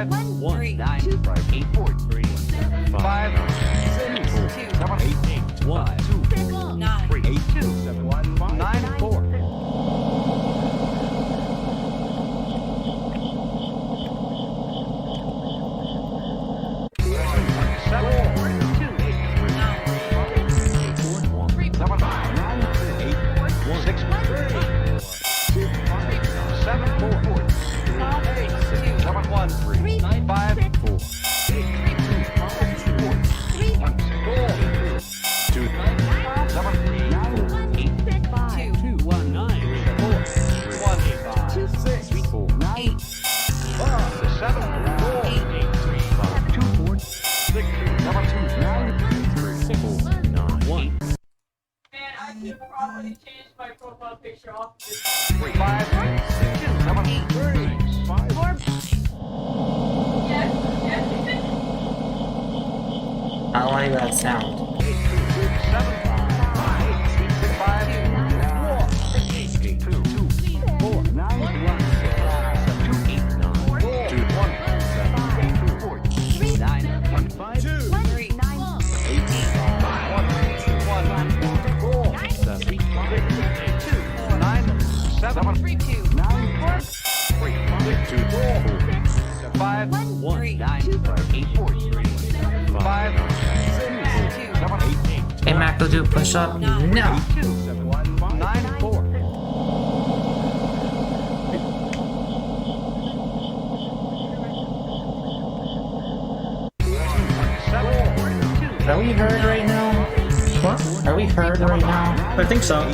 5, 1, 3, 9, 2, 8, 4, 3, 5, 6, 2, 7, 8, 1, 2, 9, 3, 8, 2, 7, 1, 5, 9, 4. Probably changed my profile picture off this. 3, 5, 6, 7, 3, 5, 4. Yes. I don't like that sound. 8, 2, 7, 5, 6, 5, 4, 8, 2, 2, 4, 9, 1, 2, 8, 4, 2, 1, 7, 2, 4, 3, 9, 1, 5, 2, 3, 9, 8, 5, 1, 4, 7, 3, 2, 9, 7, 3, 2, 9, 4, 3, 2, 4, 5, 1, 3, 9, 8, 4, 3, 5, 6, 7, 8, Hey Mac, go do a push up. No. 2, 7, 1, 5, 9, 4. Are we heard right now? What? Are we heard right now? I think so.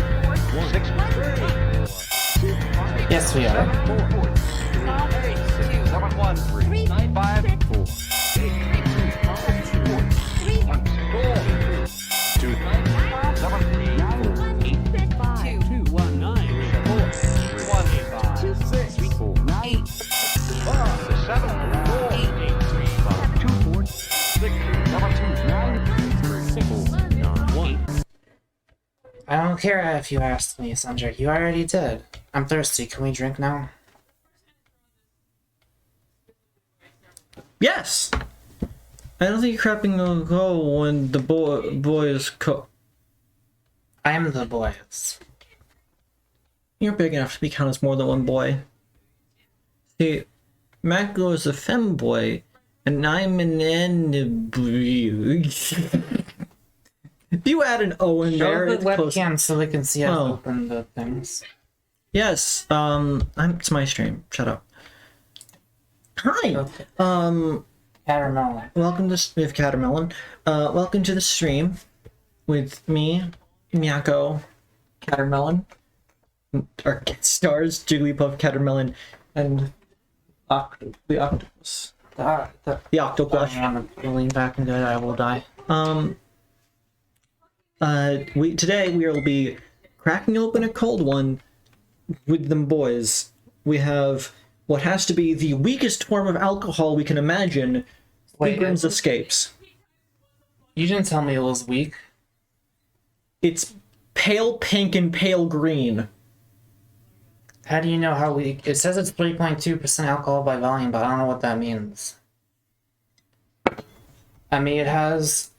Yes, we are. 8. I don't care if you asked me, Sanjay. You already did. I'm thirsty. Can we drink now? Yes! I don't think Crackin will go when the boys cook. I am the boys. You're big enough to be counted as more than one boy. See, Mako is a femboy, and I'm an boy. If you add an O in there, Show it's the close. webcam so we can see us Oh. open the things. Yes, it's my stream. Shut up. Hi. Okay. Welcome Caramel. to with Catermelon. Welcome to the stream with me, Miyako, Catermelon, our guest stars, Jigglypuff, Catermelon, and the octopus. The octopus. I'm gonna lean back and go. I will die. Today we will be cracking open a cold one with them boys. We have what has to be the weakest form of alcohol we can imagine. Wait, Seagram's Escapes. You didn't tell me it was weak. It's pale pink and pale green. How do you know how weak? It says it's 3.2% alcohol by volume, but I don't know what that means. I mean, it's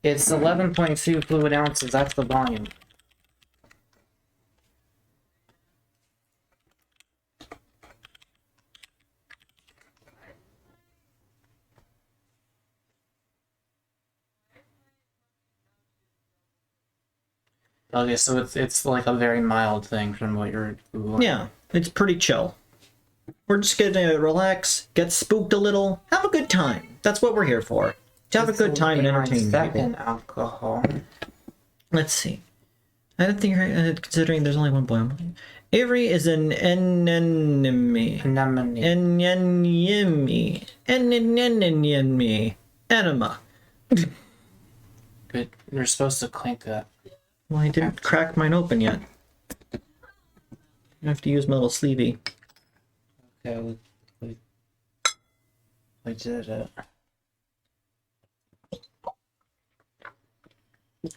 11.2 fluid ounces. That's the volume. Okay, so it's like a very mild thing from what you're Googling. Yeah, it's pretty chill. We're just gonna relax, get spooked a little, have a good time. That's what we're here for. To have a good time and entertain people. Second alcohol. Let's see. I don't think, considering there's only one boy. Avery is an enemy. Anemone. Enemy. Enemy. Enema. Good. You're supposed to clink that. Well, I didn't crack mine open yet. I have to use my little sleevey. Okay, we did it.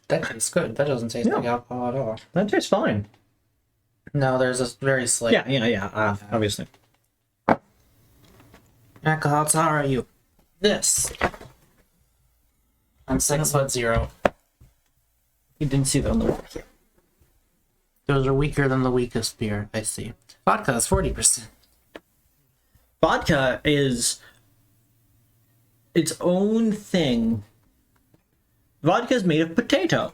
That tastes good. That doesn't taste like alcohol at all. That tastes fine. No, there's a very slight. Yeah, obviously. Echo, how tall are you? This. I'm 6'0". You didn't see that on the wall. Those are weaker than the weakest beer, I see. Vodka is 40%. Vodka is its own thing. Vodka is made of potato.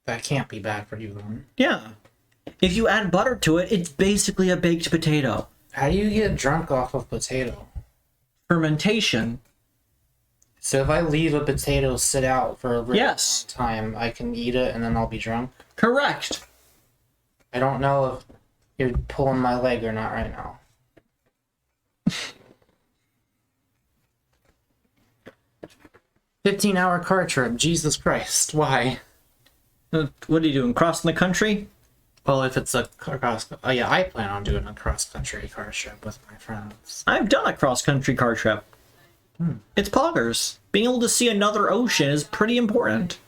That can't be bad for you, then. Yeah. If you add butter to it, it's basically a baked potato. How do you get drunk off of potato? Fermentation. So if I leave a potato sit out for a really Yes. long time, I can eat it and then I'll be drunk? Correct. I don't know if you're pulling my leg or not right now. $15-hour car trip. Jesus Christ. Why? What are you doing? Crossing the country? Well, if it's a cross... Oh, yeah, I plan on doing a cross-country car trip with my friends. I've done a cross-country car trip. It's poggers. Being able to see another ocean is pretty important.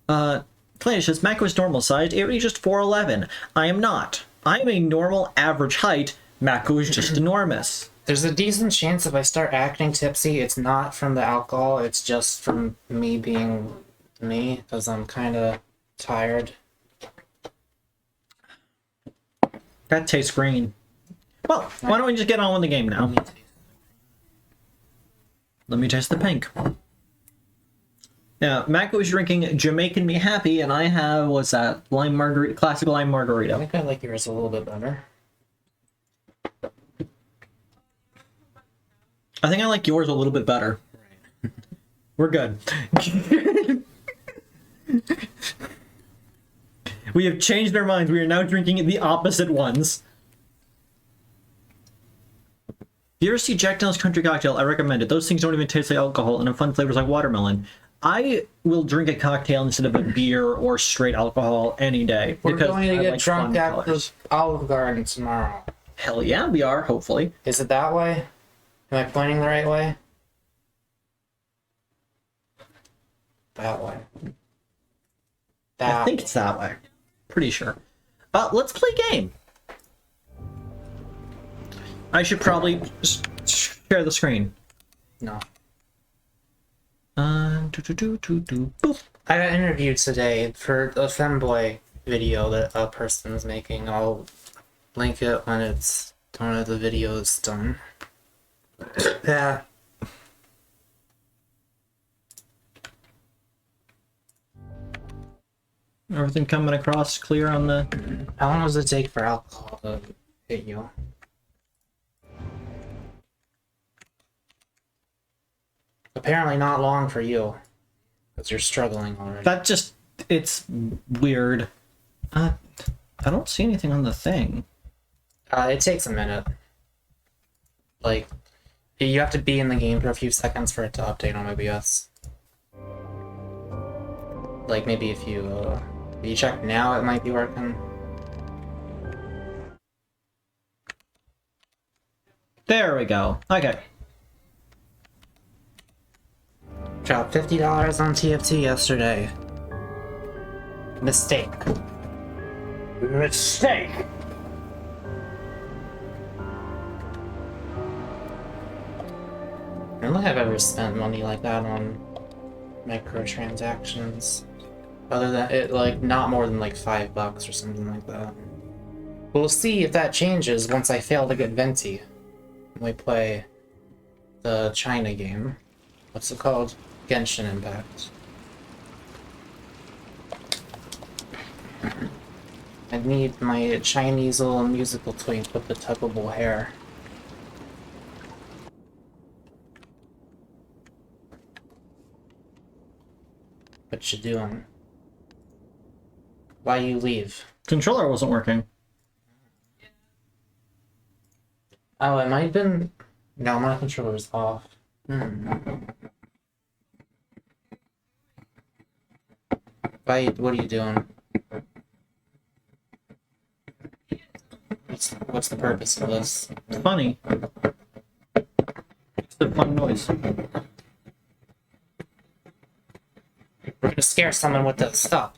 Clay says, Mako is normal sized, Avery just 4'11". I am not. I am a normal average height. Mako is just enormous. There's a decent chance if I start acting tipsy, it's not from the alcohol, it's just from me being me, because I'm kind of tired. That tastes green. Well, why don't we just get on with the game now? Let me taste the pink. Now, Mako is drinking Jamaican Me Happy, and I have, what's that? Lime margarita, classic lime I margarita. think I like yours a little bit better. I think I like yours a little bit better. We're good. We have changed our minds. We are now drinking the opposite ones. If you ever see Jack Daniel's Country Cocktail, I recommend it. Those things don't even taste like alcohol and have fun flavors like watermelon. I will drink a cocktail instead of a beer or straight alcohol any day. We're because going to I get like drunk fun at colors. the Olive Garden tomorrow. Hell yeah, we are, hopefully. Is it that way? Am I pointing the right way? That way. I think it's that way. Pretty sure. Let's play game. I should probably share the screen. No. Boop. I got interviewed today for a femboy video that a person is making. I'll link it when the video is done. Yeah. Everything coming across clear on the... How long does it take for alcohol to hit you? Apparently not long for you. Because you're struggling already. That just... It's weird. I don't see anything on the thing. It takes a minute. Like, you have to be in the game for a few seconds for it to update on OBS. Like, maybe if you check now, it might be working. There we go. Okay. Dropped $50 on TFT yesterday. Mistake. Mistake! I don't think I've ever spent money like that on microtransactions. Other than it, like, not more than like $5 or something like that. We'll see if that changes once I fail to get Venti. When we play the China game. What's it called? Genshin Impact. I need my Chinese little musical twink with the tuckable hair. What you doing? Why you leave? Controller wasn't working. Oh, it might have been... No, my controller's off. Why, what are you doing? What's the purpose of this? It's funny. It's a fun noise. We're gonna scare someone with the stuff.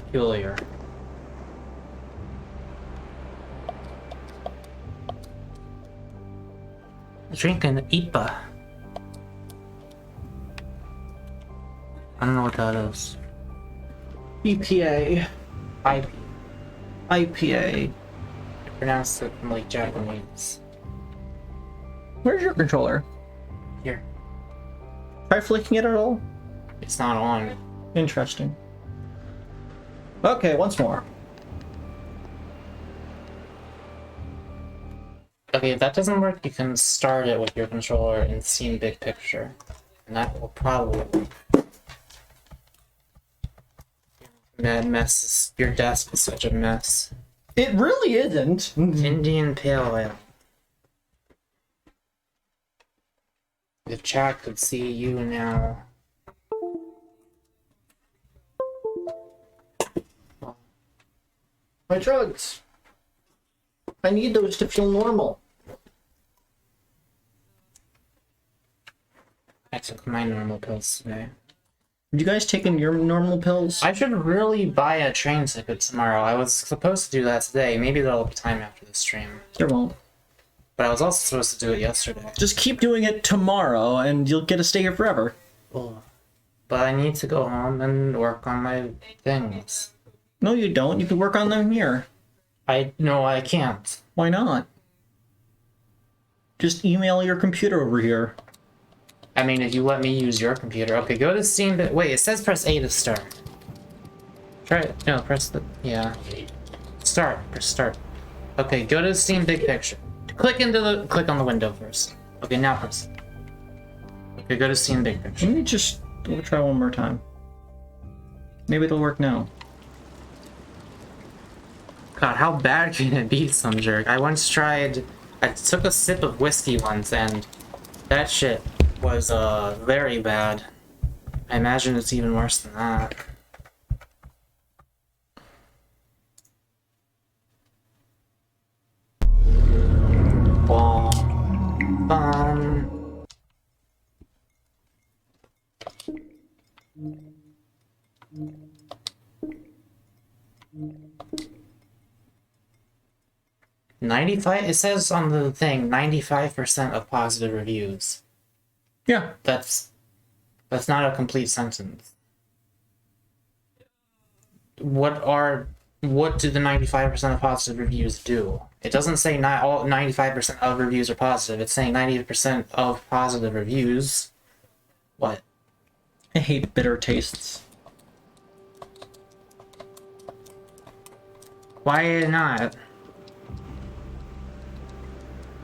peculiar. Drinking IPA. I don't know what that is. EPA. IP. IPA. Pronounce it like Japanese. Where's your controller? Here. Try flicking it at all? It's not on. Interesting. Okay, once more. Okay, if that doesn't work, you can start it with your controller in Steam Big Picture. And that will probably mess. Your desk is such a mess. It really isn't. Indian Pale Ale. If chat could see you now. My drugs. I need those to feel normal. I took my normal pills today. Have you guys taken your normal pills? I should really buy a train ticket tomorrow. I was supposed to do that today. Maybe there'll be time after the stream. There won't. But I was also supposed to do it yesterday. Just keep doing it tomorrow and you'll get to stay here forever. Oh. But I need to go home and work on my things. No, you don't. You can work on them here. No, I can't. Why not? Just email your computer over here. I mean, if you let me use your computer. Okay, go to Steam. Wait, it says press A to start. Try it. No, press the. Yeah. Start. Press start. Okay, go to Steam Big Picture. Click on the window first. Okay, now press. Okay, go to Steam Big Picture. Let me just try one more time. Maybe it'll work now. God, how bad can it be, some jerk? I took a sip of whiskey once, and that shit was, very bad. I imagine it's even worse than that. Bum. 95? It says on the thing, 95% of positive reviews. Yeah. That's not a complete sentence. What do the 95% of positive reviews do? It doesn't say not all 95% of reviews are positive. It's saying 90% of positive reviews. What? I hate bitter tastes. Why not?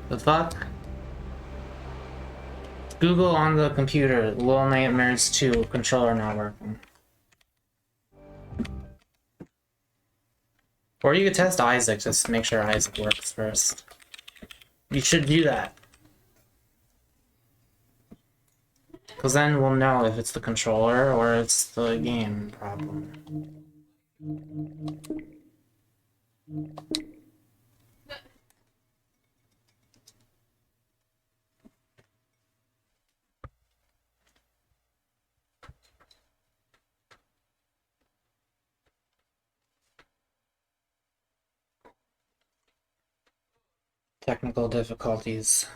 The fuck? Google on the computer, Little Nightmares 2 controller not working. Or you could test Isaac just to make sure Isaac works first. You should do that. Because then we'll know if it's the controller or it's the game problem. Technical difficulties.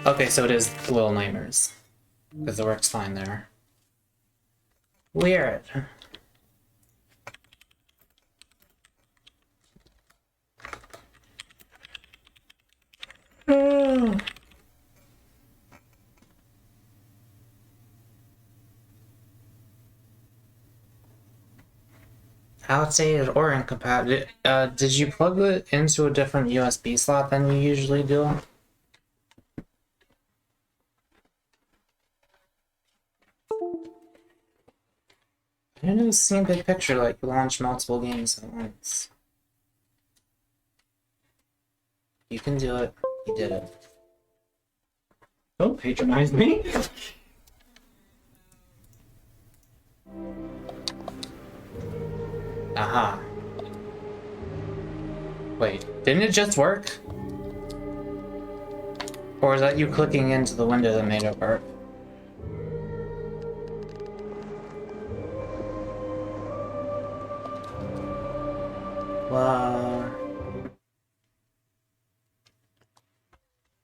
Okay, so it is Little Nightmares. Because it works fine there. Weird. Outdated or incompatible. Did you plug it into a different USB slot than you usually do? I didn't see a big picture like you launch multiple games at once. You can do it. You did it. Don't patronize me. Aha. Wait, didn't it just work? Or is that you clicking into the window that made it work?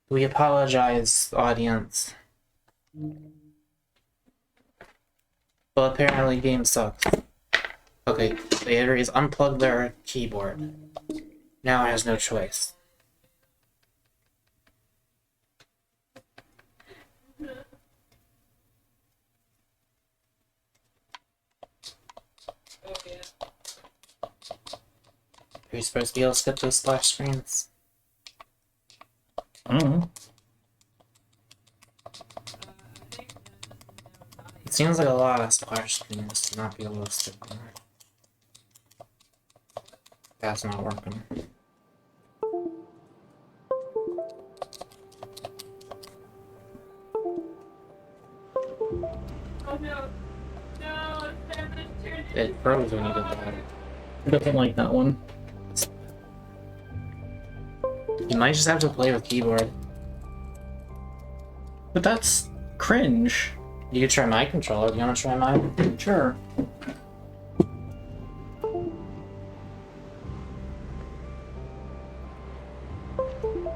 We apologize, audience. But apparently game sucks. Okay, the Aries unplugged their keyboard. Now it has no choice. Are you supposed to be able to skip those splash screens? I don't know. It seems like a lot of splash screens to not be able to skip them. That's not working. Oh no. No, Sam is turning. It froze when you did that. It doesn't like that one. You might just have to play with keyboard. But that's cringe. You could try my controller. Do you want to try mine? Sure.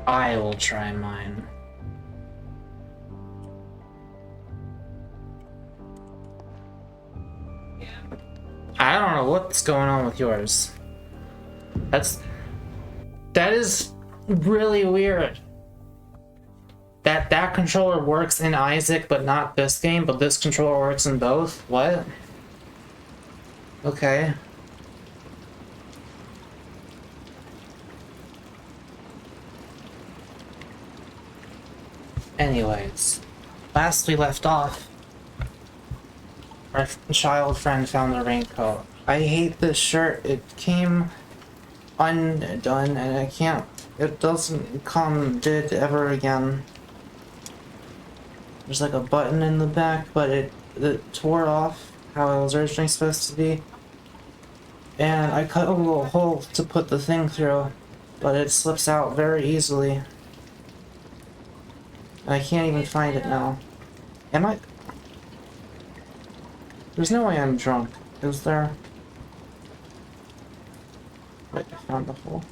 I will try mine. I don't know what's going on with yours. That is really weird. That controller works in Isaac, but not this game, but this controller works in both? What? Okay. Anyways, last we left off, our child friend found the raincoat. I hate this shirt. It came undone and I can't, it doesn't come did ever again. There's like a button in the back, but it tore off how it was originally supposed to be. And I cut a little hole to put the thing through, but it slips out very easily. And I can't even find it now. Am I? There's no way I'm drunk, is there? Wait, I found the hole.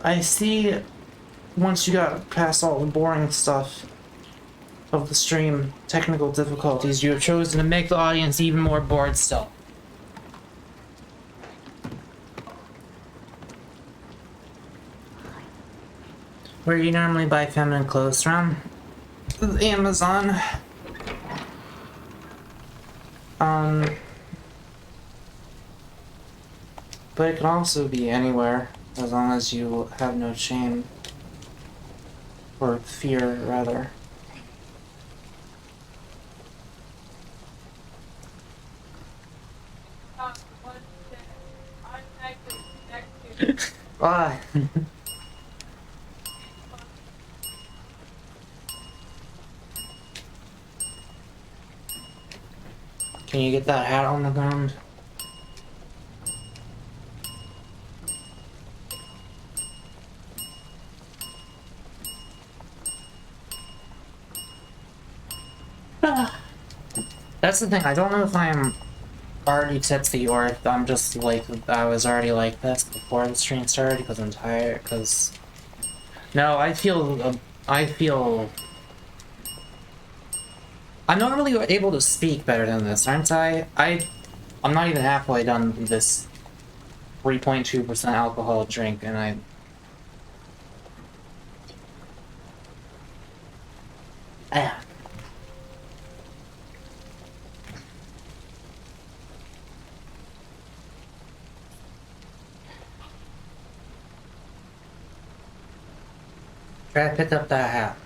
I see, once you got past all the boring stuff of the stream, technical difficulties, you have chosen to make the audience even more bored still. Where do you normally buy feminine clothes from? Amazon. But it can also be anywhere, as long as you have no shame. Or fear, rather. One second. I'm actually next to Ah. Can you get that hat on the ground? That's the thing, I don't know if I'm already tipsy or if I'm just like, I was already like this before the stream started because I'm tired, because... No, I feel... I'm normally able to speak better than this, aren't I? I'm not even halfway done this 3.2% alcohol drink, and I... Ah. Try to pick up that hat.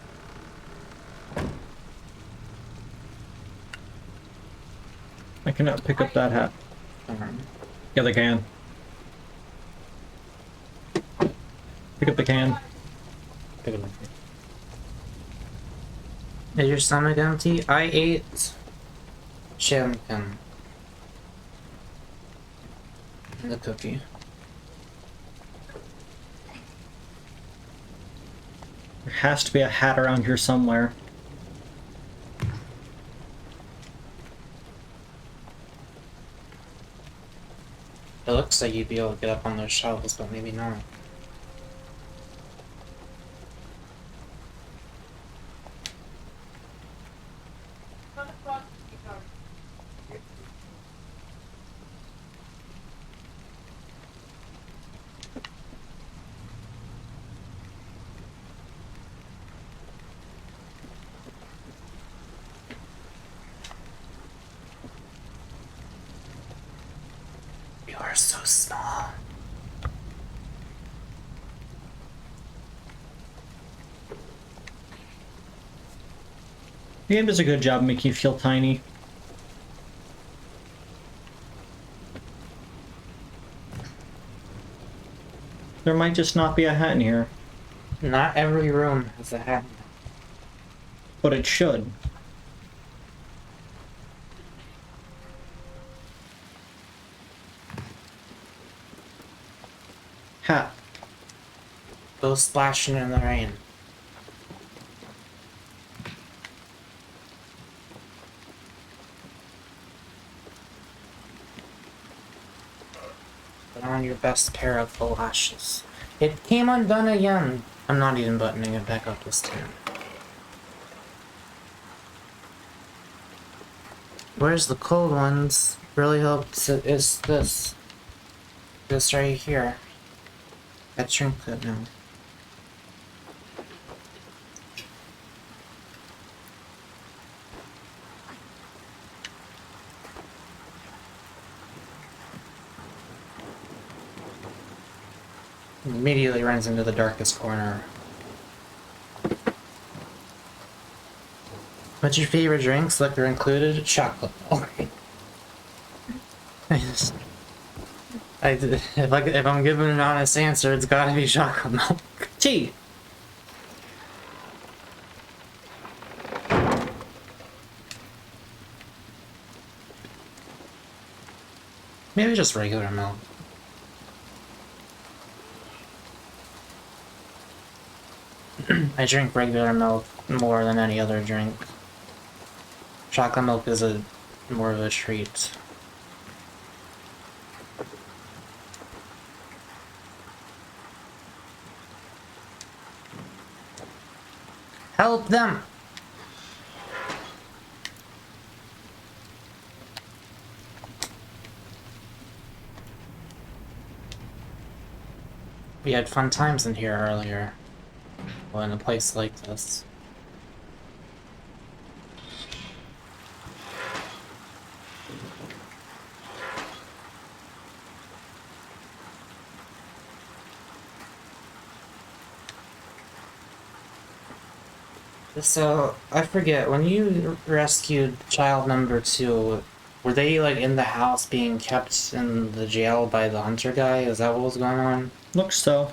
I cannot pick up that hat. Yeah, they can. Pick up the can. Pick it up. Is your stomach empty? I ate chicken. And the cookie. There has to be a hat around here somewhere. It looks like you'd be able to get up on those shelves, but maybe not. What the fuck you going? You are so small. The game does a good job making you feel tiny. There might just not be a hat in here, Not every room has a hat. but it should. Hat. Go splashing in the rain. Put on your best pair of galoshes. It came undone again. I'm not even buttoning it back up this time. Where's the cold ones? Really hopes it is this. This right here. That trinket now. Immediately runs into the darkest corner. What's your favorite drinks? Liquor included? Chocolate. Okay. If I'm giving an honest answer, it's gotta be chocolate milk. Tea. Maybe just regular milk. I drink regular milk more than any other drink. Chocolate milk is more of a treat. Help them! We had fun times in here earlier. Well, in a place like this. So, I forget, when you rescued child number 2, were they like in the house being kept in the jail by the hunter guy? Is that what was going on? Looks so.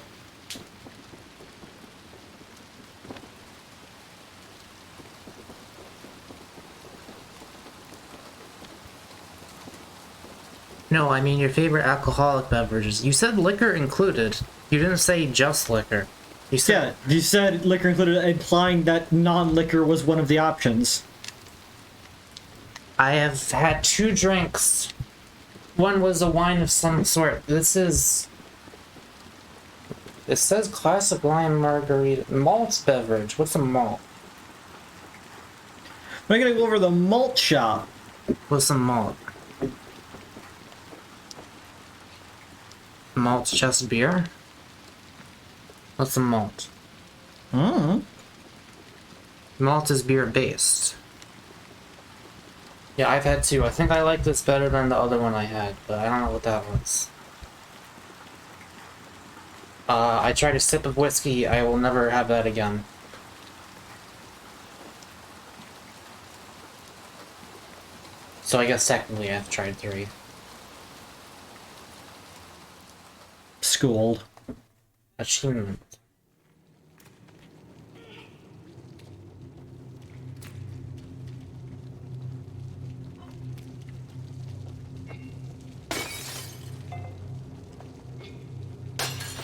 No, I mean your favorite alcoholic beverages. You said liquor included. You didn't say just liquor. You said Yeah, you said liquor included, implying that non-liquor was one of the options. I have had 2 drinks. One was a wine of some sort. This is... It says classic lime margarita. Malt beverage. What's a malt? We're gonna go over the malt shop. What's a malt? Malt chest beer? What's a malt? Malt is beer based. Yeah, I've had 2. I think I like this better than the other one I had, but I don't know what that was. I tried a sip of whiskey. I will never have that again. So I guess technically I've tried 3. Schooled. Achievement.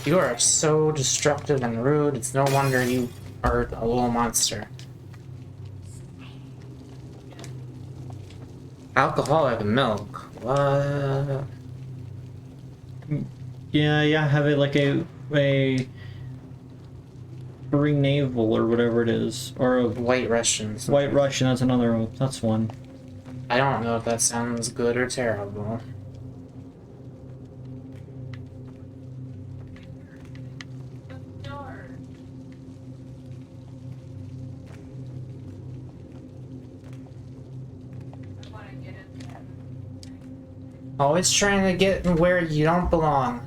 You are so destructive and rude. It's no wonder you Or a little monster. Alcoholic milk. What? Yeah, have it like a Green Navel or whatever it is, or a White Russians. White Russian. That's another one. That's one. I don't know if that sounds good or terrible. Always trying to get where you don't belong.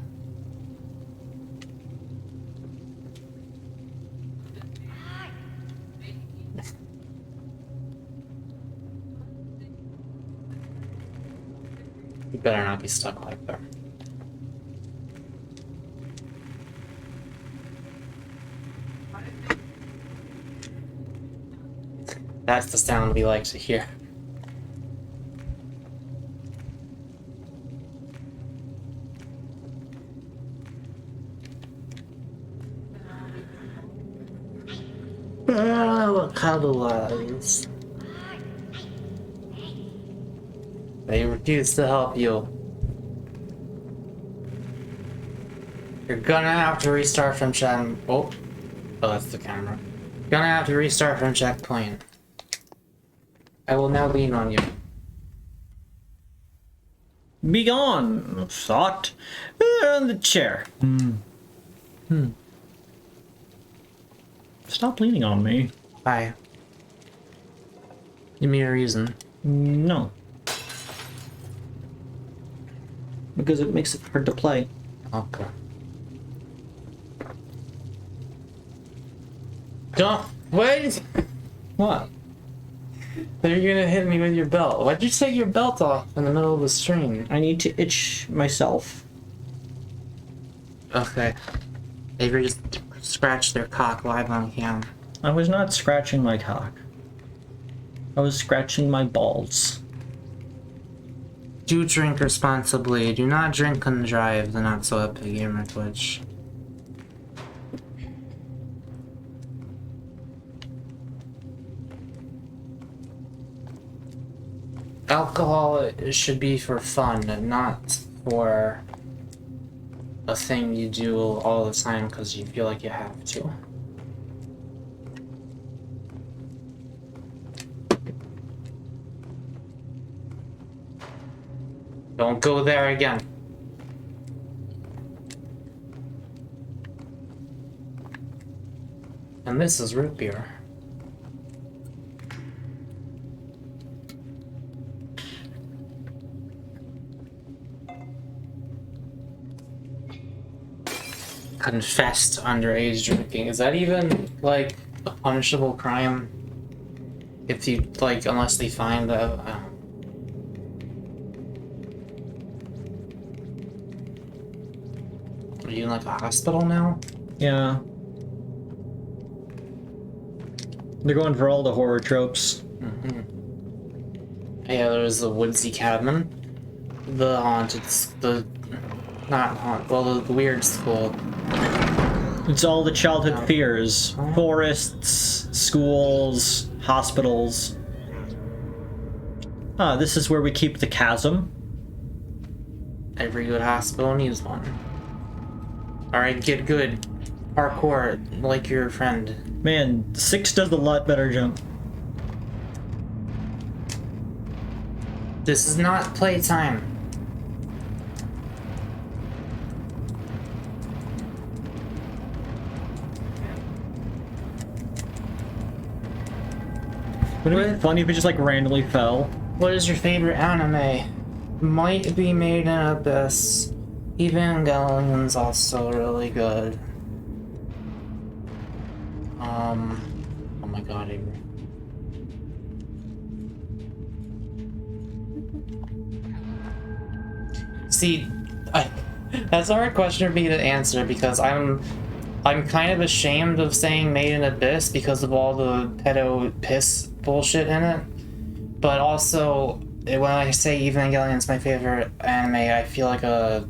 You better not be stuck like that. That's the sound we like to hear. Oh, cuddle-eyes. They refuse to help you. You're gonna have to restart from check. Oh, that's the camera. You're gonna have to restart from checkpoint. I will now lean on you. Be gone, thought. On the chair. Stop leaning on me. Bye. Give me a reason. No. Because it makes it hard to play. Okay. Don't wait. What? You're gonna hit me with your belt. Why'd you take your belt off in the middle of the stream? I need to itch myself. Okay. Avery just scratched their cock live on cam. I was not scratching my cock. I was scratching my balls. Do drink responsibly. Do not drink and drive. The Not So Epic Gamer Twitch. Alcohol should be for fun, not for a thing you do all the time because you feel like you have to. Don't go there again. And this is root beer. Confessed underage drinking. Is that even, like, a punishable crime? If you, like, unless they find that... Are you in, like, a hospital now? Yeah. They're going for all the horror tropes. Yeah, there's the woodsy cabin. The haunted... Not haunted... Well, the weird school. It's all the childhood fears. Forests, schools, hospitals. Ah, this is where we keep the chasm. Every good hospital needs one. Alright, get good. Parkour, like your friend. Man, 6 does a lot better jump. This is not playtime. Would it be funny if it just like randomly fell? What is your favorite anime? Might be Made in Abyss. Evangelion's also really good. Oh my god, Avery. See, that's a hard question for me to answer because I'm kind of ashamed of saying Made in Abyss because of all the pedo piss bullshit in it. But also, when I say Evangelion's my favorite anime, I feel like a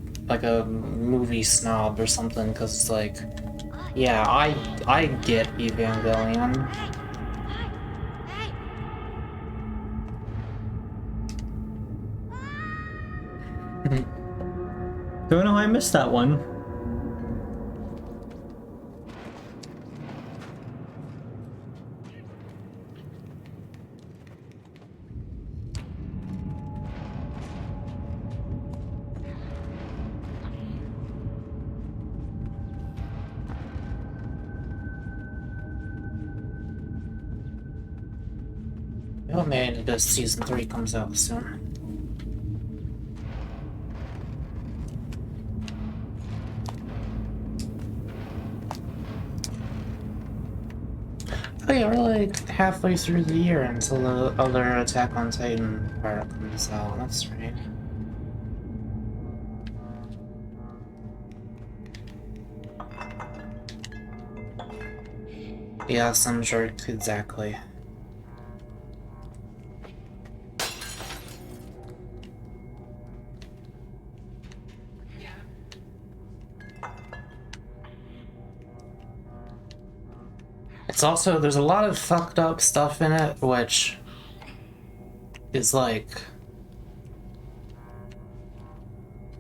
movie snob or something because it's like Yeah, I get Evangelion. Don't know how I missed that one. Oh man, this season 3 comes out soon. Oh yeah, we're like halfway through the year until the other Attack on Titan part comes out. That's right. Yeah, some jerk, exactly. It's also, there's a lot of fucked up stuff in it, which is like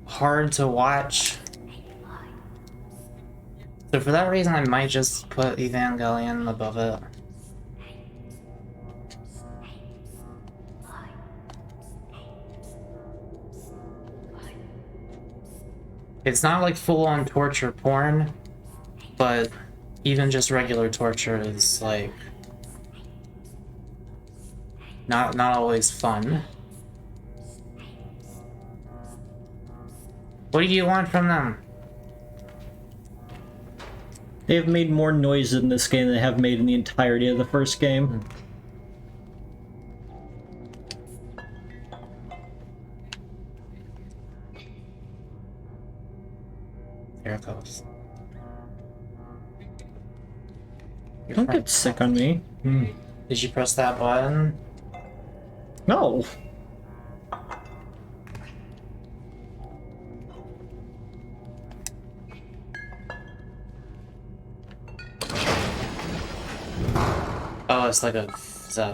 hard to watch. So for that reason, I might just put Evangelion above it. It's not like full-on torture porn, but even just regular torture is like not always fun. What do you want from them? They have made more noise in this game than they have made in the entirety of the first game. Here it goes. Don't get sick on me. Did you press that button? No! Oh, it's like a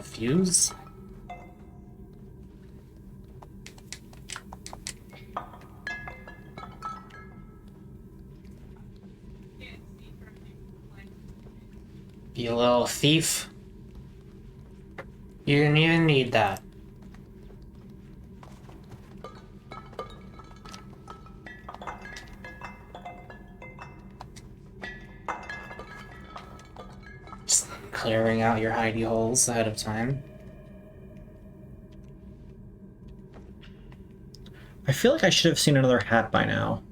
fuse? You little thief. You didn't even need that. Just clearing out your hidey holes ahead of time. I feel like I should have seen another hat by now.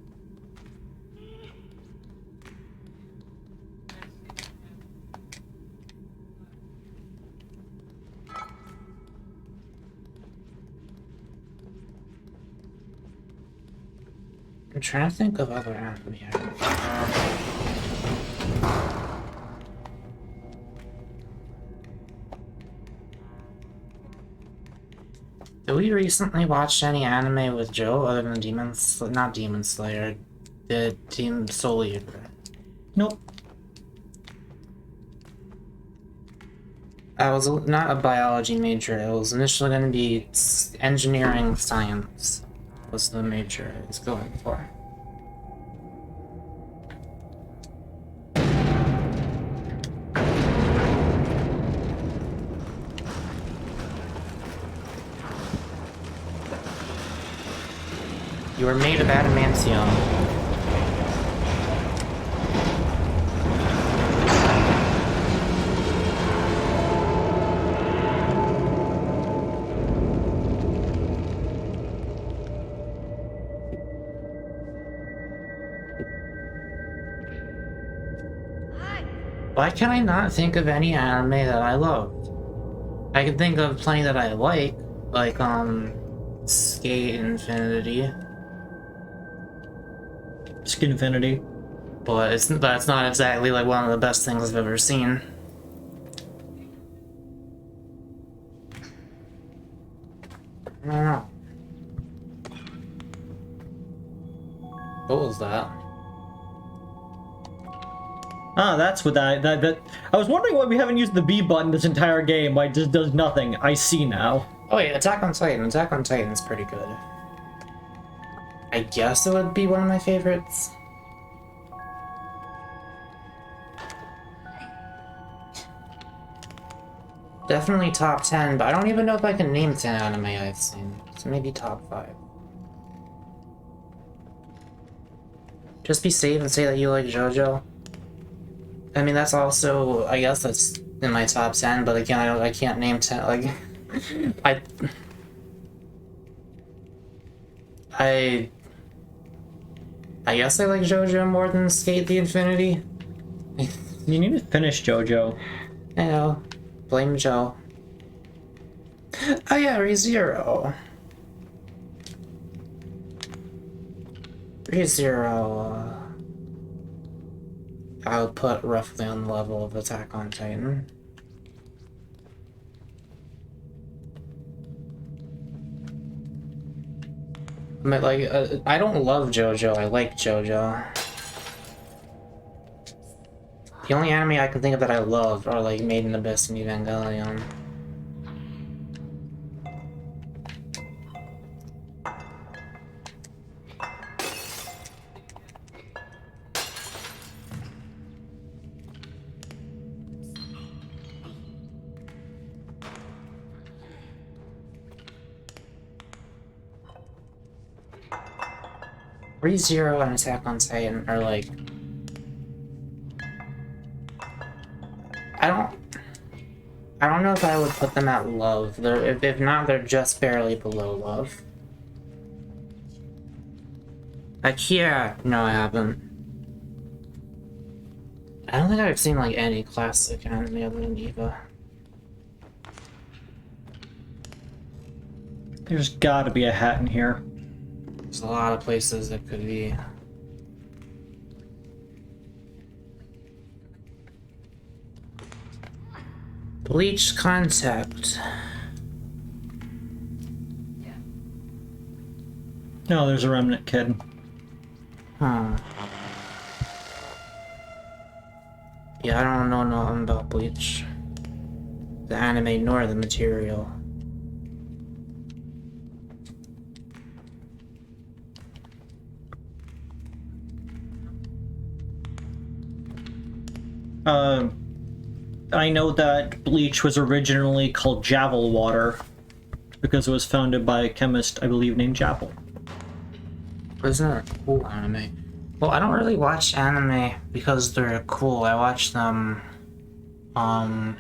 I'm trying to think of other anime. Did we recently watch any anime with Joe other than not Demon Slayer, the Team Soul Eater? Nope. I was not a biology major. It was initially going to be engineering science. Was the major I was going for. You were made of adamantium. Why can I not think of any anime that I loved? I can think of plenty that I like Skate Infinity. Skin Infinity. But that's not exactly like one of the best things I've ever seen. I don't know. What was that? Ah, that's what that. I was wondering why we haven't used the B button this entire game. Why it just does nothing. I see now. Oh wait, Attack on Titan. Attack on Titan is pretty good. I guess it would be one of my favorites. Definitely top 10, but I don't even know if I can name 10 anime I've seen. So maybe top 5. Just be safe and say that you like JoJo. I mean, that's also, I guess that's in my top 10, but again, I can't name 10, like, I guess I like JoJo more than Skate the Infinity. You need to finish JoJo. I know. Blame Joe. Oh yeah, ReZero. ReZero, I would put roughly on the level of Attack on Titan. I mean, like, I don't love JoJo, I like JoJo. The only anime I can think of that I love are like Made in Abyss and Evangelion. ReZero and Attack on Titan are like, I don't know if I would put them at love. If not, they're just barely below love. Akira, no, I haven't. I don't think I've seen like any classic anime other than Eva. There's gotta be a hat in here. There's a lot of places it could be. Bleach Contact. No, there's a remnant kid. Huh. Yeah, I don't know nothing about Bleach. The anime nor the material. I know that Bleach was originally called Javel Water because it was founded by a chemist, I believe, named Javel. Isn't that a cool anime? Well, I don't really watch anime because they're cool. I watch them, I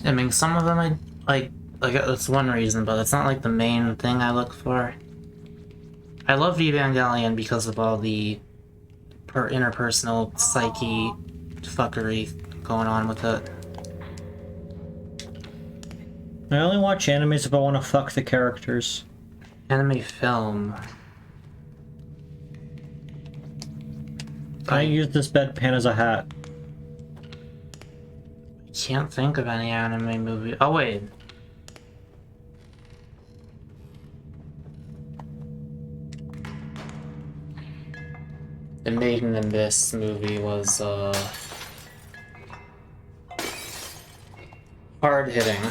mean, some of them I like that's one reason, but it's not like the main thing I look for. I love Evangelion because of all the interpersonal psyche fuckery going on with it. I only watch animes if I want to fuck the characters. Anime film. I use this bedpan as a hat. Can't think of any anime movie. Oh wait. The Made in Abyss movie was hard hitting.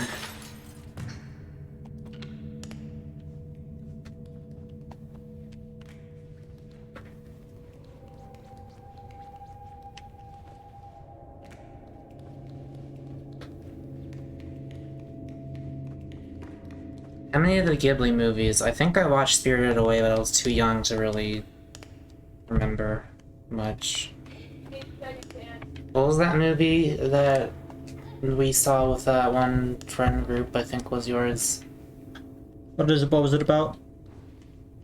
How many of the Ghibli movies? I think I watched Spirited Away, but I was too young to really remember much. What was that movie that we saw with that one friend group? I think was yours. What was it about?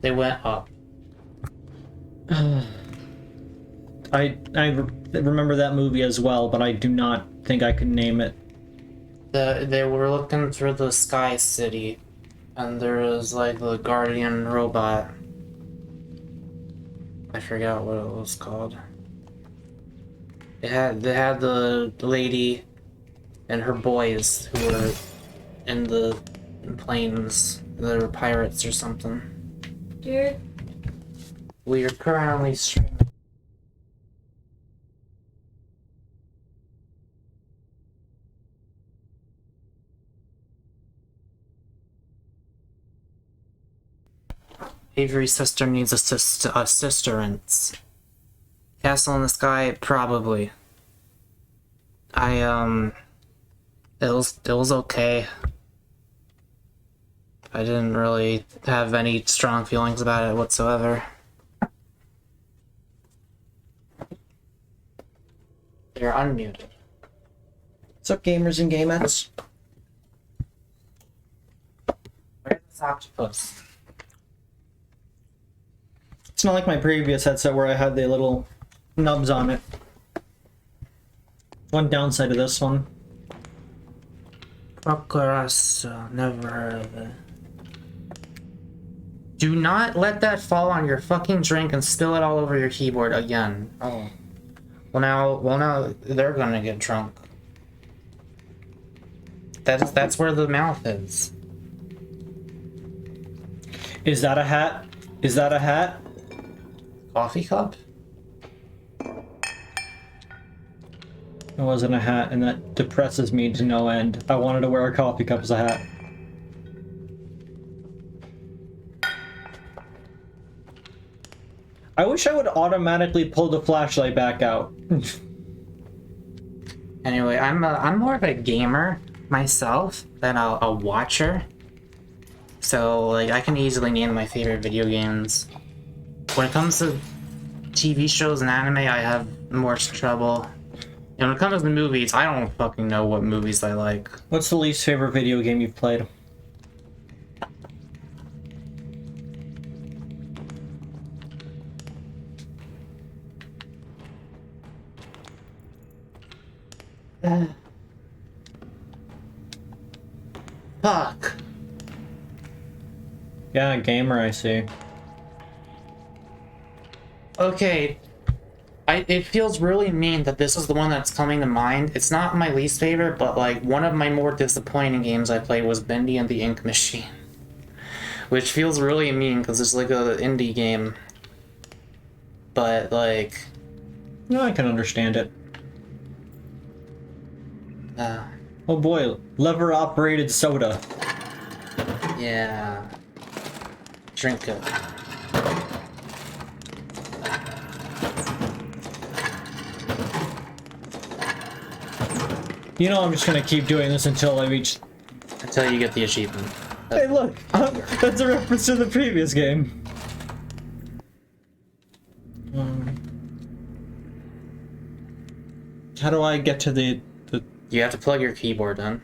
They went up. I remember that movie as well, but I do not think I can name it. They were looking through the Sky City, and there was like the Guardian robot. I forgot what it was called. They had the lady and her boys who were in the planes. They were pirates or something. Dude, We are currently streaming. Avery's sister needs assistance. Castle in the Sky, probably. It was okay. I didn't really have any strong feelings about it whatsoever. You're unmuted. What's up, gamers and gamettes? Where's this octopus? It's not like my previous headset where I had the little nubs on it. One downside of this one. Procurasso, never heard of it. Do not let that fall on your fucking drink and spill it all over your keyboard again. Oh. Well now they're gonna get drunk. That's where the mouth is. Is that a hat? Is that a hat? Coffee cup? It wasn't a hat, and that depresses me to no end. I wanted to wear a coffee cup as a hat. I wish I would automatically pull the flashlight back out. Anyway, I'm more of a gamer myself than a watcher. So like I can easily name my favorite video games. When it comes to TV shows and anime, I have more trouble. And when it comes to movies, I don't fucking know what movies I like. What's the least favorite video game you've played? Fuck. Yeah, gamer, I see. Okay. It feels really mean that this is the one that's coming to mind. It's not my least favorite, but like one of my more disappointing games I played was Bendy and the Ink Machine. Which feels really mean because it's like an indie game. But like... No, I can understand it. Uh, Oh boy, lever-operated soda. yeah. Drink it. You know I'm just gonna keep doing this until I reach... Until you get the achievement. Hey look! That's a reference to the previous game. How do I get to the... You have to plug your keyboard in.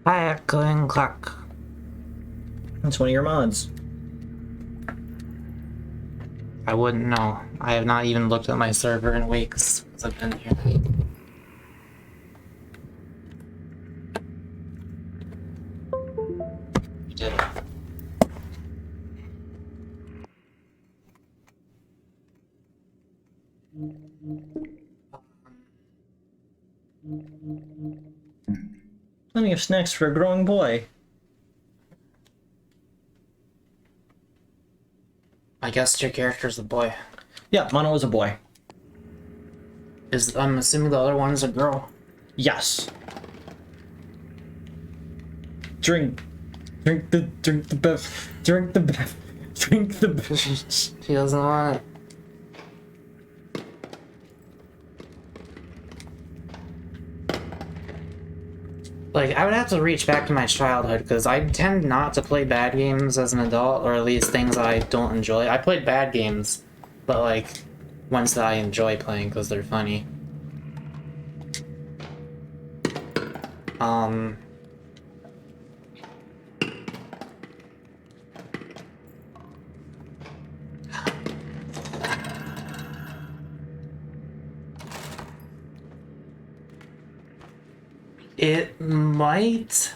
Hi, cling clock. That's one of your mods. I wouldn't know. I have not even looked at my server in weeks since I've been here. You did it. Plenty of snacks for a growing boy. I guess your character's a boy. Yeah, Mono was a boy. I'm assuming the other one's a girl. Yes. Drink the bev. Drink the bev. Drink the bev. She doesn't want it. Like, I would have to reach back to my childhood, because I tend not to play bad games as an adult, or at least things I don't enjoy. I played bad games, but, like, ones that I enjoy playing because they're funny. It might...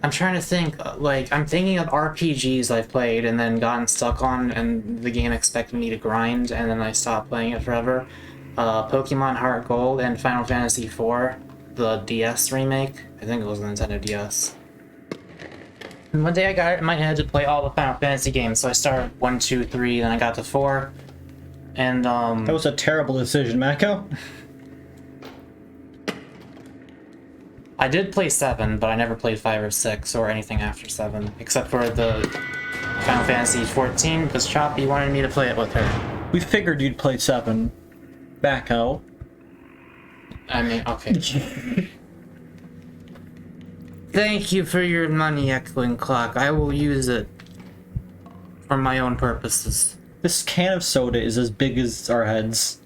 I'm trying to think, like, I'm thinking of RPGs I've played and then gotten stuck on, and the game expected me to grind, and then I stopped playing it forever. Pokemon Heart Gold and Final Fantasy IV, the DS remake. I think it was the Nintendo DS. And one day I got it in my head to play all the Final Fantasy games, so I started 1, 2, 3, then I got to 4. And, That was a terrible decision, Mako. I did play 7, but I never played 5 or 6 or anything after 7, except for the Final Fantasy 14, because Choppy wanted me to play it with her. We figured you'd play 7. Mako. I mean, okay. Thank you for your money, Echoing Clock. I will use it for my own purposes. This can of soda is as big as our heads.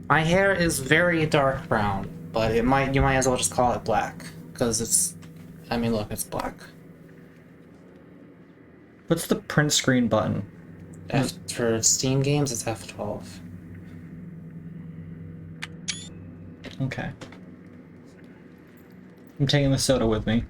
My hair is very dark brown, but you might as well just call it black, because it's, I mean, look, it's black. What's the print screen button? For Steam games, it's F12. Okay. I'm taking the soda with me.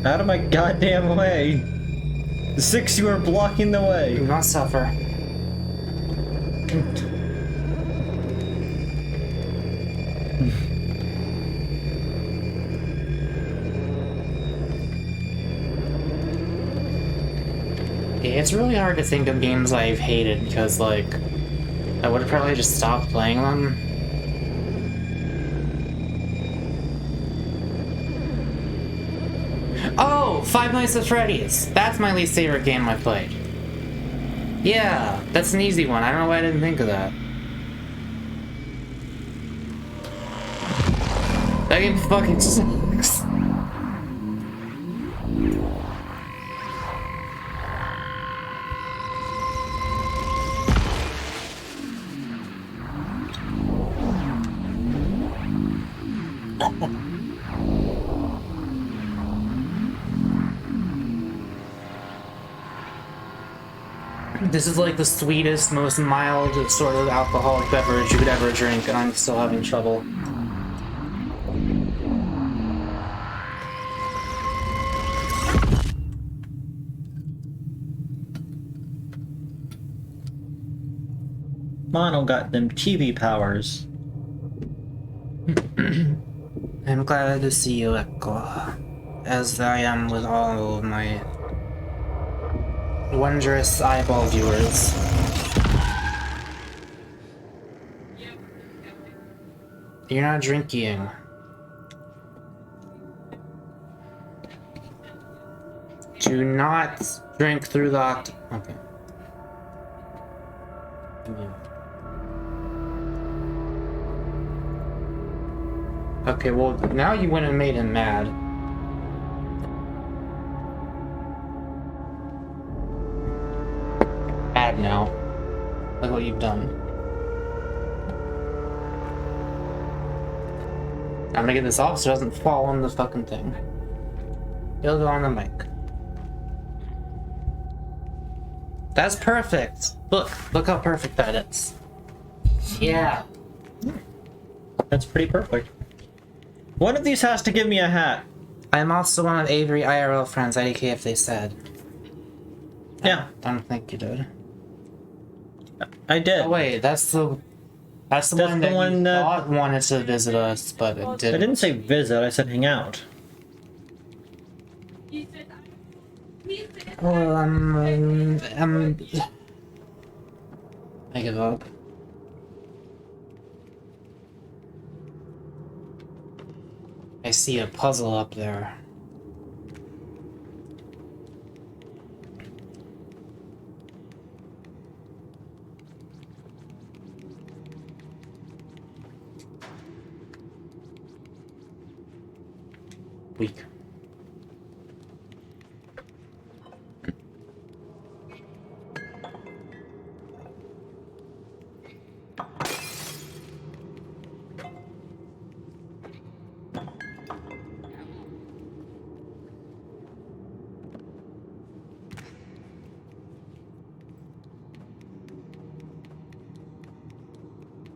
Out of my goddamn way! The 6, you are blocking the way! Do not suffer. It's really hard to think of games I've hated because, like, I would have probably just stopped playing them. Oh! Five Nights at Freddy's! That's my least favorite game I played. Yeah, that's an easy one. I don't know why I didn't think of that. That game fucking sucks. This is like the sweetest, most mild sort of alcoholic beverage you could ever drink, and I'm still having trouble. Mono got them TV powers. I'm glad to see you, Echo, as I am with all of my wondrous eyeball viewers. You're not drinking. Do not drink through the okay. Okay, well, now you went and made him mad. Mad now. Look what you've done. I'm gonna get this off so it doesn't fall on the fucking thing. It'll go on the mic. That's perfect! Look how perfect that is. Yeah. That's pretty perfect. One of these has to give me a hat. I'm also one of Avery IRL friends, IDK if they said. Yeah. I don't think you did. I did. Oh wait, that's the one the that one you that- thought wanted to visit us, but it I didn't. didn't say visit, I said hang out. He said, he said, Oh, I give up. I see a puzzle up there. Weak.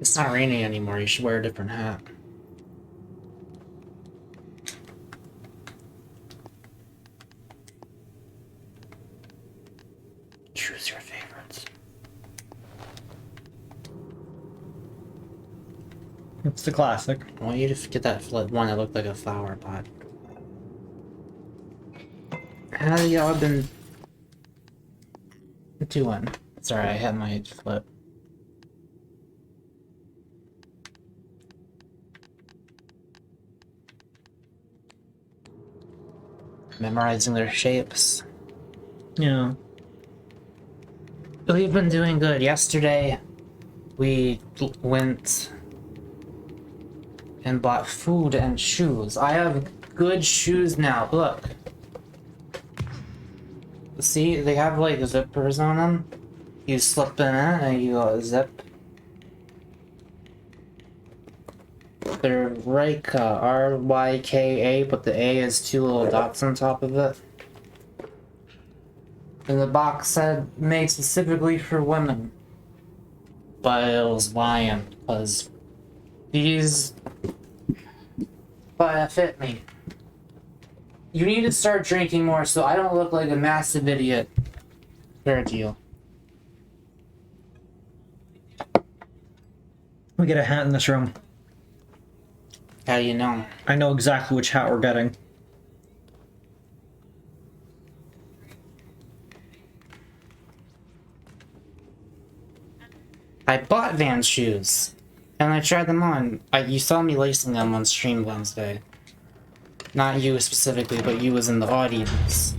It's not raining anymore. You should wear a different hat. Choose your favorites. It's the classic. I want you to get that one that looked like a flower pot. How y'all been doing? Sorry, I had my flip. Memorizing their shapes. Yeah. We've been doing good. Yesterday, we went and bought food and shoes. I have good shoes now. Look. See, they have like zippers on them. You slip in it and you zip. They're Ryka, R-Y-K-A, but the A is 2 little dots on top of it. And the box said made specifically for women. But it was lying, because these fit me. You need to start drinking more so I don't look like a massive idiot. Fair deal. We get a hat in this room. How do you know? I know exactly which hat we're getting. I bought Vans shoes, and I tried them on. You saw me lacing them on stream Wednesday. Not you specifically, but you was in the audience.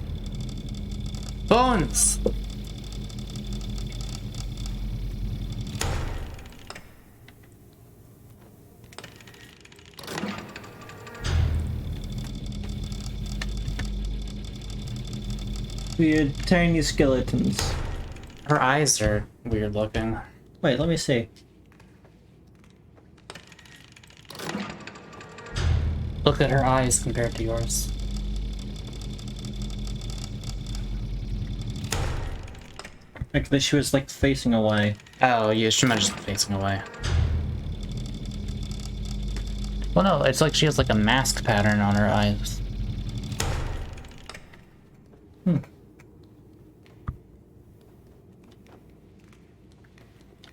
Bones! Weird tiny skeletons. Her eyes are weird looking. Wait, let me see. Look at her eyes compared to yours. Like she was like facing away. Oh, yeah, she might just be facing away. Well, no, it's like she has like a mask pattern on her eyes.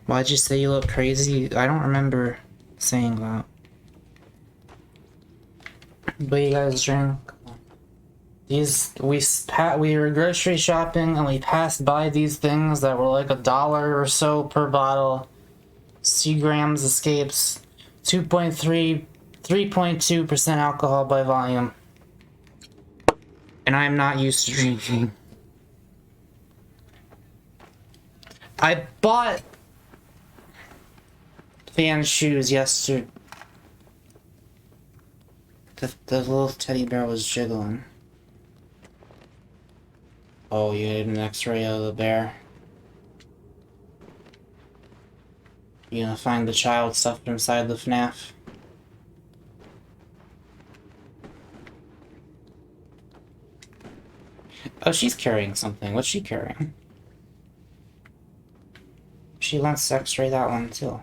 Why'd you say you look crazy? I don't remember saying that. But you guys drink. We were grocery shopping and we passed by these things that were like $1 or so per bottle. Seagram's Escapes, 3.2% alcohol by volume. And I am not used to drinking. I bought Vans shoes yesterday. The little teddy bear was jiggling. Oh, you had an x-ray of the bear? You gonna find the child stuffed inside the FNAF? Oh, she's carrying something. What's she carrying? She wants to x-ray that one too.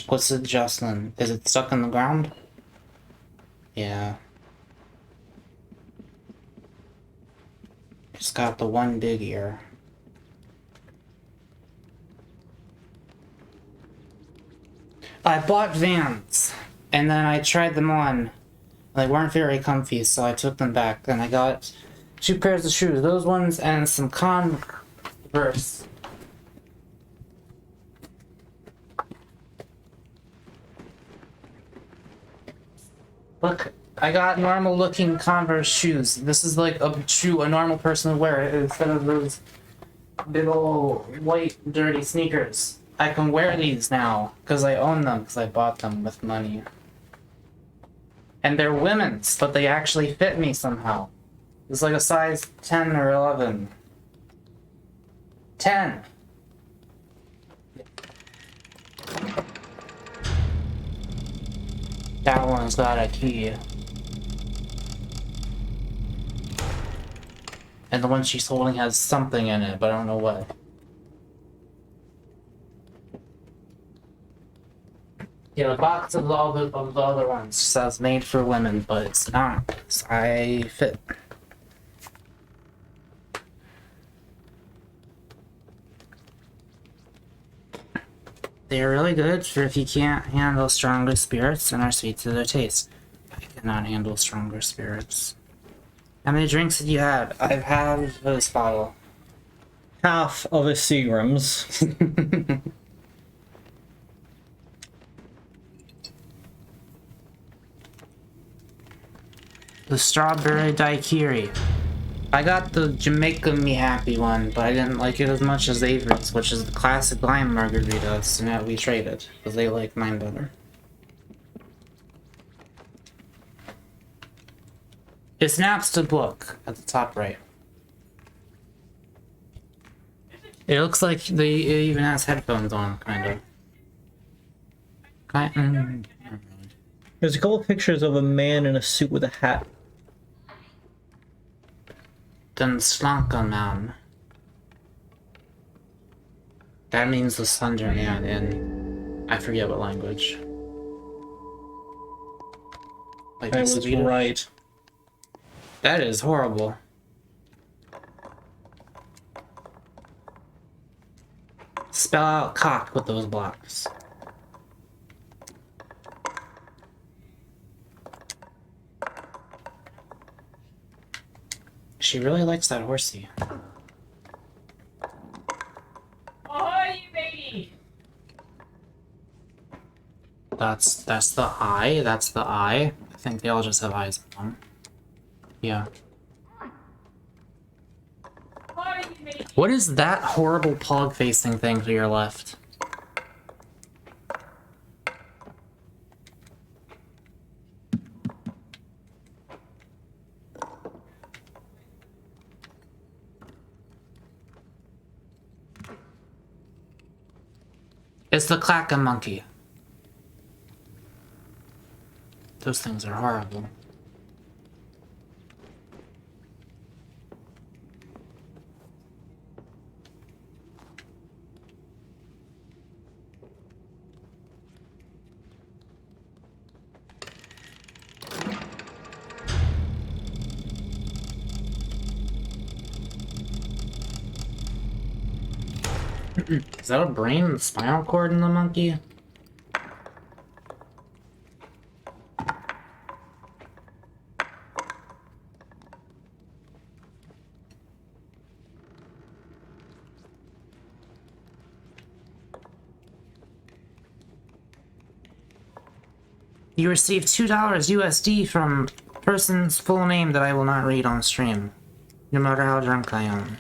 What's it, Jocelyn? Is it stuck in the ground? Yeah. It's got the one big ear. I bought Vans, and then I tried them on. They weren't very comfy, so I took them back, and I got 2 pairs of shoes. Those ones and some Converse. Look, I got normal looking Converse shoes. This is like a shoe a normal person would wear instead of those big old white dirty sneakers. I can wear these now because I own them because I bought them with money. And they're women's, but they actually fit me somehow. It's like a size 10 or 11. 10! That one's got a key. And the one she's holding has something in it, but I don't know what. Yeah, the box of of the other ones says made for women, but it's not. I fit. They're really good for if you can't handle stronger spirits and are sweet to their taste. I cannot handle stronger spirits. How many drinks did you have? I've had this bottle. Half of a Seagram's. The strawberry daiquiri. I got the Jamaica Me Happy one, but I didn't like it as much as Avery's, which is the classic lime margarita, so now we traded, because they like mine better. It snaps to book at the top right. It looks like it even has headphones on, kind of. There's a couple pictures of a man in a suit with a hat. Den slanka man. That means the slender man in... I forget what language. Like I was Swedish? right. That is horrible. Spell out cock with those blocks. She really likes that horsey. Ahoy, you matey! That's the eye. That's the eye. I think they all just have eyes on them. Yeah. Ahoy, you matey! What is that horrible pog facing thing to your left? It's the Crackin monkey. Those things are horrible. Is that a brain and spinal cord in the monkey? You received $2 USD from person's full name that I will not read on stream, no matter how drunk I am.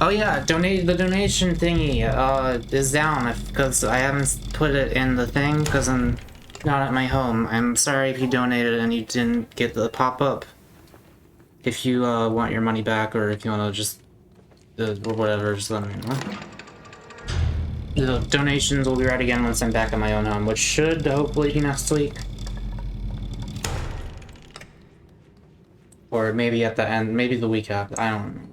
Oh yeah, the donation thingy is down because I haven't put it in the thing because I'm not at my home. I'm sorry if you donated and you didn't get the pop-up. If you want your money back or if you want to just or whatever, just let me know. The donations will be right again once I'm back at my own home, which should hopefully be next week. Or maybe at the end, maybe the week after, I don't know.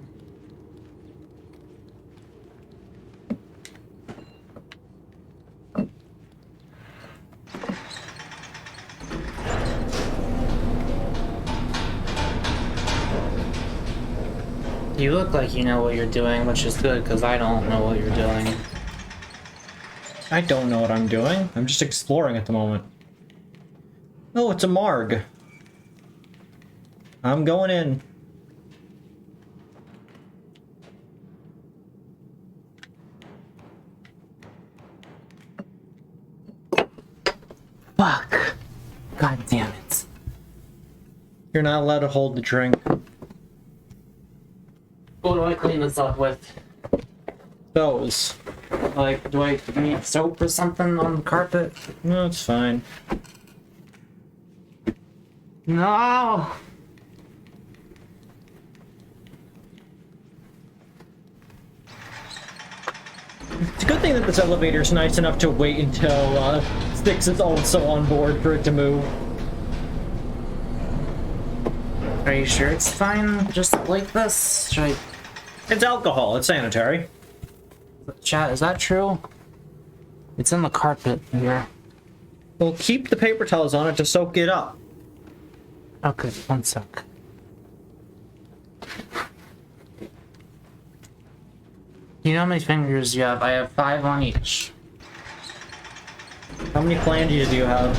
You look like you know what you're doing, which is good, because I don't know what you're doing. I don't know what I'm doing. I'm just exploring at the moment. Oh, it's a marg. I'm going in. Fuck. God damn it. You're not allowed to hold the drink. What do I clean this up with? Those. Like, do I need soap or something on the carpet? No, it's fine. No! It's a good thing that this elevator is nice enough to wait until Styx is also on board for it to move. Are you sure it's fine just like this? Should I... It's alcohol. It's sanitary. Chat, is that true? It's in the carpet here. Well, keep the paper towels on it to soak it up. Okay, one sec. You know how many fingers you have? I have 5 on each. How many phalanges do you have?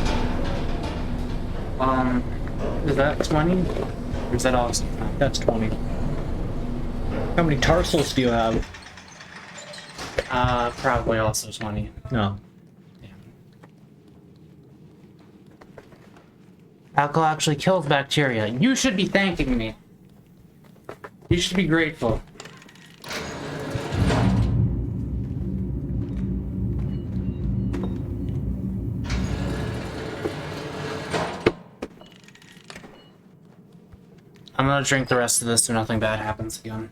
Is that 20? Or is that all? That's 20. How many tarsals do you have? Probably also 20. No. Alcohol actually kills bacteria. You should be thanking me. You should be grateful. I'm gonna drink the rest of this so nothing bad happens again.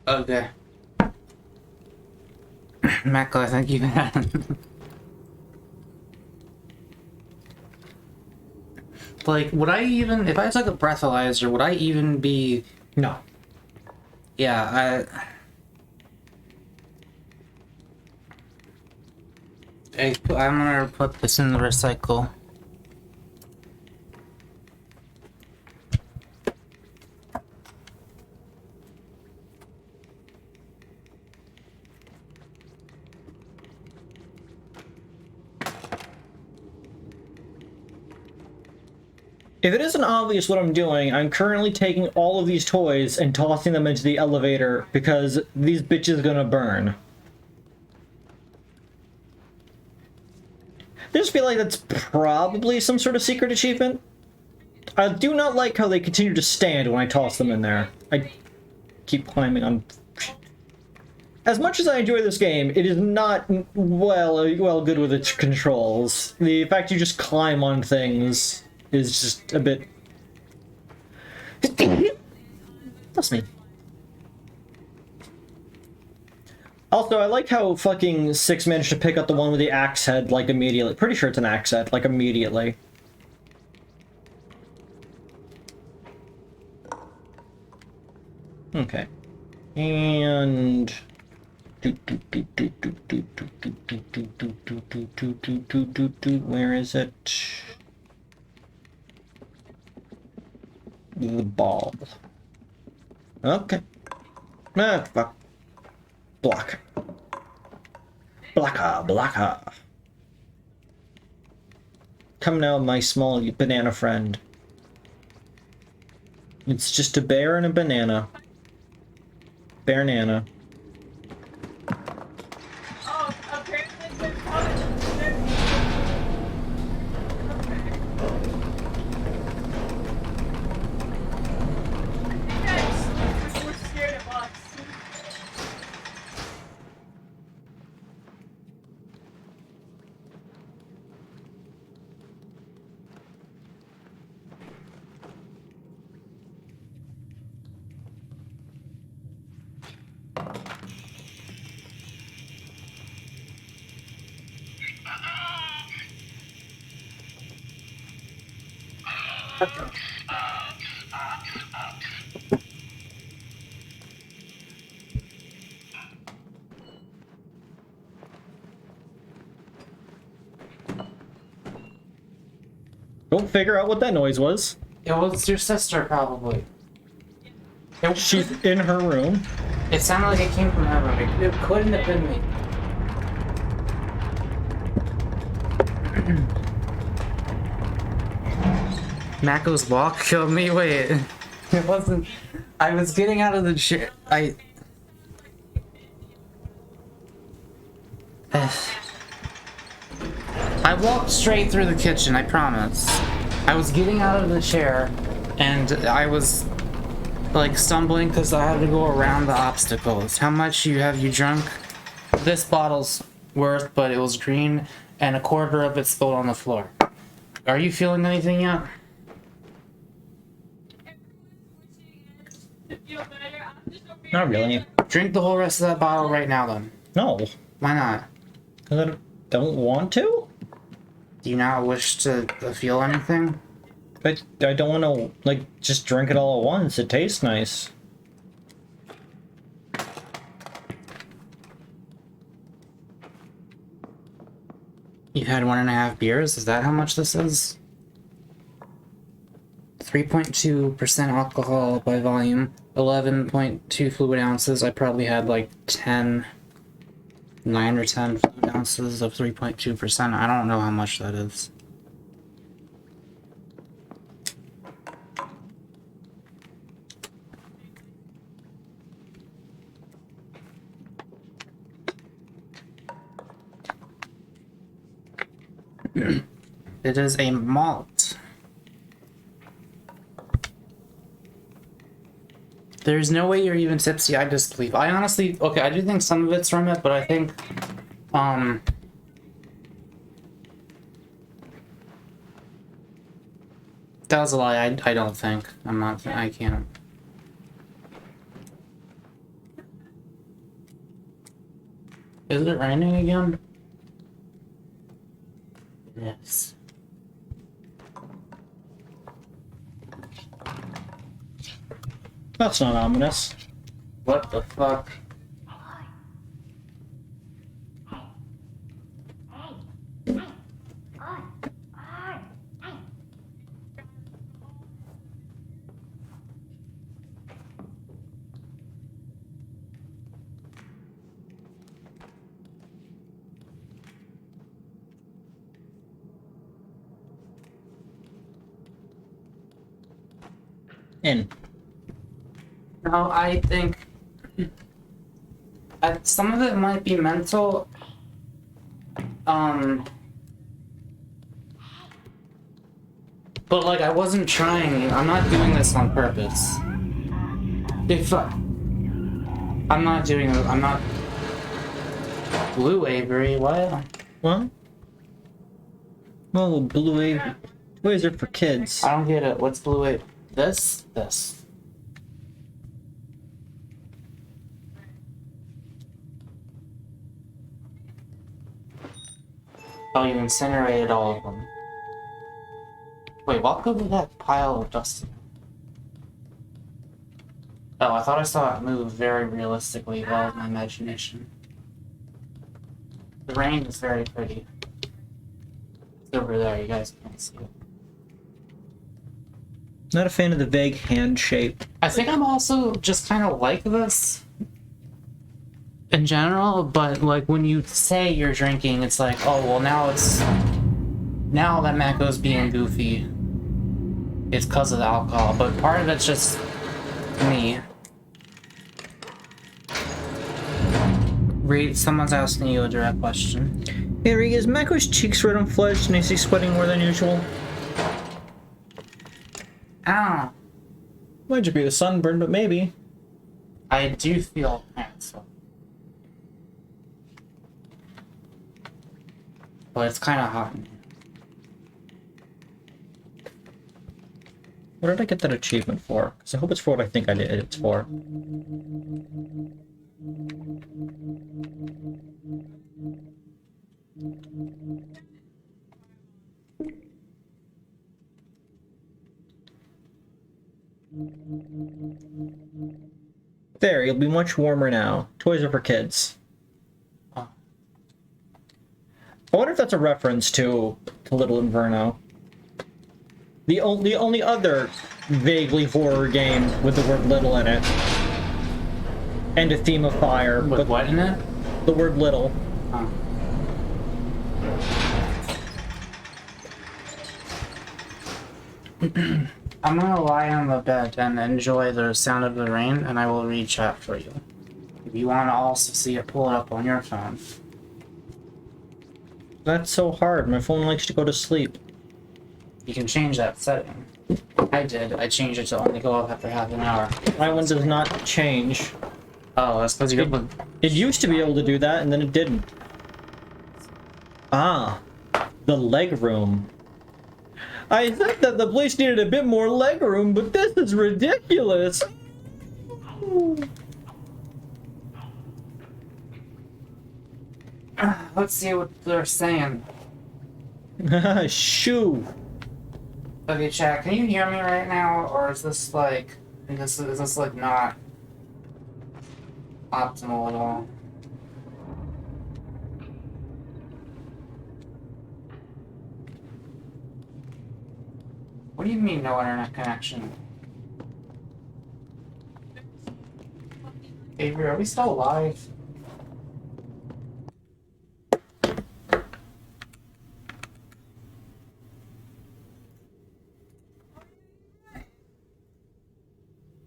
Okay. Mako, I think you had. Like, would I even, if I took a breathalyzer, would I even be? No. Yeah, I'm gonna put this in the recycle. If it isn't obvious what I'm doing, I'm currently taking all of these toys and tossing them into the elevator because these bitches gonna burn. I just feel like that's probably some sort of secret achievement. I do not like how they continue to stand when I toss them in there. I keep climbing on... As much as I enjoy this game, it is not well good with its controls. The fact you just climb on things is just a bit... That's me. Also, I like how fucking Six managed to pick up the one with the axe head, like, immediately. Pretty sure it's an axe head, like, immediately. Okay. And... Where is it? The ball. Okay. Ah, fuck. Block. Blocker. Come now, my small banana friend. It's just a bear and a banana. Bear nana. Oh, apparently they're coming. Okay. I think I were scared of us. Don't figure out what that noise was. It was your sister, probably. She's in her room. It sounded like it came from her room. It couldn't have been me. Mako's walk killed me. Wait, it wasn't. I was getting out of the chair. I walked straight through the kitchen, I promise. I was getting out of the chair, and I was like stumbling because I had to go around the obstacles. How much have you drunk? This bottle's worth, but it was green, and a quarter of it spilled on the floor. Are you feeling anything yet? feel better. I'm just over here. Not really. Drink the whole rest of that bottle right now, then. No. Why not? Because I don't want to? Do you not wish to feel anything? I don't want to, like, just drink it all at once. It tastes nice. You've had 1.5 beers? Is that how much this is? 3.2% alcohol by volume, 11.2 fluid ounces. I probably had like 9 or 10 fluid ounces of 3.2%. I don't know how much that is. It is a malt. There's no way you're even tipsy, I disbelieve. I honestly, okay, I do think some of it's from it, but I think, that was a lie. I don't think. I'm not, I can't. Is it raining again? Yes. That's not ominous. What the fuck? In. No, I think some of it might be mental. But like I wasn't trying. I'm not doing this on purpose. If I'm not doing it, I'm not. Blue Avery, what? What? Oh, Blue Avery. Toys are for kids. I don't get it. What's Blue Avery? This? This. Oh, you incinerated all of them. Wait, walk over that pile of dust. Oh, I thought I saw it move very realistically. That was my imagination. The rain is very pretty. It's over there, you guys can't see it. Not a fan of the vague hand shape. I think I'm also just kind of like this in general, but like when you say you're drinking, it's like, oh, well now that Mako's being goofy. It's because of the alcohol, but part of it's just me. Reed, someone's asking you a direct question. Hey, Riga, is Mako's cheeks red and flushed and is he sweating more than usual? Ow. Might just be the sunburn, but maybe. I do feel handsome. But it's kind of hot in here. What did I get that achievement for? Because I hope it's for what I think it's for. There, you'll be much warmer now. Toys are for kids. Oh. I wonder if that's a reference to Little Inferno. The only other vaguely horror game with the word little in it. And a theme of fire. With but what in it? the word little. Oh. I'm gonna lie on the bed and enjoy the sound of the rain, and I will read chat for you. If you want to also see it, pull it up on your phone. That's so hard. My phone likes to go to sleep. You can change that setting. I did. I changed it to only go up after half an hour. My one does not change. Oh, that's because you got It used to be able to do that, and then it didn't. Ah, the leg room. I said that the place needed a bit more leg room, but this is ridiculous. Let's see what they're saying. Shoo! Okay, chat, can you hear me right now, or is this like, is this like not optimal at all? What do you mean no internet connection? Avery, are we still live?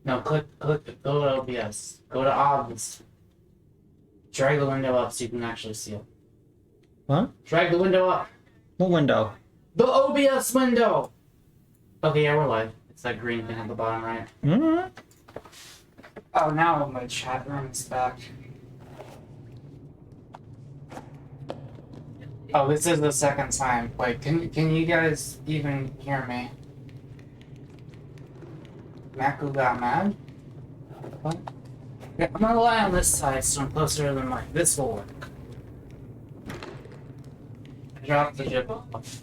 No, go to OBS. Go to OBS. Drag the window up so you can actually see it. What? Drag the window up. What window? The OBS window! Okay, yeah, we're live. It's that green thing at the bottom right. Mm-hmm. Oh, now my chat room is back. Oh, this is the second time. Wait, can you guys even hear me? Maku got mad? What? Yeah, I'm gonna lie on this side so I'm closer to the mic. This will work. I dropped the jib off.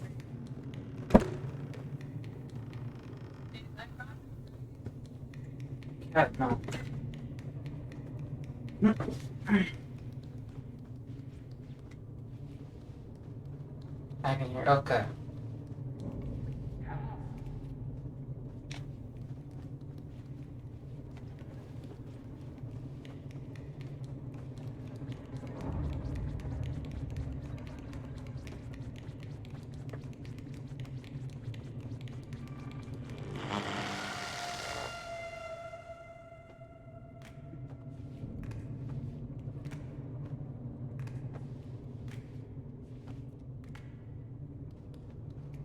God, no. I can hear. Okay.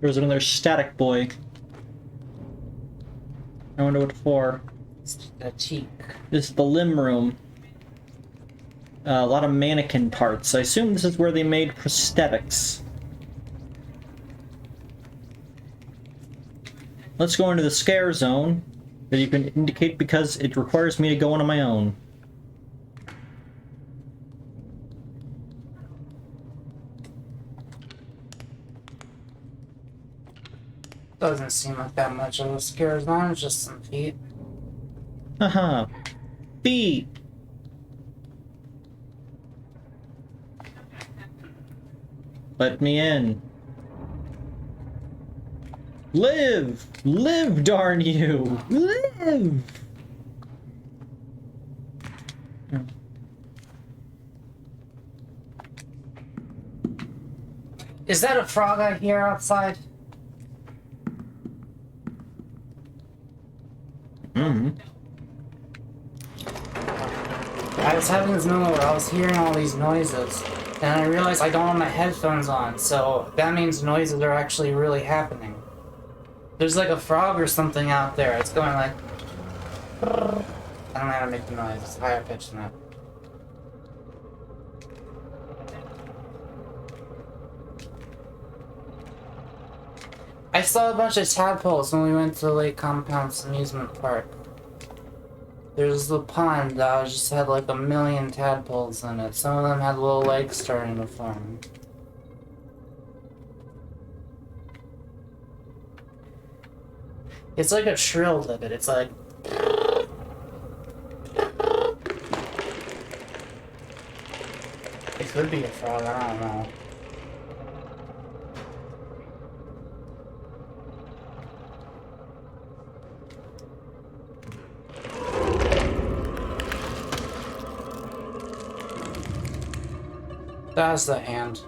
There's another static boy. I wonder what for. It's a cheek. This is the limb room. A lot of mannequin parts. I assume this is where they made prosthetics. Let's go into the scare zone that you can indicate because it requires me to go on my own. Doesn't seem like that much of a scare zone, it's just some feet. Haha. Feet! Let me in. Live! Live, darn you! Live! Is that a frog I hear outside? Mm-hmm. I was having this moment where I was hearing all these noises, and I realized I don't have my headphones on, so that means noises are actually really happening. There's like a frog or something out there. It's going like... I don't know how to make the noise. It's higher pitched than that. I saw a bunch of tadpoles when we went to Lake Compounce amusement park. There's the pond that just had like 1,000,000 tadpoles in it. Some of them had little legs starting to form. It's like a trill of it. It's like... It could be a frog, I don't know. That's the hand.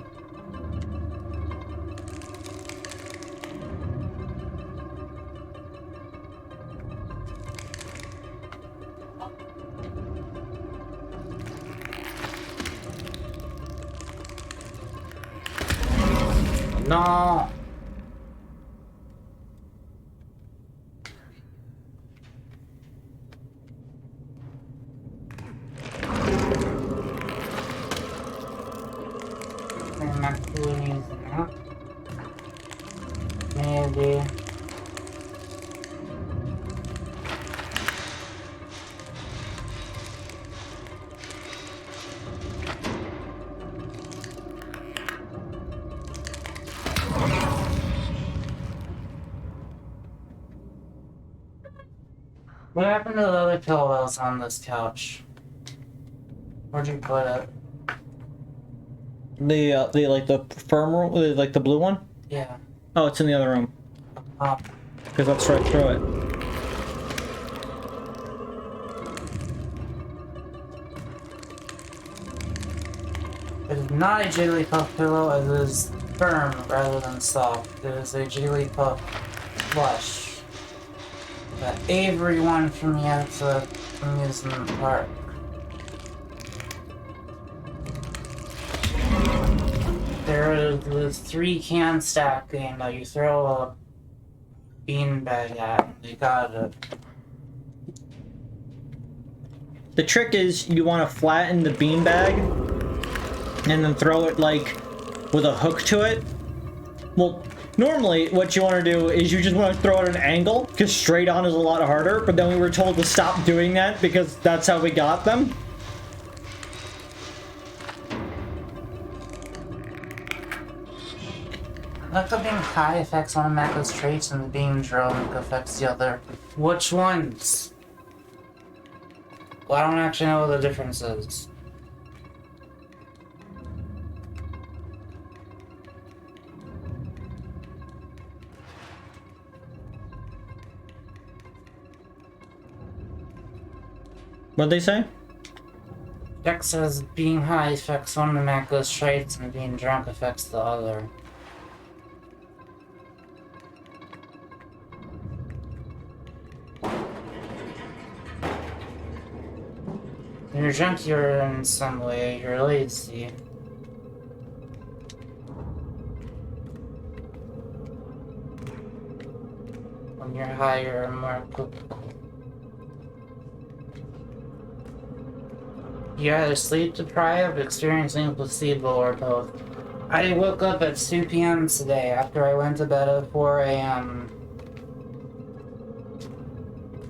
No. I'm not doing anything now. Maybe. What happened to the other pillow that was on this couch? Where'd you put it? The like the firm room, like the blue one? Yeah. Oh, it's in the other room. Oh. Because that's right through it. It is not a Jigglypuff pillow, it is firm rather than soft. It is a Jigglypuff plush. The Avery one from the amusement park. There is this 3-can stack game that you throw a beanbag at and you got it. The trick is you want to flatten the beanbag and then throw it like with a hook to it. Well, normally what you want to do is you just want to throw it at an angle because straight on is a lot harder, but then we were told to stop doing that because that's how we got them. Like the being high affects one of Mako's traits and the being drone affects the other. Which ones? Well, I don't actually know what the difference is. What'd they say? Dex says being high affects one of Mako's traits and being drunk affects the other. When you're drunk, you're in some way, you're lazy. When you're high, you're more cookable. You either sleep deprived, experiencing a placebo, or both. I woke up at 2 p.m. today after I went to bed at 4 a.m.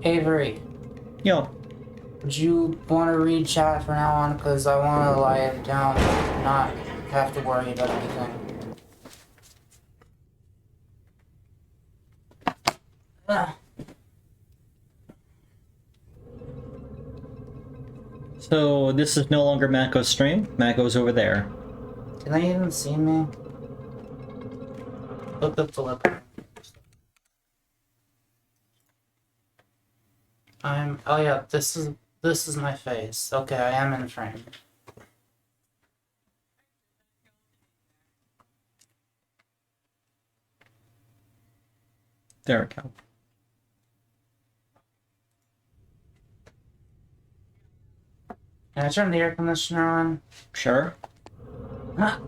Avery. Yo. Would you want to read chat from now on? Because I want to lie it down and not have to worry about anything. Ugh. So this is no longer Mako's stream. Mako's over there. Can they even see me? Look up the lip. Oh yeah, this is my face. Okay, I am in frame. There we go. Can I turn the air conditioner on? Sure. Huh.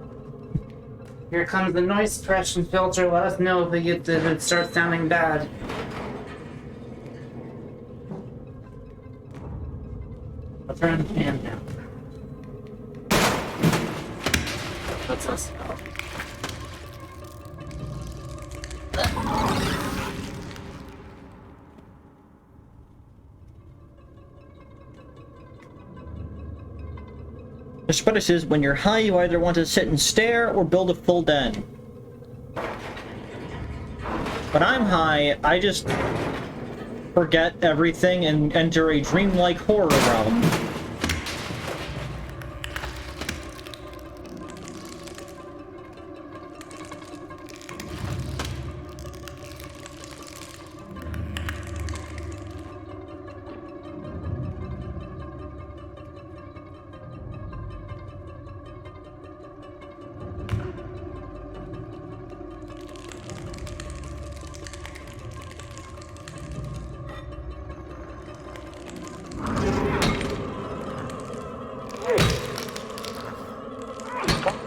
Here comes the noise suppression filter. Let us know if it starts sounding bad. I'll turn the fan down. Let's us go. The spreader says when you're high, you either want to sit and stare or build a full den. When I'm high, I just forget everything and enter a dreamlike horror realm.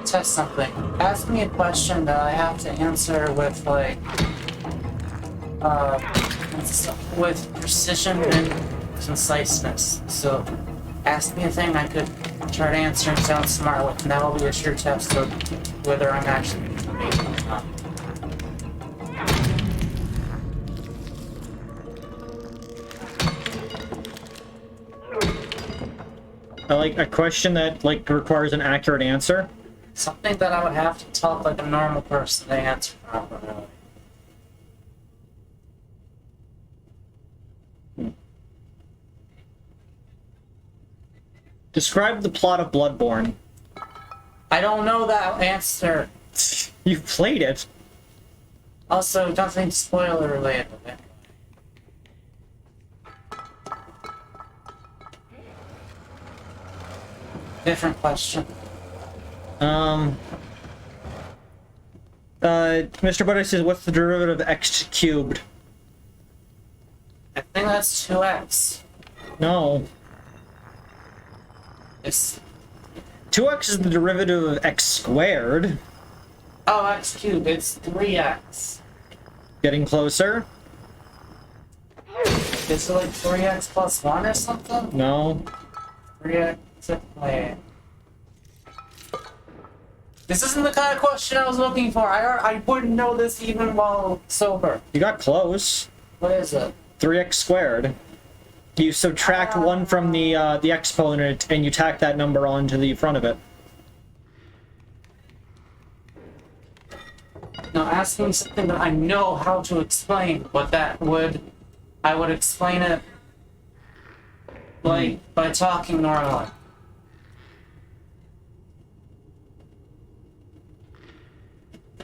Test something. Ask me a question that I have to answer with like with precision and conciseness. So ask me a thing I could try to answer and sound smart with, and that will be a sure test of whether I'm actually amazing or not. I like a question that like requires an accurate answer. Something that I would have to talk like a normal person to answer properly. Describe the plot of Bloodborne. I don't know that answer. You played it. Also, nothing spoiler related. Different question. Mr. Butter says, what's the derivative of x cubed? I think that's 2x. No. It's 2x is the derivative of x squared. oh, x cubed. It's 3x. Getting closer? Is it like 3x plus 1 or something? No. 3x. Wait. This isn't the kind of question I was looking for. I wouldn't know this even while sober. You got close. What is it? 3x squared. You subtract 1 from the exponent, and you tack that number onto the front of it. No, ask me something that I know how to explain, but I would explain it like by talking normally.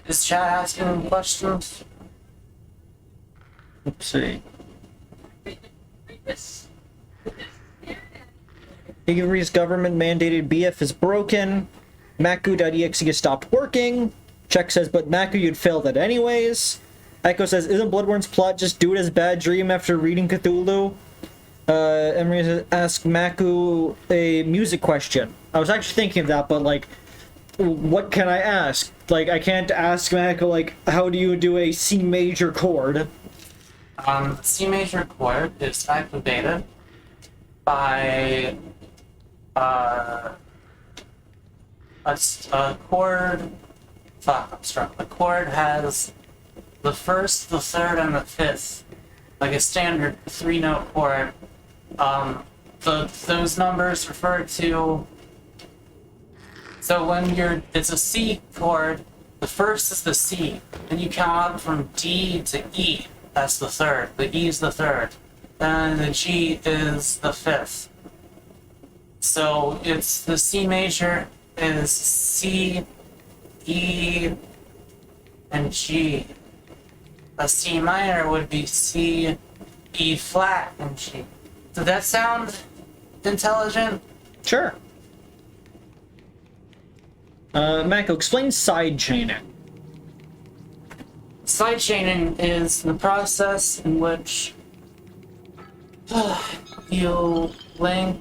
Is chat asking questions? Let's see. Avery's government-mandated BF is broken. Maku.exe has stopped working. Check says, but Maku, you'd fail that anyways. Echo says, isn't Bloodborne's plot just do it as bad dream after reading Cthulhu? Emery says, ask Maku a music question. I was actually thinking of that, but like, what can I ask? Like, I can't ask Maku, like, how do you do a C major chord? C major chord is activated by a chord. Fuck, I'm struck. The chord has the first, the third, and the fifth, like a standard 3-note chord. Those numbers refer to. So when it's a C chord, the first is the C, and you count up from D to E. That's the third. The E is the third. And the G is the fifth. So it's the C major is C, E, and G. A C minor would be C, E flat, and G. Did that sound intelligent? Sure. Mako, explain side chaining. Side chaining is the process in which you link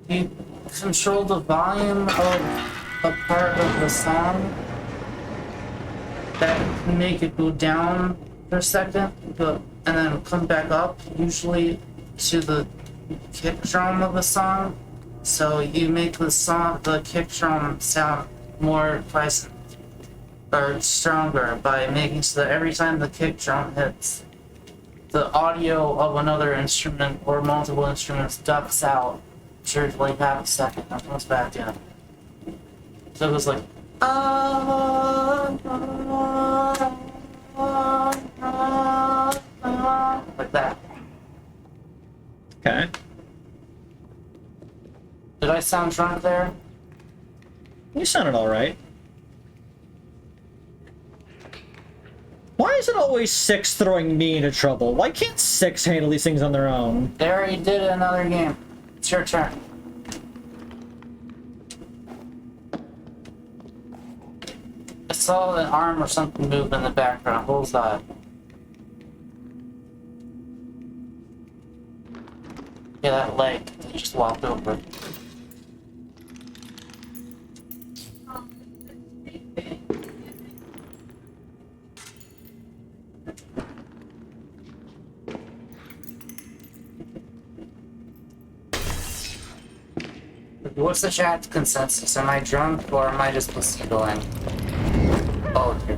you control the volume of a part of the song that can make it go down for a second, and then come back up, usually to the kick drum of the song. So you make the kick drum sound more present or stronger by making so that every time the kick drum hits, the audio of another instrument or multiple instruments ducks out for like half a second and comes back in. So it was like like that. Okay. Did I sound drunk there? You sounded alright. Why is it always 6 throwing me into trouble? Why can't 6 handle these things on their own? They already did another game. It's your turn. I saw an arm or something move in the background. What was that? Yeah, that leg. You just walked over. What's the chat consensus? Am I drunk or am I just placeboing? Oh, dear.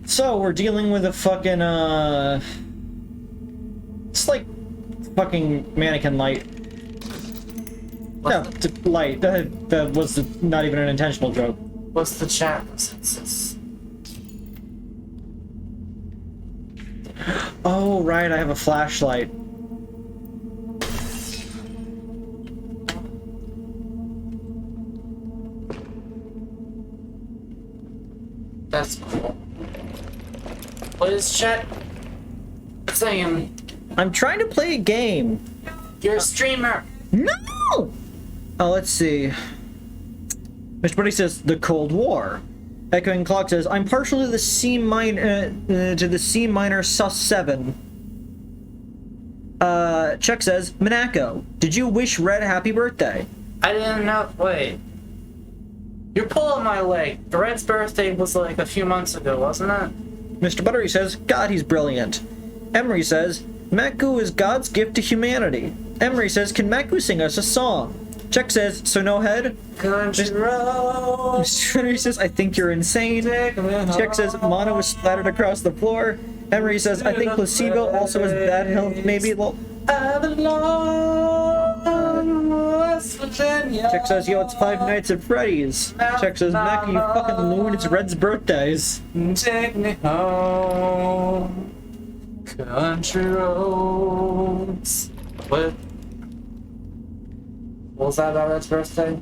So, we're dealing with a fucking, it's like fucking mannequin light. No, light. That was not even an intentional joke. What's the chat consensus? Oh, right, I have a flashlight. That's cool. What is chat saying? I'm trying to play a game. You're a streamer. No! Oh, let's see. Mr. Buddy says, the Cold War. Echoing Clock says, I'm partial to the C minor, sus 7. Chuck says, Monaco, did you wish Red a happy birthday? I didn't know. Wait. You're pulling my leg. Red's birthday was like a few months ago, wasn't it? Mr. Buttery says, God, he's brilliant. Emery says, Maku is God's gift to humanity. Emery says, can Maku sing us a song? Chuck says, so no head? Country road. Mr. Buttery says, I think you're insane. Chuck says, Mono is splattered across the floor. Emery says, I think placebo also has bad health, maybe. I belong in West Virginia. Chuck says, yo, it's Five Nights at Freddy's. Chuck says, Mac, you fucking loon, it's Red's birthdays. Take me home, country roads. What was that about Red's birthday?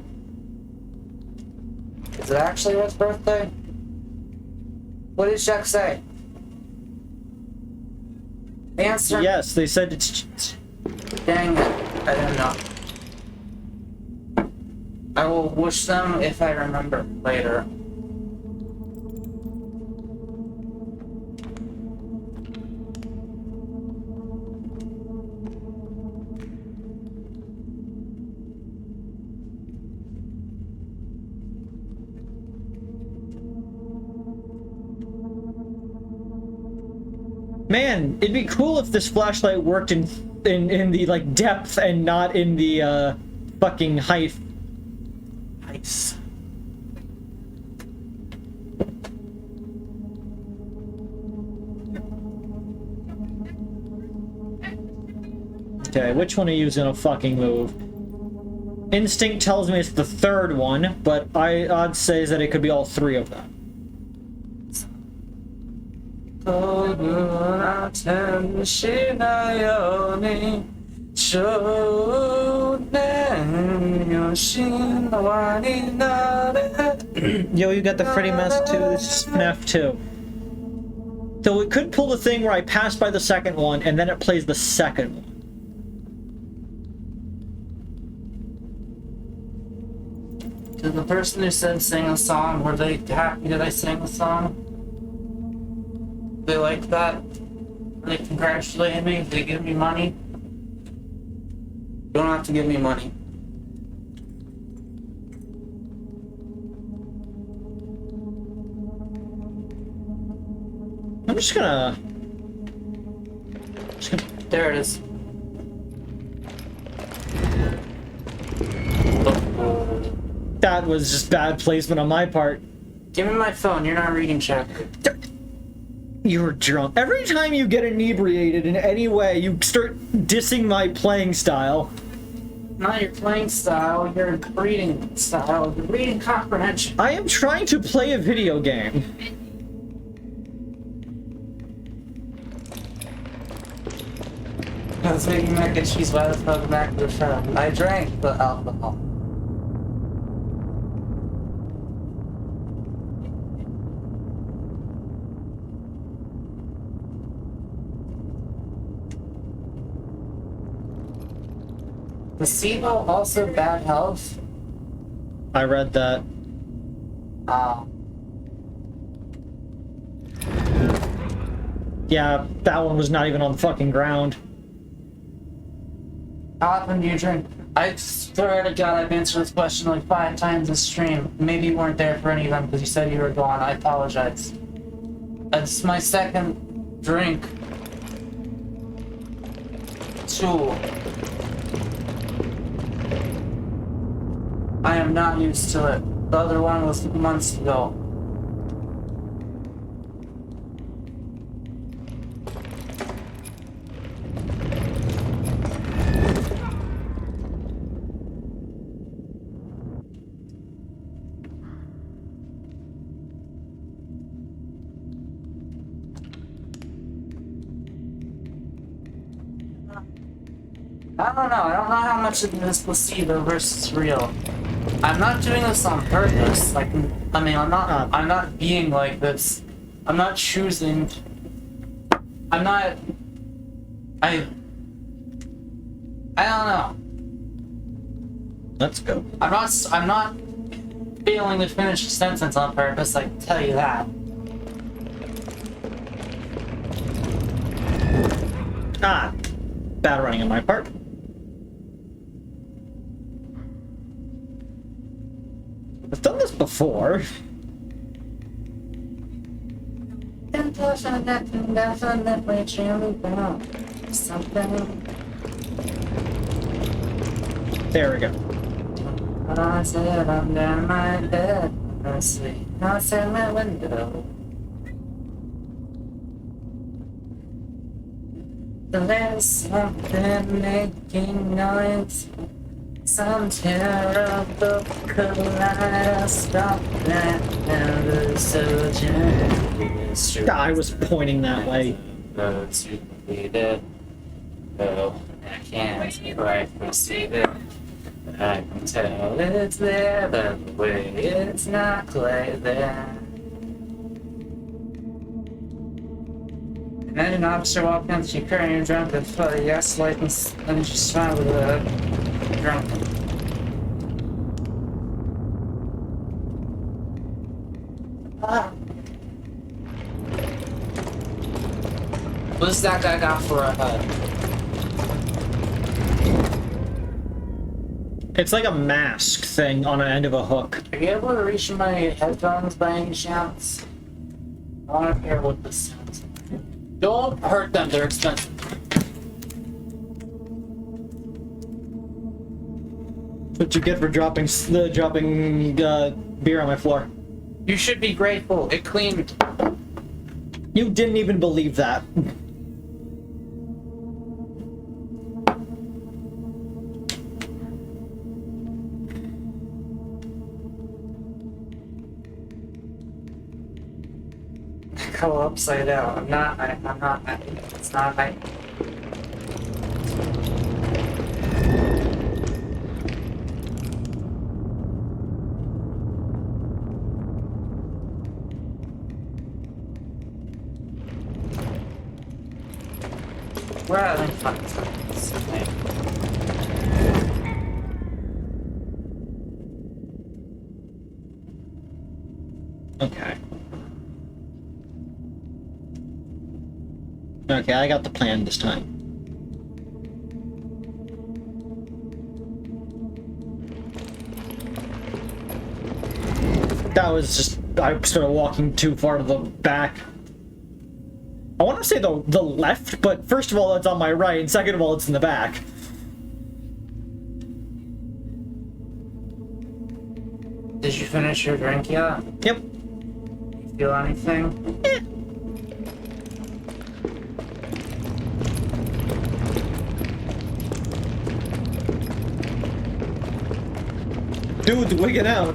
Is it actually Red's birthday? What did Chuck say? Answer. Yes, they said it's... Dang it, I didn't know. I will wish them if I remember later. Man, it'd be cool if this flashlight worked in the like depth and not in the fucking height. Nice. Okay, which one of you is gonna fucking move? Instinct tells me it's the third one, but I'd say that it could be all three of them. Yo, you got the Freddy mask too? This is FNAF 2. So it could pull the thing where I pass by the second one and then it plays the second one. Did the person who said sing a song, were they happy that I sang the song? They like that? They congratulated me? They give me money? You don't have to give me money. I'm just gonna... There it is. That was just bad placement on my part. Give me my phone, you're not reading chat. You're drunk. Every time you get inebriated in any way, you start dissing my playing style. Not your playing style, your reading style, your reading comprehension. I am trying to play a video game. I was making mac and cheese by the fuck back to the front. I drank the alcohol. Placebo also bad health? I read that. Yeah, that one was not even on the fucking ground. How often do you drink? I swear to God, I've answered this question like 5 times this stream. Maybe you weren't there for any of them because you said you were gone. I apologize. That's my second drink. 2. I am not used to it. The other one was months ago. I don't know. I don't know how much of this placebo versus real. I'm not doing this on purpose. Like, I mean, I'm not. I'm not being like this. I'm not choosing. I'm not. I don't know. Let's go. I'm not failing to finish a sentence on purpose. I can tell you that. Ah, bad running on my part. I've done this before. There we go. I said under my bed, I sleep outside my window. There's something making noise. Some terrible kaleidoscope that never so gently. I was pointing that way. To be dead. Oh, I can't quite perceive it. I can tell it's there, but the way it's not quite there. And then an officer walked down to your car and you're drunk and felt a gas light and then she smiled with a drunk. What does that guy got for a HUD? It's like a mask thing on an end of a hook. Are you able to reach my headphones by any chance? I want to hear what this sounds like. Don't hurt them, they're expensive. What you get for dropping beer on my floor? You should be grateful. It cleaned. You didn't even believe that. Go upside down. I'm not. It's not. We're having fun times. Okay. Okay, I got the plan this time. That was just... I started walking too far to the back. I want to say the left, but first of all, it's on my right, and second of all, it's in the back. Did you finish your drink yet? Yep. You feel anything? Eh. Dude's wigging out.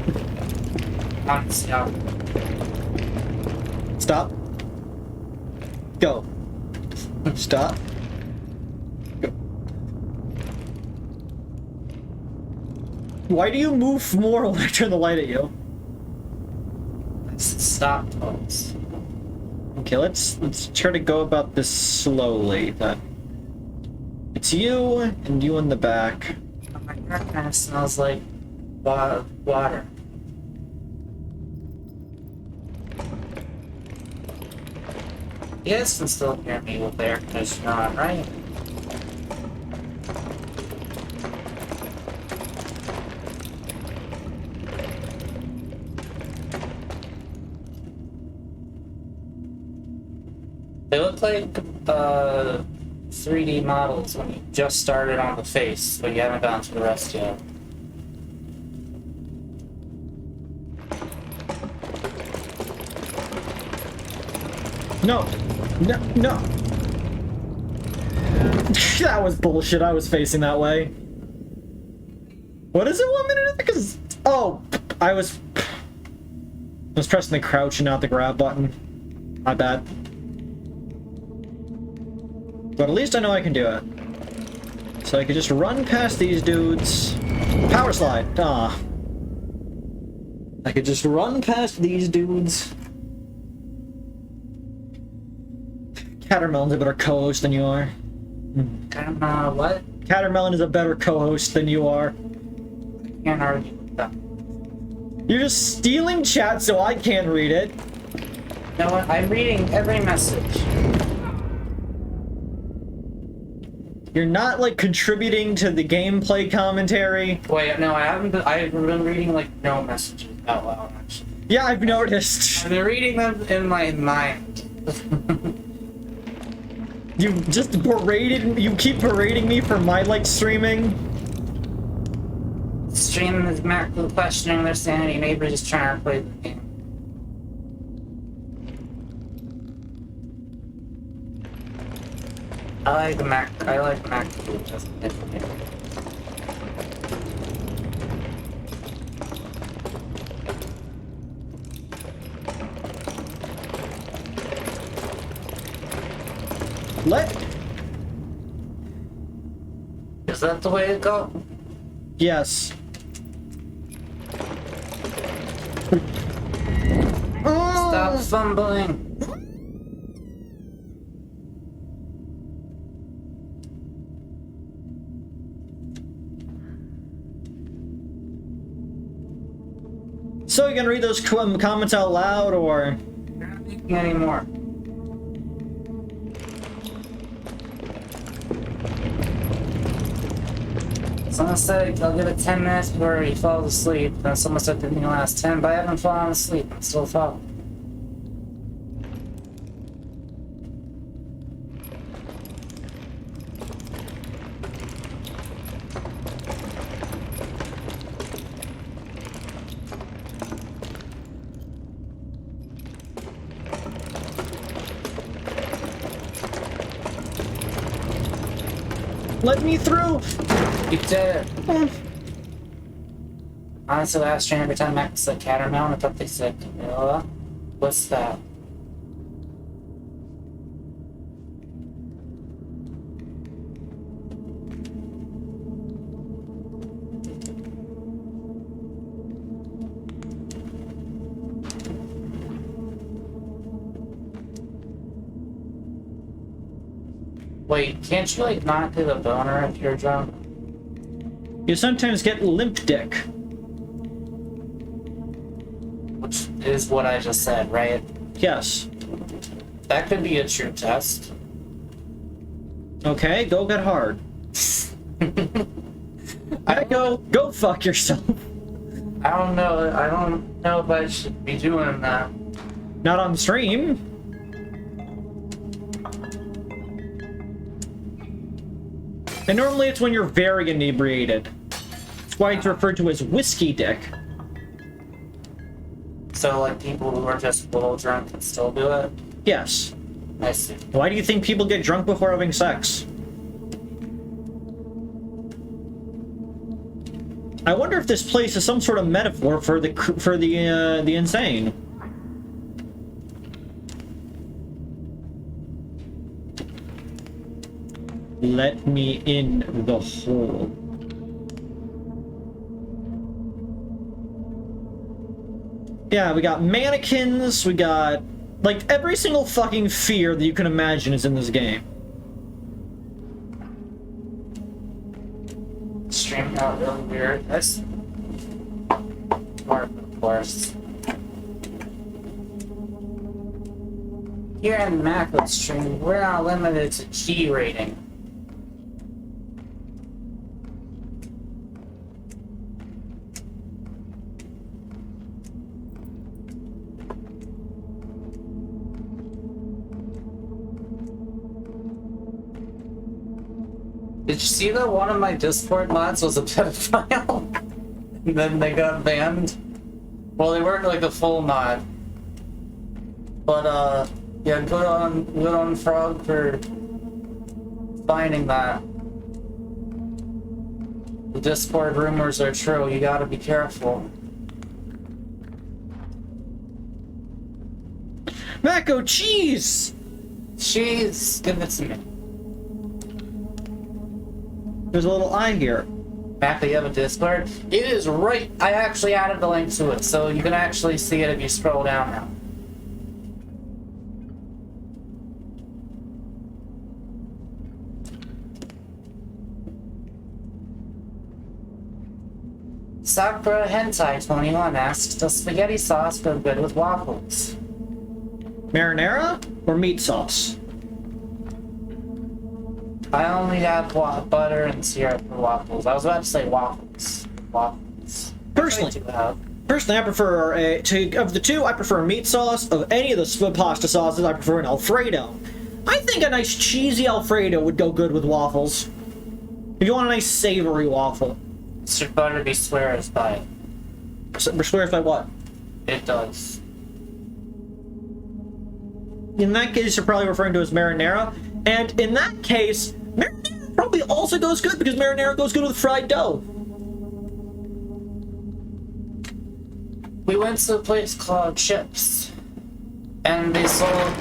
Stop. Stop. Go. Stop. Go. Why do you move more when I turn the light at you? Stop, folks. Okay, let's try to go about this slowly. That it's you and you in the back. Oh, my car kind of smells like water. You guys can still hear me with the air conditioner on, right? They look like 3D models when you just started on the face, but you haven't gone to the rest yet. No. No, no. That was bullshit. I was facing that way. What does it want me to do? Because I was pressing the crouch and not the grab button. My bad. But at least I know I can do it. So I could just run past these dudes. Power slide. Ah. I could just run past these dudes. Catermelon's a better co-host than you are. What? Catermelon is a better co-host than you are. Can't argue with that. You're just stealing chat so I can't read it. You know what? I'm reading every message. You're not, like, contributing to the gameplay commentary. Wait, no, I haven't been, I've been reading, like, no messages out loud, actually. Yeah, I've noticed. I've been reading them in my mind. You just you keep berating me for my, like, streaming. Stream is Macro questioning their sanity, maybe just trying to play the game. I like Mac just differently. Is that the way to go? Yes. Stop fumbling. So you gonna read those comments out loud, or? You're not thinking anymore. Someone said I'll give it 10 minutes before he falls asleep. Then someone said it didn't last 10, but I haven't fallen asleep. I'm still falling. Let me through! You did it. Honestly, last stream, every time Max said Catermelon, I thought they said Camilla. What's that? Wait, can't you like not do the boner if you're drunk? You sometimes get limp dick. Which is what I just said, right? Yes. That could be a true test. Okay, go get hard. Go fuck yourself. I don't know if I should be doing that. Not on stream. And normally it's when you're very inebriated. That's why it's referred to as whiskey dick. So like people who are just a little drunk can still do it? Yes. I see. Why do you think people get drunk before having sex? I wonder if this place is some sort of metaphor for the insane. Let me in the hole. Yeah, we got mannequins, we got... like, every single fucking fear that you can imagine is in this game. Streaming out really weird. That's smart, of course. Here in the macro stream, we're not limited to G rating. Did you see that one of my Discord mods was a pedophile? And then they got banned? Well, they weren't like a full mod. But, yeah, good on Frog for finding that. The Discord rumors are true, you gotta be careful. Maco cheese! Cheese! Give it to me. There's a little eye here. Mac, do you have a Discord? It is right. I actually added the link to it, so you can actually see it if you scroll down now. Sakura Hentai 21 asks, does spaghetti sauce go good with waffles? Marinara or meat sauce? I only have butter and syrup for waffles. I was about to say waffles. Waffles. Personally, I prefer of the two, I prefer meat sauce. Of any of the pasta sauces, I prefer an Alfredo. I think a nice cheesy Alfredo would go good with waffles. If you want a nice savory waffle. Should butter be swears by? Swears by what? It does. In that case, you're probably referring to as marinara. And in that case, marinara probably also goes good because marinara goes good with fried dough. We went to a place called Chips, and they sold.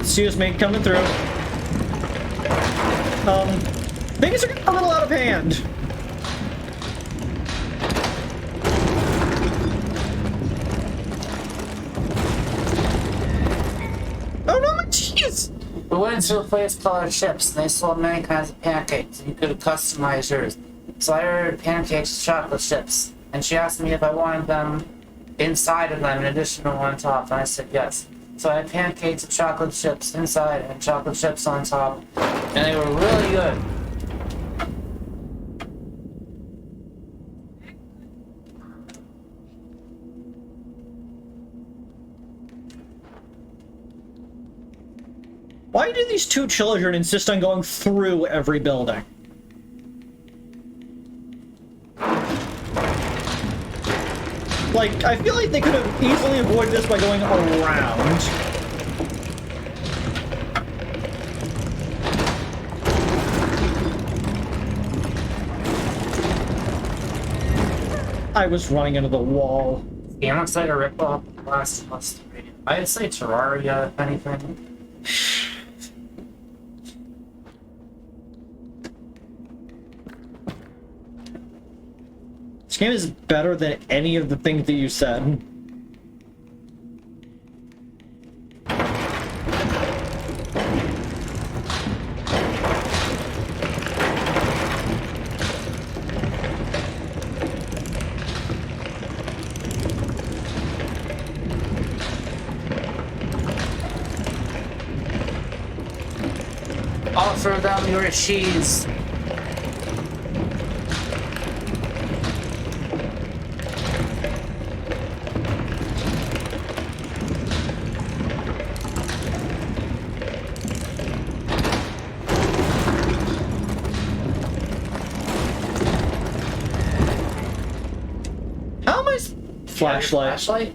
Excuse me, coming through. Things are getting a little out of hand. Oh no, my cheese! We went to a place called Chips, and they sold many kinds of pancakes, and you could customize yours. So I ordered pancakes with chocolate chips, and she asked me if I wanted them inside of them in addition to on top, and I said yes. So I had pancakes with chocolate chips inside and chocolate chips on top, and they were really good. Why do these two children insist on going through every building? Like, I feel like they could have easily avoided this by going around. I was running into the wall. Yeah, looks like a rip-off of Last of Us 3. I'd say Terraria, if anything. This game is better than any of the things that you said. Offer them your cheese. How am I... Flashlight?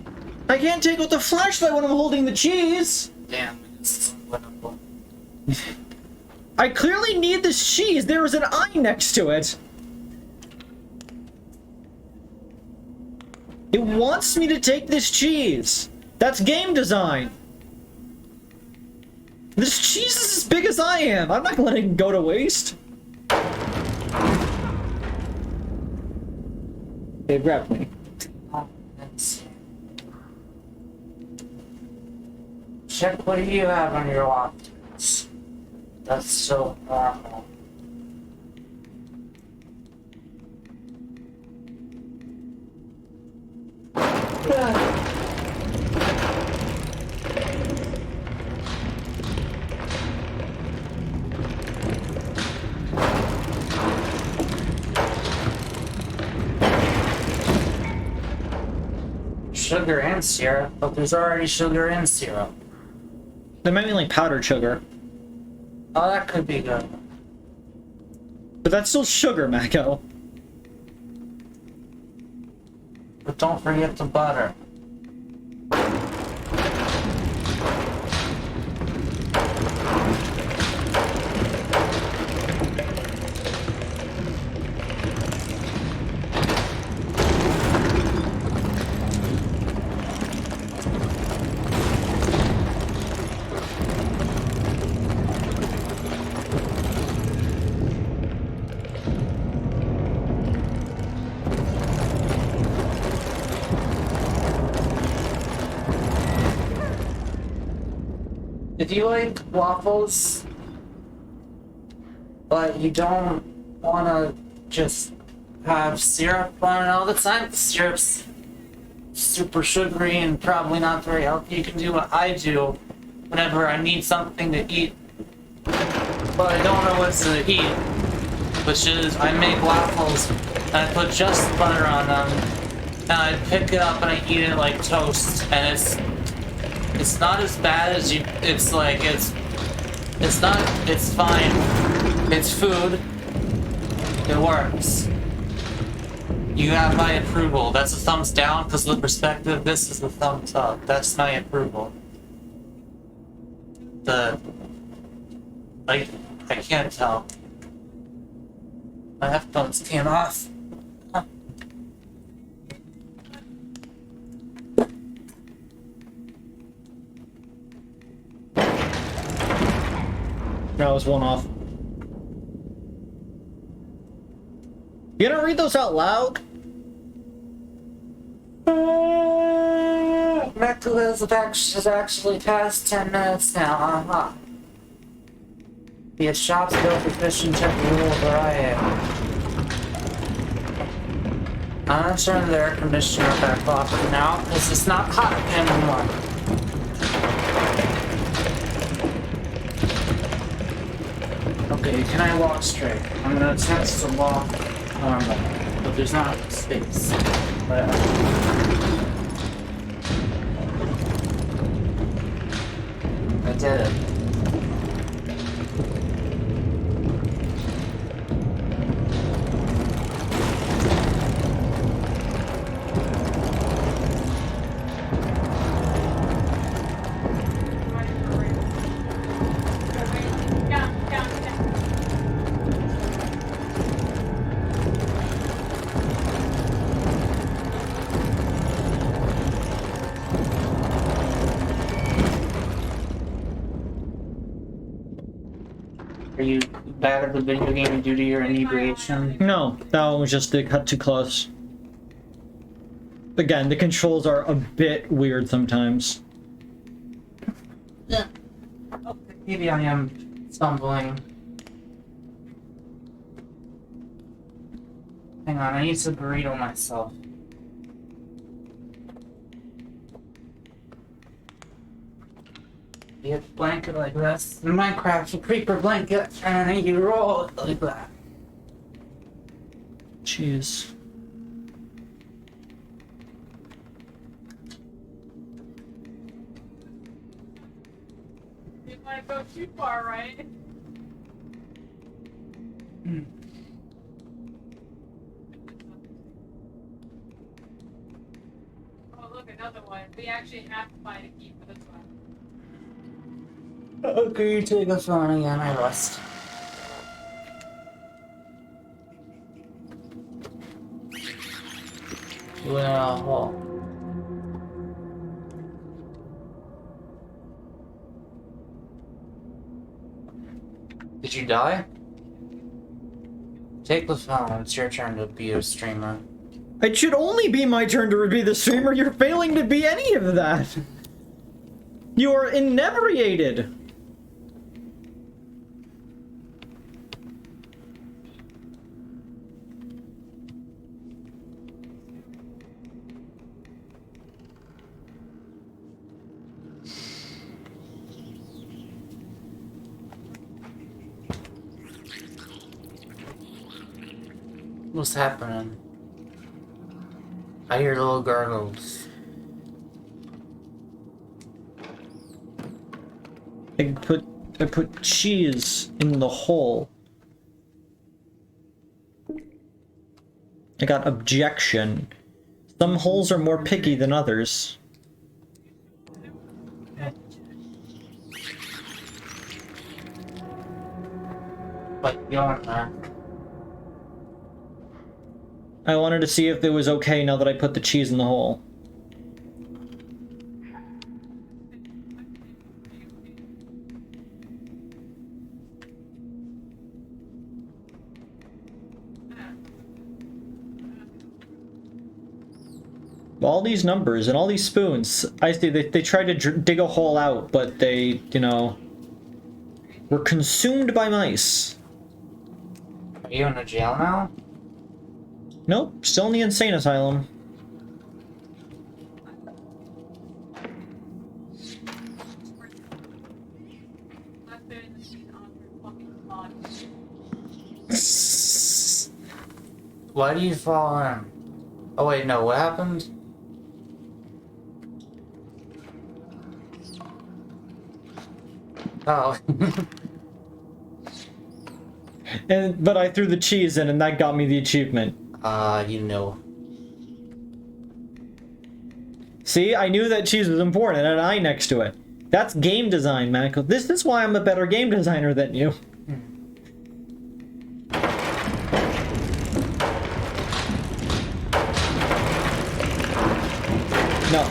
I can't take out the flashlight when I'm holding the cheese! Damn, it's unwinnable. I clearly need this cheese! There is an eye next to it! It wants me to take this cheese! That's game design! This cheese is as big as I am! I'm not letting it go to waste! They grabbed me. Let's see. Check what do you have on your options. That's so normal. Sugar and syrup, but there's already sugar and syrup. They might mean like powdered sugar. Oh, that could be good. But that's still sugar, Mako. But don't forget the butter. If you like waffles, but you don't want to just have syrup on it all the time, the syrup's super sugary and probably not very healthy. You can do what I do whenever I need something to eat, but I don't know what to eat, which is I make waffles and I put just butter on them, and I pick it up and I eat it like toast, and it's not as bad as you. It's like it's not. It's fine. It's food. It works. You have my approval. That's a thumbs down because of the perspective. This is a thumbs up. That's my approval. I can't tell. My headphones came off. No, it was one off. You gonna read those out loud? Mecca has actually passed 10 minutes now, The shops go for fish and check the rule where I am. I'm gonna turn the air conditioner back off now, because it's not hot anymore. Okay, can I walk straight? I'm gonna attempt to walk normal, but there's not space. But, I did it. Are you bad at the video game due to your inebriation? No, that one was just they cut too close. Again, the controls are a bit weird sometimes. Yeah. Okay, maybe I am stumbling. Hang on, I need to burrito myself. You get a blanket like this. In Minecraft, you creeper blanket, and then you roll it like that. Jeez. You might go too far, right? Oh, look, another one. We actually have to find a key for this one. Okay, take us on again, I rest. Well, did you die? Take the phone, it's your turn to be a streamer. It should only be my turn to be the streamer. You're failing to be any of that. You are inebriated. What's happening? I hear little gargles. I put cheese in the hole. I got objection. Some holes are more picky than others. What you on there? I wanted to see if it was okay now that I put the cheese in the hole. All these numbers and all these spoons. I see they tried to dig a hole out, but they, you know, were consumed by mice. Are you in a jail now? Nope, still in the insane asylum. Left there in the scene on her fucking body. Why do you fall in? Oh wait, no, what happened? Oh. But I threw the cheese in and that got me the achievement. You know. See, I knew that cheese was important and an eye next to it. That's game design, Mako. This is why I'm a better game designer than you. No.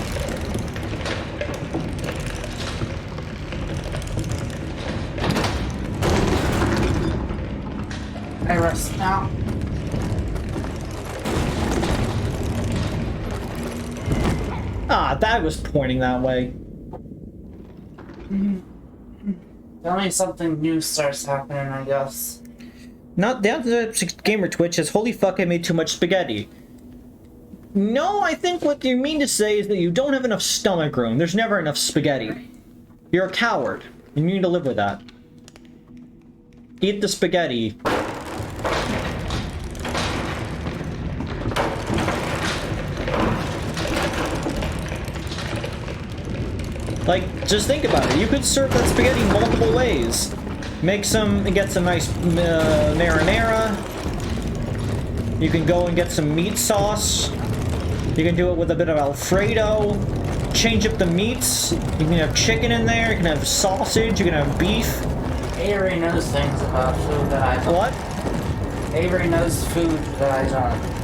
I rest now. Ah, that was pointing that way. Tell me something new starts happening, I guess. Not the gamer Twitch says, holy fuck, I made too much spaghetti. No, I think what you mean to say is that you don't have enough stomach room. There's never enough spaghetti. You're a coward, and you need to live with that. Eat the spaghetti. Like, just think about it. You could serve that spaghetti multiple ways. Get some nice marinara. You can go and get some meat sauce. You can do it with a bit of Alfredo. Change up the meats. You can have chicken in there. You can have sausage. You can have beef. Avery knows things about food that I don't. What? Avery knows food that I don't.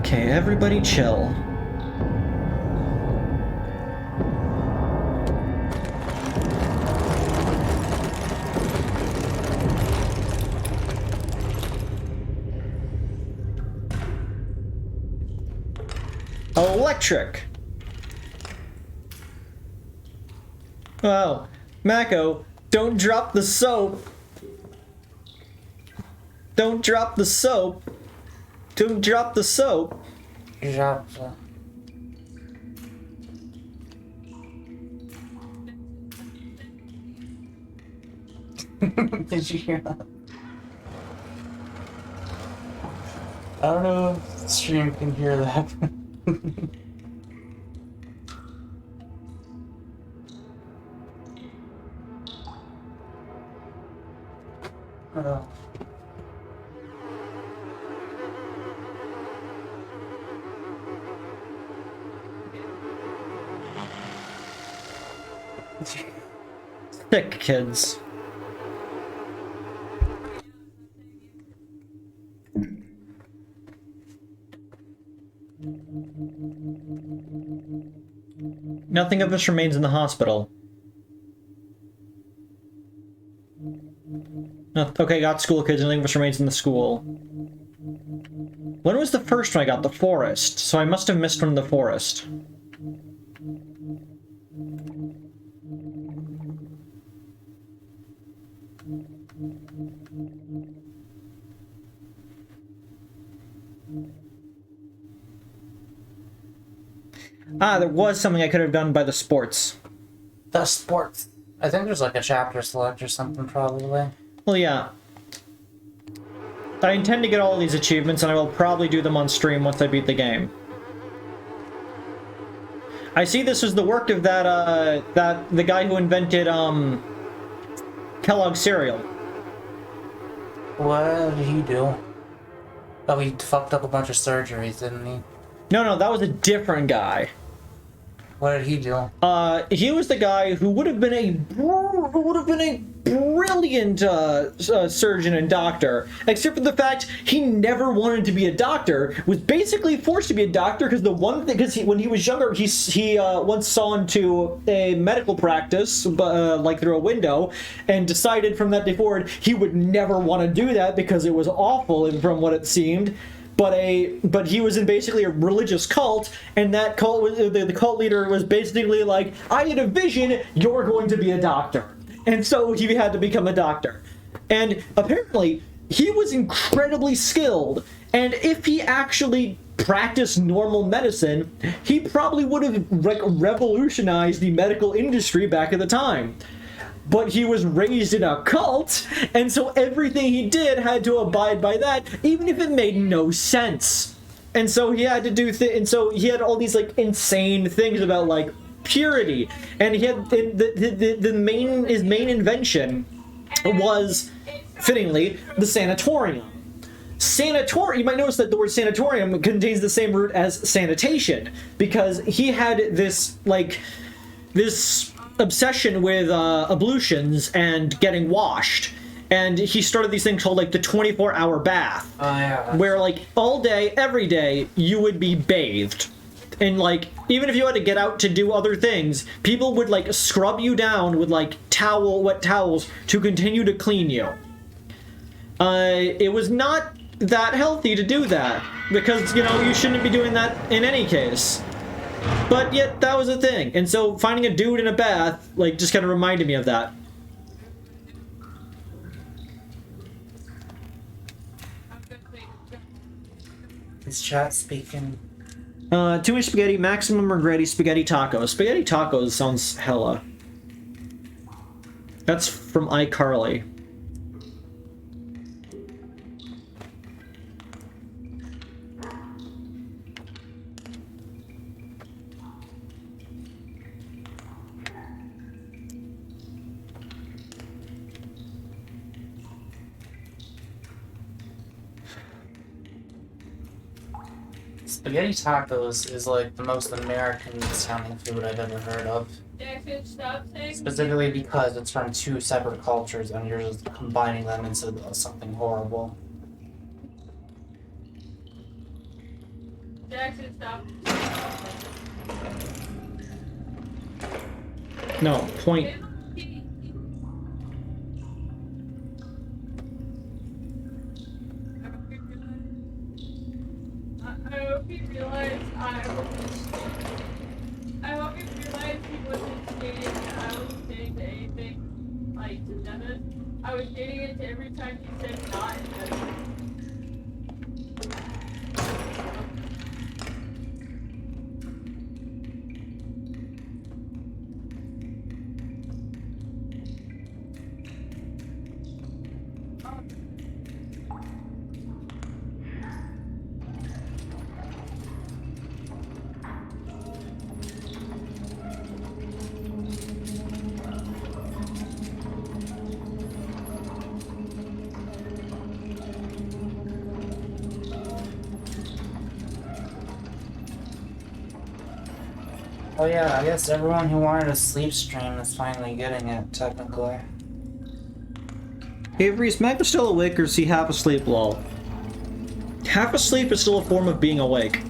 Okay, everybody chill. Electric! Oh, Mako, don't drop the soap! Don't drop the soap! Don't drop the soap! Drop the... Did you hear that? I don't know if the stream can hear that. Oh. Sick kids. Nothing of us remains in the hospital. No, okay, got school kids, nothing of us remains in the school. When was the first one I got? The forest. So I must have missed from the forest. Ah, there was something I could have done by the sports. The sports. I think there's like a chapter select or something, probably. Well, yeah. I intend to get all these achievements, and I will probably do them on stream once I beat the game. I see this was the work of the guy who invented, Kellogg's cereal. What did he do? Oh, he fucked up a bunch of surgeries, didn't he? No, that was a different guy. What did he do? He was the guy who would have been a brilliant surgeon and doctor, except for the fact he never wanted to be a doctor. Was basically forced to be a doctor because when he was younger, he once saw into a medical practice, like through a window, and decided from that day forward he would never want to do that because it was awful, and from what it seemed. But he was in basically a religious cult, and that cult was, the cult leader was basically like, I had a vision, you're going to be a doctor. And so he had to become a doctor. And apparently, he was incredibly skilled, and if he actually practiced normal medicine, he probably would have revolutionized the medical industry back at the time. But he was raised in a cult, and so everything he did had to abide by that, even if it made no sense. And so he had to do and so he had all these like insane things about like purity, and he had his main invention was, fittingly, the sanatorium. You might notice that the word sanatorium contains the same root as sanitation, because he had this obsession with ablutions and getting washed, and he started these things called like the 24-hour bath. Oh, yeah. Where like all day, every day, you would be bathed, and like even if you had to get out to do other things, people would like scrub you down with like wet towels to continue to clean you. It was not that healthy to do that, because you shouldn't be doing that in any case. But yet, that was a thing. And so, finding a dude in a bath, like, just kind of reminded me of that. Is chat speaking? Too much spaghetti, maximum regretti spaghetti tacos. Spaghetti tacos sounds hella. That's from iCarly. Spaghetti tacos is like the most American sounding food I've ever heard of. Jackson, stop saying. Specifically because it's from two separate cultures and you're just combining them into something horrible. Jackson, stop. No, point. I hope you realize I hope you realize he wasn't stating that I was saying to anything like to Dennis. I was stating it to every time he said not in Dennis. Oh yeah, I guess everyone who wanted a sleep stream is finally getting it, technically. Avery, is Magma still awake, or is he half asleep, lol? Half asleep is still a form of being awake.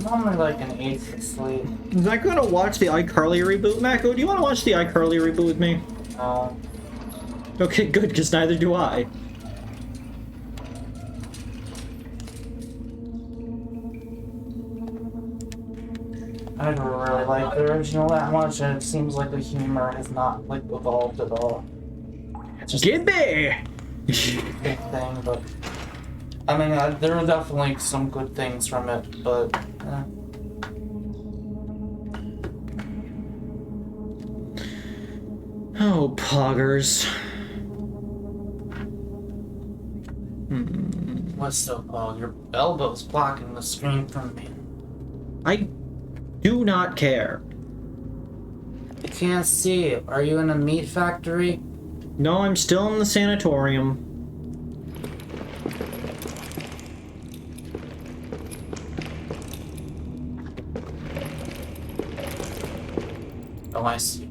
I'm only like an eighth asleep. Is that gonna watch the iCarly reboot? Mako, do you want to watch the iCarly reboot with me? No. Okay, good, because neither do I. I don't really like the original that much, and it seems like the humor has not like evolved at all. It's just Gibby! a big thing, but I mean, there are definitely some good things from it, but Oh, poggers. what's so called? Your elbow's blocking the screen from me. I do not care. I can't see. Are you in a meat factory? No, I'm still in the sanatorium. Oh, I see.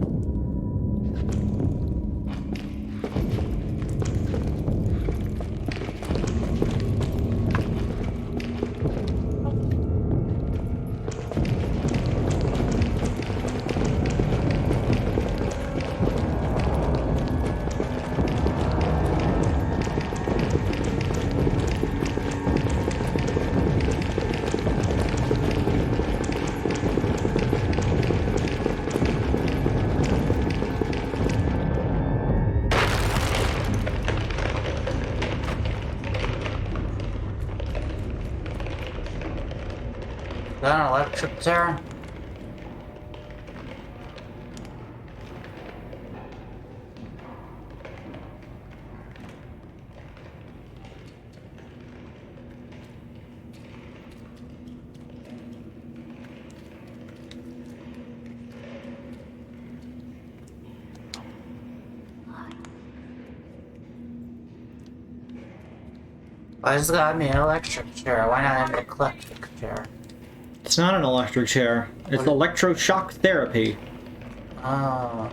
that an electric chair? I just got me an electric chair. Why not an eclectic chair? It's not an electric chair. It's electroshock therapy. Oh.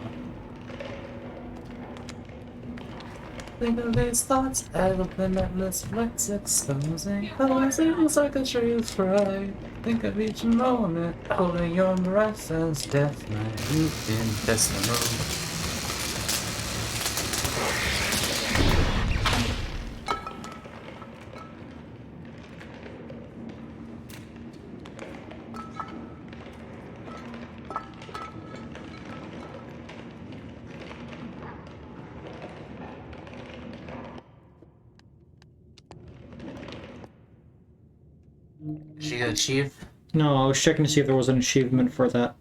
Think of these thoughts, of limitless flex exposing posing like a tree of pride. Think of each moment, holding your breath as death might move in destiny. She got achieved? No, I was checking to see if there was an achievement for that.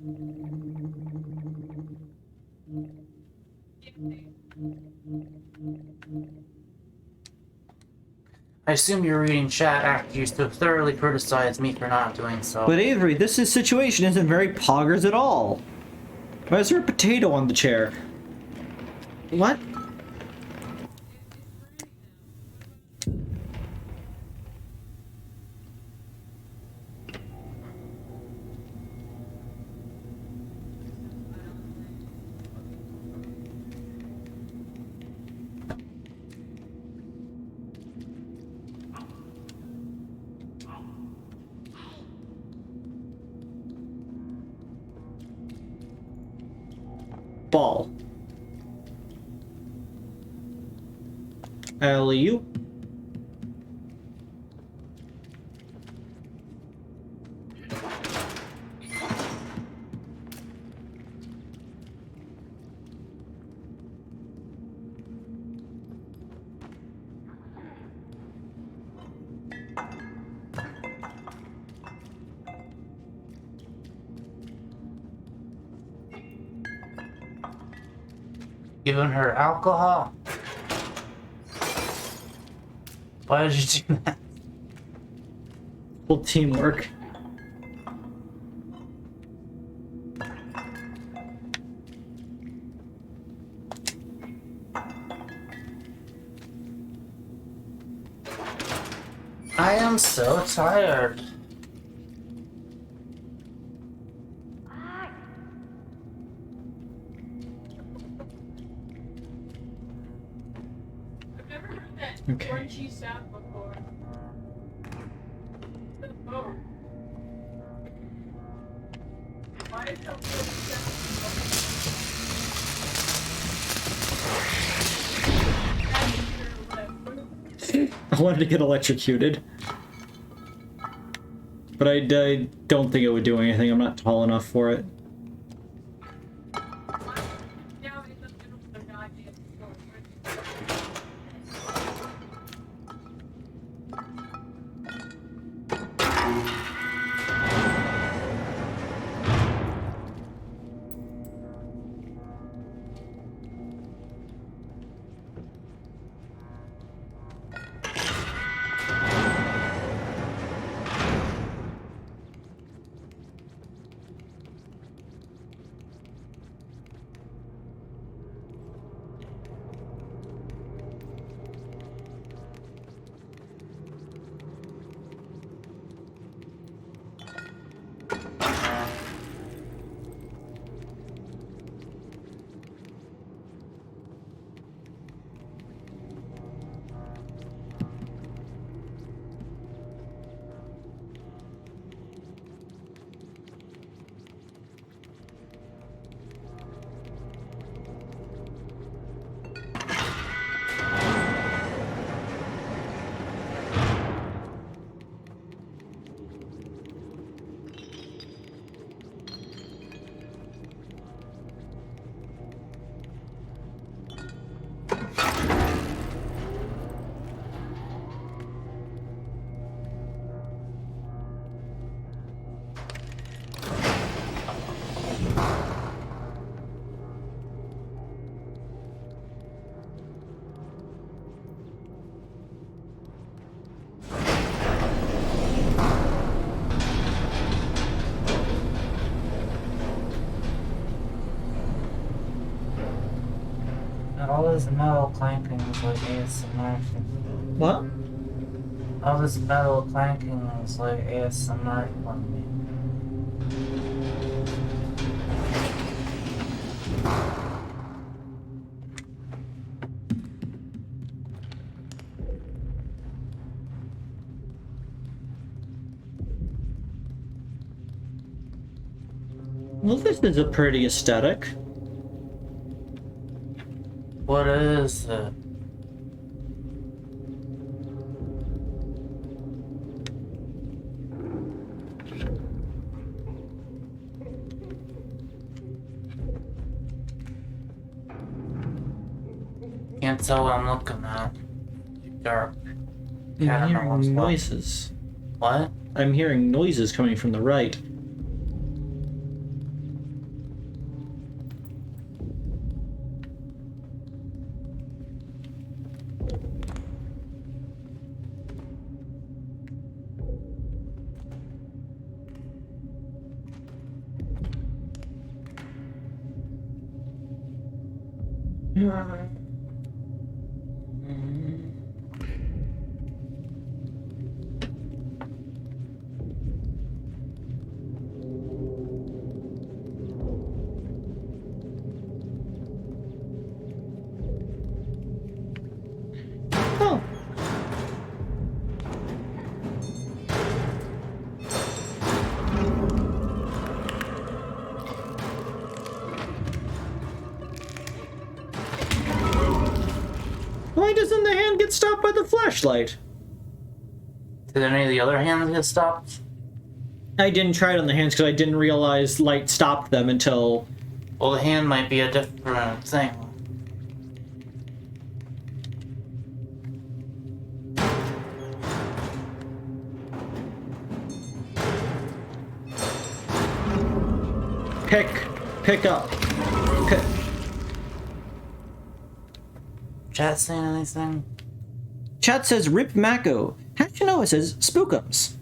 I assume you're reading chat after you so thoroughly criticized me for not doing so. But Avery, this situation isn't very poggers at all. Why is there a potato on the chair? What? Ball. Alley-oop. Giving her alcohol? Why did you do that? Full teamwork. I am so tired. I've never heard that Okay. crunchy sound before. Oh. Why is that I wanted to get electrocuted. But I don't think it would do anything. I'm not tall enough for it. now in the middle of the goddamn store? this metal clanking is like ASMR. What? All this metal clanking is like ASMR for me. Well, this is a pretty aesthetic. What is it? Can't tell what I'm looking at. Dark. I'm I don't know what's hearing what. noises. What? I'm hearing noises coming from the right. Oh. Why doesn't the hand get stopped by the flashlight? Did any of the other hands get stopped? I didn't try it on the hands because I didn't realize light stopped them until... Well, the hand might be a different thing. Pick up. Pick. Chat saying anything? Chat says Rip Mako. How'd you know it says Spookums?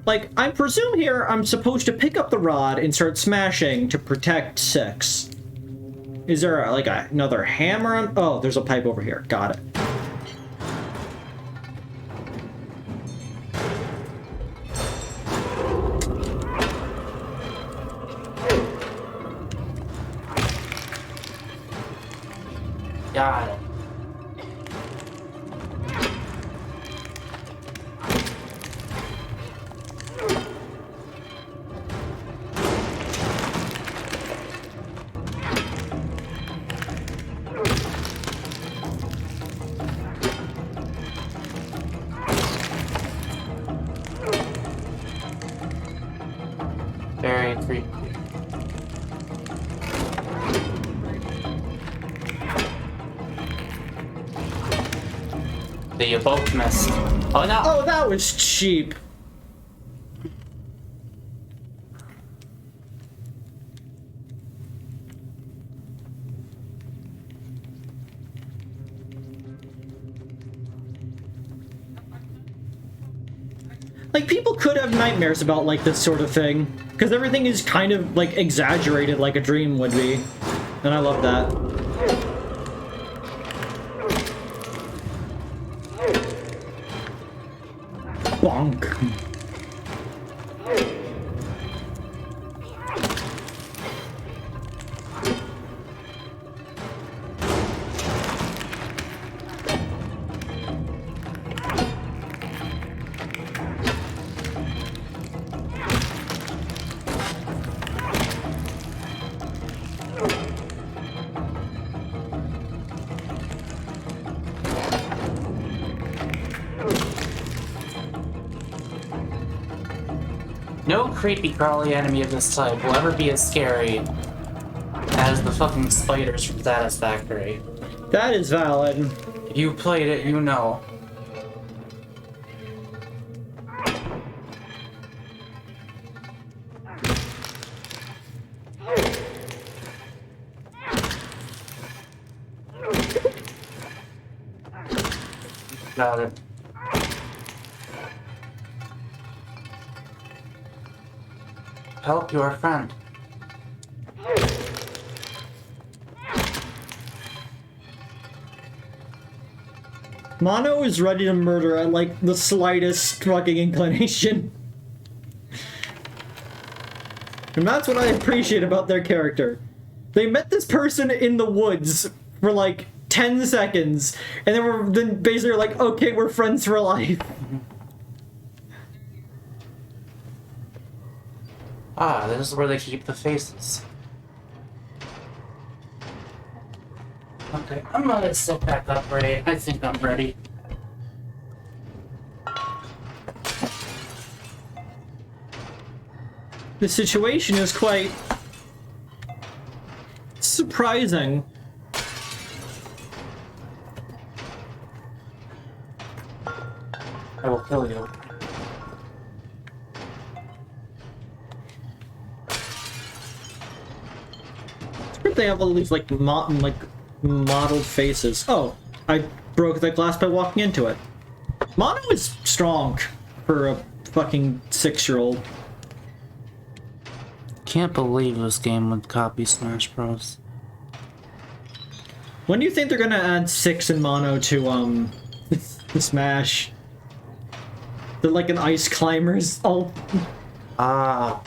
Like, I presume here I'm supposed to pick up the rod and start smashing to protect 6. Is there like another hammer on? Oh, there's a pipe over here. Got it. Got it. Very creepy. That you both missed. Oh no! Oh, that was cheap. Like, people could have nightmares about, like, this sort of thing. Because everything is kind of, like, exaggerated like a dream would be. And I love that. Bonk. No creepy crawly enemy of this type will ever be as scary as the fucking spiders from Satisfactory. That is valid. If you played it, you know. Got it. Help your friend. Mono is ready to murder at, like, the slightest fucking inclination. And that's what I appreciate about their character. They met this person in the woods for, like, 10 seconds, and then basically like, okay, we're friends for life. Ah, this is where they keep the faces. Okay, I'm gonna sit back upright. I think I'm ready. The situation is quite surprising. I will kill you. It's good they have all these like modeled faces. Oh, I broke the glass by walking into it. Mono is strong for a fucking 6-year-old. Can't believe this game would copy Smash Bros. When do you think they're gonna add 6 in Mono to Smash? They're like an ice climbers. Oh. Ah.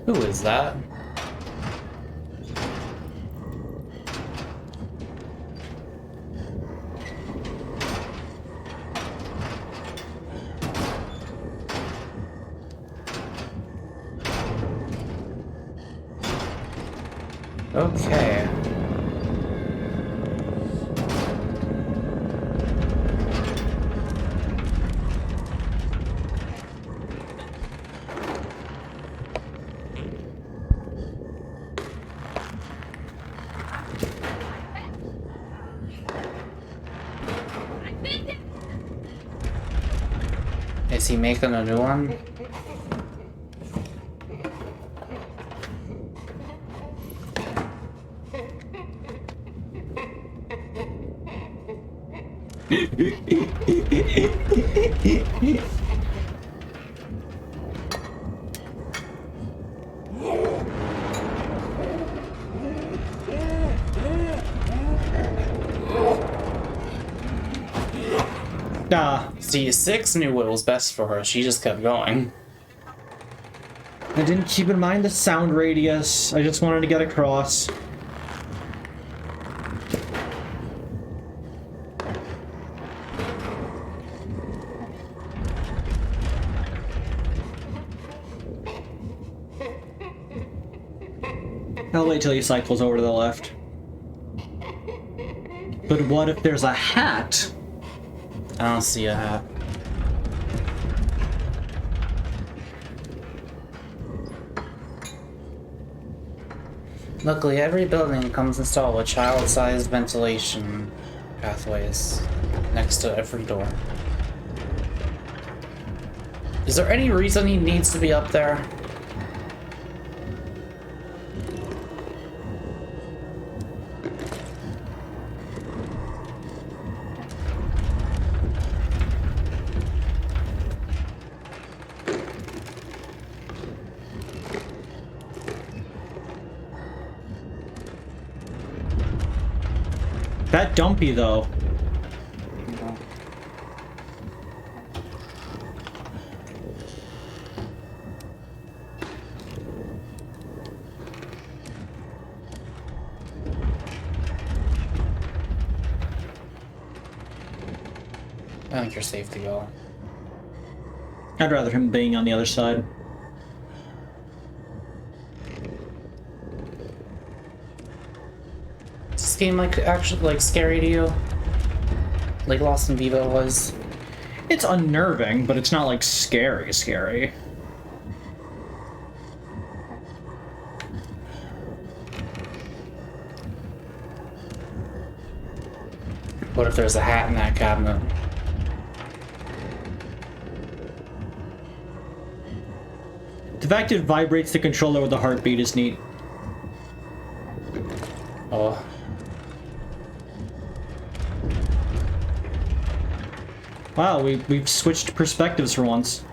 Who is that? Okay. Is he making a new one? See, 6 knew what was best for her. She just kept going. I didn't keep in mind the sound radius. I just wanted to get across. I'll wait till he cycles over to the left. But what if there's a hat? I don't see a hat. Luckily, every building comes installed with child-sized ventilation pathways next to every door. Is there any reason he needs to be up there? That dumpy though. I think you're safe to go. I'd rather him being on the other side. Is this game like actually like scary to you? Like Lost in Vivo was? It's unnerving, but it's not like scary. What if there's a hat in that cabinet? The fact it vibrates the controller with the heartbeat is neat. Oh. Wow, we've switched perspectives for once.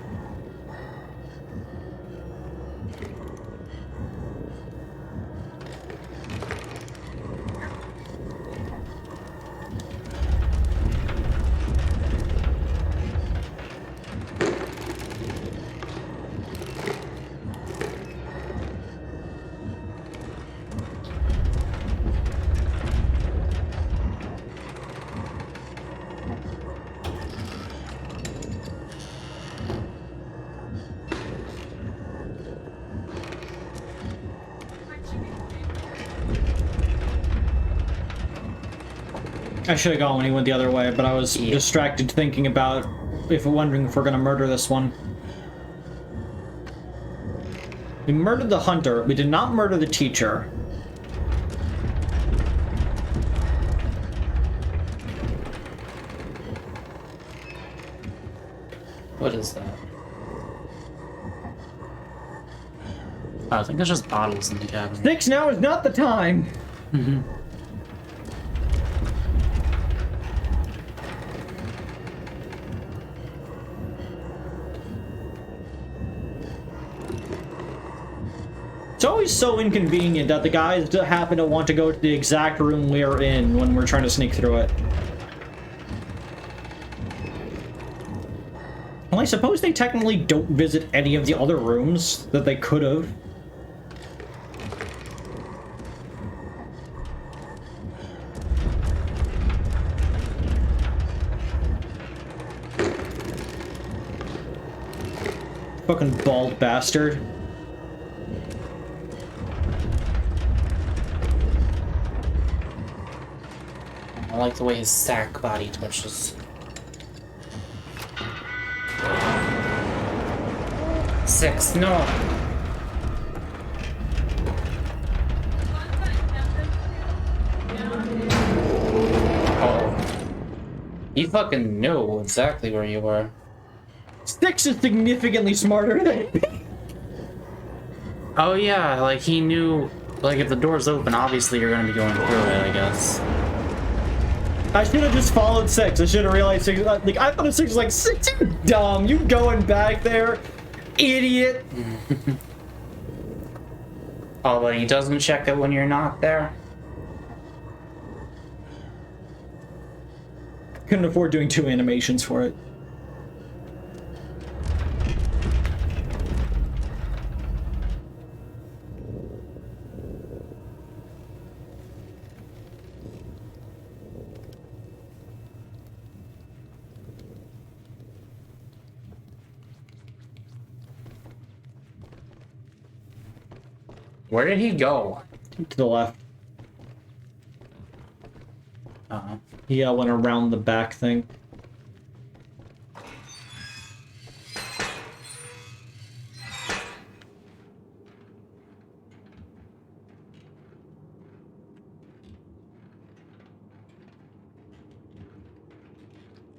I should have gone when he went the other way, but I was distracted thinking about wondering if we're gonna murder this one. We murdered the hunter. We did not murder the teacher. What is that? Oh, I think there's just bottles in the cabin. 6 now is not the time! Mm-hmm. It's always so inconvenient that the guys happen to want to go to the exact room we're in when we're trying to sneak through it. Well, I suppose they technically don't visit any of the other rooms that they could have. Fucking bald bastard. I like the way his sack body twitches. 6, no! Oh. You fucking knew exactly where you were. 6 is significantly smarter than me. Oh yeah, like he knew, like if the door's open, obviously you're gonna be going through it, I guess. I should have just followed 6. I should have realized 6. Like, I thought 6 was like, 6, you dumb. You going back there, idiot. Oh, but he doesn't check it when you're not there? Couldn't afford doing 2 animations for it. Where did he go? To the left. Uh-oh. He went around the back thing.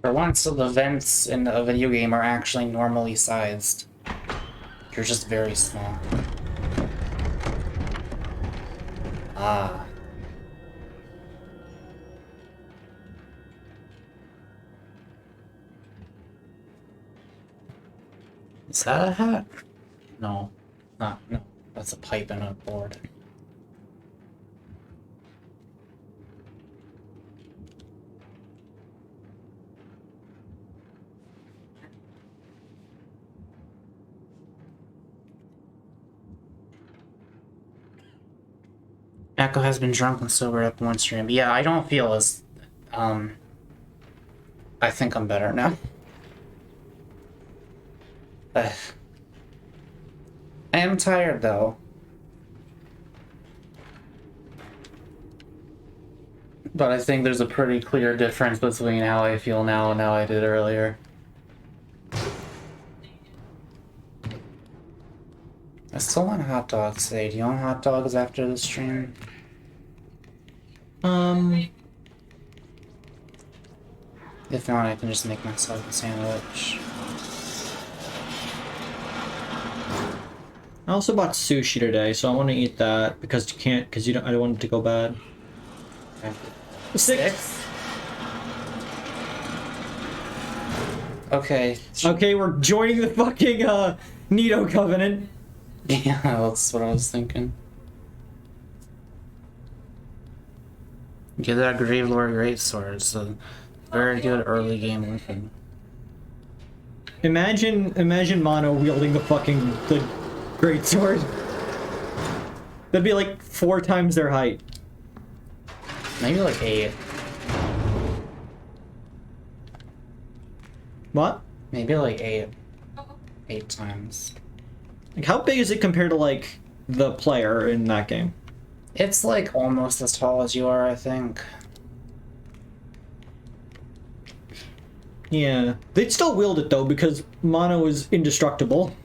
For once, the vents in a video game are actually normally sized. You're just very small. Ah. Is that a hat? No. No. That's a pipe and a board. Echo has been drunk and sobered up in one stream. Yeah, I don't feel as... I think I'm better now. I am tired, though. But I think there's a pretty clear difference between how I feel now and how I did earlier. I still want hot dogs today. Do you want hot dogs after the stream? If not, I can just make myself a sandwich. I also bought sushi today, so I want to eat that because you can't, because you don't. I don't want it to go bad. Okay. 6. Okay. Okay, we're joining the fucking Nito Covenant. Yeah, that's what I was thinking. Get that Gravelord Greatsword. It's a very good early game weapon. Imagine Mono wielding the Greatsword. That'd be like 4 times their height. Maybe like 8. What? Maybe like 8. 8 times. Like, how big is it compared to like the player in that game? It's like almost as tall as you are, I think. Yeah. They'd still wield it, though, because mono is indestructible.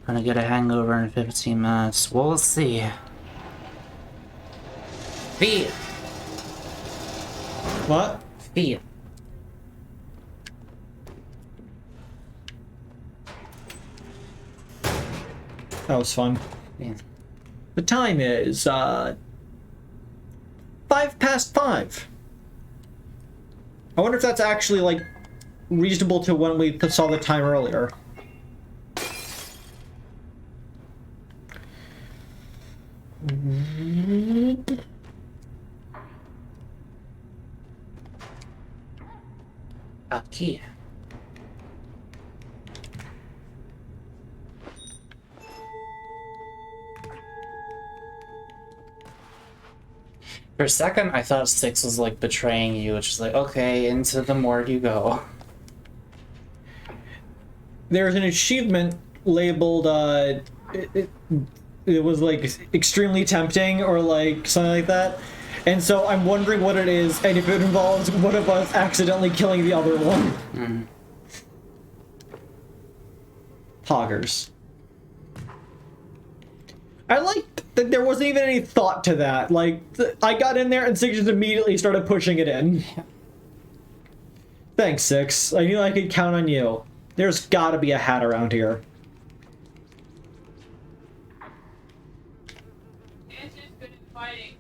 Gonna get a hangover in 15 minutes. We'll see. Feet! What? Feet. That was fun. Yeah. The time is, 5:05. I wonder if that's actually, like, reasonable to when we saw the time earlier. A key. For a second, I thought 6 was like betraying you, which is like, okay, into the morgue you go. There's an achievement labeled, it was like extremely tempting or like something like that. And so I'm wondering what it is and if it involves one of us accidentally killing the other one. Mm. Poggers. I liked that there wasn't even any thought to that. Like, I got in there and Six just immediately started pushing it in. Thanks, Six. I knew I could count on you. There's gotta be a hat around here. It's just good at fighting.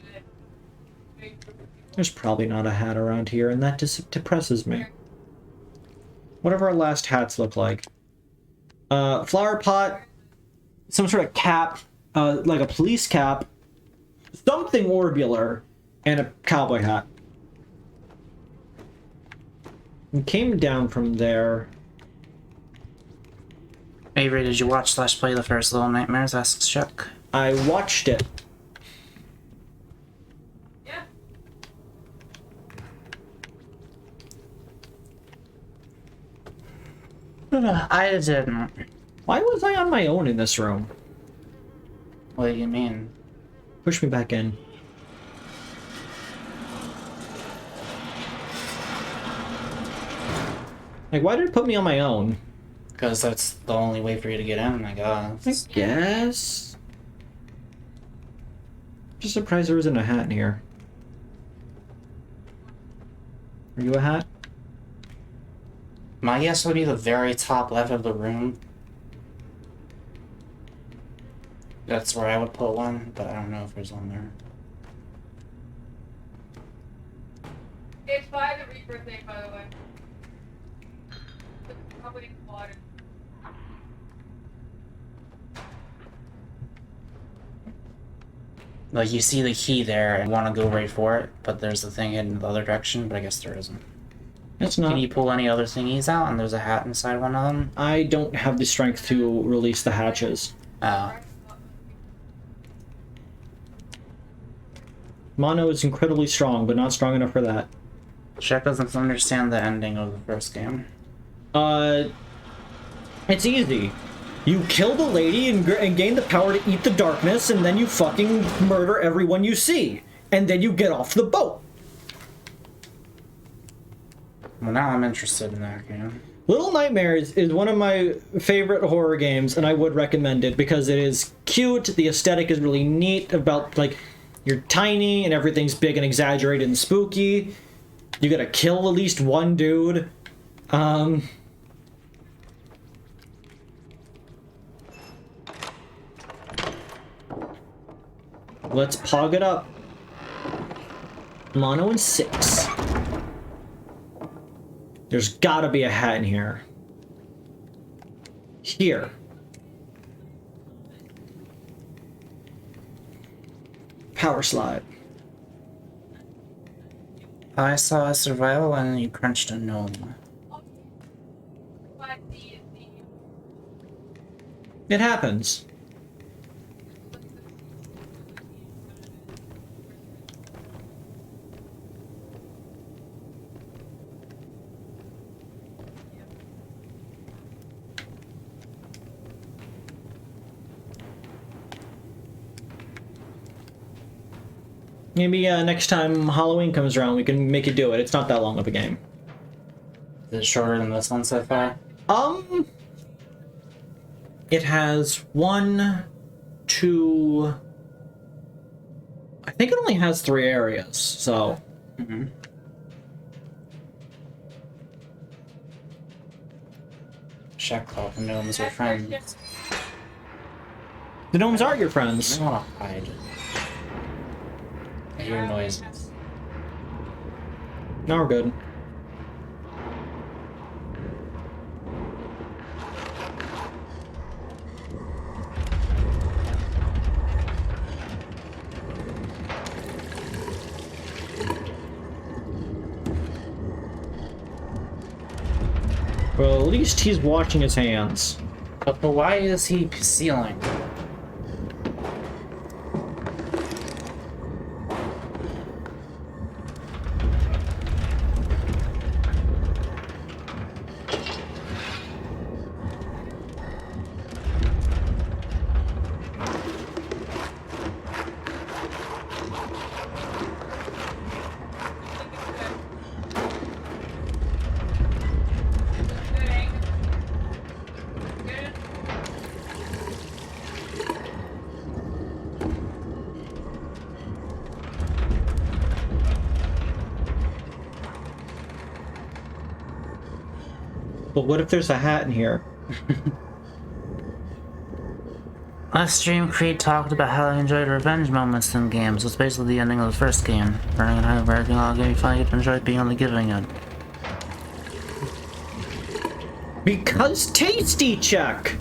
There's probably not a hat around here, and that depresses me. Whatever our last hats look like. Flower pot, some sort of cap, like a police cap, something orbular, and a cowboy hat. We came down from there. Avery, did you watch / play the first Little Nightmares? Asks Chuck. I watched it. Yeah. I didn't. Why was I on my own in this room? What do you mean? Push me back in. Like, why did it put me on my own? Because that's the only way for you to get in, I guess. I guess. Just surprised there isn't a hat in here. Are you a hat? My guess would be the very top left of the room. That's where I would put one, but I don't know if there's one there. It's by the Reaper thing, by the way. It's probably water. Like, you see the key there and want to go right for it, but there's the thing in the other direction, but I guess there isn't. It's not. Can you pull any other thingies out and there's a hat inside one of them? I don't have the strength to release the hatches. Oh. Mono is incredibly strong, but not strong enough for that. Chuck doesn't understand the ending of the first game. It's easy. You kill the lady and gain the power to eat the darkness, and then you fucking murder everyone you see. And then you get off the boat. Well, now I'm interested in that game. Little Nightmares is one of my favorite horror games, and I would recommend it because it is cute, the aesthetic is really neat about, like, you're tiny and everything's big and exaggerated and spooky. You gotta kill at least one dude. Let's pog it up. Mono and 6. There's gotta be a hat in here. Here. Power slide. I saw a survival and you crunched a gnome. But It happens. Maybe next time Halloween comes around, we can make you do it. It's not that long of a game. Is it shorter than this one so far? It has 1, 2... I think it only has 3 areas, so... Mm-hmm. Check all the gnomes are friends. The gnomes are your friends. I want to hide. I hear noises. Now we're good. Well, at least he's watching his hands. But why is he sealing? But what if there's a hat in here? Last stream, Creed talked about how he enjoyed revenge moments in games. It's basically the ending of the first game. Burning and hiding everything all game, you finally get to enjoy being on the giving end. Because tasty check!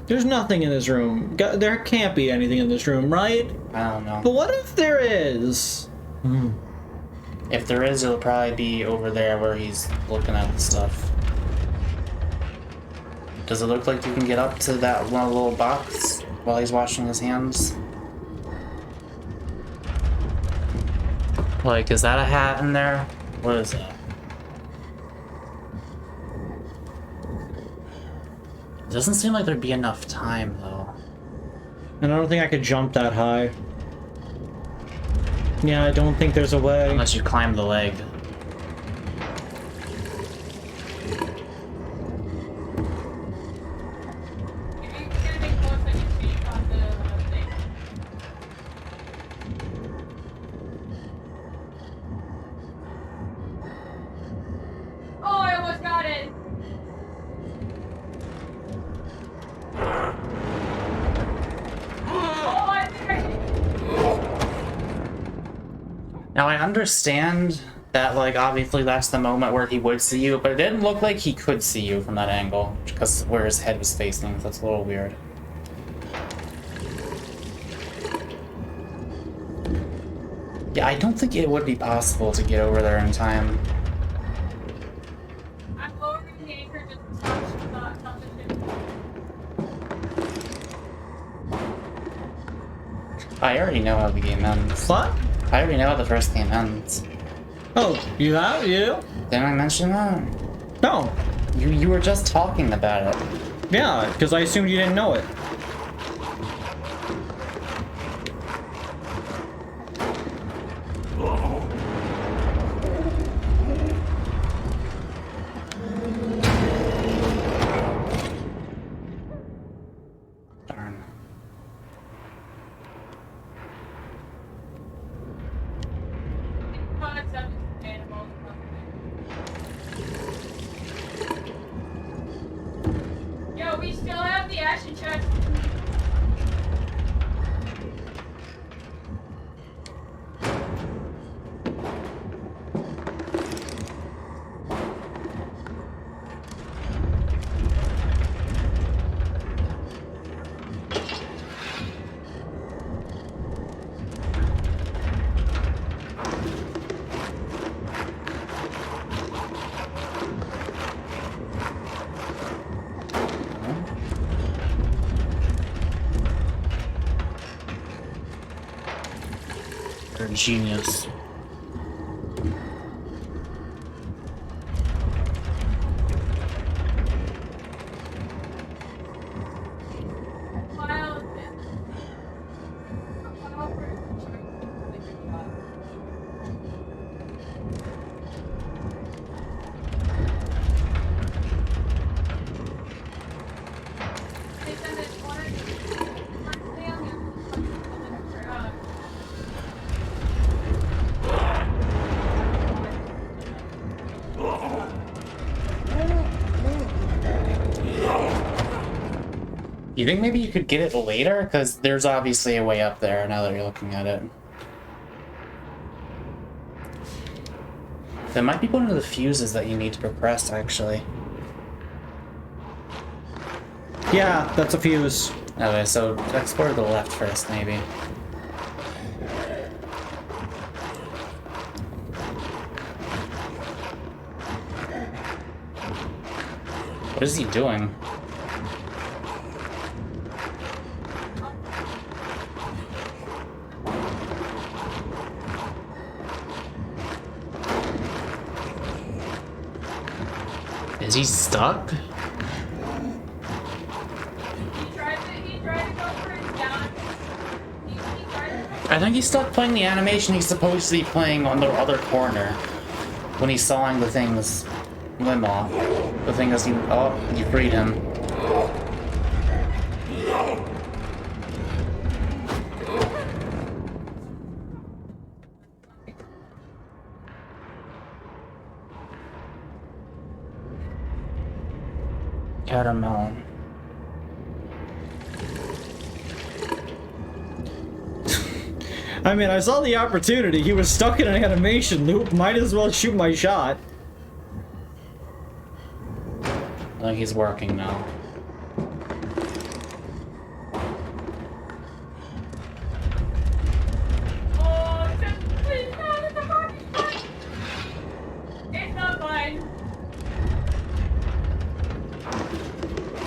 There's nothing in this room. There can't be anything in this room, right? I don't know. But what if there is? If there is, it'll probably be over there where he's looking at the stuff. Does it look like you can get up to that one little box while he's washing his hands? Like, is that a hat in there? What is that? It doesn't seem like there'd be enough time, though. And I don't think I could jump that high. Yeah, I don't think there's a way. Unless you climb the leg. Oh, I almost got it. Oh, I think I did. Now, I understand that, like, obviously that's the moment where he would see you, but it didn't look like he could see you from that angle, because where his head was facing, so that's a little weird. Yeah, I don't think it would be possible to get over there in time. I'm lowering the anchor just to stop the ship. I already know how the game ends. What? I already know how the first game ends. Oh, you have? You? Didn't I mention that? No. You were just talking about it. Yeah, because I assumed you didn't know it. Darn. Concept is animals. Yo, we still have the action chest. You're a genius. You think maybe you could get it later? Because there's obviously a way up there now that you're looking at it. That might be one of the fuses that you need to progress, actually. Yeah, that's a fuse. Okay, so explore to the left first, maybe. What is he doing? Is he stuck? He tried to go for his down. He tried to I think he's stuck playing the animation he's supposed to be playing on the other corner. When he's sawing the thing's limb off. The thing doesn't even... Oh, you freed him. Caramel. I mean, I saw the opportunity. He was stuck in an animation loop. Might as well shoot my shot. I think he's working now. Oh, please, no, it's a hard one. It's not mine.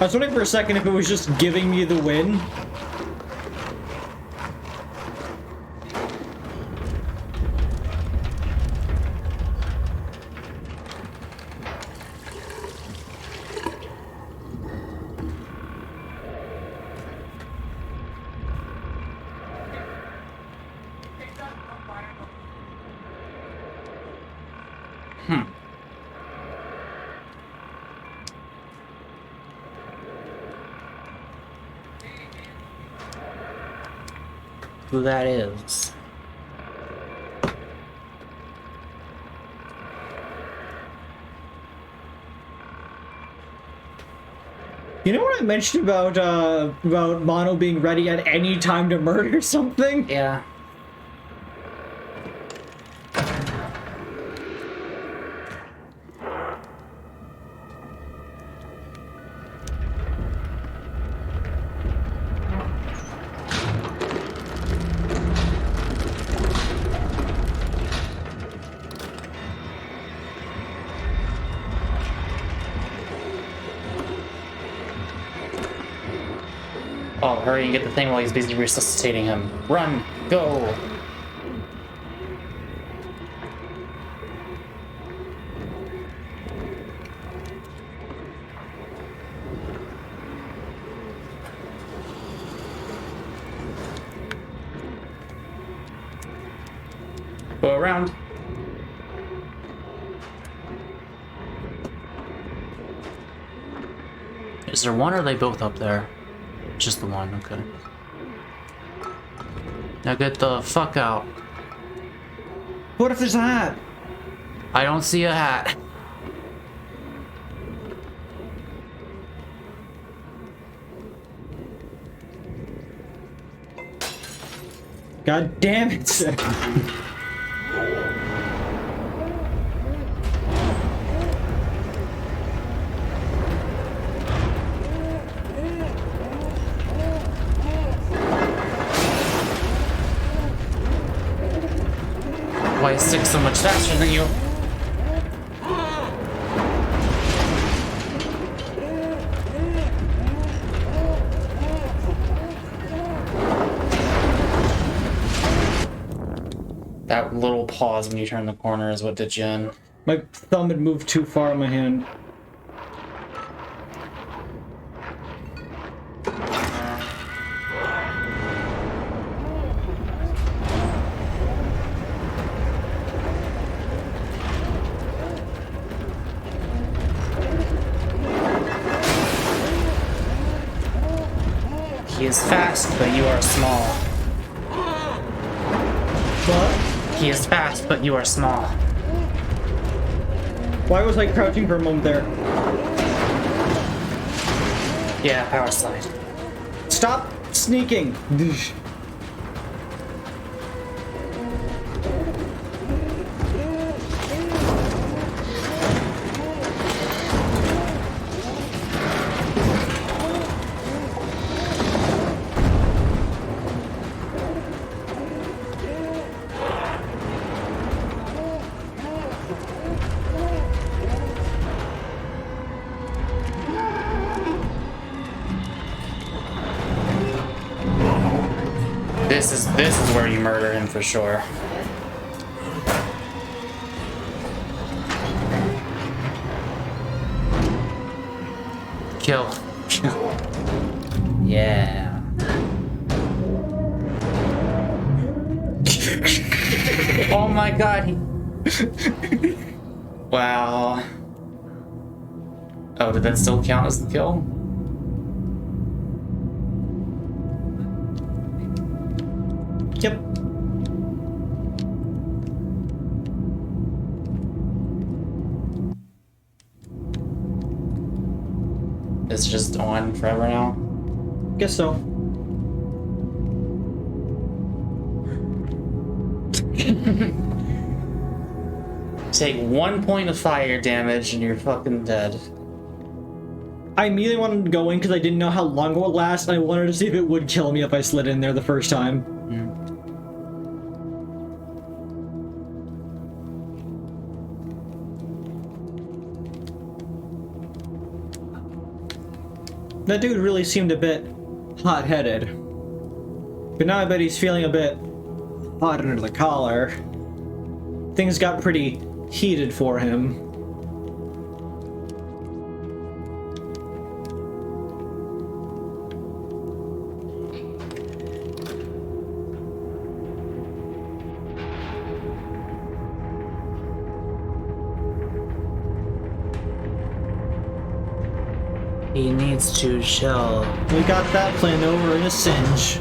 I was wondering for a second if it was just giving me the win. Who that is? You know what I mentioned about Mono being ready at any time to murder something? Yeah. Oh, hurry and get the thing while he's busy resuscitating him. Run! Go! Go around. Is there one or are they both up there? Just the one, okay. Now get the fuck out. What if there's a hat? I don't see a hat. God damn it. Why is 6 so much faster than you? That little pause when you turn the corner is what did you in. My thumb had moved too far in my hand. He is fast, but you are small. What? He is fast, but you are small. Why was I crouching for a moment there? Yeah, power slide. Stop sneaking. This is where you murder him for sure. Kill. Yeah. Oh my god, he... Wow. Oh, did that still count as the kill? Yep. It's just on forever now? Guess so. Take 1 point of fire damage and you're fucking dead. I immediately wanted to go in because I didn't know how long it would last, and I wanted to see if it would kill me if I slid in there the first time. That dude really seemed a bit hot-headed. But now I bet he's feeling a bit hot under the collar. Things got pretty heated for him. He needs to chill. We got that planned over in a cinch.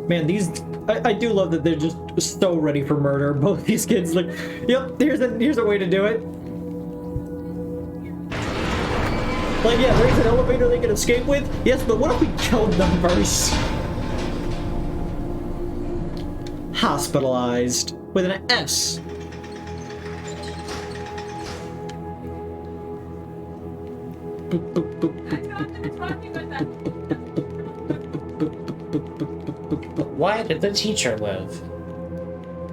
Man, I do love that they're just so ready for murder. Both these kids, like, yep, here's a way to do it. Like, yeah, there's an elevator they can escape with. Yes, but what if we killed them first? Hospitalized with an S. Why did the teacher live?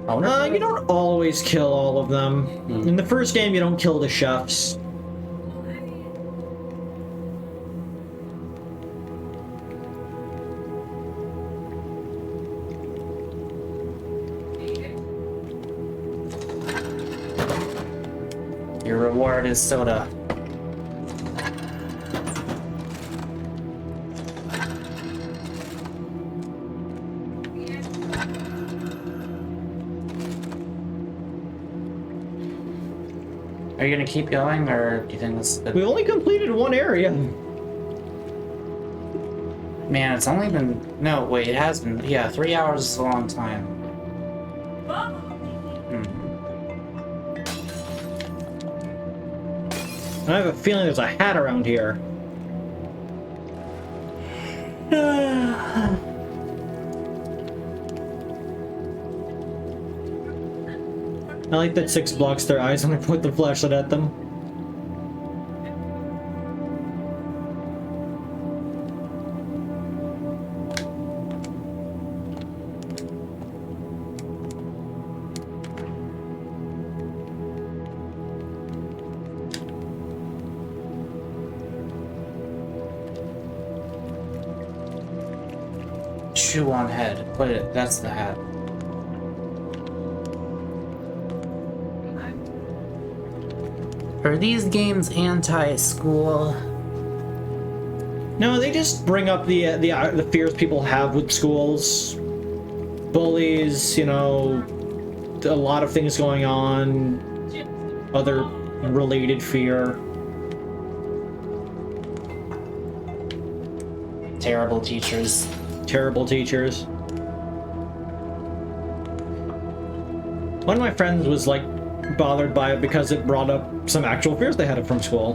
Oh, You don't always kill all of them. In the first game, you don't kill the chefs. Your reward is soda. Are you gonna keep going, or do you think this is good? We only completed one area. Man, it's only been... No, wait, it has been... Yeah, 3 hours is a long time. I have a feeling there's a hat around here. I like that 6 blocks their eyes when I point the flashlight at them. Shoe on head. Put it... That's the hat. Are these games anti-school? No, they just bring up the fears people have with schools. Bullies, you know, a lot of things going on. Other related fear. Terrible teachers. Terrible teachers. One of my friends was like bothered by it because it brought up some actual fears they had from school.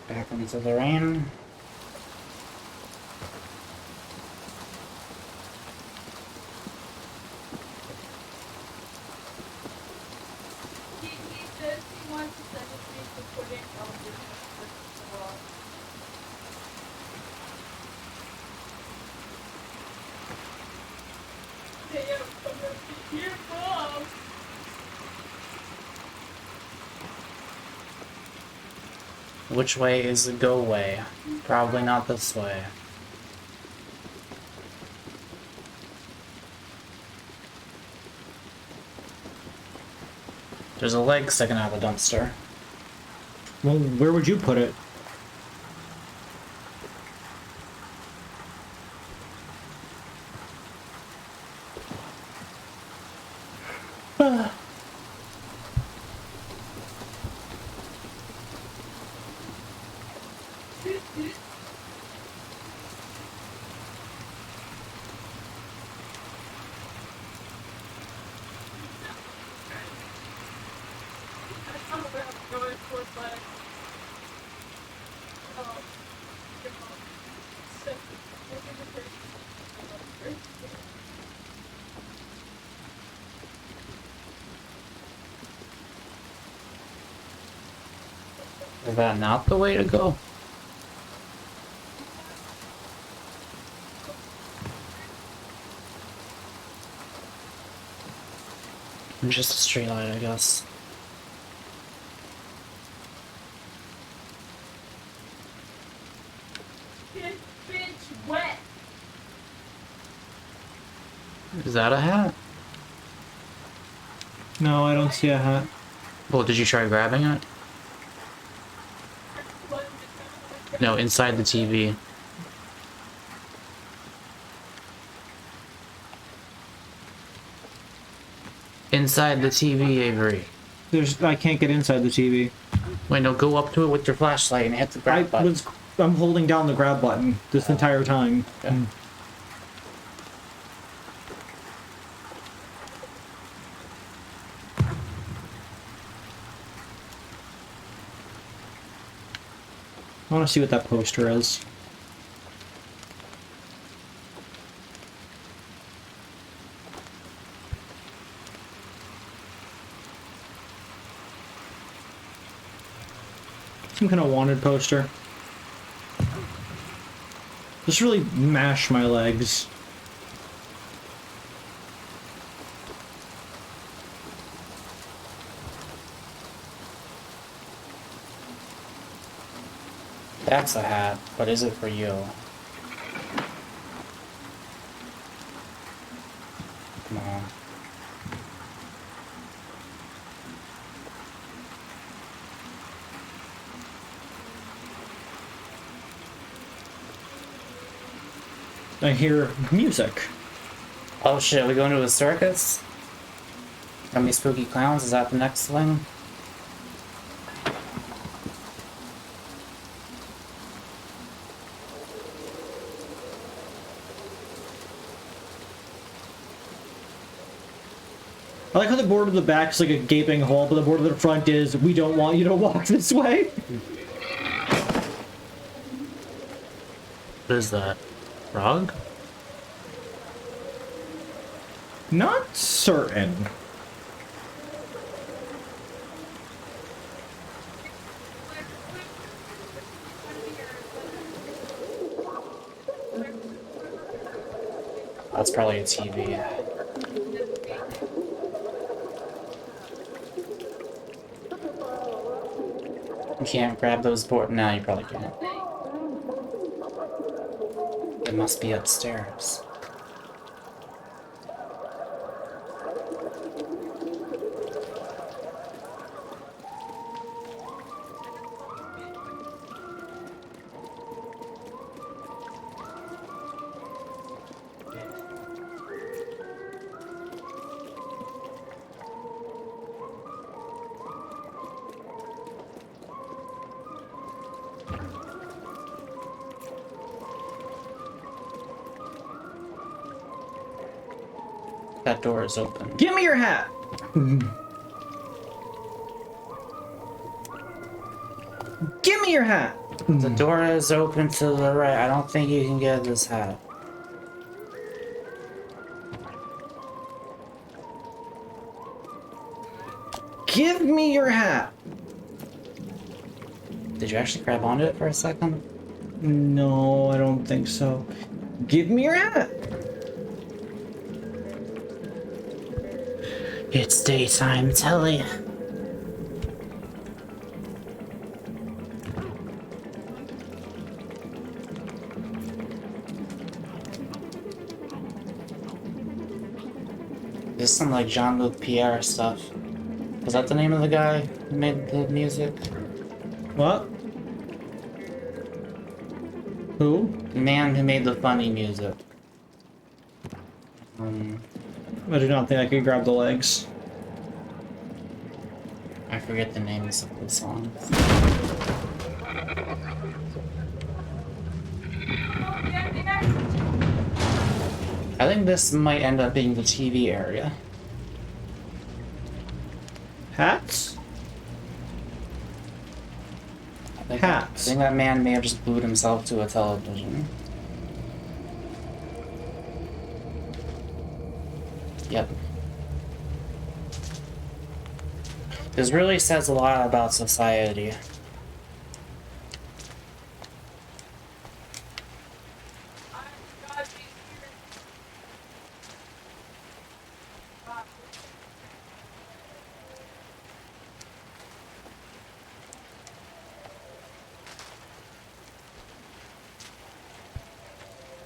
Back into the rain. He says he wants to send it to me to put in television for the wall. Damn, I'm gonna be here, Mom. Which way is the go way? Probably not this way. There's a leg sticking out of the dumpster. Well, where would you put it? I'm gonna go towards my Is that not the way to go? Just a straight line, I guess. This bitch wet. Is that a hat? No, I don't see a hat. Well, did you try grabbing it? No, inside the TV. Inside the TV, Avery. I can't get inside the TV. Wait, no, go up to it with your flashlight and hit the grab button. I'm holding down the grab button this entire time. Okay. I want to see what that poster is. Some kind of wanted poster. Just really mash my legs. That's a hat, but is it for you? Come on. I hear music. Oh shit, we going to a circus? How many spooky clowns? Is that the next thing? I like how the board of the back is like a gaping hole, but the board of the front is, we don't want you to walk this way. What is that? Frog? Not certain. That's probably a TV. You can't grab those board. No, you probably can't. It must be upstairs. that door is open. Give me your hat! Give me your hat! The door is open to the right. I don't think you can get this hat. Give me your hat! Did you actually grab onto it for a second? No, I don't think so. Give me your hat! It's daytime, Telly. This is some like Jean-Luc Pierre stuff. Was that the name of the guy who made the music? What? Who? The man who made the funny music. I do not think I could grab the legs. I forget the names of the songs. I think this might end up being the TV area. Hats? I Hats. think that man may have just glued himself to a television. Yep. This really says a lot about society.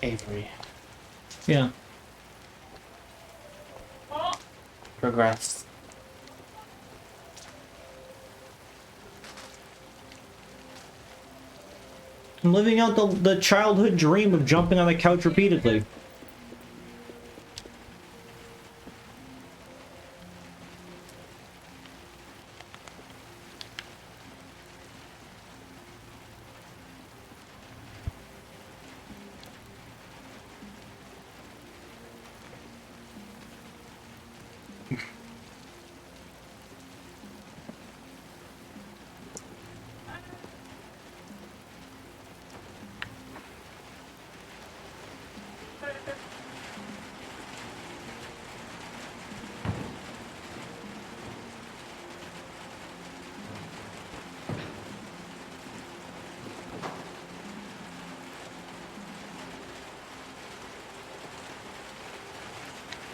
Avery. Yeah. Progress. I'm living out the childhood dream of jumping on the couch repeatedly.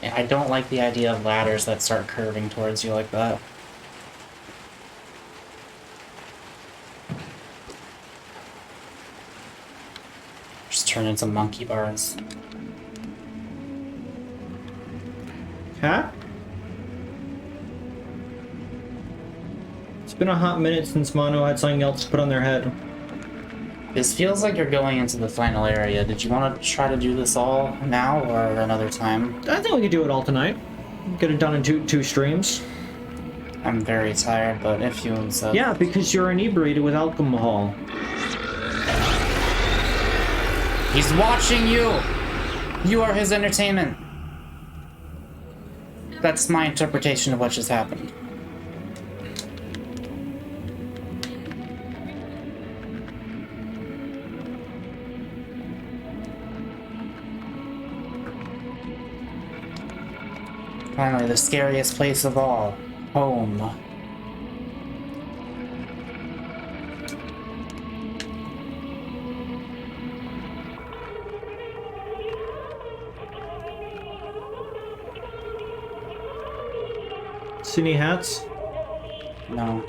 Yeah, I don't like the idea of ladders that start curving towards you like that. Just turn into monkey bars. Hat? It's been a hot minute since Mono had something else to put on their head. This feels like you're going into the final area. Did you want to try to do this all now or another time? I think we could do it all tonight. Get it done in two streams. I'm very tired, but if you insist. Yeah, because you're inebriated with alcohol. He's watching you! You are his entertainment. That's my interpretation of what just happened. Finally, the scariest place of all. Home. See any hats? No.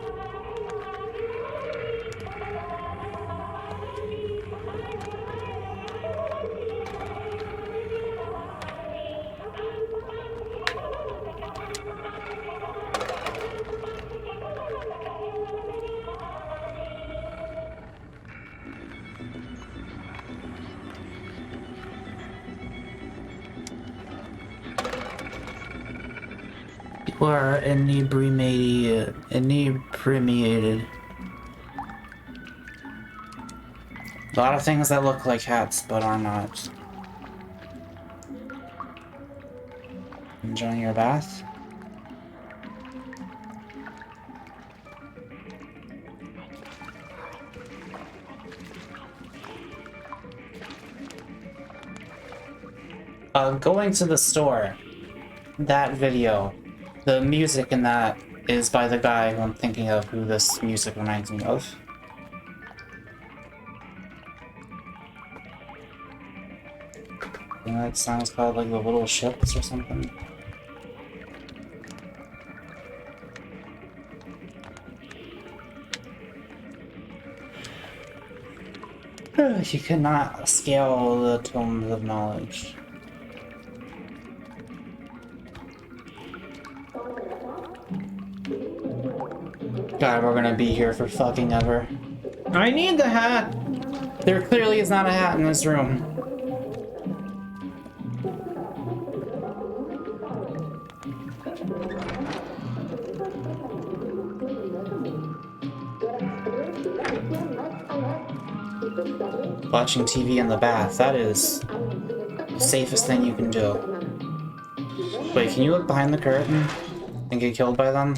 People are inebriated. A lot of things that look like hats, but are not. Enjoying your bath? Going to the store. That video. The music in that is by the guy who I'm thinking of, who this music reminds me of. You know that song's called like The Little Ships or something? You cannot scale the tomes of knowledge. God, we're gonna be here for fucking ever. I need the hat. There clearly is not a hat in this room. Watching TV in the bath, that is the safest thing you can do. Wait, can you look behind the curtain and get killed by them?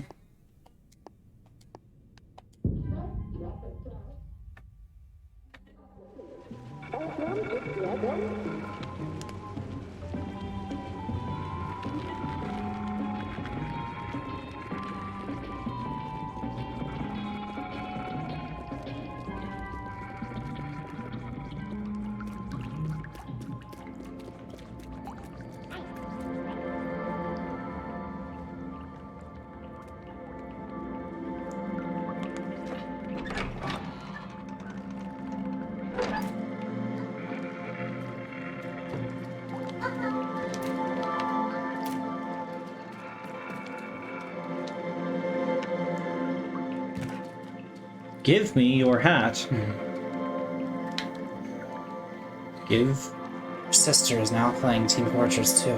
Give me your hat. Give. Your sister is now playing Team Fortress 2.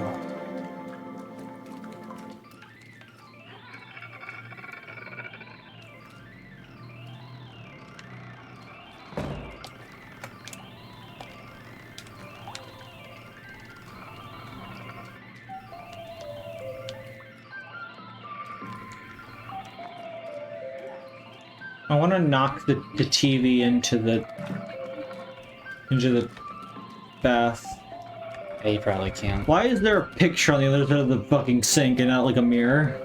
I want to knock the TV into the bath. Yeah, you probably can't. Why is there a picture on the other side of the fucking sink and not like a mirror?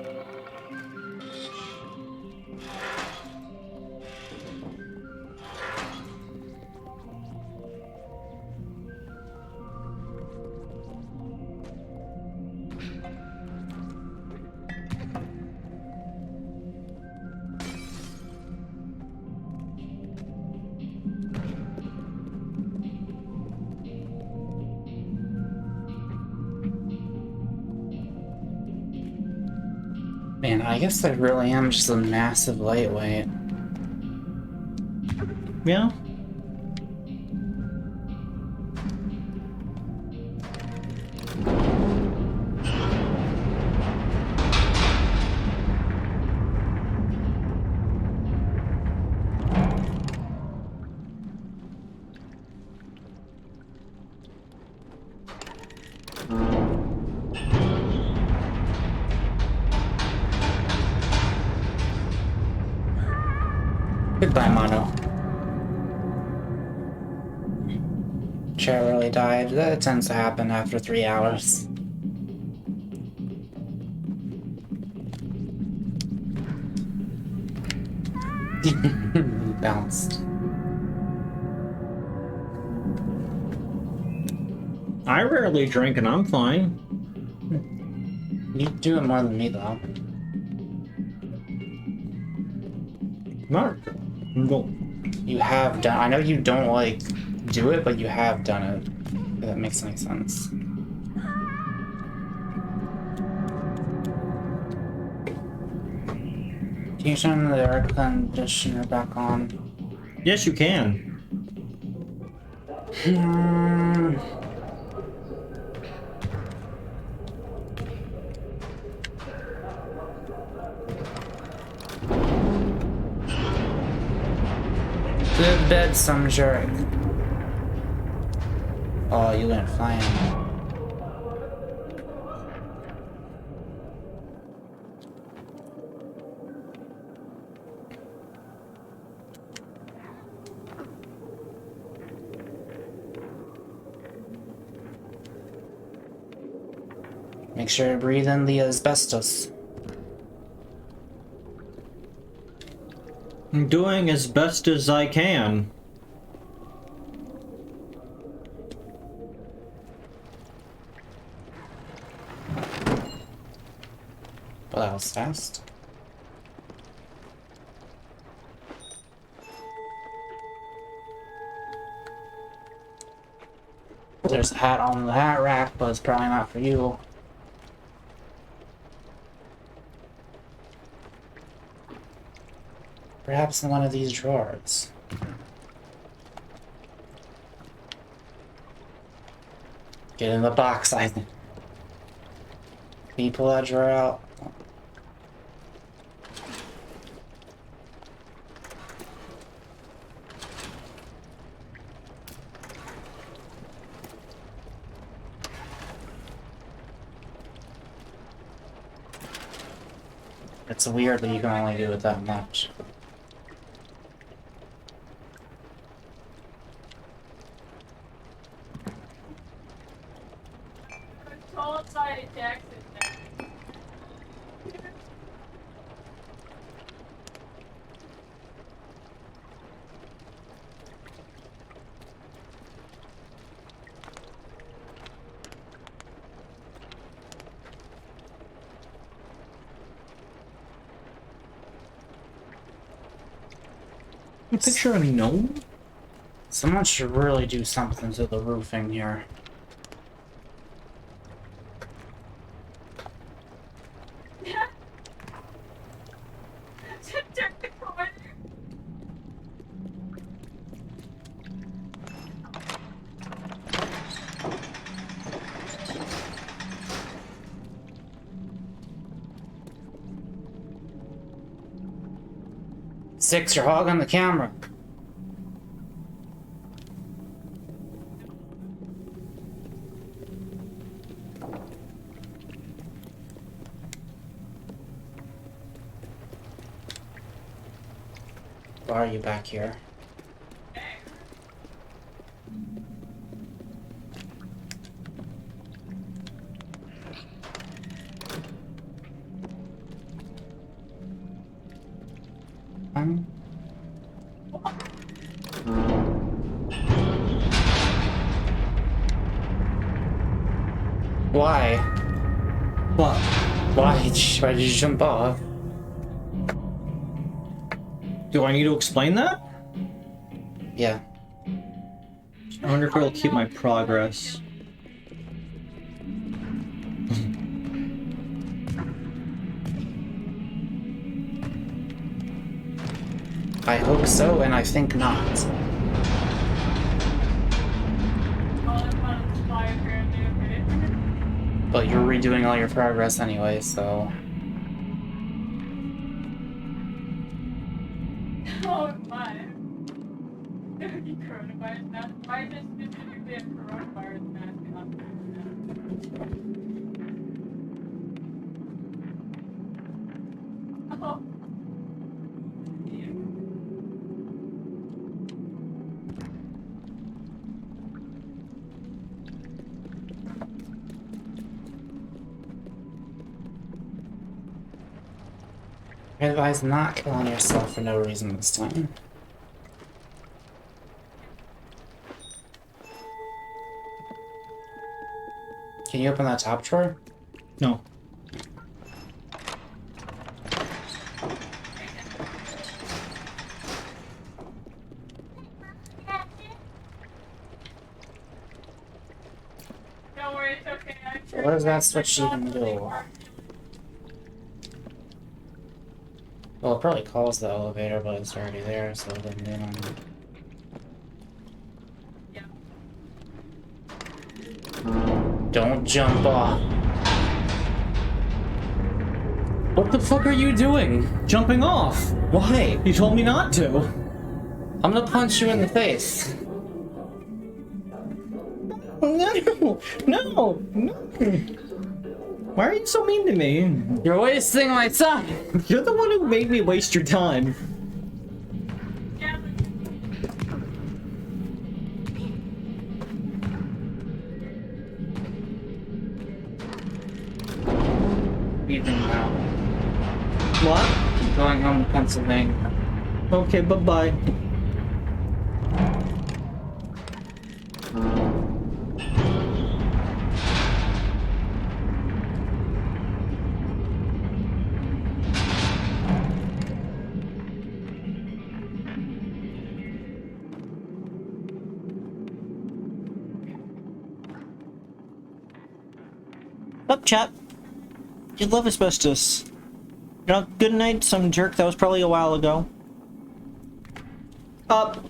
Man, I guess I really am just a massive lightweight. Yeah. Goodbye, Mono. Chair really died. That tends to happen after 3 hours. Bounced. I rarely drink and I'm fine. You do it more than me, though. Not. Well, You have done. I know you don't like do it, but you have done it. If that makes any sense. Can you turn the air conditioner back on? yes, you can. Good bed, some jerk. Oh, you went flying. Make sure to breathe in the asbestos. I'm doing as best as I can. Well, that was fast. There's a hat on the hat rack, but it's probably not for you. Perhaps in one of these drawers. Get in the box, I think. Can you pull that drawer out? It's weird that you can only do it that much. I was told by Jackson that. A picture of a gnome? Someone should really do something to the roofing here. Turn the corner. Six, you're hogging the camera. Why are you back here? Why? What? Why did you jump off? Do I need to explain that? Yeah. I wonder if it'll keep my progress. I hope so, and I think not. All I want is fly apparently, okay? But you're redoing all your progress anyway, so... Oh my. Coronavirus mask. Why is it specifically a coronavirus mask on? Oh. I advise not killing yourself for no reason this time. Can you open that top drawer? No. Don't worry, it's okay. What does that switch even do? Well, it probably calls the elevator, but it's already there, so it doesn't do anything. Yeah. Don't jump off. What the fuck are you doing? Jumping off! Why? You told me not to! I'm gonna punch you in the face. No! No! No! Why are you so mean to me? You're wasting my time. You're the one who made me waste your time. Yeah, leaving now. What? I'm going home to Pennsylvania. Okay, bye-bye. Up, chat. You love asbestos. You know, good night, some jerk. That was probably a while ago. Up.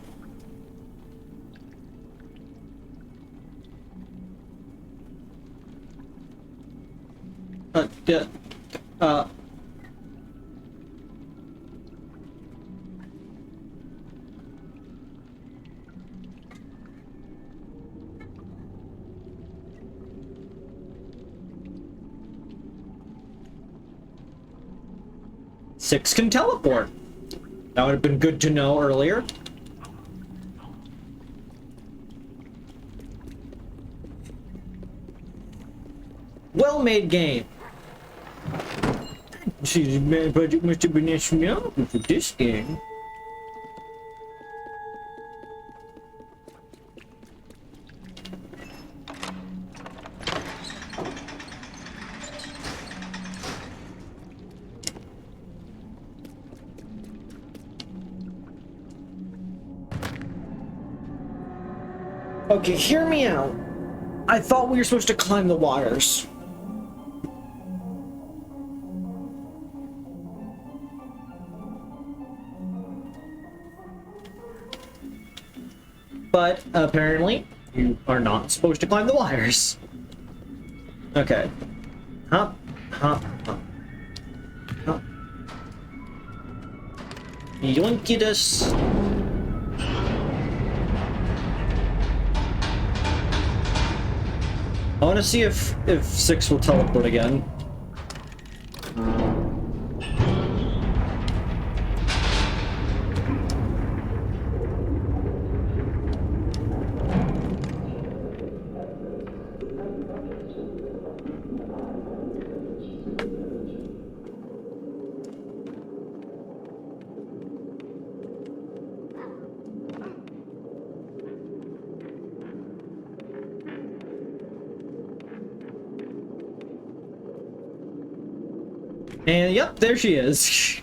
Yeah. Six can teleport. That would have been good to know earlier. Well-made game. Jeez, man, budget must have been astronomical for this game. Okay, hear me out. I thought we were supposed to climb the wires. But apparently, you are not supposed to climb the wires. Okay. Hop, hop, hop. Hop. Yoinkitus. I want to see if Six will teleport again. And yep, there she is.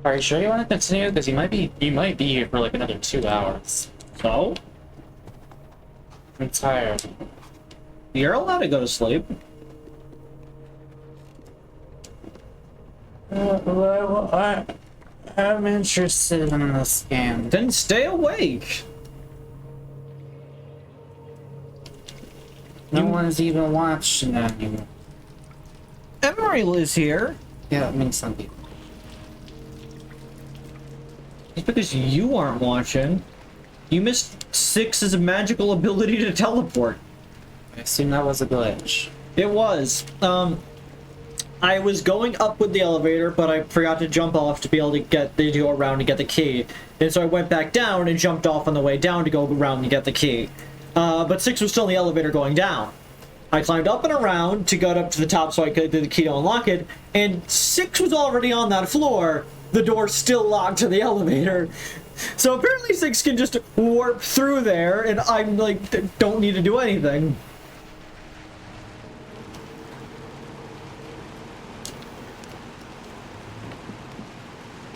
Are you sure you want to continue? Because you might be here for like another 2 hours. So? I'm tired. You're allowed to go to sleep. I'm interested in this game. Then stay awake. No one's even watching anymore. Emery is here. Yeah, that means some people. It's because you aren't watching. You missed Six's magical ability to teleport. I assume that was a glitch. It was. I was going up with the elevator, but I forgot to jump off to be able to go around and get the key. And so I went back down and jumped off on the way down to go around and get the key. But 6 was still in the elevator going down. I climbed up and around to get up to the top so I could get the key to unlock it, and 6 was already on that floor. The door still locked to the elevator. So apparently 6 can just warp through there, and I'm like, don't need to do anything.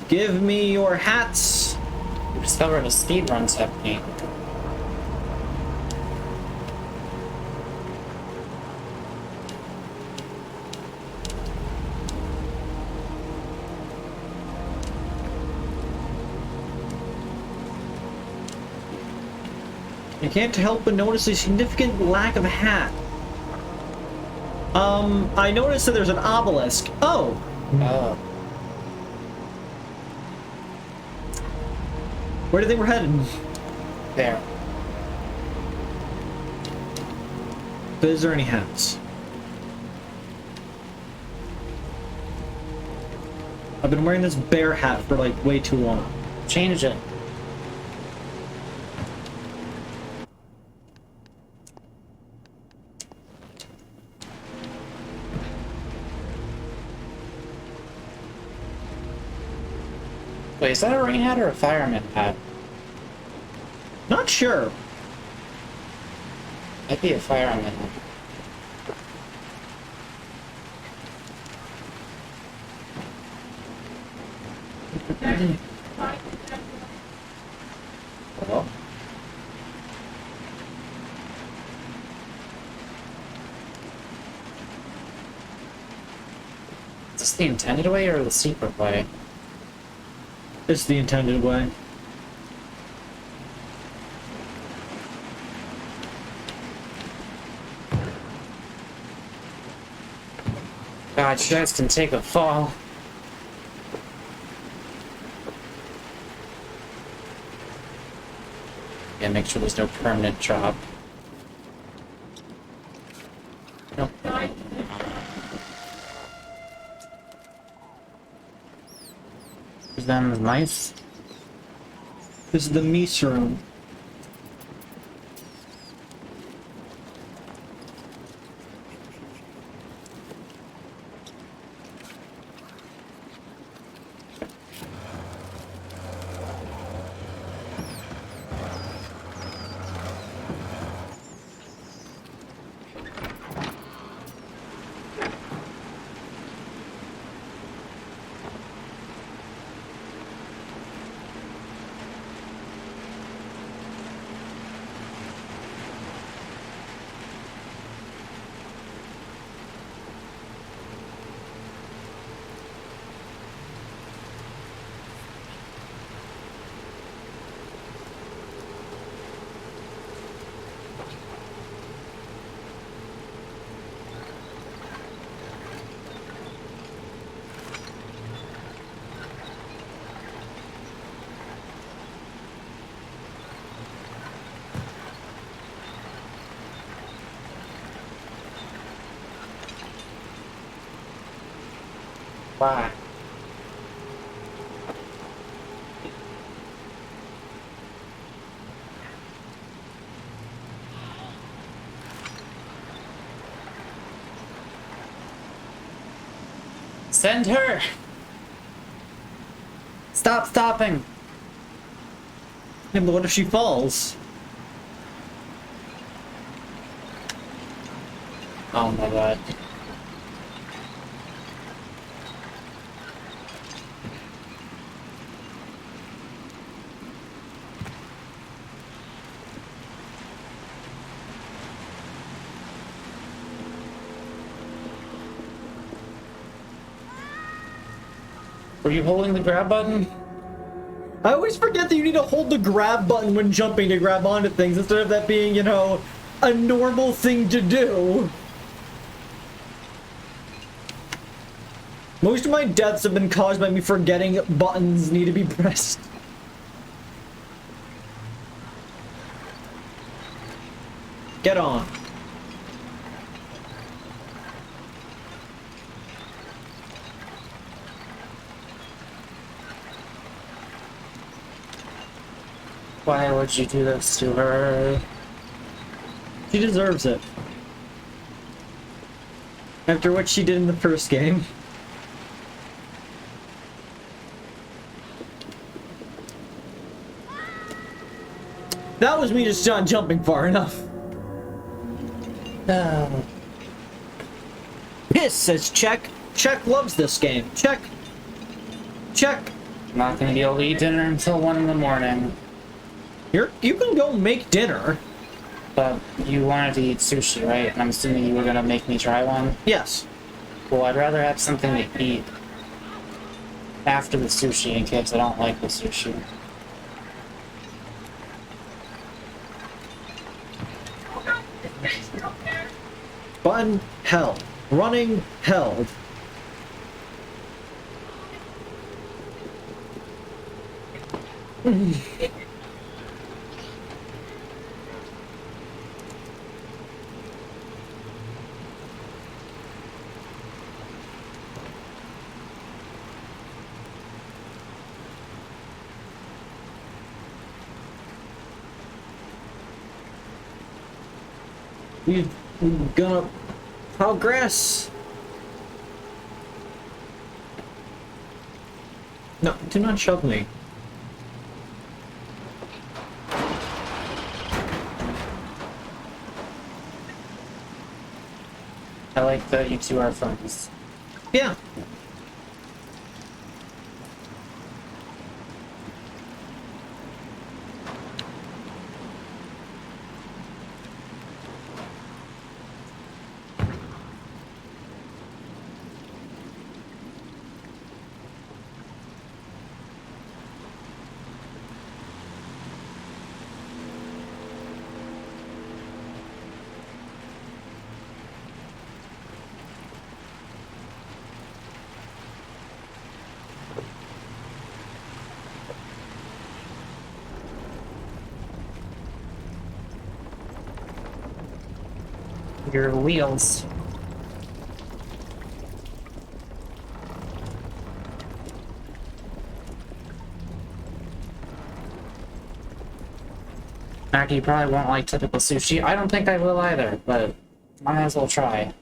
Give me your hats. We discovered a speedrun technique. I can't help but notice a significant lack of hat. I noticed that there's an obelisk. Oh. Oh. Where do you think we're heading? There. But is there any hats? I've been wearing this bear hat for like way too long. Change it. Wait, is that a rain hat or a fireman hat? Not sure. Might be a fireman hat. Hello? Is this the intended way or the secret way? It's the intended way. God, you guys can take a fall. Yeah, make sure there's no permanent drop. Nope. Is them mice? This is the Mies room. Why? Send her! Stop stopping! Yeah, but what if she falls? Oh my god. Were you holding the grab button? I always forget that you need to hold the grab button when jumping to grab onto things instead of that being, you know, a normal thing to do. Most of my deaths have been caused by me forgetting buttons need to be pressed. Get on. Why would you do this to her? She deserves it. After what she did in the first game. That was me just not jumping far enough. No. Piss says check. Check loves this game. Check. Check. I'm not gonna be able to eat dinner until 1 in the morning. You can go make dinner. But you wanted to eat sushi, right? And I'm assuming you were gonna make me try one? Yes. Well, I'd rather have something to eat after the sushi in case I don't like the sushi. Button held. Running held. We're gonna progress. No, do not shove me. I like that you two are friends. Yeah. Your wheels. Mackie, you probably won't like typical sushi. I don't think I will either, but might as well try.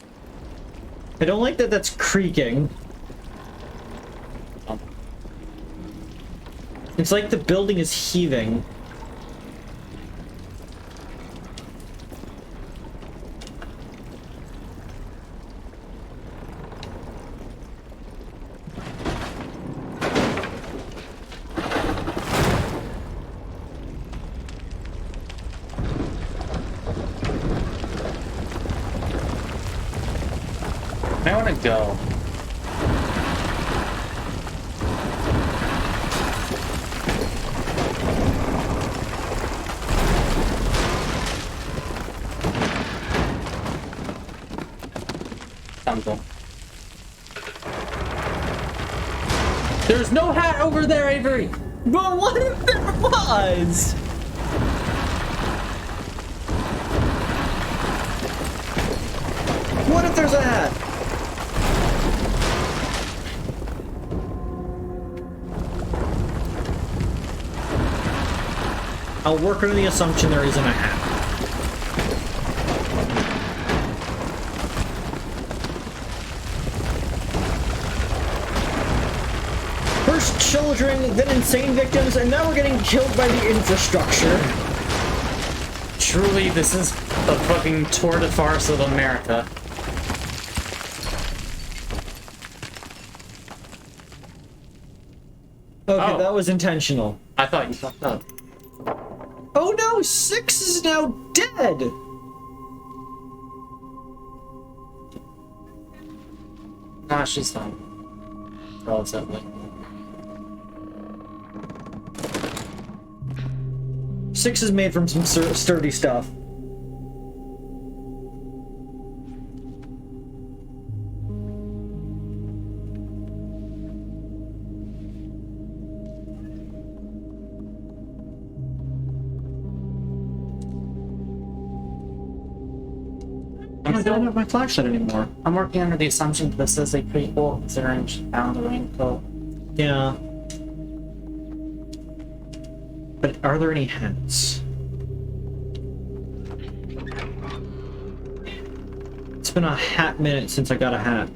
I don't like that that's creaking. Oh. It's like the building is heaving. I want to go. Something. There's no hat over there, Avery! But what if there was? What if there's a hat? I'll work under the assumption there isn't a hat. First children, then insane victims, and now we're getting killed by the infrastructure. Truly, this is a fucking tour de farce of America. Okay, Oh. that was intentional. I thought you fucked up. Oh no, 6 is now dead! Nah, she's fine. Relatively. 6 is made from some sturdy stuff. I don't have my flashlight anymore. I'm working under the assumption that this is a prequel, considering she found the raincoat. Yeah. But are there any hats? It's been a hat minute since I got a hat.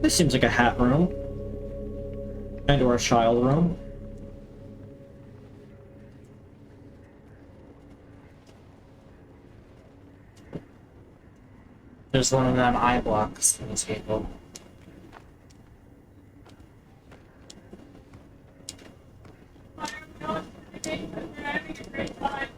This seems like a hat room. And or a child room. There's one of them eye blocks for these people. I don't know what to think, but they're having a great time.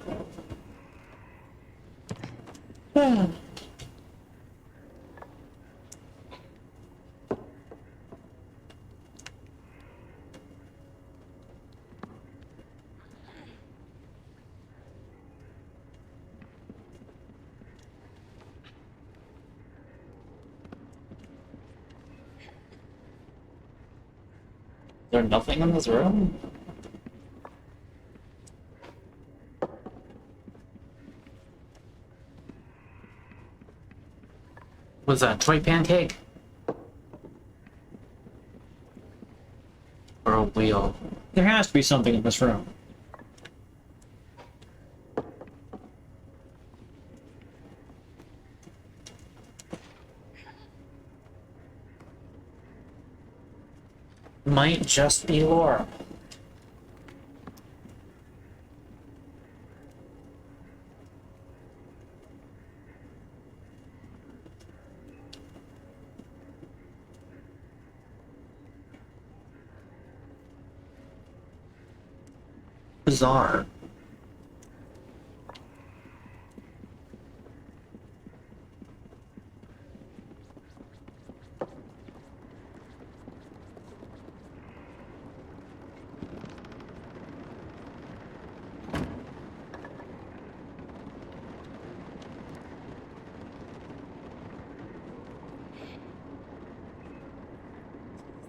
Is there nothing in this room? Was that a toy pancake? Or a wheel? There has to be something in this room. Might just be Laura. Bizarre.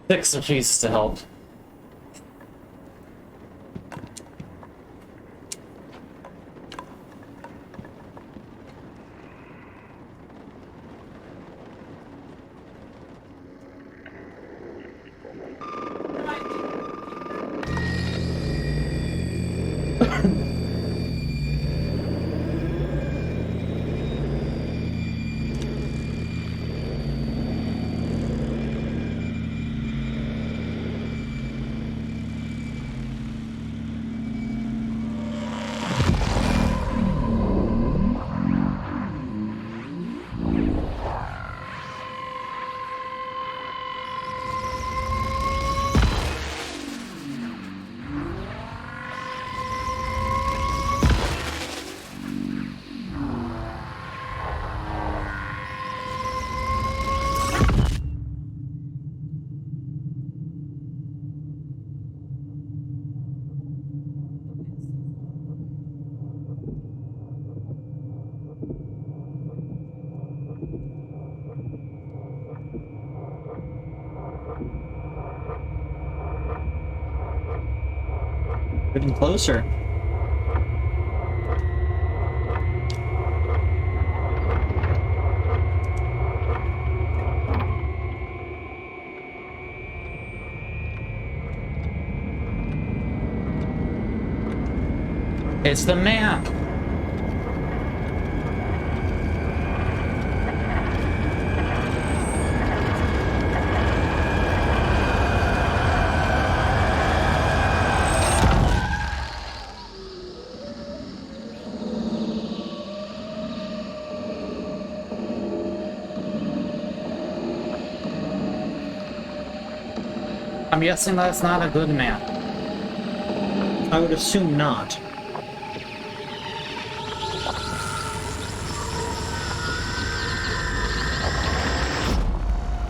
Six refused to help. Getting closer. It's the map! I'm guessing that's not a good map. I would assume not.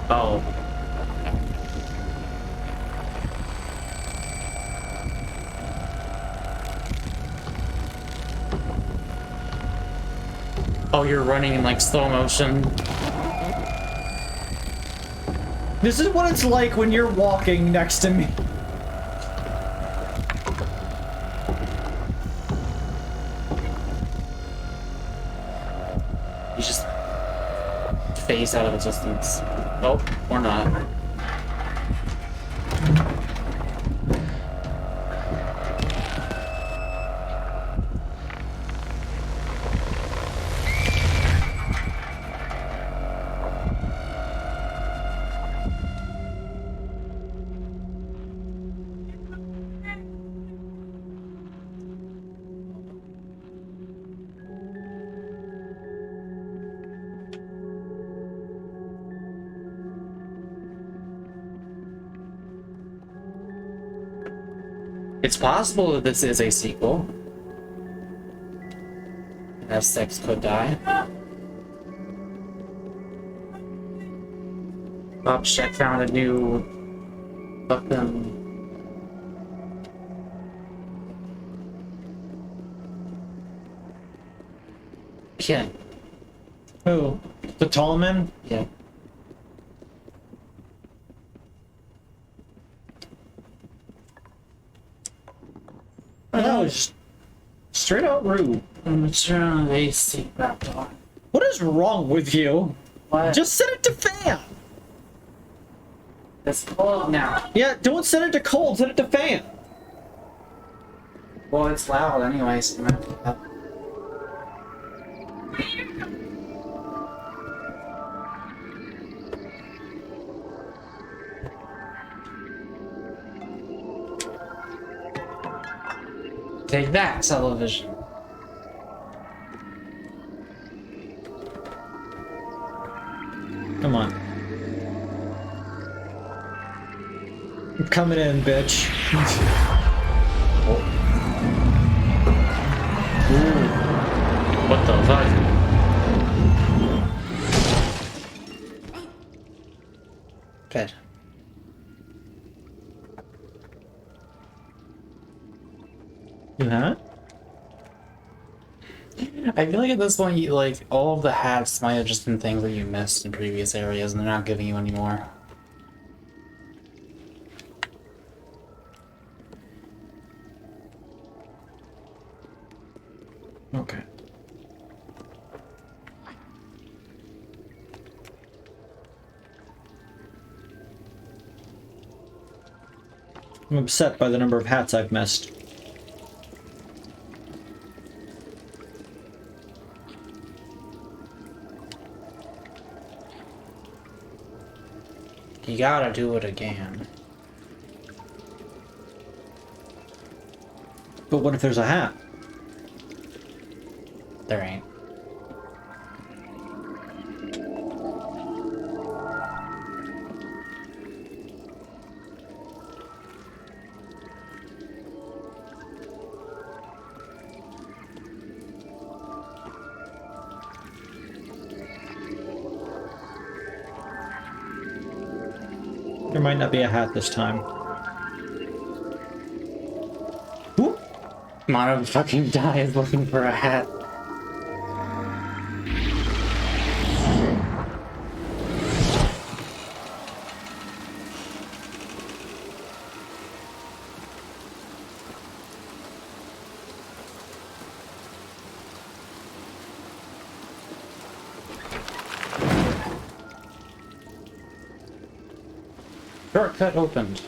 Oh. Oh, you're running in like slow motion. This is what it's like when you're walking next to me. You just phase out of existence. Oh, or not. It's possible that this is a sequel. S6 could die. Bob Check found a new fucking kid. Who? The tall man? Yeah. Oh, that was just straight out rude. Turn the AC back on. What is wrong with you? What? Just set it to fan. It's cold now. Yeah, don't set it to cold, set it to fan. Well, it's loud anyway, so you might have to. Take that, television. Come on. I'm coming in, bitch. What the fuck? Good. You hat? I feel like at this point, like, all of the hats might have just been things that you missed in previous areas, and they're not giving you anymore. Okay. I'm upset by the number of hats I've missed. You gotta do it again. But what if there's a hat? There ain't. There might not be a hat this time. Whoop! Mono fucking dies looking for a hat. Shortcut opened.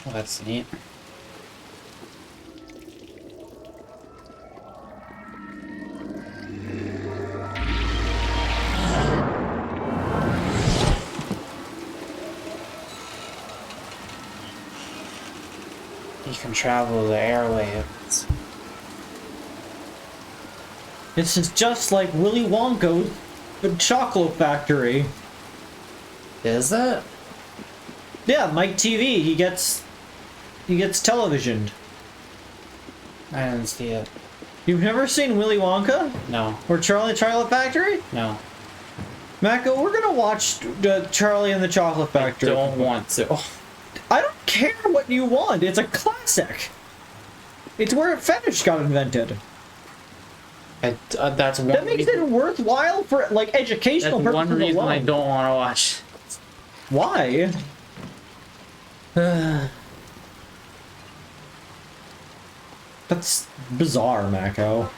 Well, that's neat. You can travel the airwaves. This is just like Willy Wonka's The Chocolate Factory. Is it? Yeah, Mike TV, he gets televisioned. I didn't see it. You've never seen Willy Wonka? No. Or Charlie and the Chocolate Factory? No. Mako, we're gonna watch Charlie and the Chocolate Factory. Don't want to. I don't care what you want. It's a classic. It's where fetish got invented. That's one. That makes reason, it worthwhile for like educational that's purposes one reason alone. I don't want to watch. Why? That's bizarre, Mako.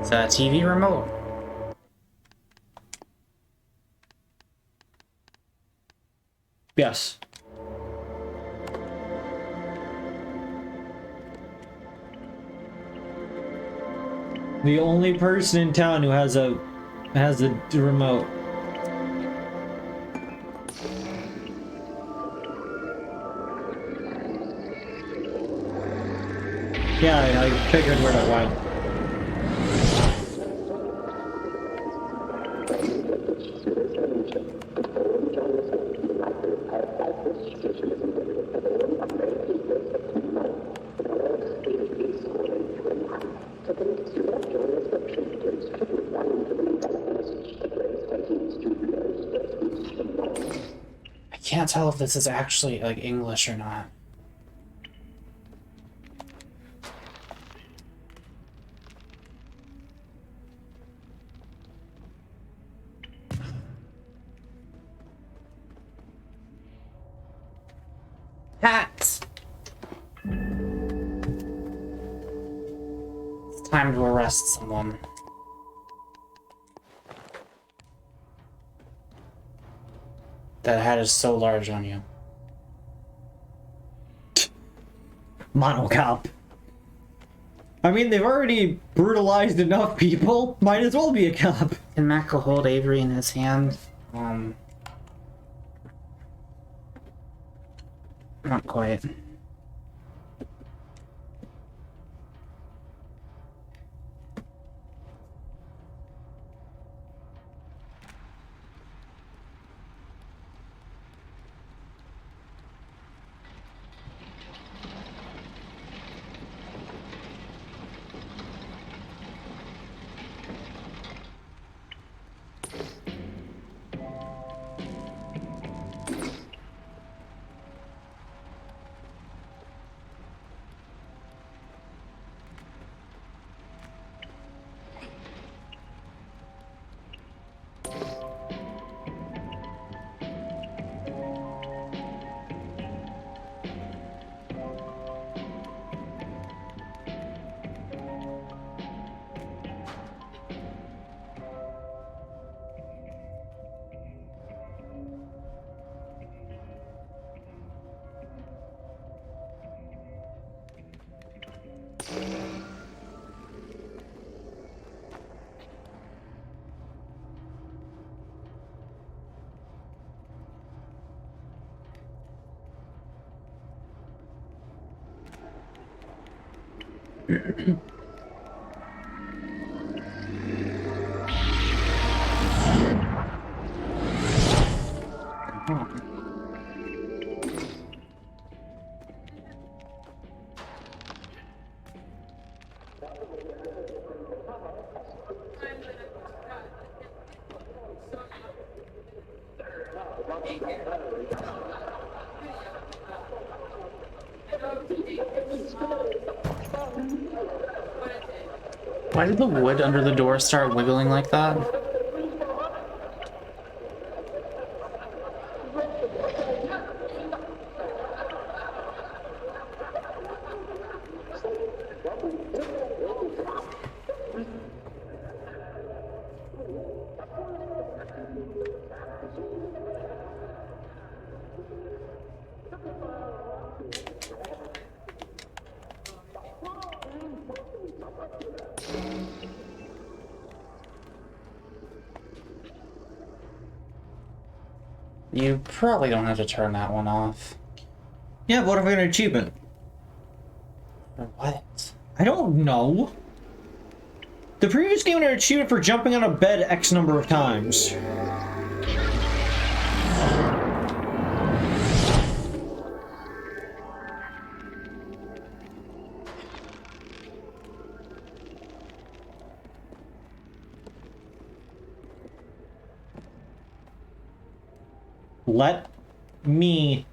Is that a TV remote? Yes. The only person in town who has a remote. Yeah, I figured where it went. I can't tell if this is actually like English or not. Hats! It's time to arrest someone. That hat is so large on you. Monocop. I mean, they've already brutalized enough people. Might as well be a cop. Can Mako hold Avery in his hand? Not quite. Why did the wood under the door start wiggling like that? You probably don't have to turn that one off. Yeah, but what if I get an achievement? For what? I don't know. The previous game had an achievement for jumping on a bed X number of times. Let me...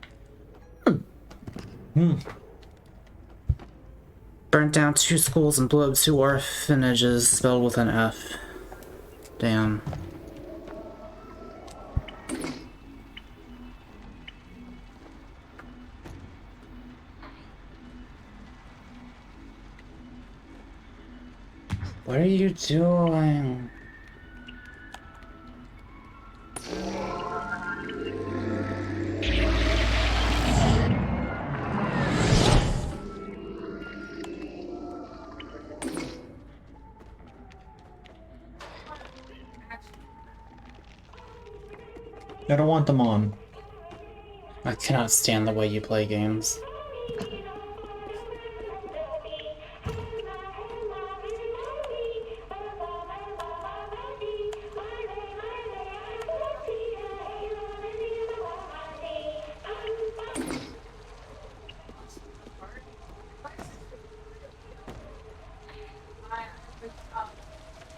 Burnt down 2 schools and blew up 2 orphanages, spelled with an F. Damn. What are you doing? I don't want them on. I cannot stand the way you play games.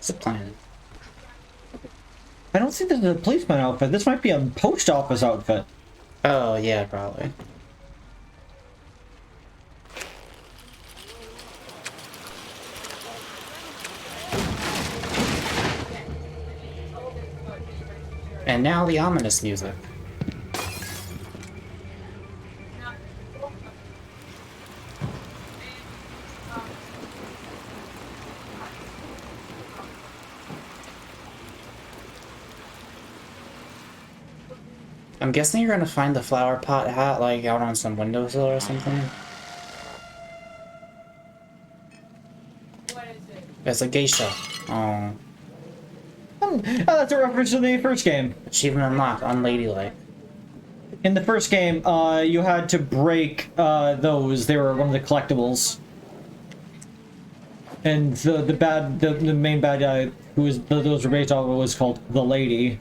Zip line. I don't think this is a policeman outfit. This might be a post office outfit. Oh, yeah, probably. And now the ominous music. I'm guessing you're gonna find the flower pot hat like out on some windowsill or something. What is it? It's a geisha. Oh. Oh, that's a reference to the first game. Achievement unlocked, unladylike. In the first game, you had to break those. They were one of the collectibles. And the main bad guy who was those were based off of was called the Lady.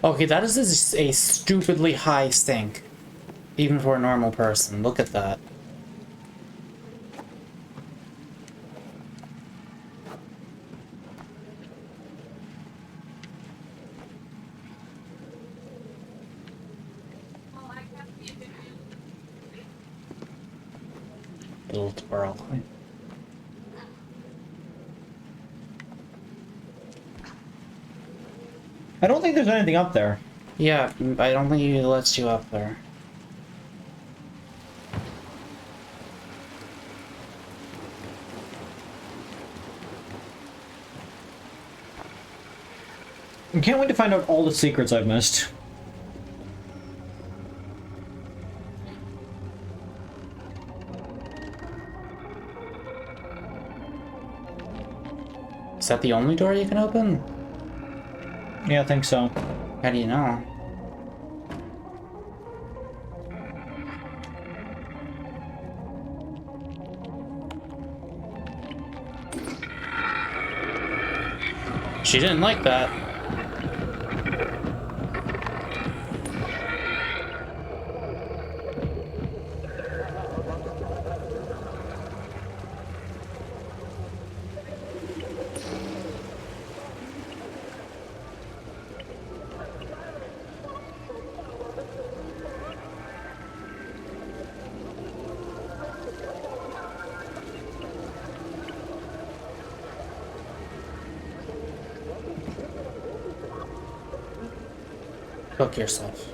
Okay, that is a stupidly high stink. Even for a normal person. Look at that. Little twirl. I don't think there's anything up there. Yeah, I don't think he lets you up there. I can't wait to find out all the secrets I've missed. Is that the only door you can open? Yeah, I think so. How do you know? She didn't like that. Cook yourself.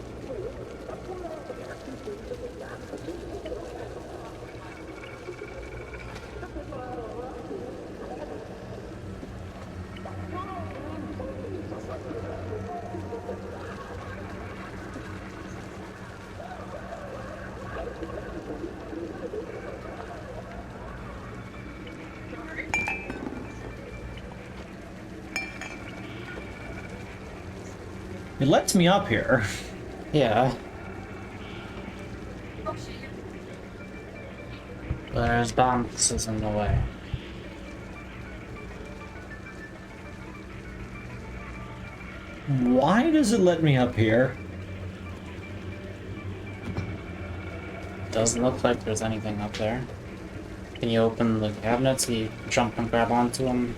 It lets me up here. Yeah. There's bounces in the way. Why does it let me up here? Doesn't look like there's anything up there. Can you open the cabinets? Can you jump and grab onto them?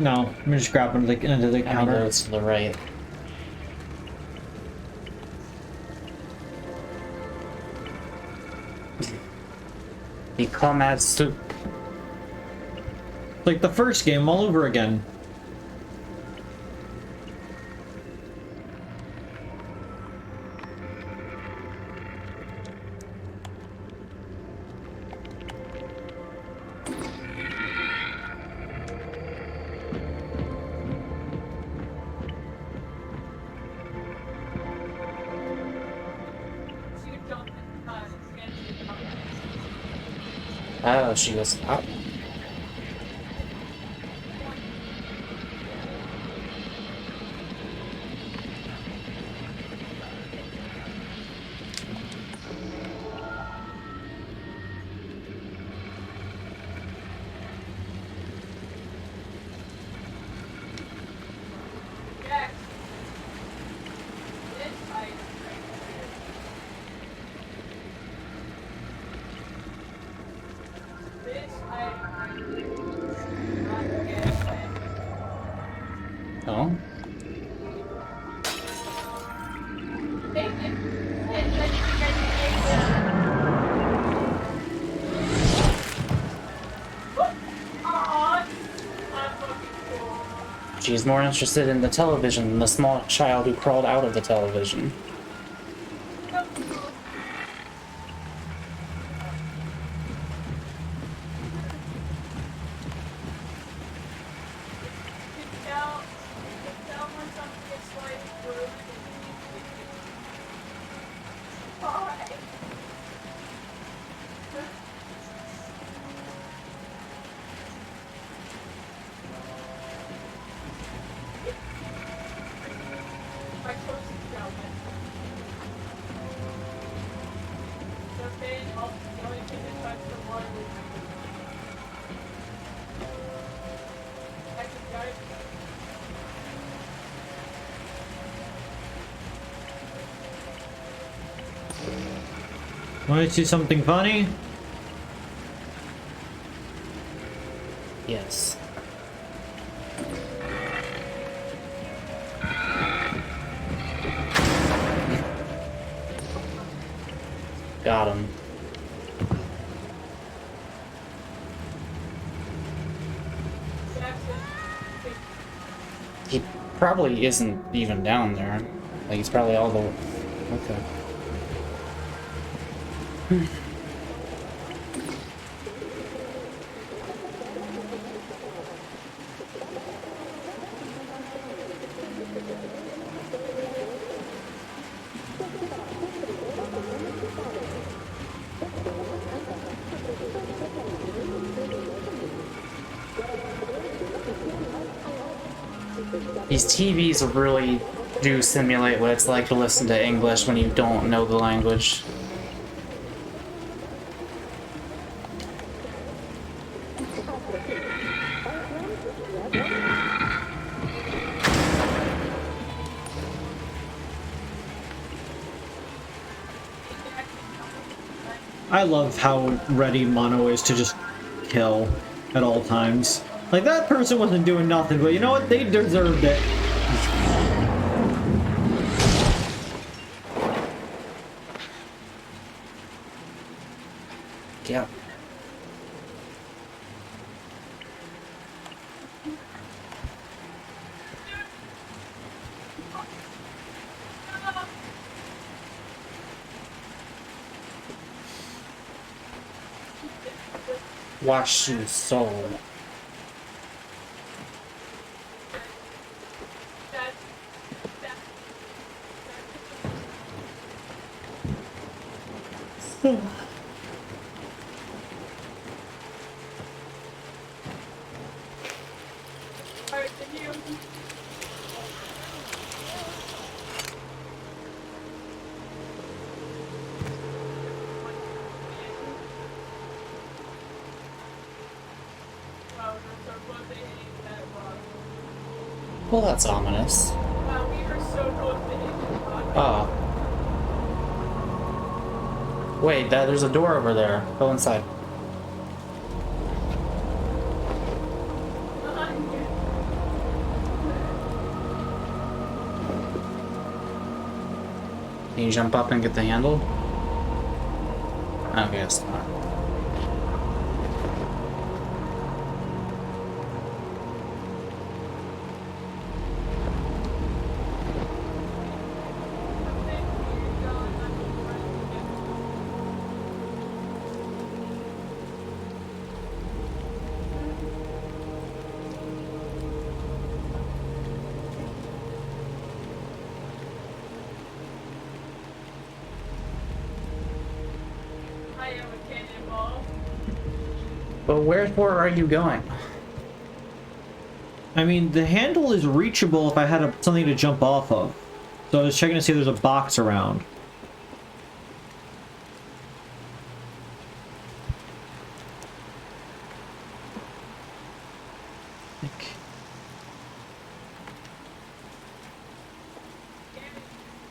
No, I'm just grabbing into the I mean, counter. it's to the right. Become as soup. It's like the first game all over again. She jumped in, expansion. Oh, she was up. Jack. This item right here. This item right here. Oh. Take it. And then you guys take it. Aw, I'm fucking cool. She's more interested in the television than the small child who crawled out of the television. Want to see something funny? Yes. Got him. He probably isn't even down there. Like, he's probably all the way. Okay. These TVs really do simulate what it's like to listen to English when you don't know the language. I love how ready Mono is to just kill at all times. Like, that person wasn't doing nothing, but you know what? They deserved it. Yeah. Wash your soul. Alright, can you... Wow, we're so close to hitting that rock. Well, that's ominous. Wow, we were so close to hitting that rock. Ah. Wait, there's a door over there. Go inside. Can you jump up and get the handle? Okay, it's not. But wherefore are you going? I mean, the handle is reachable if I had something to jump off of. So I was checking to see if there's a box around.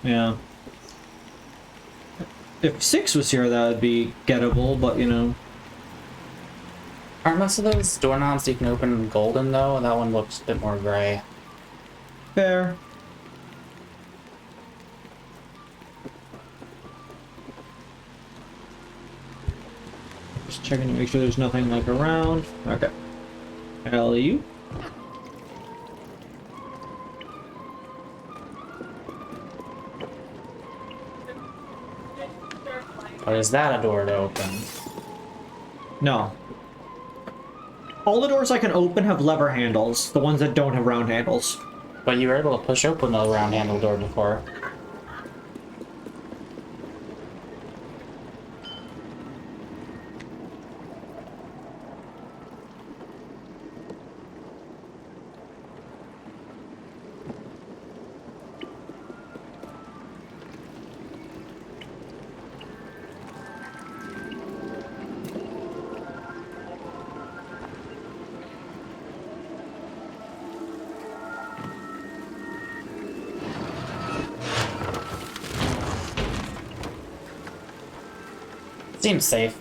Yeah. If 6 was here, that would be gettable, but you know. Aren't most of those doorknobs you can open golden though? That one looks a bit more gray. Fair. Just checking to make sure there's nothing like around. Okay. LU. Or is that a door to open? No. All the doors I can open have lever handles. The ones that don't have round handles. But you were able to push open a round handle door before. Seems safe.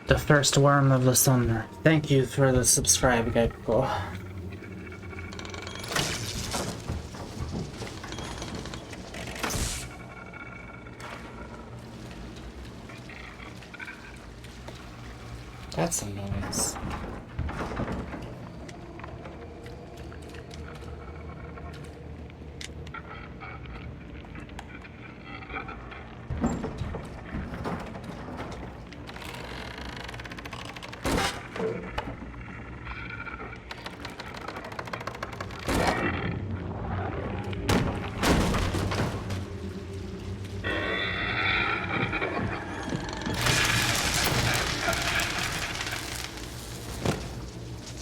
The first worm of the summer. Thank you for the subscribe, guy people. That's a noise.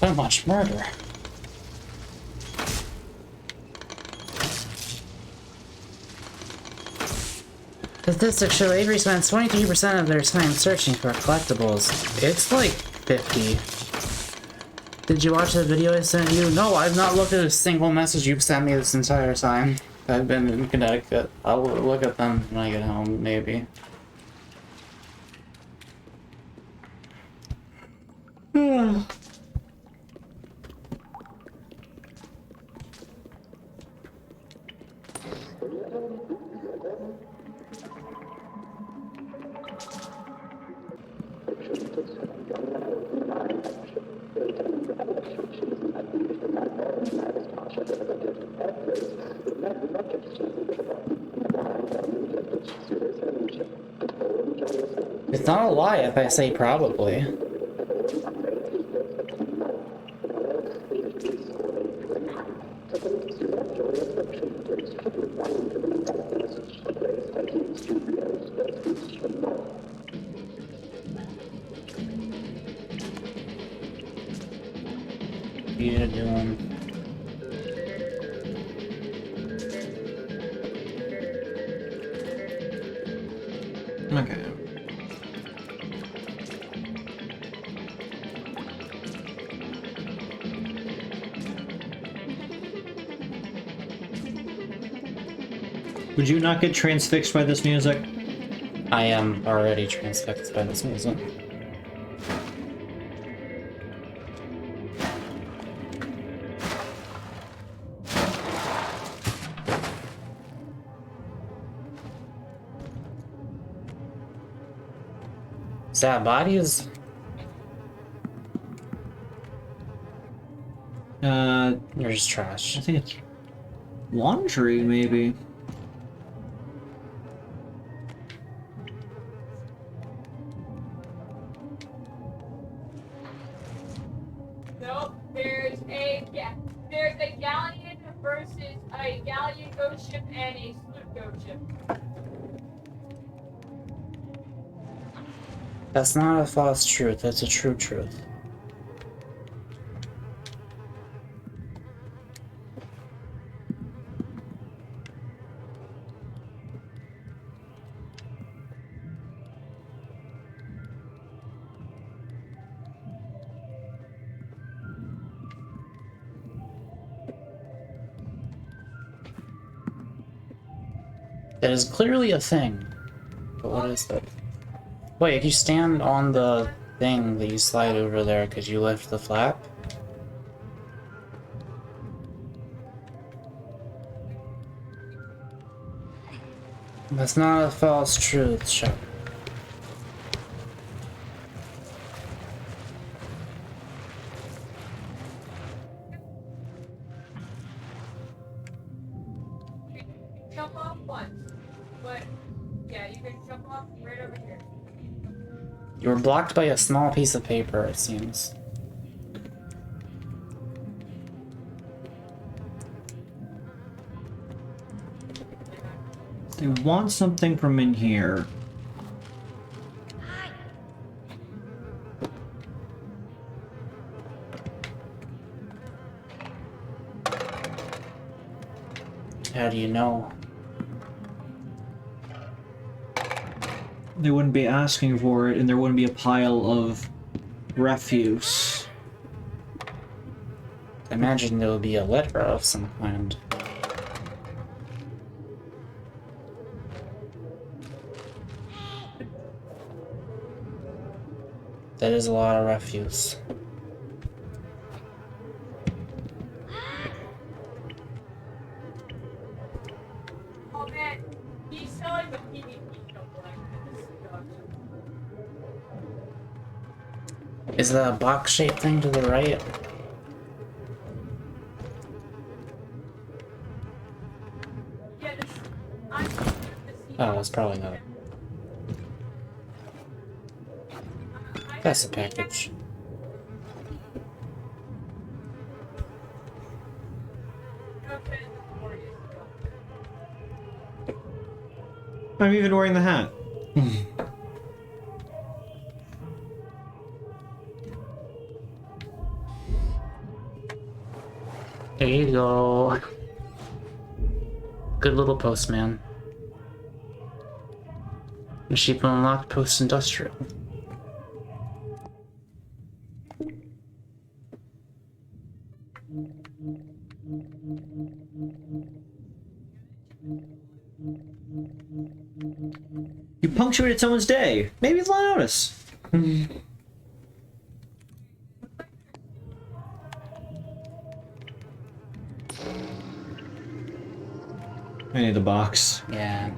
So much murder. Statistics show Avery spends 23% of their time searching for collectibles. It's like 50. Did you watch the video I sent you? No, I've not looked at a single message you've sent me this entire time. I've been in Connecticut. I'll look at them when I get home, maybe. It's not a lie if I say probably. You doing? Okay. Would you not get transfixed by this music? I am already transfixed by this music. Is that bodies? You're just trash. I think it's laundry, maybe. Nope. There's a galleon versus a galleon ghost ship and a sloop ghost ship. That's not a false truth, that's a true truth. That is clearly a thing. But what is that? Wait, if you stand on the thing that you slide over there, could you lift the flap? That's not a false truth, Chuck. Jump off once. But, yeah, you can jump off right over here. You were blocked by a small piece of paper, it seems. They want something from in here. How do you know? They wouldn't be asking for it, and there wouldn't be a pile of refuse. I imagine there would be a letter of some kind. That is a lot of refuse. Oh man, he's selling the PvP stuff like this. Is the box-shaped thing to the right? Yeah, this. I'm the Oh, it's probably not. That's a package. I'm even wearing the hat. There you go. Good little postman. Machine unlocked post-industrial. You punctuated someone's day. Maybe they'll notice. I need a box. Yeah.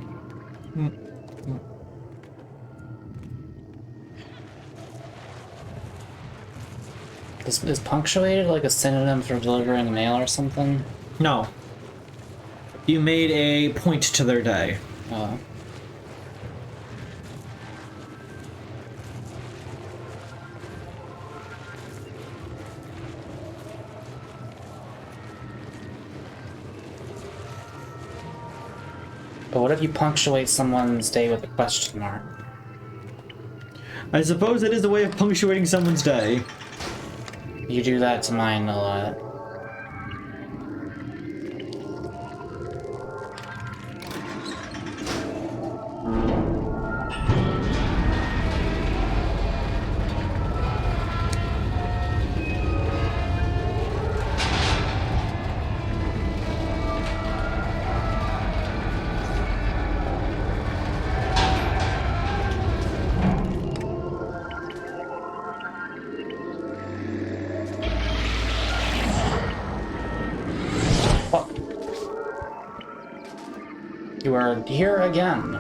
Is punctuated like a synonym for delivering mail or something? No. You made a point to their day. Oh. But what if you punctuate someone's day with a question mark? I suppose it is a way of punctuating someone's day. You do that to mine a lot. You are here again.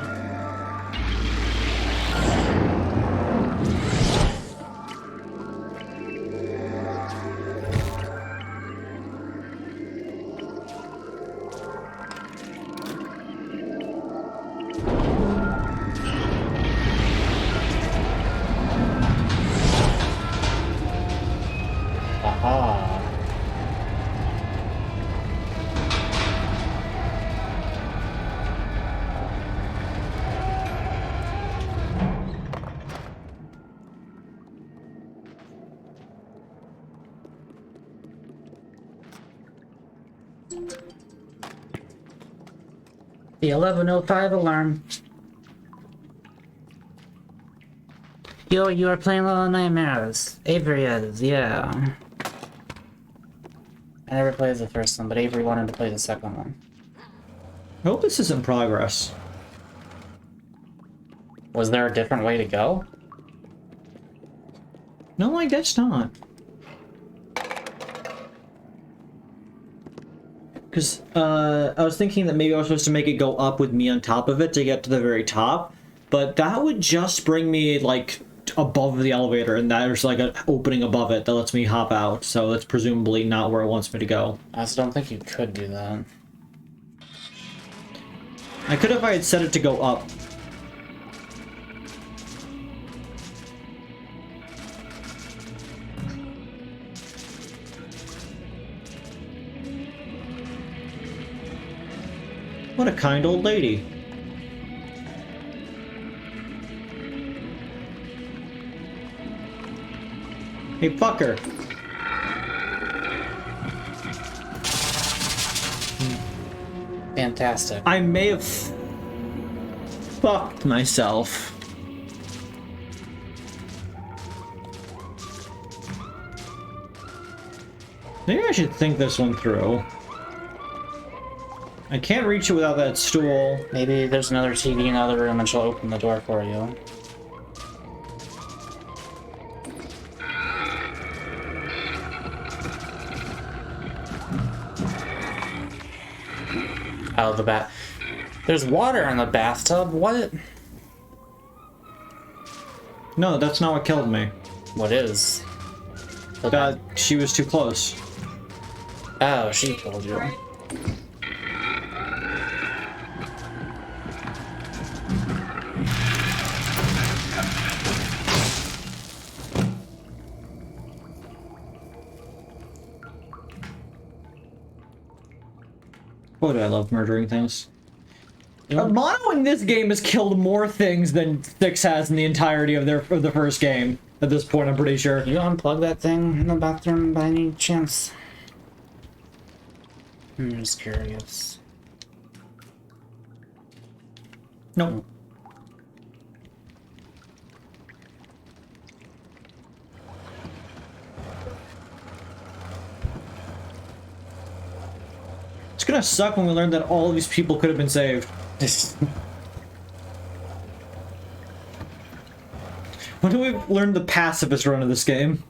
Aha. The 11:05 alarm. Yo, you are playing Little Nightmares. Avery is, yeah. I never played the first one, but Avery wanted to play the second one. I hope this isn't progress. Was there a different way to go? No, I guess not. Because, I was thinking that maybe I was supposed to make it go up with me on top of it to get to the very top, but that would just bring me, like, above the elevator, and there's, like, an opening above it that lets me hop out, so that's presumably not where it wants me to go. I just don't think you could do that. I could if I had set it to go up. What a kind old lady. Hey, fucker. Fantastic. I may have fucked myself. Maybe I should think this one through. I can't reach it without that stool. Maybe there's another TV in the other room and she'll open the door for you. Oh, the bath. There's water in the bathtub. What? No, that's not what killed me. What is? She was too close. Oh, she killed you. Boy, do I love murdering things. Mono in this game has killed more things than 6 has in the entirety of the first game. At this point, I'm pretty sure. You unplug that thing in the bathroom by any chance? I'm just curious. Nope. It's gonna suck when we learn that all of these people could have been saved. When do we learn the pacifist run of this game?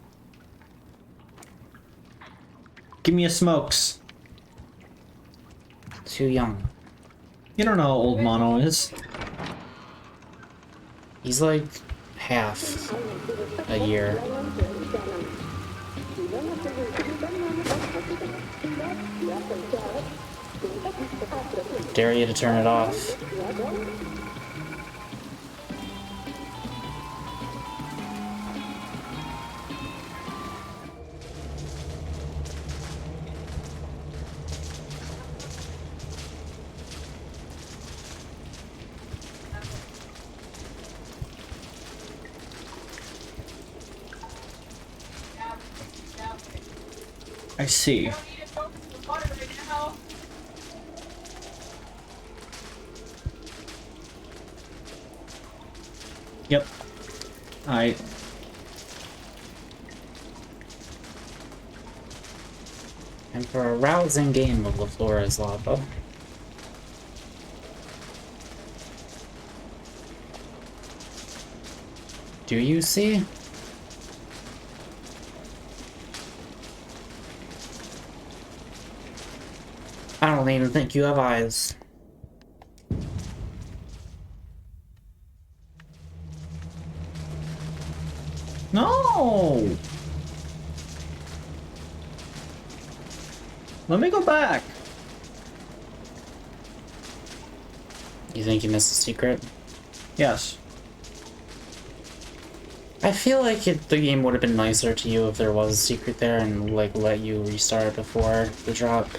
Give me a smokes. Too young. You don't know how old Mono is. He's like half a year. Dare you to turn it off. I see. Yep. Alright. And for a rousing game of the floor is lava. Do you see? I don't even think you have eyes. No! Let me go back. You think you missed a secret? Yes. I feel like the game would have been nicer to you if there was a secret there and like let you restart before the drop.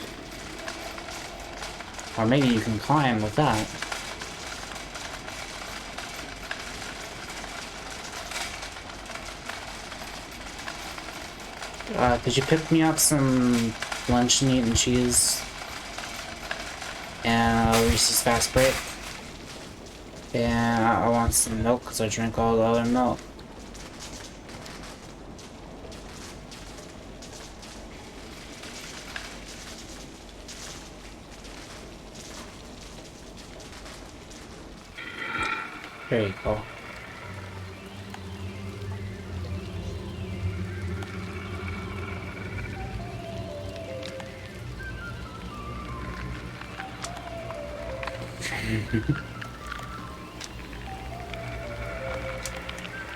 Or maybe you can climb with that. Could you pick me up some lunch meat and cheese? And a Reese's Fast Break? And I want some milk because I drink all the other milk. There you go.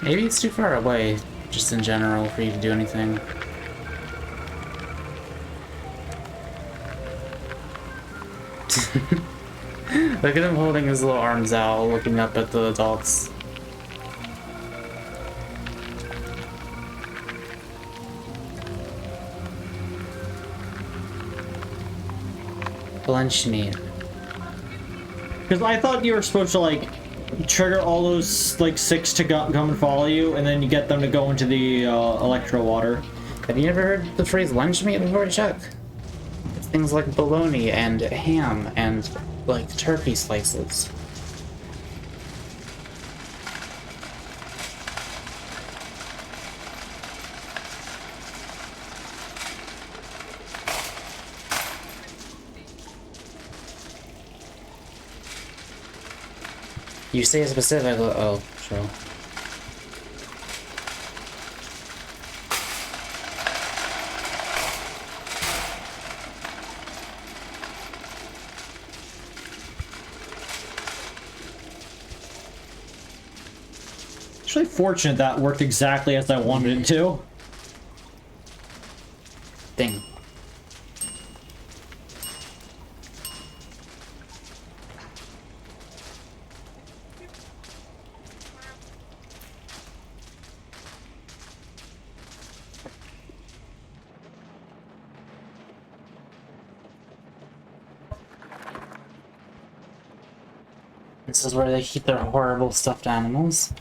Maybe it's too far away, just in general, for you to do anything. Look at him holding his little arms out, looking up at the adults. Lunch meat. Because I thought you were supposed to, like, trigger all those, like, 6 to come and follow you, and then you get them to go into the electro water. Have you ever heard the phrase lunch meat before, Chuck? It's things like bologna and ham and, like, turkey slices. You say it specifically. Oh, sure. It's really fortunate that worked exactly as I wanted it to. Ding. This is where they keep their horrible stuffed animals.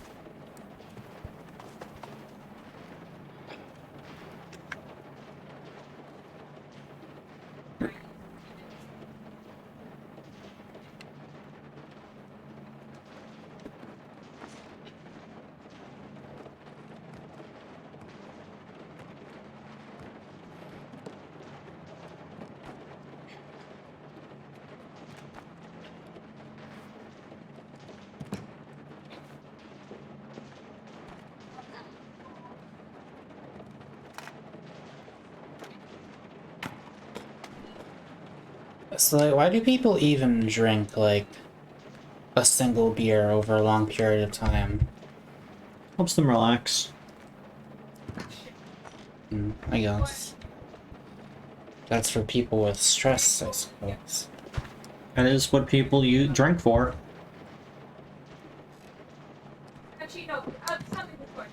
So, like, why do people even drink, like, a single beer over a long period of time? Helps them relax. I guess. That's for people with stress, I suppose. That is what people you drink for. Actually, no. Something before.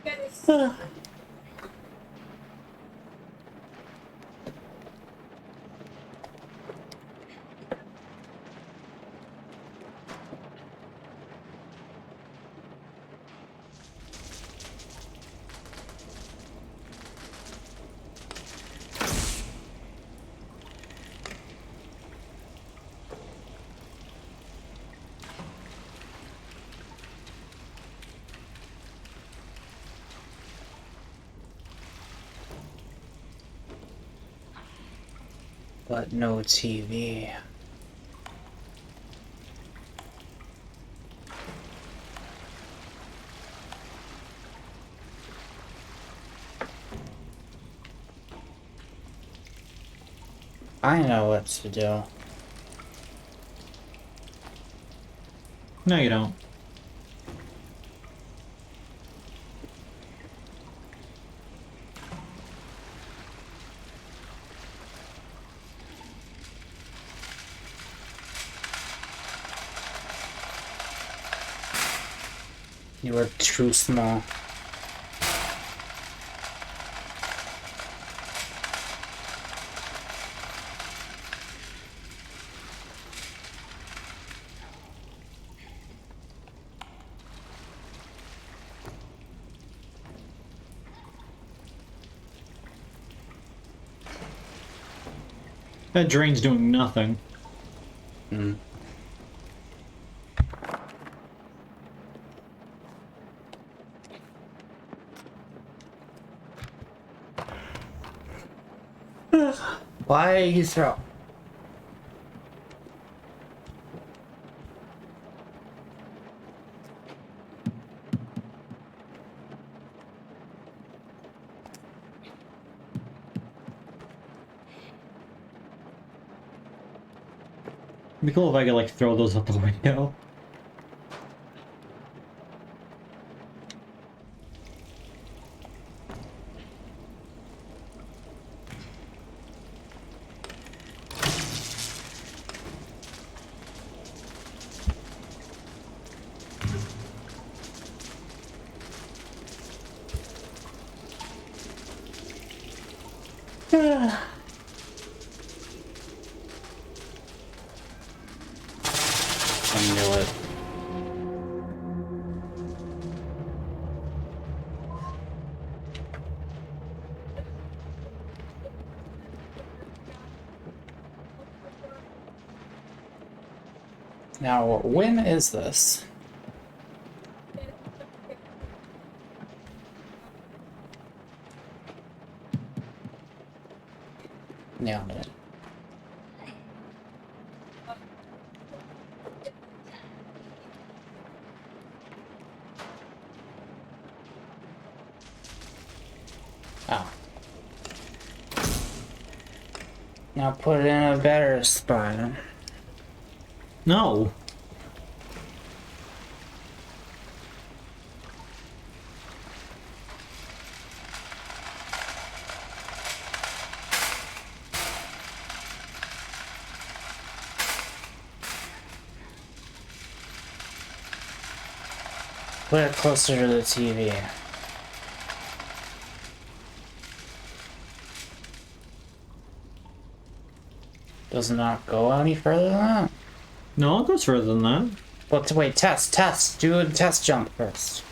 Get it. But no TV. I know what to do. No, you don't. You are too small. That drain's doing nothing. Hmm. Why you throw? It'd be cool if I could like throw those out the window. I knew it. Now, when is this? Nailed it. Oh. Now put it in a better spot. No. Put it closer to the TV. Does it not go any further than that? No, it goes further than that. But wait, test. Do a test jump first.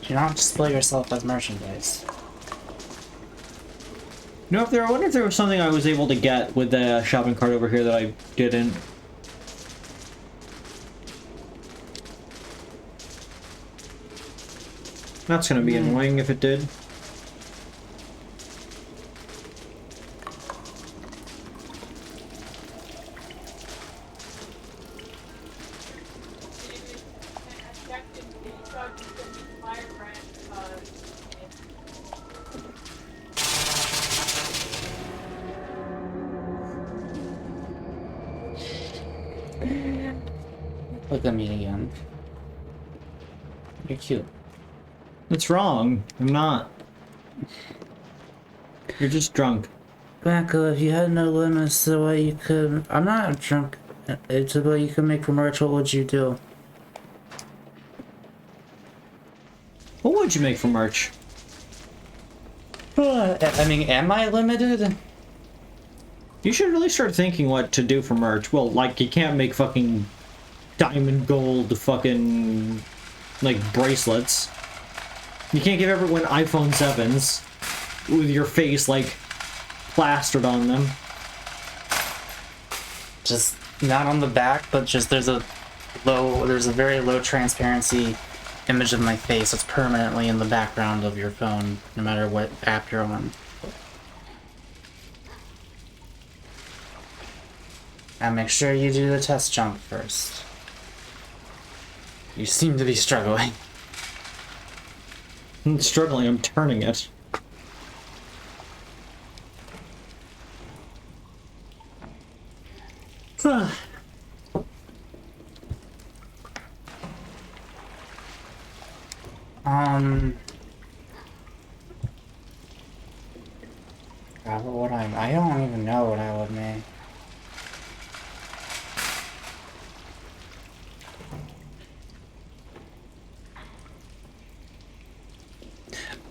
Do not display yourself as merchandise. No, I wonder if there was something I was able to get with the shopping cart over here that I didn't. That's gonna be annoying if it did. Look at me again. You're cute. That's wrong. I'm not. You're just drunk. Becca, if you had no limits to what you could... I'm not drunk. It's what you could make for merch, what would you do? What would you make for merch? I mean, am I limited? You should really start thinking what to do for merch. Well, like, you can't make fucking diamond gold fucking, like, bracelets. You can't give everyone iPhone 7s with your face, like, plastered on them. Just not on the back, but just there's a very low transparency image of my face that's permanently in the background of your phone, no matter what app you're on. And make sure you do the test jump first. You seem to be struggling. I'm struggling, I'm turning it. God, what I don't even know what I would make.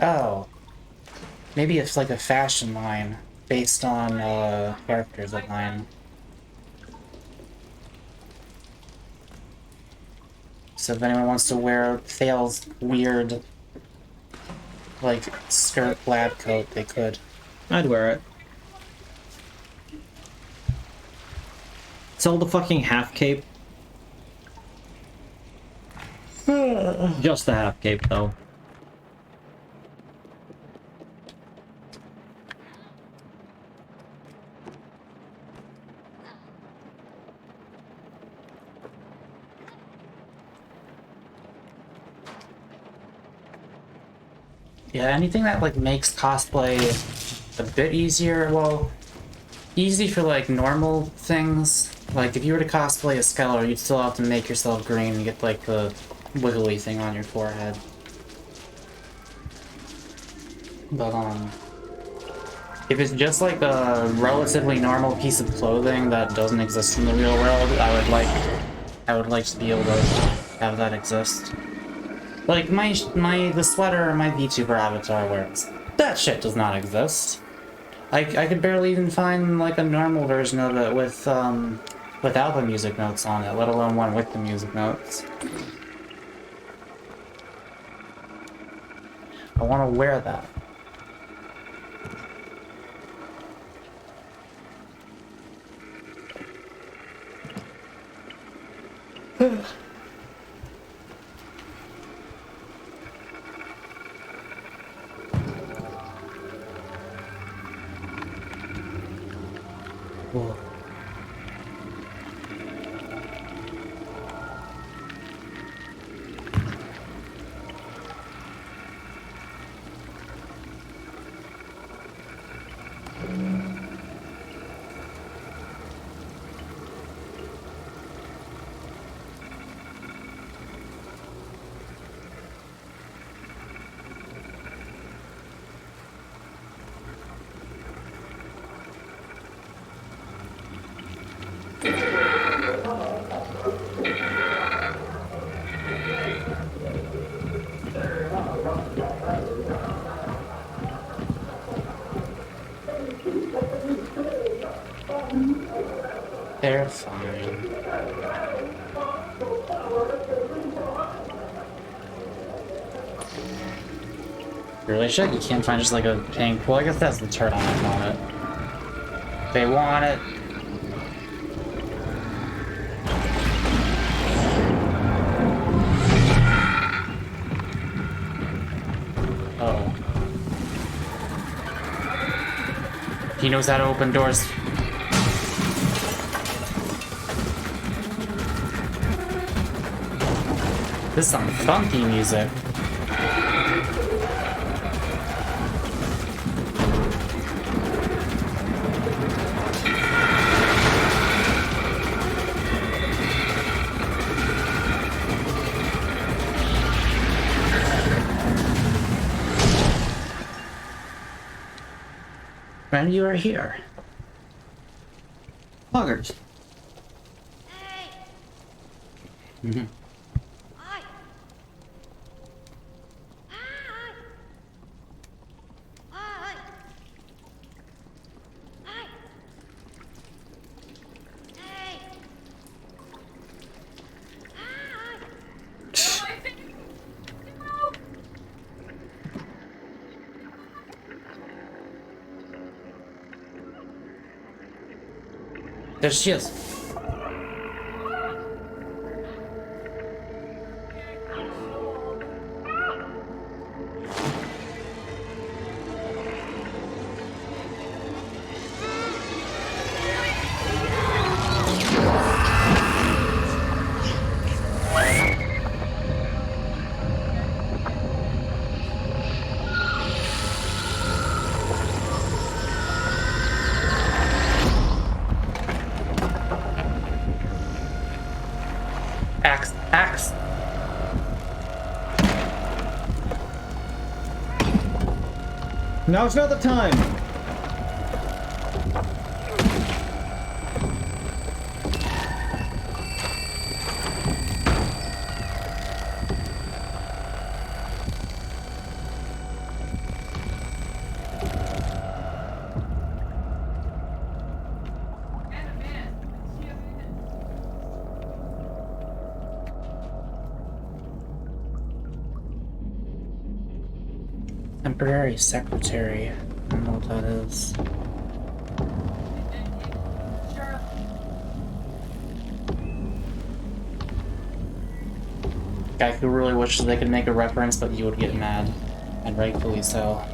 Oh. Maybe it's like a fashion line based on characters of mine. So if anyone wants to wear Thale's weird, like, skirt lab coat, they could. I'd wear it. Sell the fucking half cape. Just the half cape, though. Yeah, anything that, like, makes cosplay a bit easier, well, easy for, like, normal things. Like, if you were to cosplay a Skeller, you'd still have to make yourself green and get, like, the wiggly thing on your forehead. But, if it's just, like, a relatively normal piece of clothing that doesn't exist in the real world, I would like to be able to have that exist. Like, the sweater my VTuber avatar wears. That shit does not exist. I could barely even find, like, a normal version of it without the music notes on it, let alone one with the music notes. I want to wear that. Cool. They're fine. Really should? You can't find just like a pink. Well, I guess that's the turtleneck on it. They want it. Uh-oh. He knows how to open doors. This is some funky music. When you are here. Buggers. Mm-hmm. There she is. Axe, axe. Now's not the time. Temporary secretary. I don't know what that is. Guy who really wishes they could make a reference, but you would get mad. And rightfully so.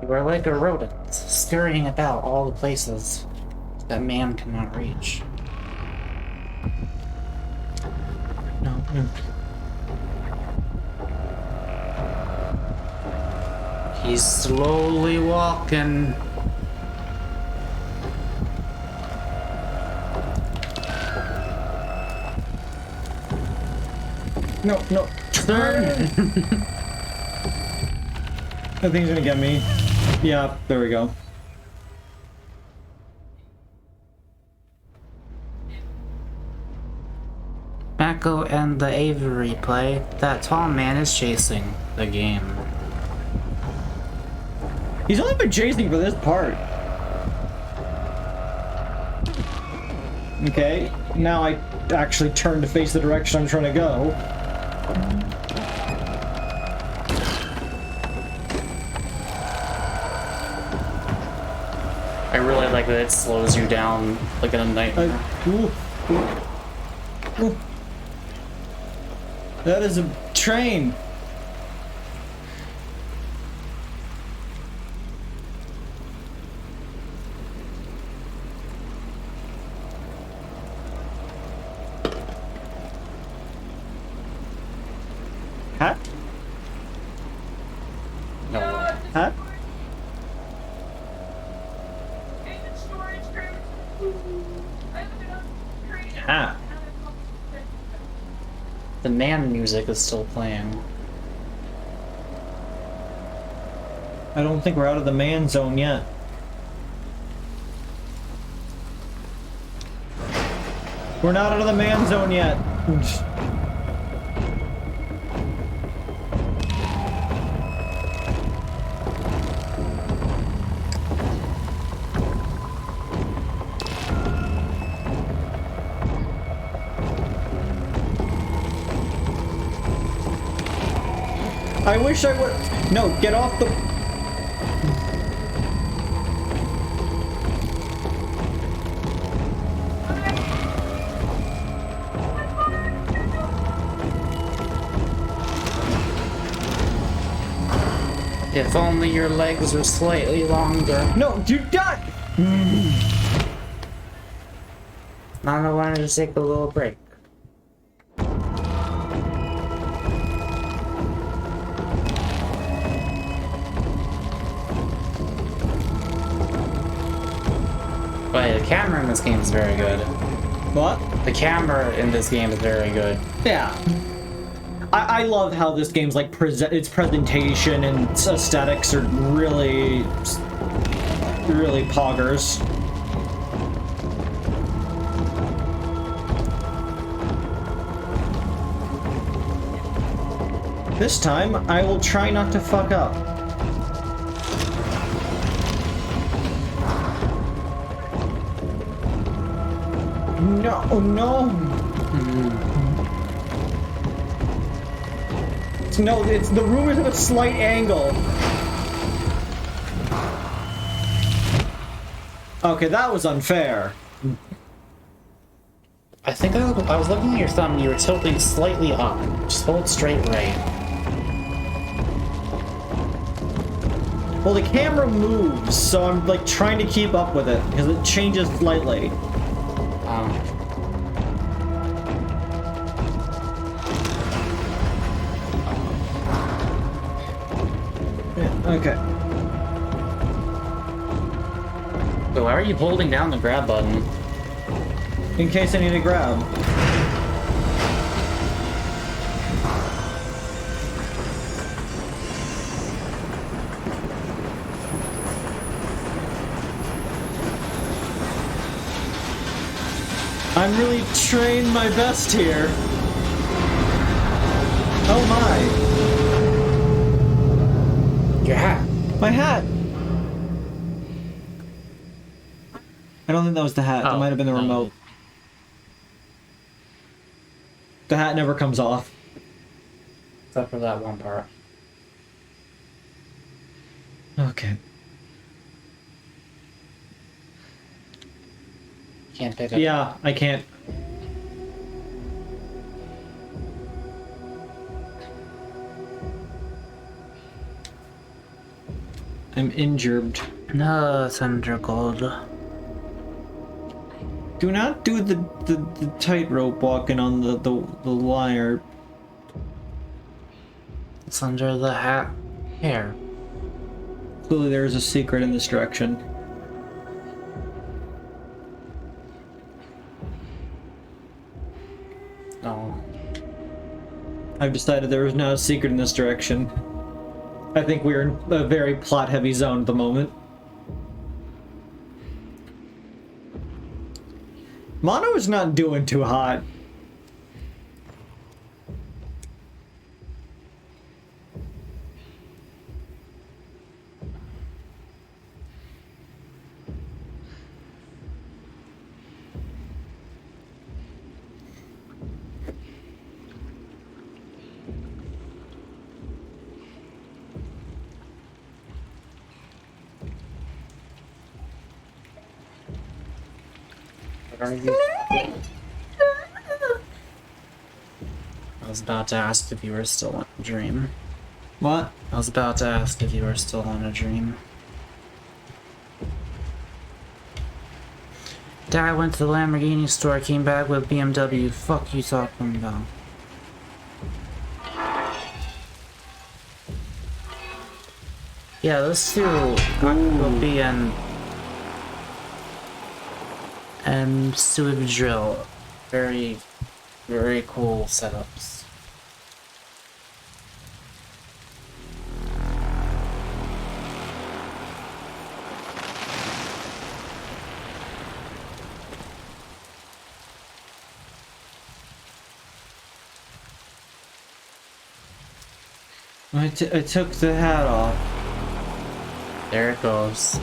You are like a rodent, scurrying about all the places that man cannot reach. No, no. He's slowly walking. No, no. Turn! That thing's gonna get me. Yeah, there we go. Mako and the Avery play. That tall man is chasing the game. He's only been chasing for this part. Okay, now I actually turn to face the direction I'm trying to go. I really like that it slows you down like in a nightmare. Ooh, ooh, ooh. That is a train. Huh? No. Huh? Ah. The man music is still playing. I don't think we're out of the man zone yet. We're not out of the man zone yet. I wish I would. No, get off the. If only your legs were slightly longer. No, you die. Mama wanted to take a little break. But the camera in this game is very good. What? The camera in this game is very good. Yeah. I love how this game's like its presentation and its aesthetics are really poggers. This time, I will try not to fuck up. No, oh no! No, it's the room is at a slight angle. Okay, that was unfair. I think I was looking at your thumb and you were tilting slightly up. Just hold straight right. Well, the camera moves, so I'm like trying to keep up with it because it changes slightly. Okay. So why are you holding down the grab button? In case I need to grab. I'm really trying my best here. Oh my. Your hat. My hat! I don't think that was the hat. That Oh, might have been the no. remote. The hat never comes off. Except for that one part. Okay. Can't pick up. Yeah, I can't. I'm injured. No, Thunder Gold. Do not do the tightrope walking on the wire. It's under the hat. Here. Clearly there's a secret in this direction. No. I've decided there is not a secret in this direction. I think we're in a very plot-heavy zone at the moment. Mono is not doing too hot. What are you? I was about to ask if you were still on a dream. What? I was about to ask if you were still on a dream. Dad went to the Lamborghini store, came back with BMW. Fuck you talking about? Yeah, those two will be in sewage drill. Very, very cool setups. I took the hat off. There it goes.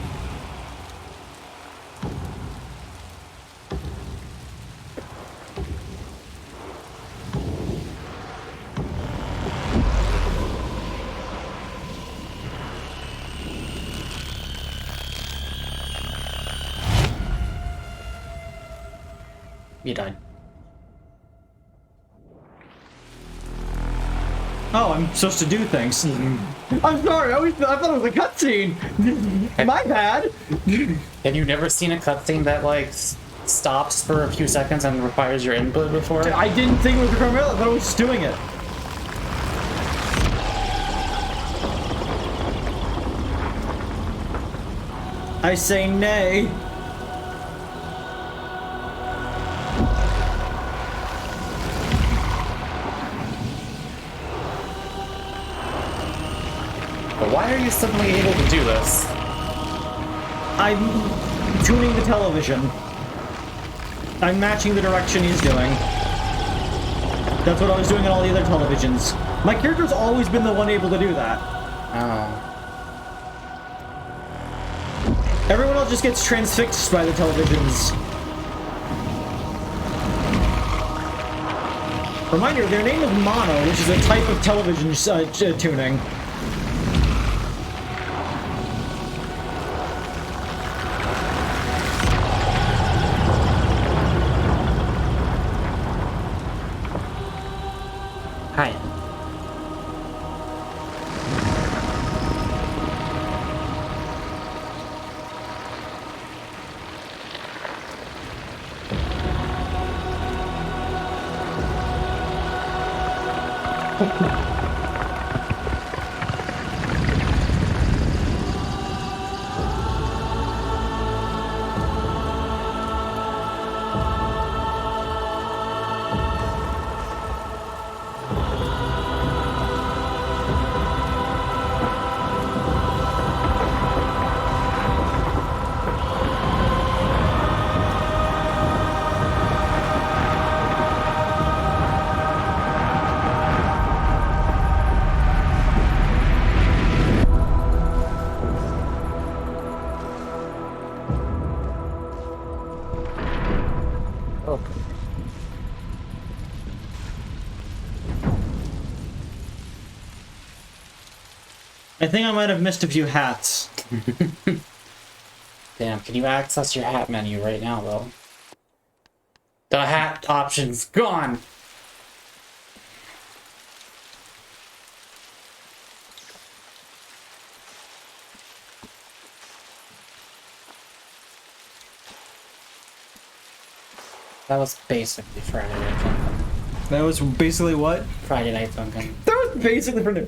You died. Oh, I'm supposed to do things. I'm sorry, I thought it was a cutscene. My bad. Have you never seen a cutscene that like stops for a few seconds and requires your input before? I didn't think it was required, I thought I was just doing it. I say nay. But why are you suddenly able to do this? I'm tuning the television. I'm matching the direction he's doing. That's what I was doing on all the other televisions. My character's always been the one able to do that. Oh. Everyone else just gets transfixed by the televisions. Reminder, their name is mono, which is a type of television tuning. Hi. Oh. I think I might have missed a few hats. Damn, can you access your hat menu right now, though? The hat option's gone! That was basically Friday Night Funkin'. That was basically what? Friday Night Funkin'. That was basically for new.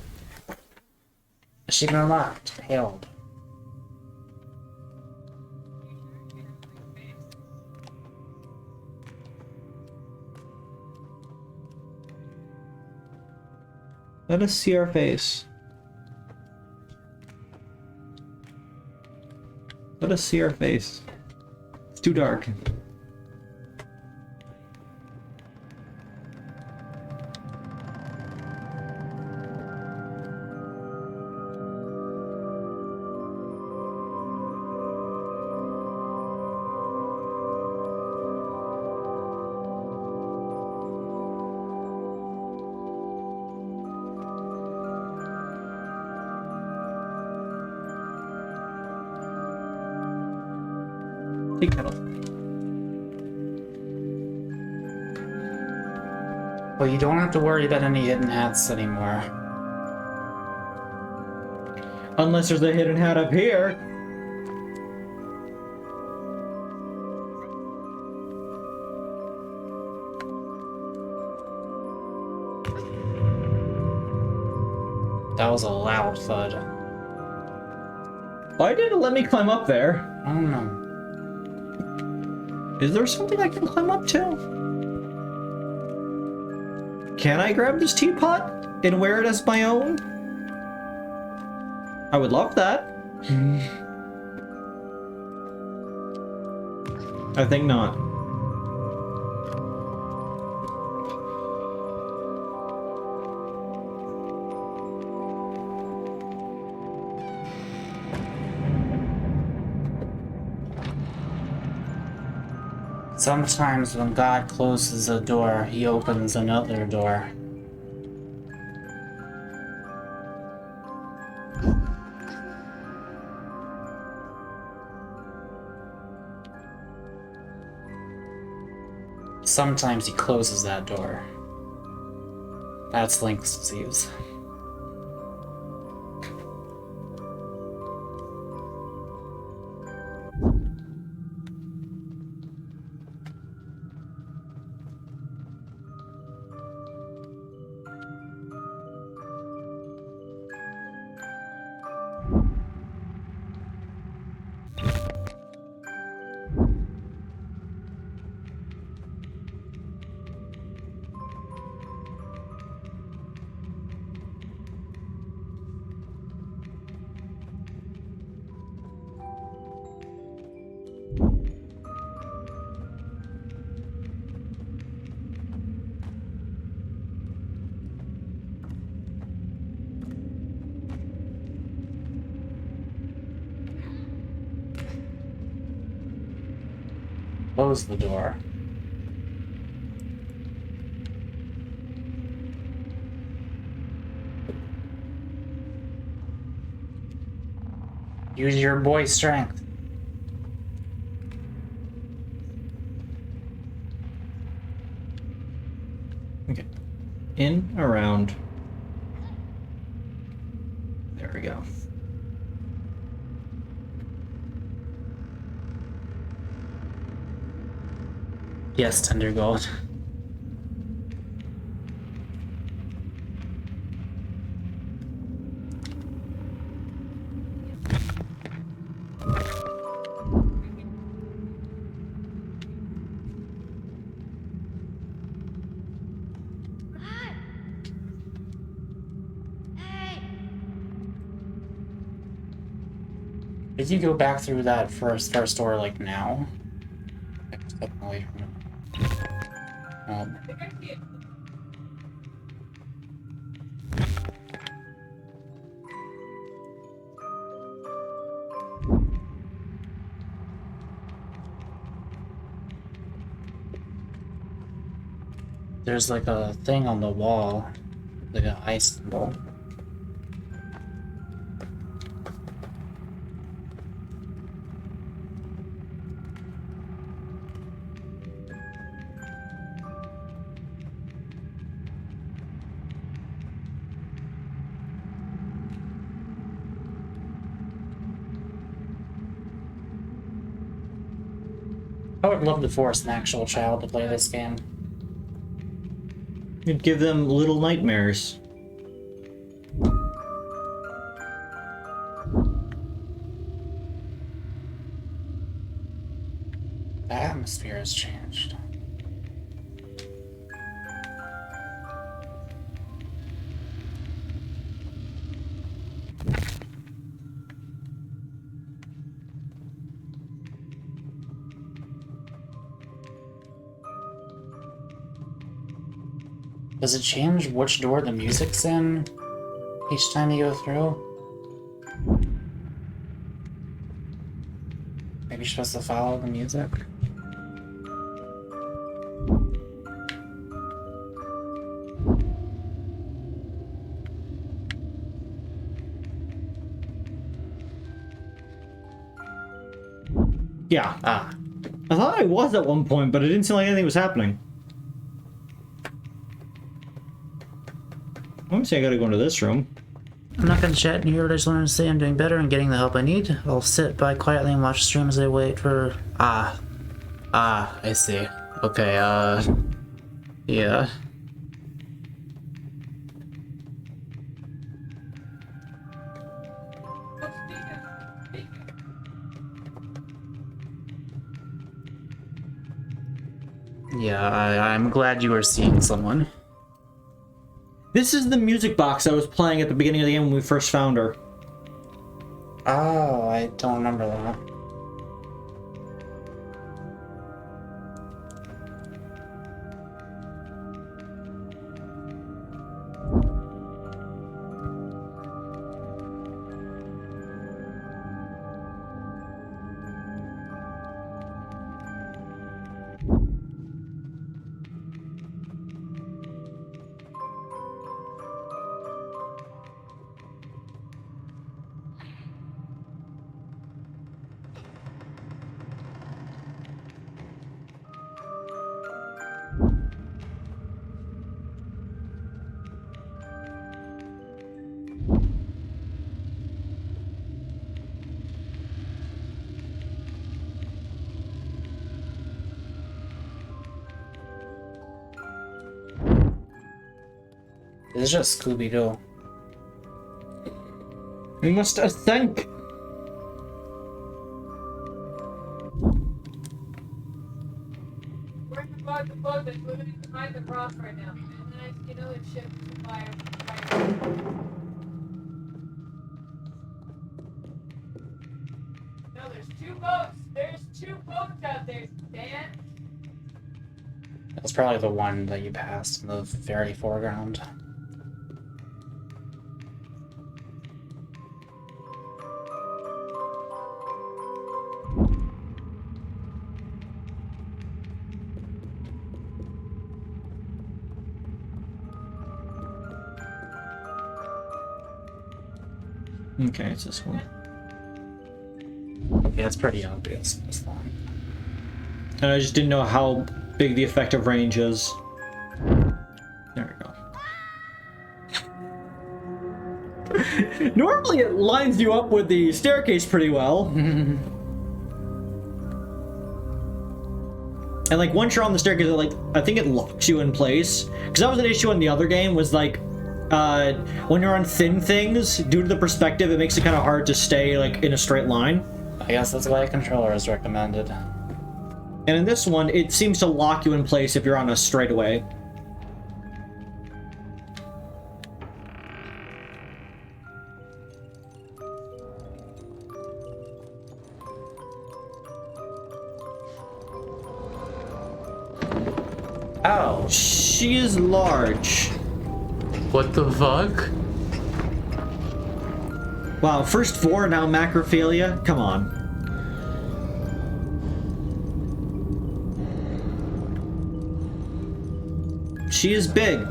Achievement unlocked. Hailed. Let us see our face. Let us see our face. It's too dark. Tea kettle. Well, you don't have to worry about any hidden hats anymore. Unless there's a hidden hat up here. That was a loud thud. Why did it let me climb up there? I don't know. Is there something I can climb up to? Can I grab this teapot and wear it as my own? I would love that. I think not. Sometimes when God closes a door, he opens another door. Sometimes he closes that door. That's Link's disease. Close the door. Use your boy strength. Okay. In, around. There we go. Yes, Tender Gold. Did you go back through that first door like now? Like, stepping away from it. I think I see it. There's like a thing on the wall, like an ice symbol. I would love to force an actual child to play this game. You'd give them little nightmares. The atmosphere has changed. Does it change which door the music's in each time you go through? Maybe you're supposed to follow the music? Yeah. Ah, I thought I was at one point, but it didn't seem like anything was happening. Let me see, I gotta go into this room. I'm not gonna chat in here, but I just wanted to say I'm doing better and getting the help I need. I'll sit by quietly and watch stream as I wait for... I see. Okay, yeah. Oh, speaking. Yeah, I'm glad you were seeing someone. This is the music box I was playing at the beginning of the game when we first found her. oh, I don't remember that. It's just Scooby-Doo. We must ascend. We're in the boat that's moving behind the cross right now. And then I see another ship fire. No, there's two boats. There's two boats out there, Stan. That's probably the one that you passed in the very foreground. Okay, it's this one. Yeah, it's pretty obvious. This one. And I just didn't know how big the effective range is. There we go. Normally it lines you up with the staircase pretty well. And like once you're on the staircase, it, like I think it locks you in place. Because that was an issue in the other game, was like when you're on thin things, due to the perspective, it makes it kind of hard to stay like in a straight line. I guess that's why a controller is recommended. And in this one, it seems to lock you in place if you're on a straightaway. Oh. She is large. What the fuck? Wow, first 4, now macrophilia? Come on. She is big.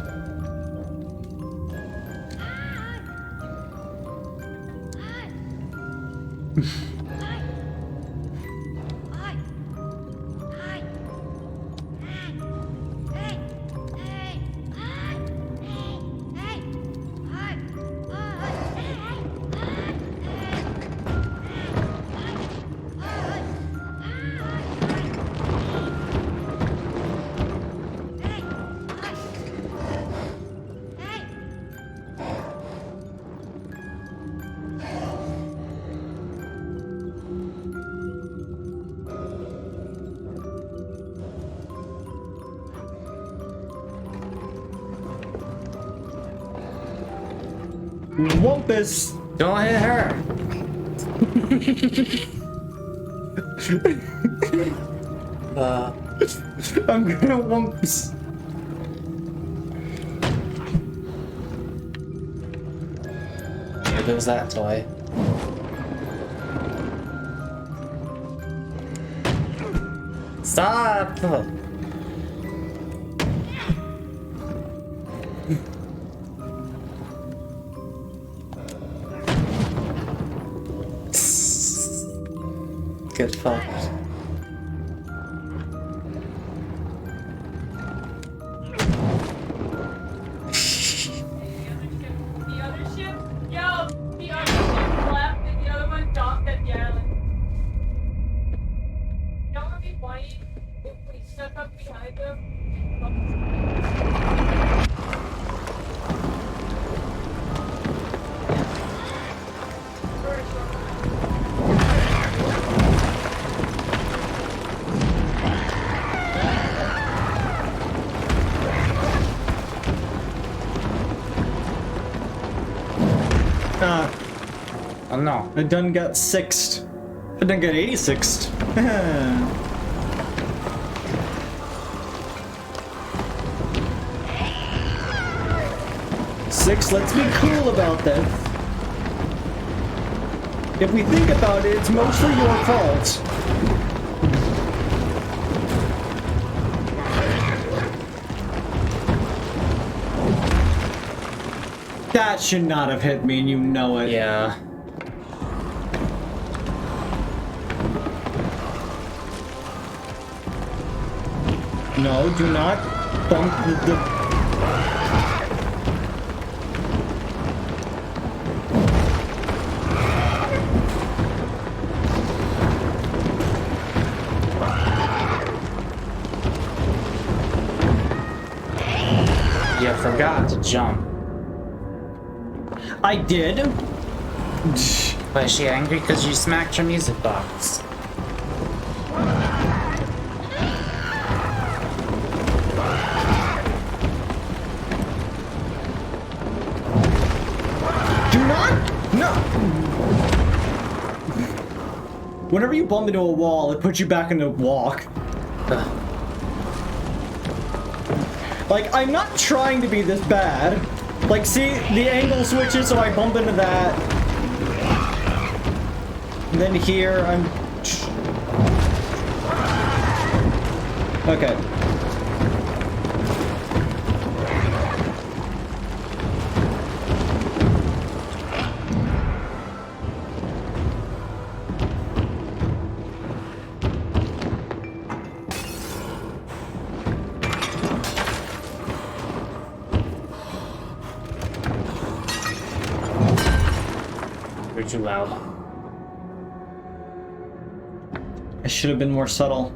Wumpus! Don't hit her! I'm gonna wumpus. Here goes that toy. Stop! Get fucked. The other ship? Yo, the other ship left and the other one docked at the island. You know what would be funny? If we stuck up behind them. Oh no. I done got 6'd. I done got 86'd. Six, let's be cool about this. If we think about it, it's mostly your fault. That should not have hit me, and you know it. Yeah. No, do not bump the... You forgot to jump. I did. Was she angry because you smacked her music box? Do not! No! Whenever you bump into a wall, it puts you back into walk. Like, I'm not trying to be this bad. Like, see, the angle switches, so I bump into that. And then here, I'm... Okay. too loud. I should have been more subtle.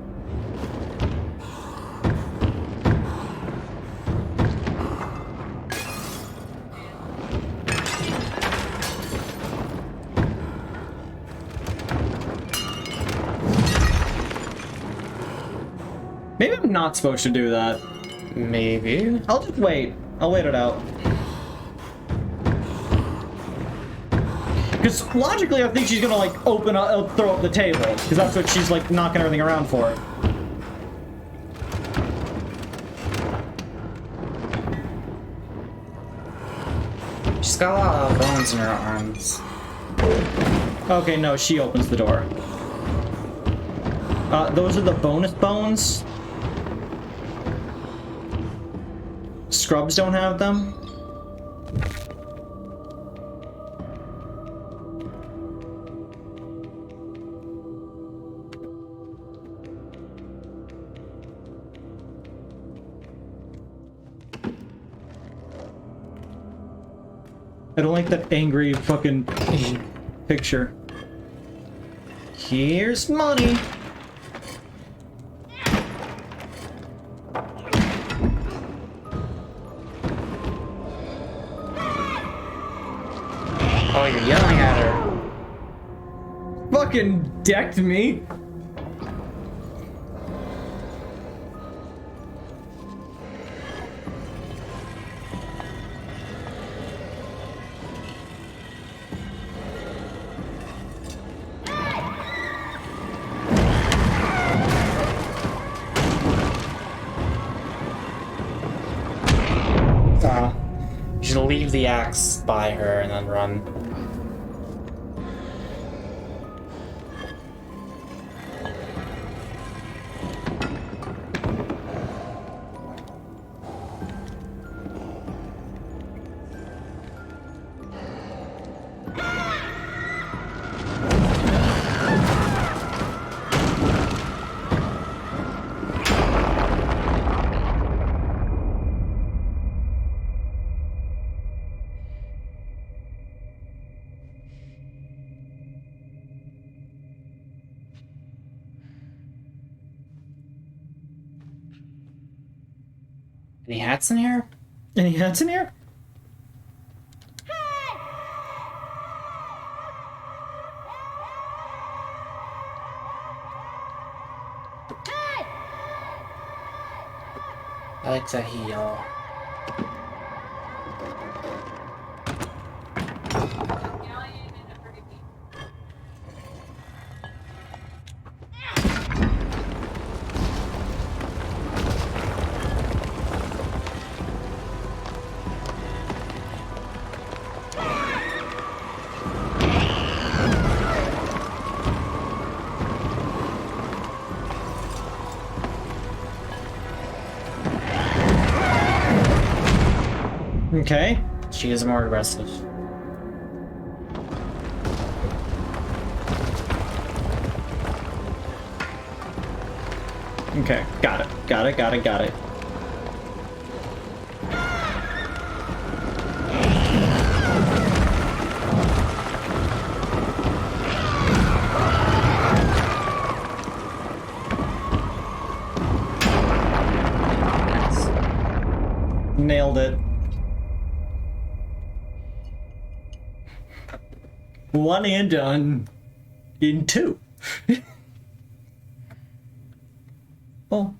Maybe I'm not supposed to do that. Maybe. I'll just wait. I'll wait it out. Because logically, I think she's gonna like open up, throw up the table, because that's what she's like knocking everything around for. She's got a lot of bones in her arms. Okay, no, she opens the door. Those are the bonus bones. Scrubs don't have them. I don't like that angry fucking picture. Here's money. Oh, you're yelling at her. Fucking decked me. You should leave the axe by her and then run. Any hats in here? Any hats in here? I like to heal. Okay. She is more aggressive. Okay. Got it. Got it. Got it. Got it. Nailed it. One and done in two. Oh.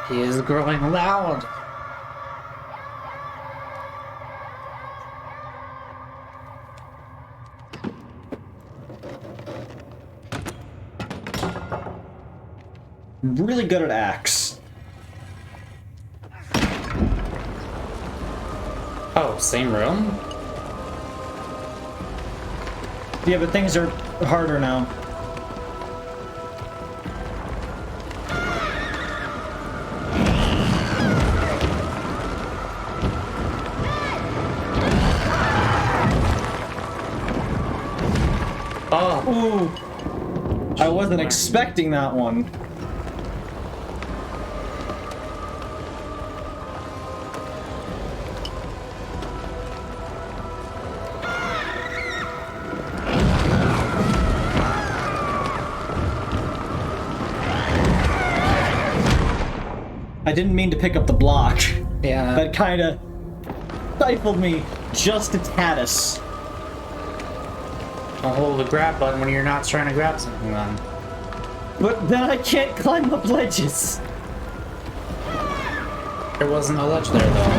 He is growing loud. Really good at axe. Oh, same room? Yeah, but things are harder now. Oh, Ooh. I wasn't expecting that one. I didn't mean to pick up the block. Yeah. That kinda stifled me just a tatus. I'll hold the grab button when you're not trying to grab something then. But then I can't climb up ledges. There wasn't a ledge there though.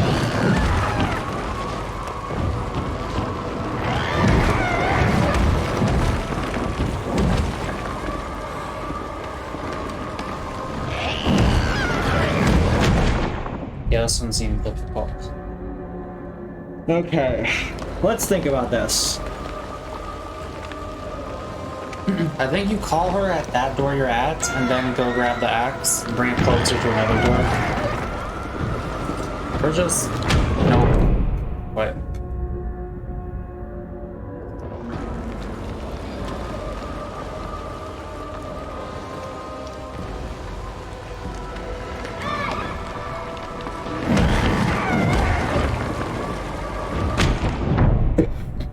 Yeah, this one seemed difficult. Okay, let's think about this. I think you call her at that door you're at, and then go grab the axe and bring it closer to another door. Or just... Nope. What?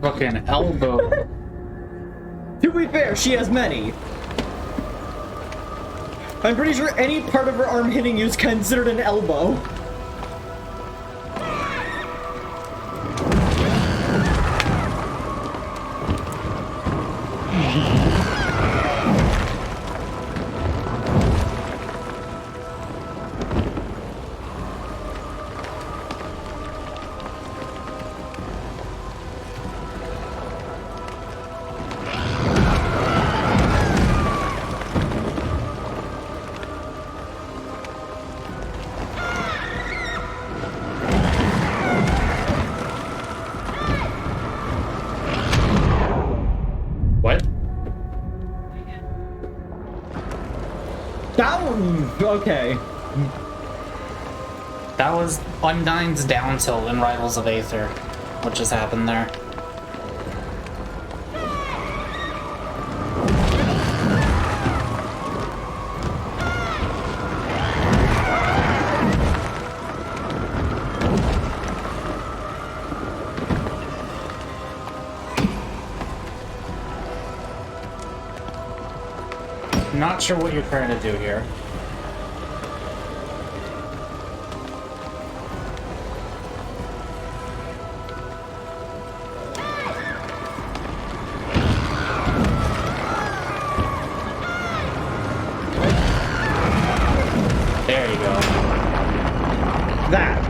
Fucking elbow. To be fair, she has many. I'm pretty sure any part of her arm hitting you is considered an elbow. What? Down! Okay. That was Undyne's down tilt in Rivals of Aether. What just happened there? Not sure what you're trying to do here. There you go. That.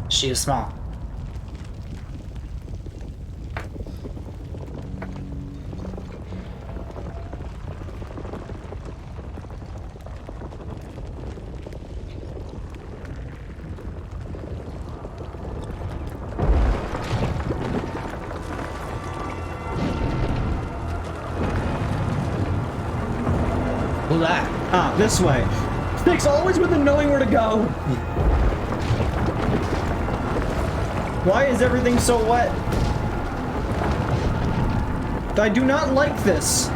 She is small. Who that? Ah, this way. Sticks always with the knowing where to go. Why is everything so wet? I do not like this.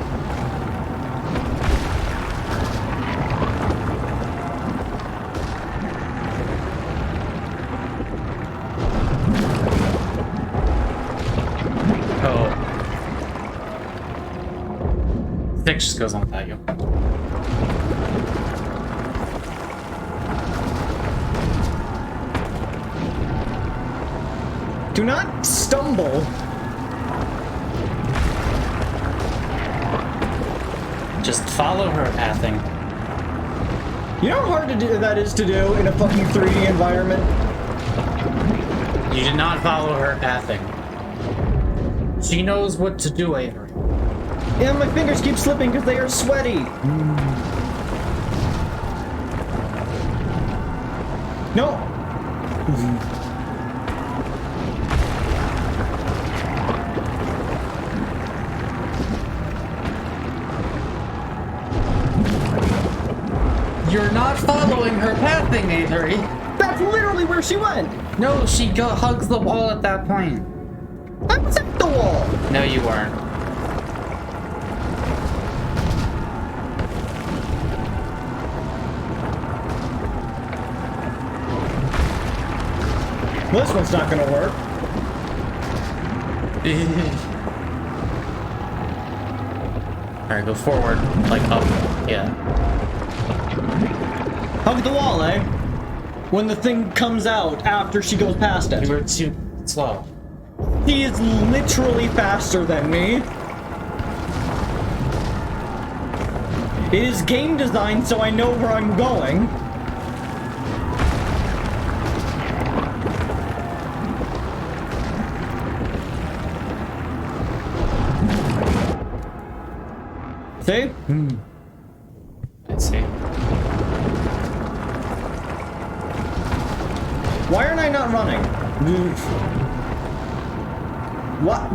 Oh. Six just goes on without you. Do not stumble. Just follow her pathing. You know how hard to do that is to do in a fucking 3D environment? You did not follow her pathing. She knows what to do, Avery. And my fingers keep slipping because they are sweaty. No. You're not following her pathing, Avery. That's literally where she went. No, she hugs the wall at that point. I was at the wall. No, you weren't. Well, this one's not gonna work. Alright, go forward. Like up. Yeah. Hug the wall, eh? When the thing comes out after she goes past You it. were too slow. He is literally faster than me. It is game designed so I know where I'm going. See? I see. Why aren't I not running? What?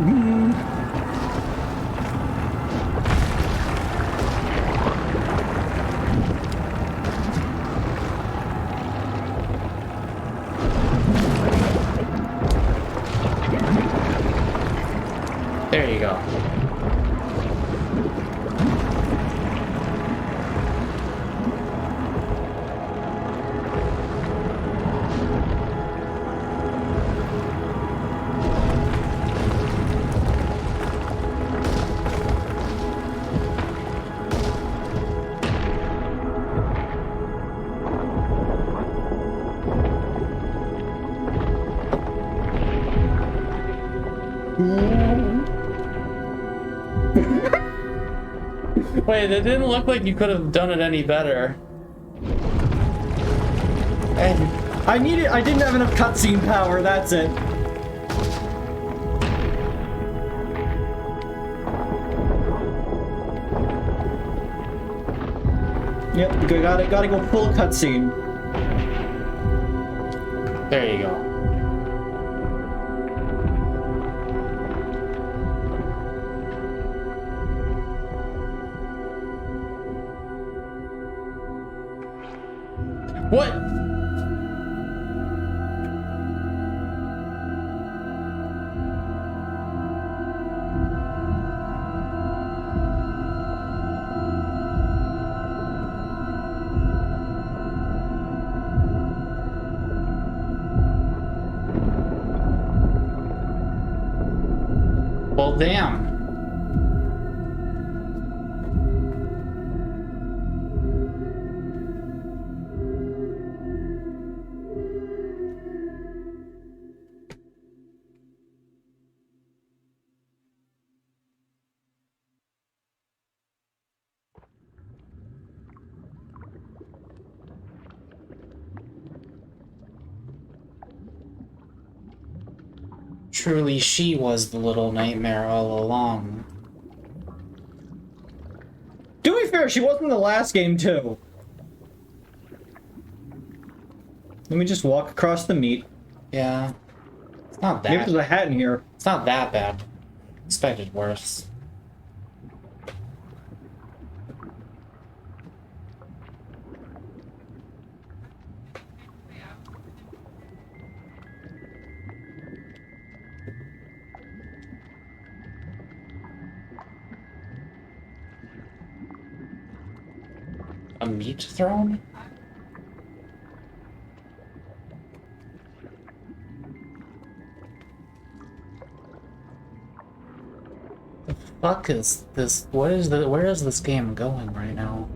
There you go. Wait, it didn't look like you could have done it any better. I didn't have enough cutscene power, that's it. Yep, gotta go full cutscene. There you go. What? Well, damn. Truly, she was the little nightmare all along. To be fair, she was in the last game too. Let me just walk across the meat. Yeah. It's not Maybe that. there's a hat in here. It's not that bad. Expected worse. A meat throne? The fuck is this? Where is this game going right now?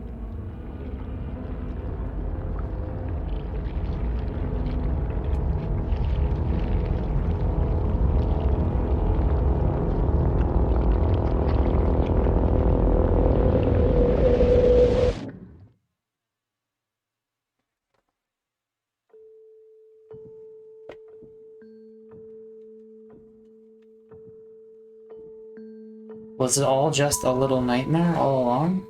Was it all just a little nightmare all along?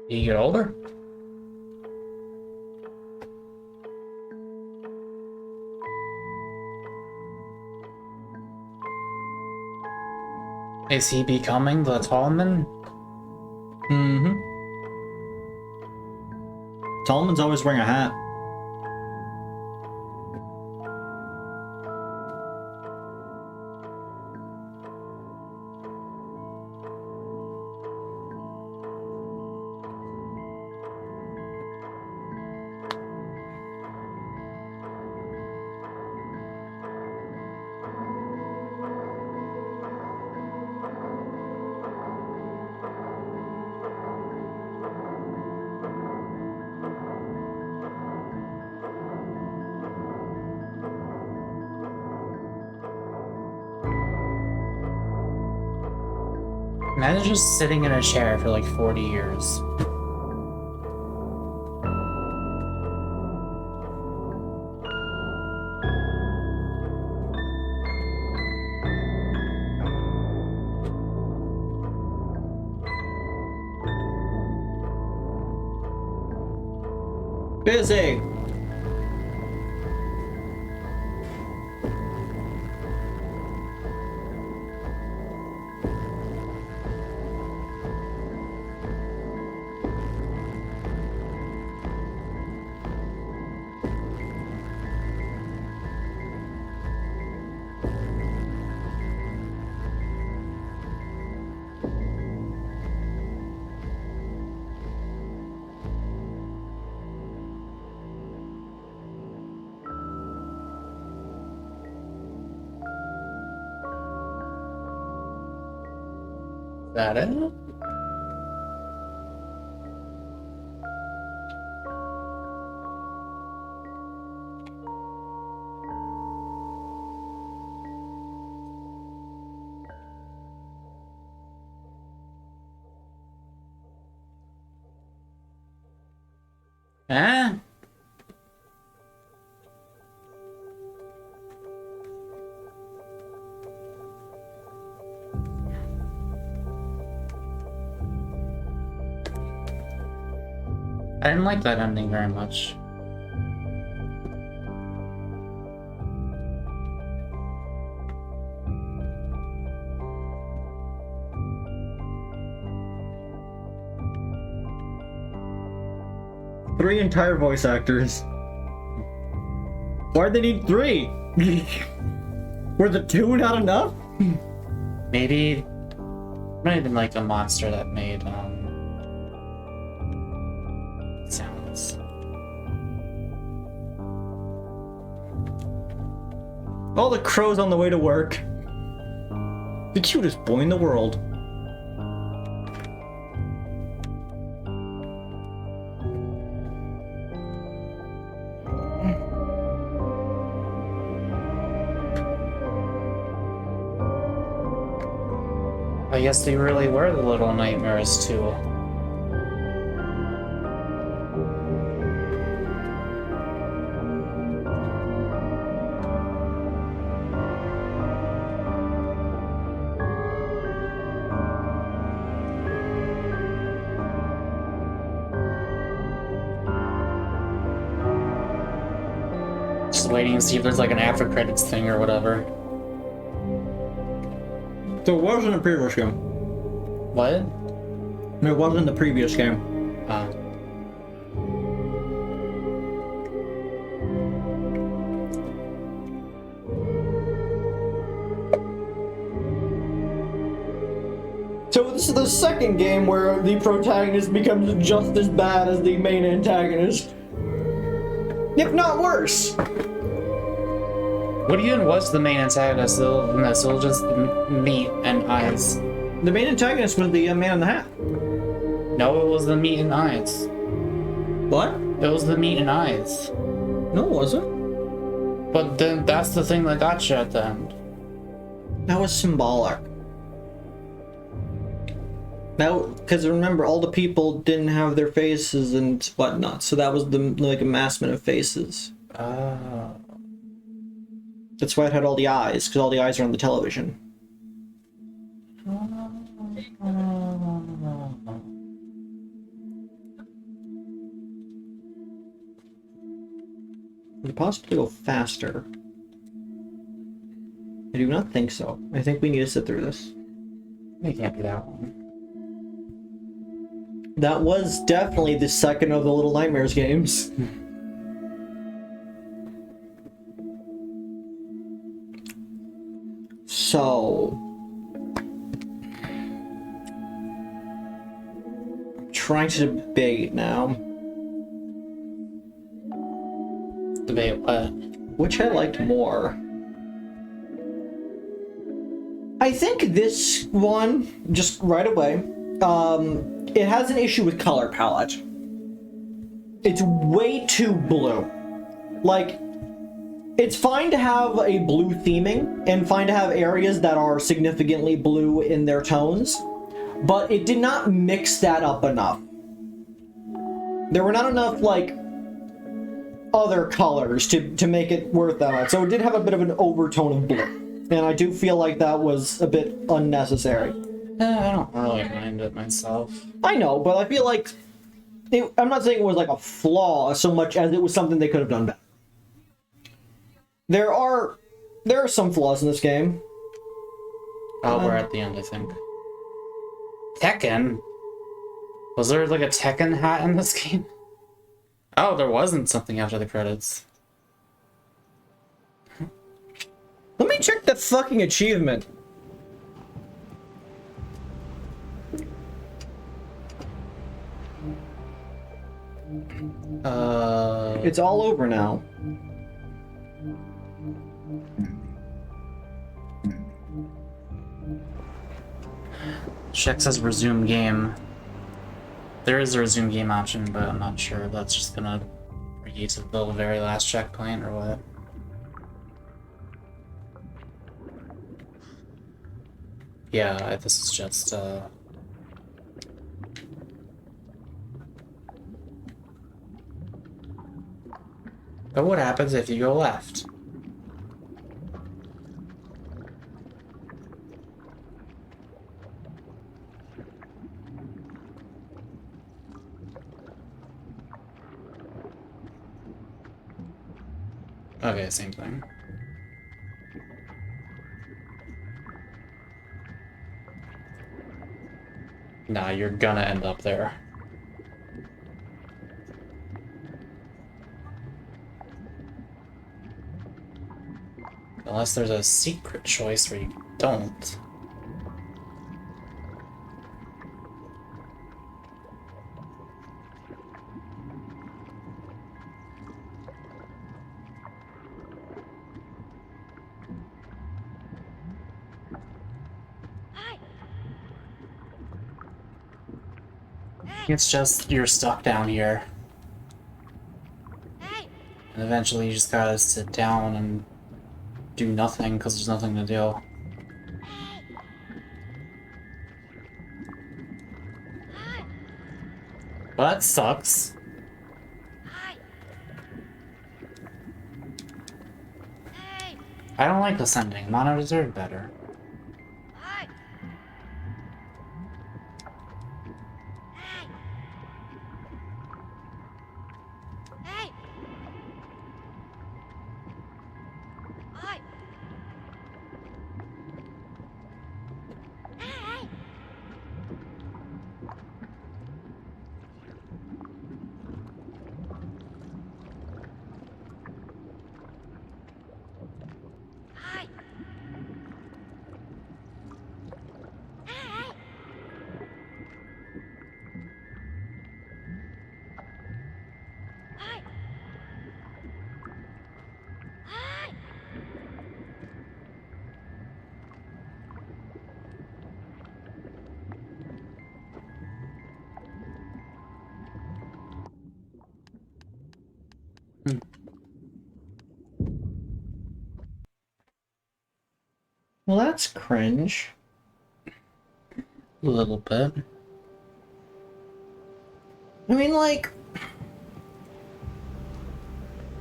You get older? Is he becoming the Tallman? Mm-hmm. Tallman's always wearing a hat. Imagine just sitting in a chair for like 40 years. Busy. Is that it? Eh? I didn't like that ending very much. Three entire voice actors. Why'd they need three? Were the two not enough? Maybe it might have been like a monster that made sounds. All the crows on the way to work. The cutest boy in the world. I guess they really were the little nightmares too. Just waiting to see if there's like an after credits thing or whatever. So it was in the previous game. What? No, it was in the previous game. So this is the second game where the protagonist becomes just as bad as the main antagonist. If not worse. What even was the main antagonist in this? It was just meat and eyes. The main antagonist was the man in the hat. No, it was the meat and eyes. What? It was the meat and eyes. No, it wasn't. But then that's the thing that got you at the end. That was symbolic. Now, because remember, all the people didn't have their faces and whatnot, so that was like a massment of faces. That's why it had all the eyes, because all the eyes are on the television. Could it possibly go faster? I do not think so. I think we need to sit through this. It can't be that one. That was definitely the second of the Little Nightmares games. So... I'm trying to debate now. Debate what? Which I liked more. I think this one, just right away, it has an issue with color palette. It's way too blue. Like, it's fine to have a blue theming, and fine to have areas that are significantly blue in their tones, but it did not mix that up enough. There were not enough, like, other colors to make it worth that much, so it did have a bit of an overtone of blue. And I do feel like that was a bit unnecessary. I don't really mind it myself. I know, but I feel like... I'm not saying it was like a flaw so much as it was something they could have done better. There are some flaws in this game. Oh, we're at the end, I think. Tekken? Was there like a Tekken hat in this game? Oh, there wasn't something after the credits. Let me check the fucking achievement. It's all over now. Check says resume game. There is a resume game option, but I'm not sure if that's just gonna bring you to the very last checkpoint or what. Yeah, this is just, But what happens if you go left? Okay, same thing. Nah, you're gonna end up there. Unless there's a secret choice where you don't. It's just you're stuck down here. And eventually you just gotta sit down and do nothing because there's nothing to do. Well, that sucks. I don't like ascending. Mono deserved better. Well, that's cringe. A little bit. I mean, like,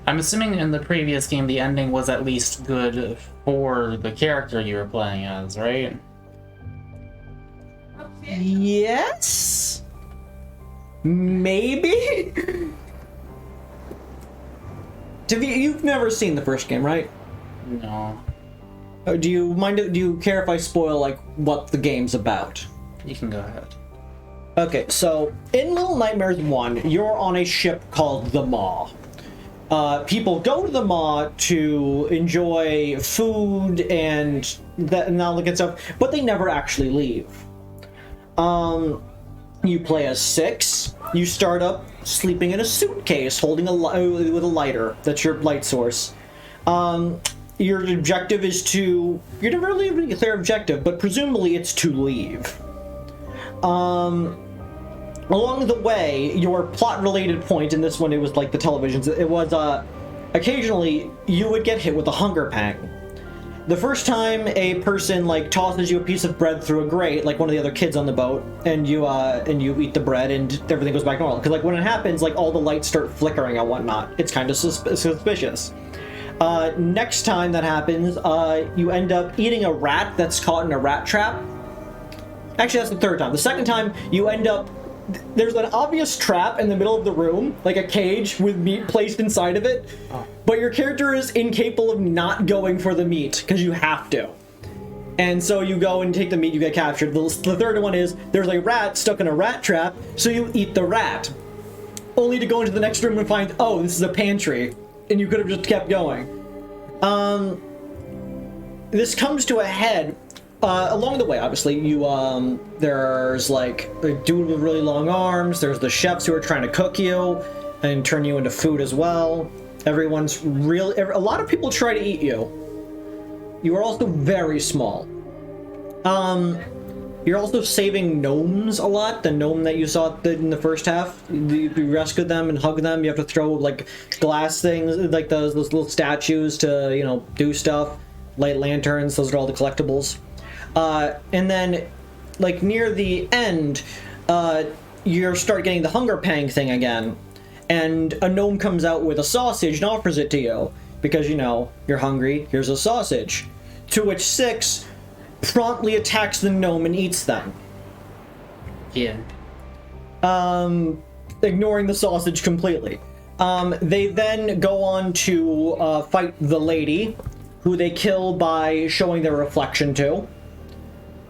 I'm assuming in the previous game the ending was at least good for the character you were playing as, right? yes? Maybe? You've never seen the first game, right? No. Do you care if I spoil, like, what the game's about? You can go ahead. Okay, so in Little Nightmares 1, you're on a ship called the Maw. People go to the Maw to enjoy food and all that good stuff, but they never actually leave. You play as 6. You start up sleeping in a suitcase, holding with a lighter. That's your light source. Your objective is to... You never really have a clear objective, but presumably it's to leave. Along the way, your plot-related point, in this one it was like the televisions, it was, occasionally you would get hit with a hunger pang. The first time a person, like, tosses you a piece of bread through a grate, like one of the other kids on the boat, and you eat the bread and everything goes back normal. Because, like, when it happens, like, all the lights start flickering and whatnot. It's kind of suspicious. Next time that happens, you end up eating a rat that's caught in a rat trap. Actually, that's the third time. The second time, you end up... There's an obvious trap in the middle of the room, like a cage with meat placed inside of it, but your character is incapable of not going for the meat, because you have to. And so you go and take the meat, you get captured. The third one is, there's a rat stuck in a rat trap, so you eat the rat. Only to go into the next room and find, oh, this is a pantry, and you could have just kept going. This comes to a head... along the way, obviously, there's, like, a dude with really long arms, there's the chefs who are trying to cook you and turn you into food as well. A lot of people try to eat you. You are also very small. You're also saving gnomes a lot. The gnome that you saw in the first half, you rescue them and hug them. You have to throw, like, glass things, like those little statues to, you know, do stuff. Light lanterns, those are all the collectibles. And then, like, near the end, you start getting the hunger pang thing again, and a gnome comes out with a sausage and offers it to you, because, you know, you're hungry, here's a sausage. To which 6 promptly attacks the gnome and eats them. Yeah. Ignoring the sausage completely. They then go on to, fight the lady, who they kill by showing their reflection to.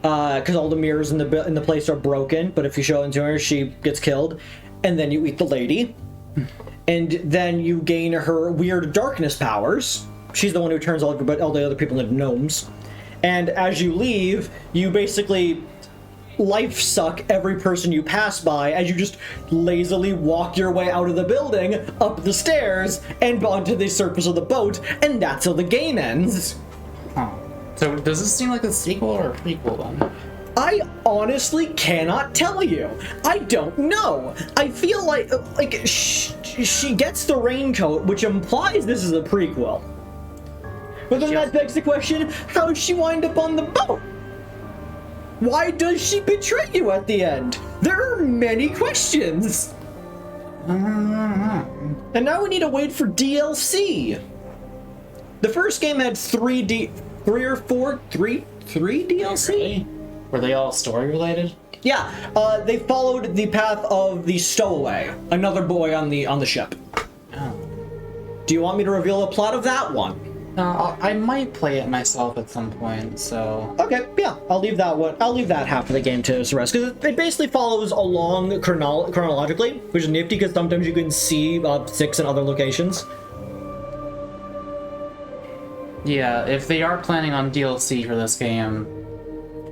Because all the mirrors in the place are broken, but if you show into her, she gets killed. And then you eat the lady. And then you gain her weird darkness powers. She's the one who turns all the other people into gnomes. And as you leave, you basically life suck every person you pass by as you just lazily walk your way out of the building, up the stairs, and onto the surface of the boat, and that's how the game ends. Huh. So does this seem like a sequel or a prequel then? I honestly cannot tell you. I don't know. I feel like she gets the raincoat, which implies this is a prequel. But then that begs the question, how does she wind up on the boat? Why does she betray you at the end? There are many questions. And now we need to wait for DLC. The first game had three DLC? Were they all story related? Yeah, they followed the path of the stowaway, another boy on the ship. Oh. Do you want me to reveal the plot of that one? I might play it myself at some point, so... Okay, yeah, I'll leave that one. I'll leave that half of the game to rest, because it basically follows along chronologically, which is nifty, because sometimes you can see 6 in other locations. Yeah, if they are planning on DLC for this game,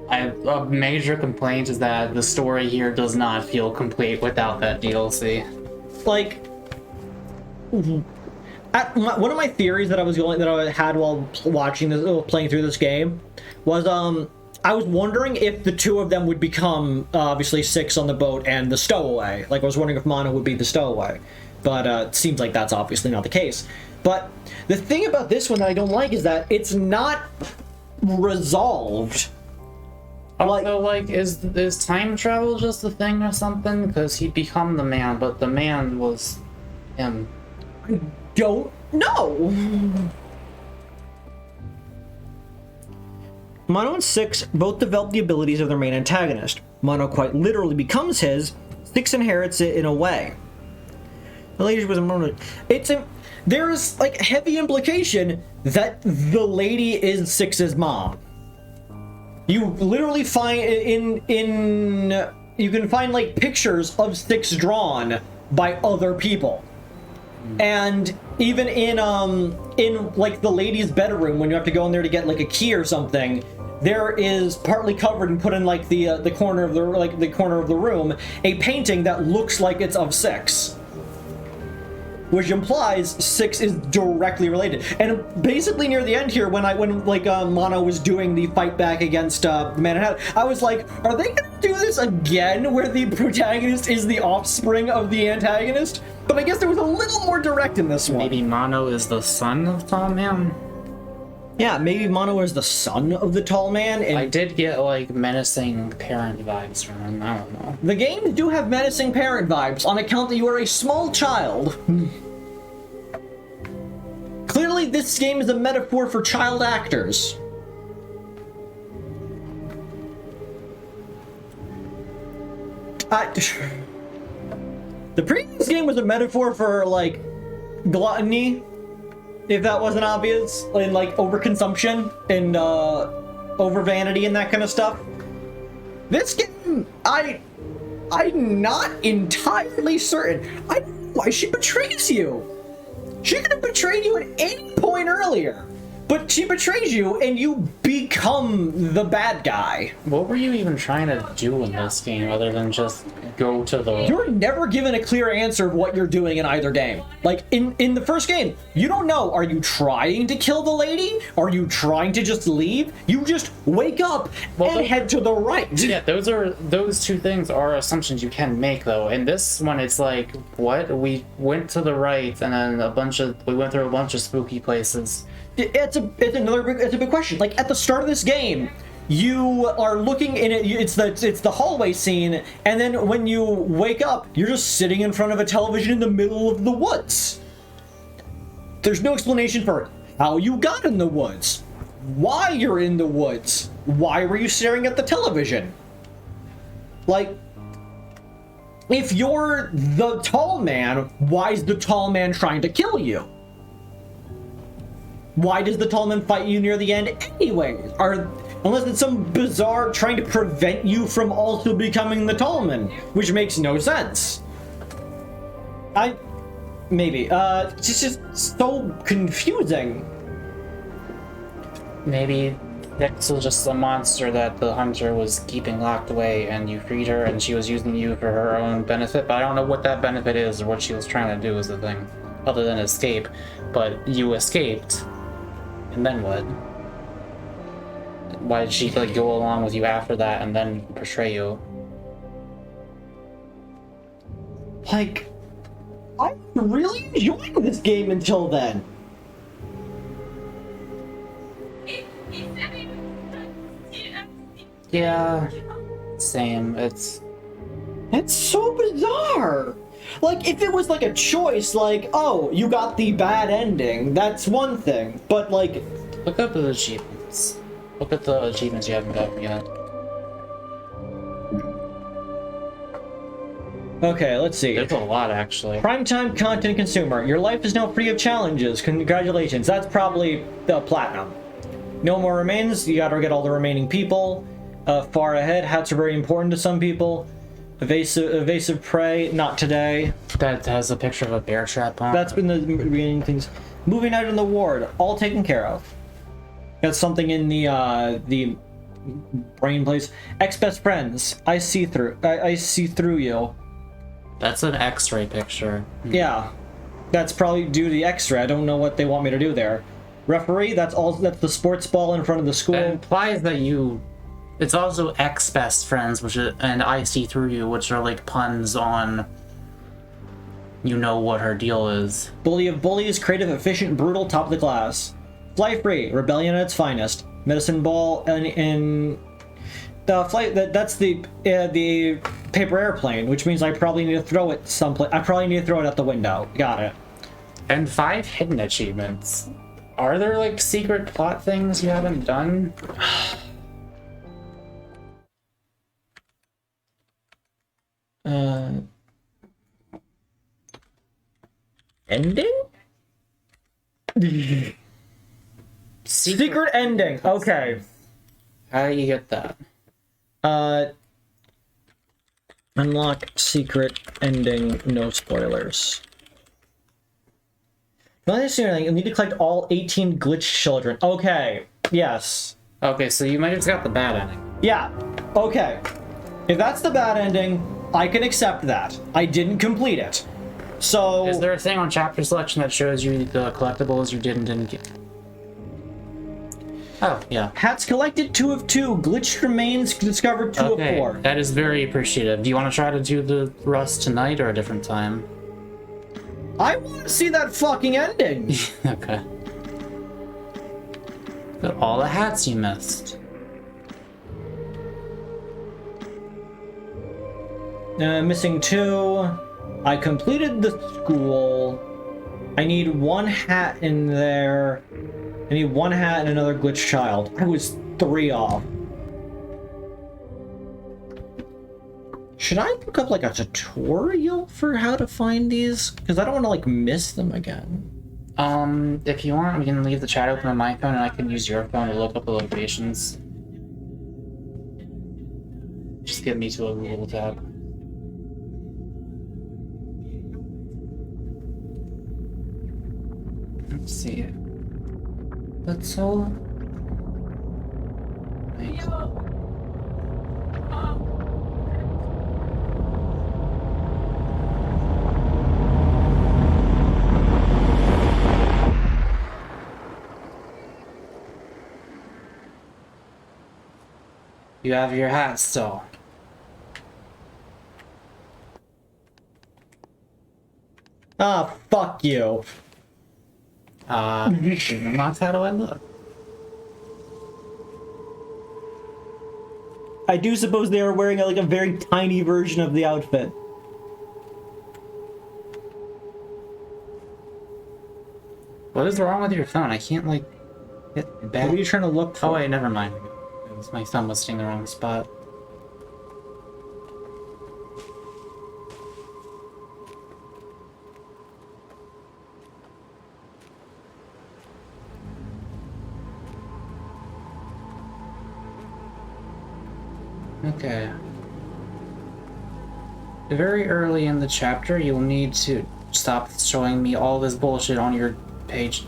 a major complaint is that the story here does not feel complete without that DLC. Like, one of my theories that I had while playing through this game was I was wondering if the two of them would become obviously 6 on the boat and the stowaway. Like, I was wondering if Mana would be the stowaway. But it seems like that's obviously not the case. But the thing about this one that I don't like is that it's not resolved. Also, like, is time travel just a thing or something? Because he'd become the man, but the man was him. I don't know. Mono and Six both develop the abilities of their main antagonist. Mono quite literally becomes his, Six inherits it in a way. The lady was a Mono. There's like heavy implication that the lady is Six's mom. You literally find you can find like pictures of Six drawn by other people. And even in like the lady's bedroom, when you have to go in there to get like a key or something, there is partly covered and put in like the corner of the room a painting that looks like it's of Six, which implies Six is directly related. And basically near the end here, when Mono was doing the fight back against Manhattan, I was like, are they gonna do this again, where the protagonist is the offspring of the antagonist? But I guess there was a little more direct in this one. Maybe Mono is the son of Tall Man? Yeah, maybe Mono is the son of the Tall Man. And I did get, like, menacing parent vibes from him. I don't know. the games do have menacing parent vibes on account that you are a small child. Clearly, this game is a metaphor for child actors. The previous game was a metaphor for, like, gluttony, if that wasn't obvious, and, like, overconsumption and, over vanity and that kind of stuff. This game, I'm not entirely certain. I don't know why she betrays you. She could have betrayed you at any point earlier, but she betrays you and you become the bad guy. What were you even trying to do in this game other than just go to the... You're never given a clear answer of what you're doing in either game. Like, in the first game, you don't know, are you trying to kill the lady? Are you trying to just leave? You just wake up and head to the right. Yeah, those two things are assumptions you can make, though. In this one, it's like, what? We went to the right, and then we went through a bunch of spooky places. It's a big question. Like, at the start of this game, you are looking in it. It's the hallway scene, and then when you wake up, you're just sitting in front of a television in the middle of the woods. There's no explanation for how you got in the woods, why you're in the woods, why were you staring at the television. Like, if you're the tall man, why is the tall man trying to kill you? Why does the tall man fight you near the end anyways? Unless it's some bizarre trying to prevent you from also becoming the tall man, which makes no sense. It's just so confusing. Maybe Six was just a monster that the hunter was keeping locked away, and you freed her, and she was using you for her own benefit, but I don't know what that benefit is or what she was trying to do is the thing, other than escape. But you escaped. And then what? Why did she like go along with you after that and then betray you? Like, I'm really enjoying this game until then. Yeah, same. It's so bizarre. Like, if it was like a choice, like, oh, you got the bad ending, that's one thing. But like, look up the achievements. Look at the achievements you haven't gotten yet. okay, let's see. There's a lot, actually. Primetime content consumer. Your life is now free of challenges. Congratulations. That's probably the platinum. No more remains. You gotta get all the remaining people. Far ahead. Hats are very important to some people. Evasive prey. Not today. That has a picture of a bear trap on. That's been the beginning things. Moving out in the ward. All taken care of. That's something in the brain place. Ex-best friends. I see through you. That's an X-ray picture. Yeah, that's probably due to the X-ray. I don't know what they want me to do there. Referee, that's the sports ball in front of the school. That implies that you... It's also ex-best friends, and I see through you, which are like puns on you know what her deal is. Bully of bullies, creative, efficient, brutal, top of the class. Fly free, rebellion at its finest. Medicine ball and the flight that's the paper airplane, which means I probably need to throw it someplace. I probably need to throw it out the window. Got it. And 5 hidden achievements. Are there like secret plot things you haven't done? Ending? Secret ending. Okay. How do you get that? Unlock secret ending, no spoilers. Not necessarily, you need to collect all 18 glitch children. Okay, yes. Okay, so you might have just got the bad ending. Yeah, okay. If that's the bad ending, I can accept that. I didn't complete it. So... Is there a thing on chapter selection that shows you the collectibles you did and didn't get? Oh, yeah. Hats collected 2 of 2. Glitched remains discovered 2 of 4. That is very appreciative. Do you want to try to do the rust tonight or a different time? I want to see that fucking ending! Okay. Look at all the hats you missed. Missing 2. I completed the school. I need 1 hat in there. I need 1 hat and another glitch child. I was 3 off. Should I look up like a tutorial for how to find these? Because I don't want to like miss them again. If you want, we can leave the chat open on my phone and I can use your phone to look up the locations. Just get me to a Google tab. Let's see. That's all. Wait. You have your hat still. Ah, fuck you. Unlocked, how do I look? I do suppose they are wearing like a very tiny version of the outfit. What is wrong with your phone? I can't like hit back. What are you trying to look for? Oh wait, never mind. My thumb was sitting in the wrong spot. Okay. Very early in the chapter, you'll need to stop showing me all this bullshit on your page.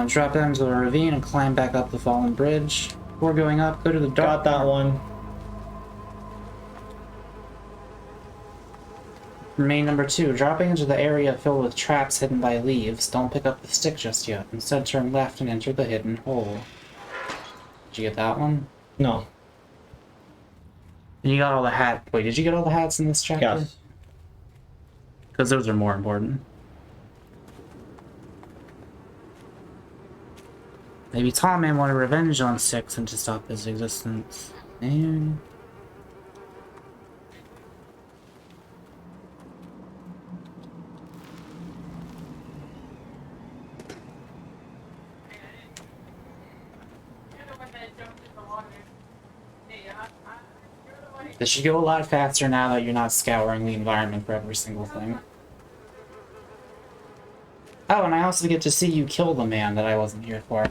Drop down to the ravine and climb back up the fallen bridge. Before going up, go to the dark. Got that one. Remain number 2. Dropping into the area filled with traps hidden by leaves. Don't pick up the stick just yet. Instead, turn left and enter the hidden hole. Did you get that one? No. And you got all the hats. Wait, did you get all the hats in this chapter? Yes. Because those are more important. Maybe Tom Man wanted revenge on Six and to stop his existence. And... this should go a lot faster now that you're not scouring the environment for every single thing. Oh, and I also get to see you kill the man that I wasn't here for.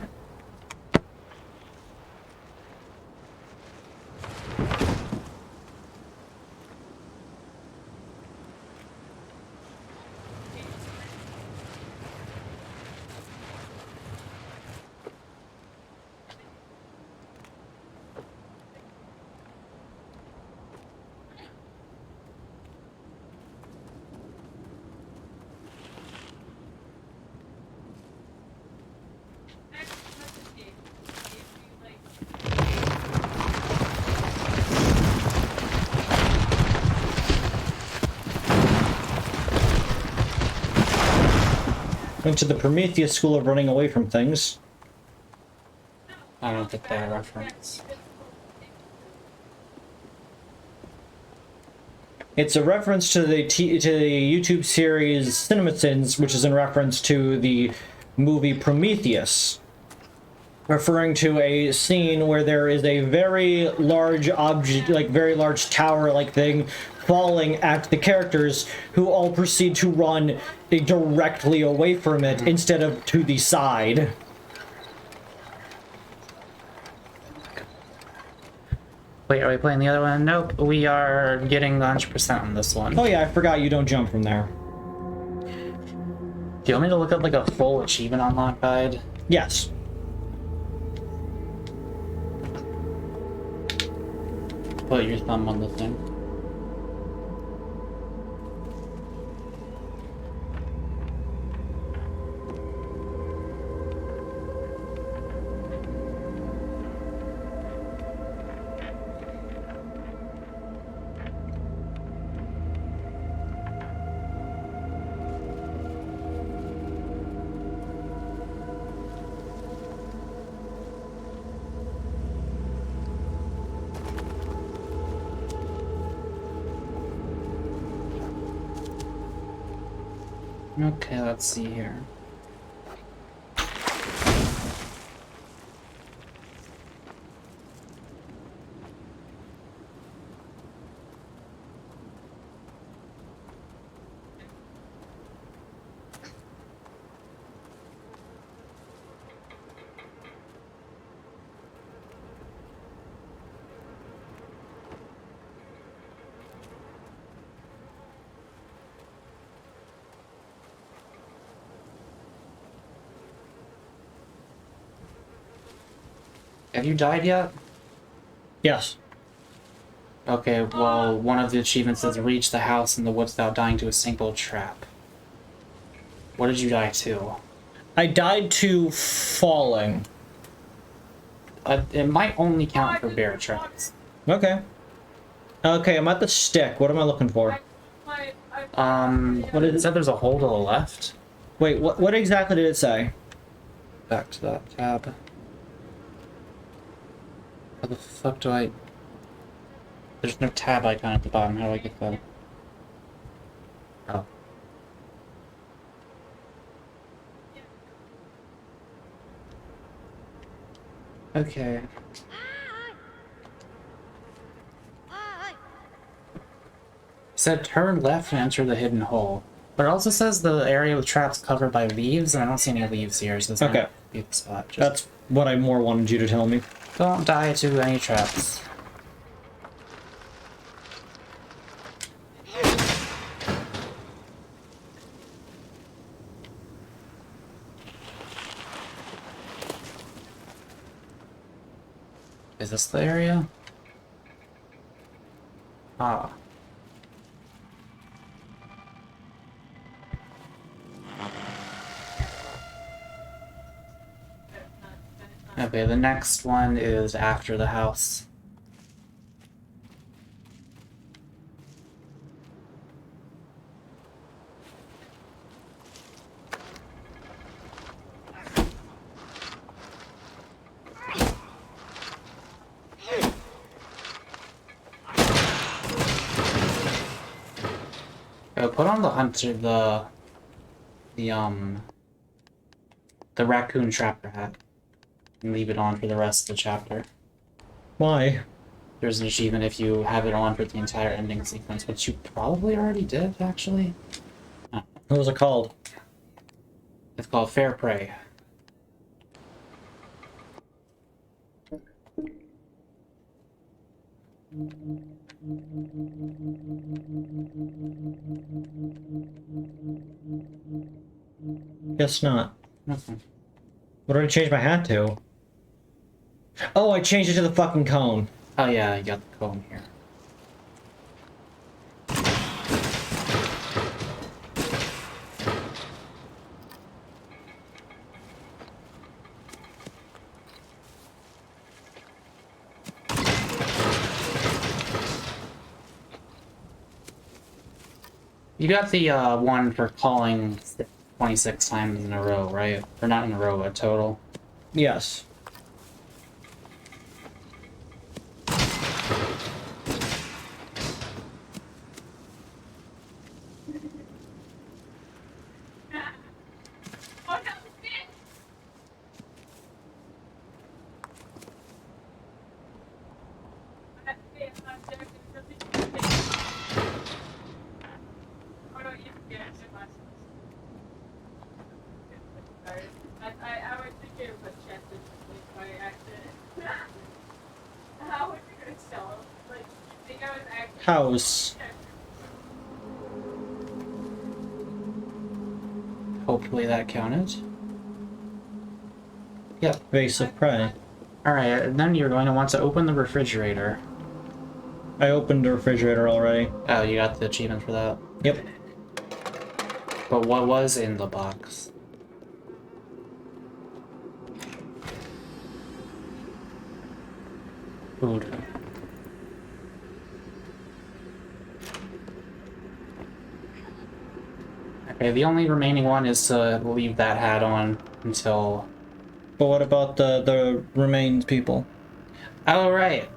Went to the Prometheus school of running away from things. I don't get that reference. It's a reference to the YouTube series CinemaSins, which is in reference to the movie Prometheus, referring to a scene where there is a very large object, like very large tower-like thing, falling at the characters, who all proceed to run directly away from it instead of to the side. Wait, are we playing the other one? Nope, we are getting 100% on this one. Oh yeah, I forgot you don't jump from there. Do you want me to look up like a full achievement unlock guide? Yes. Put your thumb on the thing. Okay, let's see here. Have you died yet? Yes. Okay, well, one of the achievements says reach the house in the woods without dying to a single trap. What did you die to? I died to falling. It might only count for bear traps. Okay. Okay, I'm at the stick. What am I looking for? What did it say? There's a hole to the left? Wait, what exactly did it say? Back to that tab. How the fuck do I... There's no tab icon at the bottom. How do I get that? Oh. Okay. It said turn left and enter the hidden hole. But it also says the area with traps covered by leaves, and I don't see any leaves here, so this Okay. might be the spot. Just That's what I more wanted you to tell me. don't die to any traps. Is this the area? Ah. Okay, the next one is after the house. Put on the hunter, the raccoon trapper hat. And leave it on for the rest of the chapter. Why? There's an achievement if you have it on for the entire ending sequence, which you probably already did, actually. Oh. What was it called? It's called Fair Prey. Guess not. Okay. What did I change my hat to? Oh, I changed it to the fucking cone. Oh yeah, you got the cone here. You got the one for calling 26 times in a row, right? Or not in a row, but total. Yes. Oh, no, bitch! I'm not joking. Oh, no, you can get it. Sorry. I was thinking of a chest by accident. How would you gonna sell them? Like, you think I was actually... House. Hopefully that counted. Yep. Vase of prey. Alright, and then you're going to want to open the refrigerator. I opened the refrigerator already. Oh, you got the achievement for that. Yep. But what was in the box? Food. Okay, the only remaining one is to leave that hat on until... But what about the remains people? Oh, right.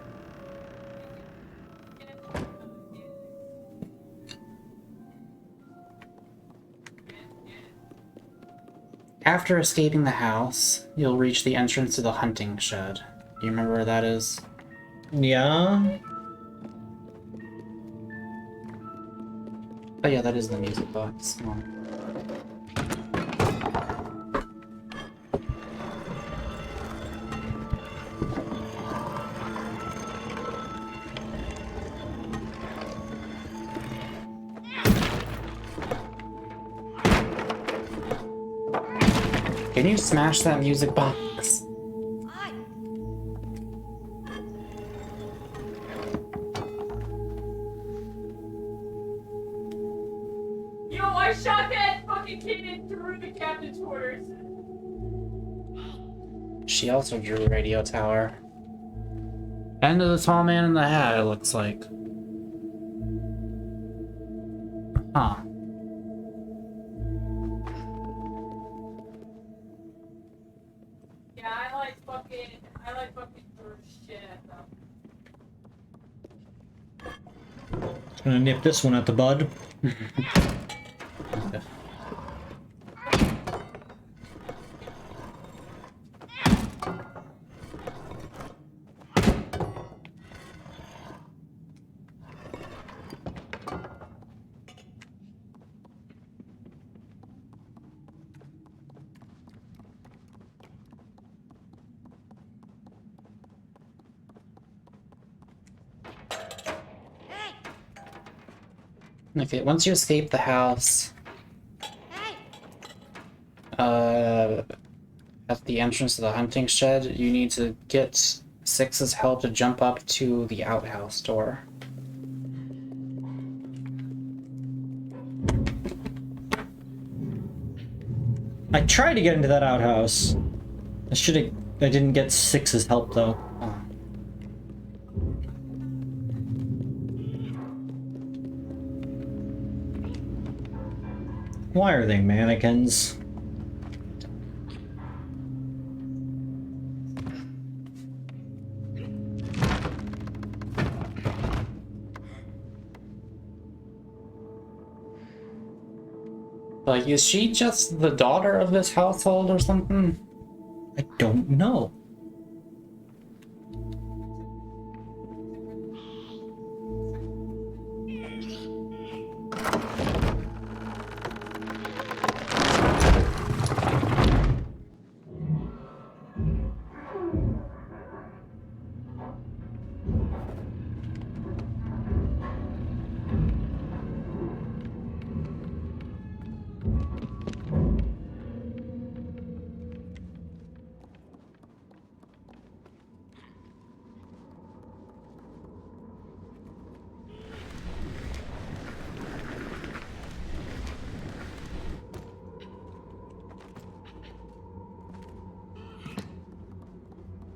After escaping the house, you'll reach the entrance to the hunting shed. Do you remember where that is? Yeah. Oh yeah, that is the music box. Come on. Can you smash that music box? Yo, I shot that fucking kid through the captain's quarters. She also drew a radio tower. End of the tall man in the hat, it looks like. Huh. Yeah, I like fucking throw shit at them. Gonna nip this one at the bud. Okay. Okay, once you escape the house, at the entrance to the hunting shed, you need to get Six's help to jump up to the outhouse door. I tried to get into that outhouse. I didn't get Six's help though. Oh. Why are they mannequins? Like, is she just the daughter of this household or something? I don't know.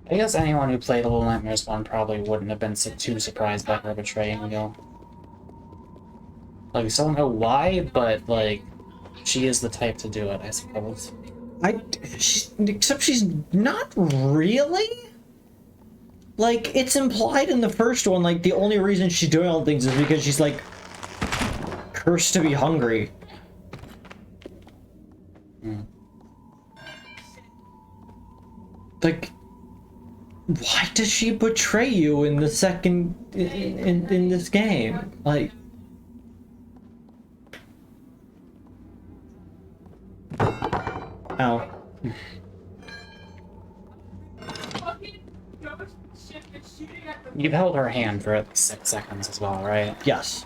I guess anyone who played Little Nightmares 1 probably wouldn't have been too surprised by her betraying you. Like, we still don't know why, but, like, She is the type to do it, I suppose. Except she's not really. Like, it's implied in the first one, like, the only reason she's doing all things is because she's, like, cursed to be hungry. Like, why does she betray you in the second, in this game? Like... Ow. Fucking ghost ship is shooting at the You've held her hand for at least 6 seconds as well, right? Yes.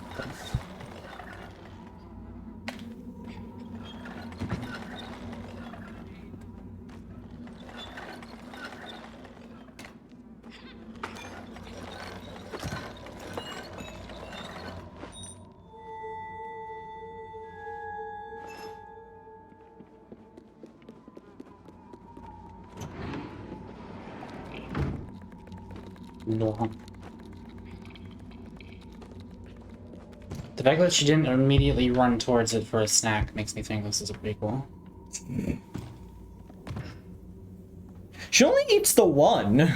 No. The fact that she didn't immediately run towards it for a snack makes me think this is a prequel. She only eats the one.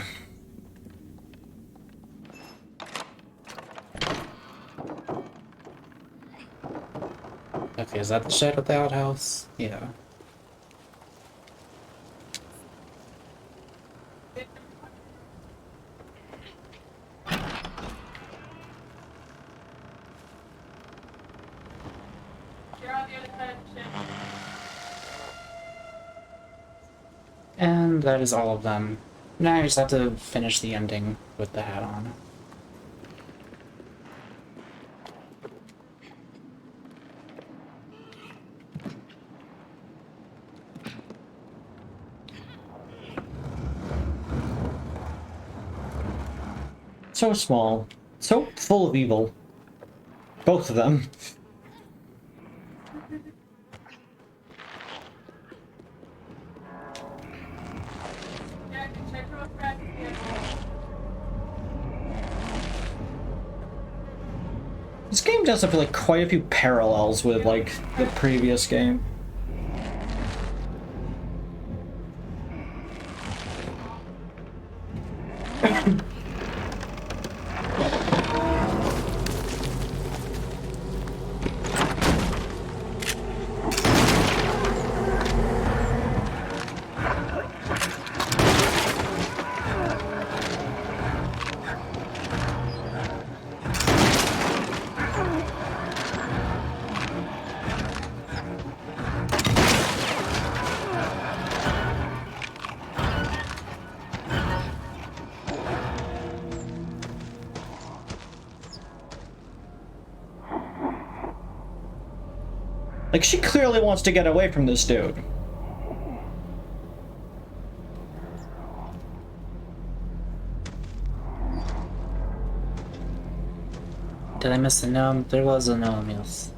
Okay, is that the shed with the outhouse? Yeah. You're on the other side of the ship. And that is all of them. Now I just have to finish the ending with the hat on. So small. So full of evil. Both of them. Yeah, I can check real fast. This game does have like quite a few parallels with like the previous game. Like, she clearly wants to get away from this dude. Did I miss a gnome? There was a gnome, yes.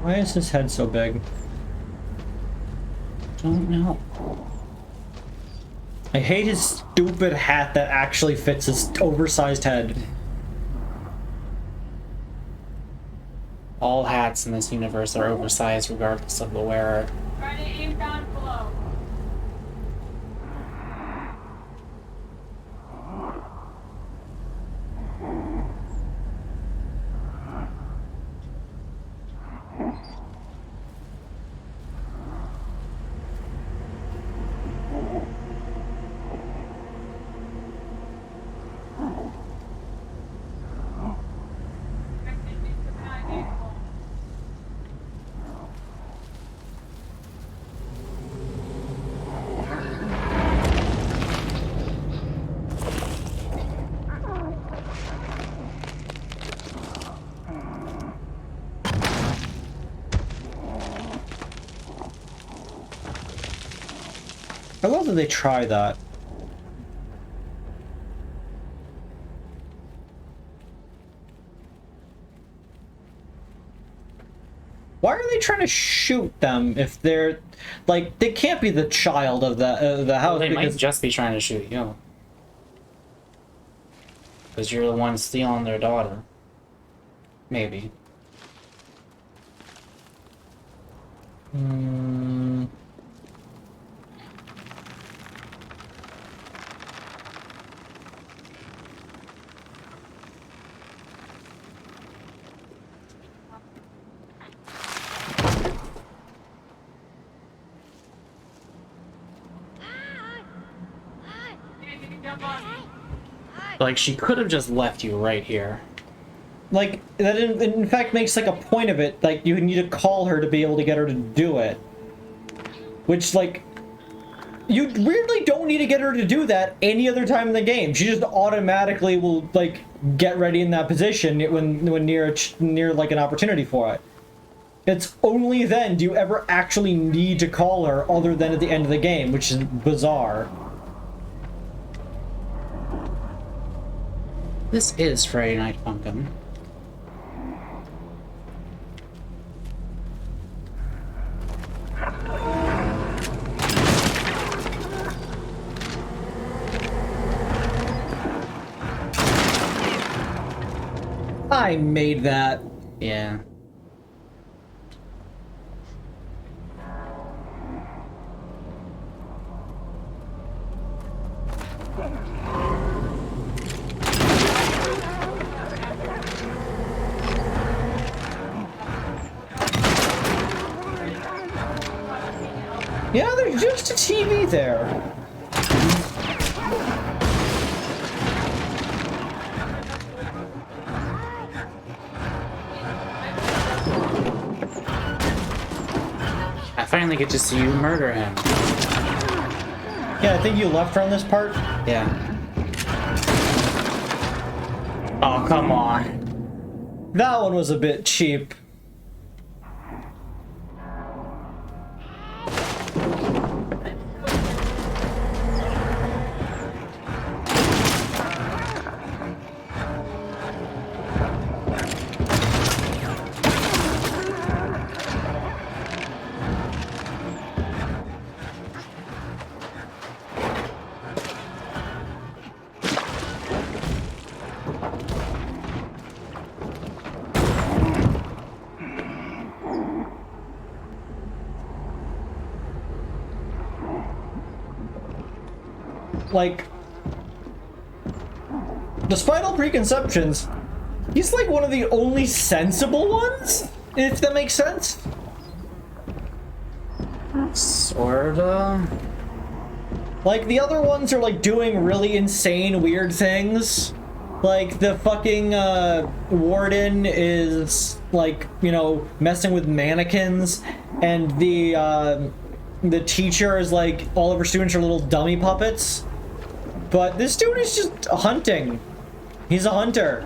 Why is his head so big? Don't know. I hate his stupid hat that actually fits his oversized head. All hats in this universe are oversized regardless of the wearer. Try to aim down below. I love that they try that. Why are they trying to shoot them if they're like they can't be the child of the house? They because might just be trying to shoot you. Because you're the one stealing their daughter. Maybe. Like, she could have just left you right here. Like that in fact makes like a point of it. Like you need to call her to be able to get her to do it. Which like you weirdly don't need to get her to do that any other time in the game. She just automatically will like get ready in that position when near like an opportunity for it. It's only then do you ever actually need to call her other than at the end of the game, which is bizarre. This is Friday Night Funkin'. I made that. Yeah. Yeah, there's just a TV there. I finally get to see you murder him. Yeah, I think you left her on this part. Yeah. Oh, come on. That one was a bit cheap. Like, despite all preconceptions, he's like one of the only sensible ones, if that makes sense. Sorta. Like, the other ones are like doing really insane, weird things. Like, the fucking warden is like, you know, messing with mannequins, and the teacher is like, all of her students are little dummy puppets. But this dude is just hunting. He's a hunter.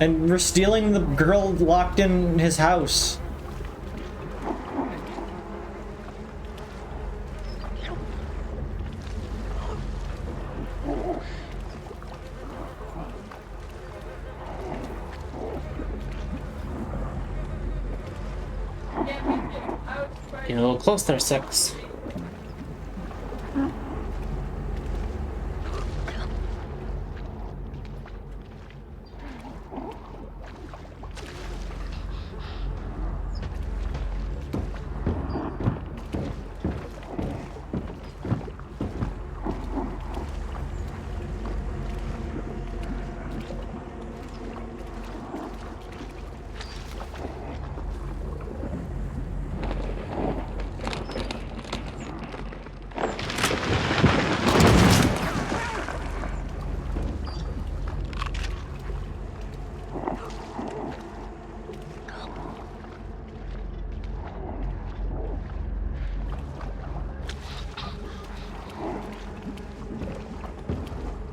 And we're stealing the girl locked in his house. You're a little close there, Six.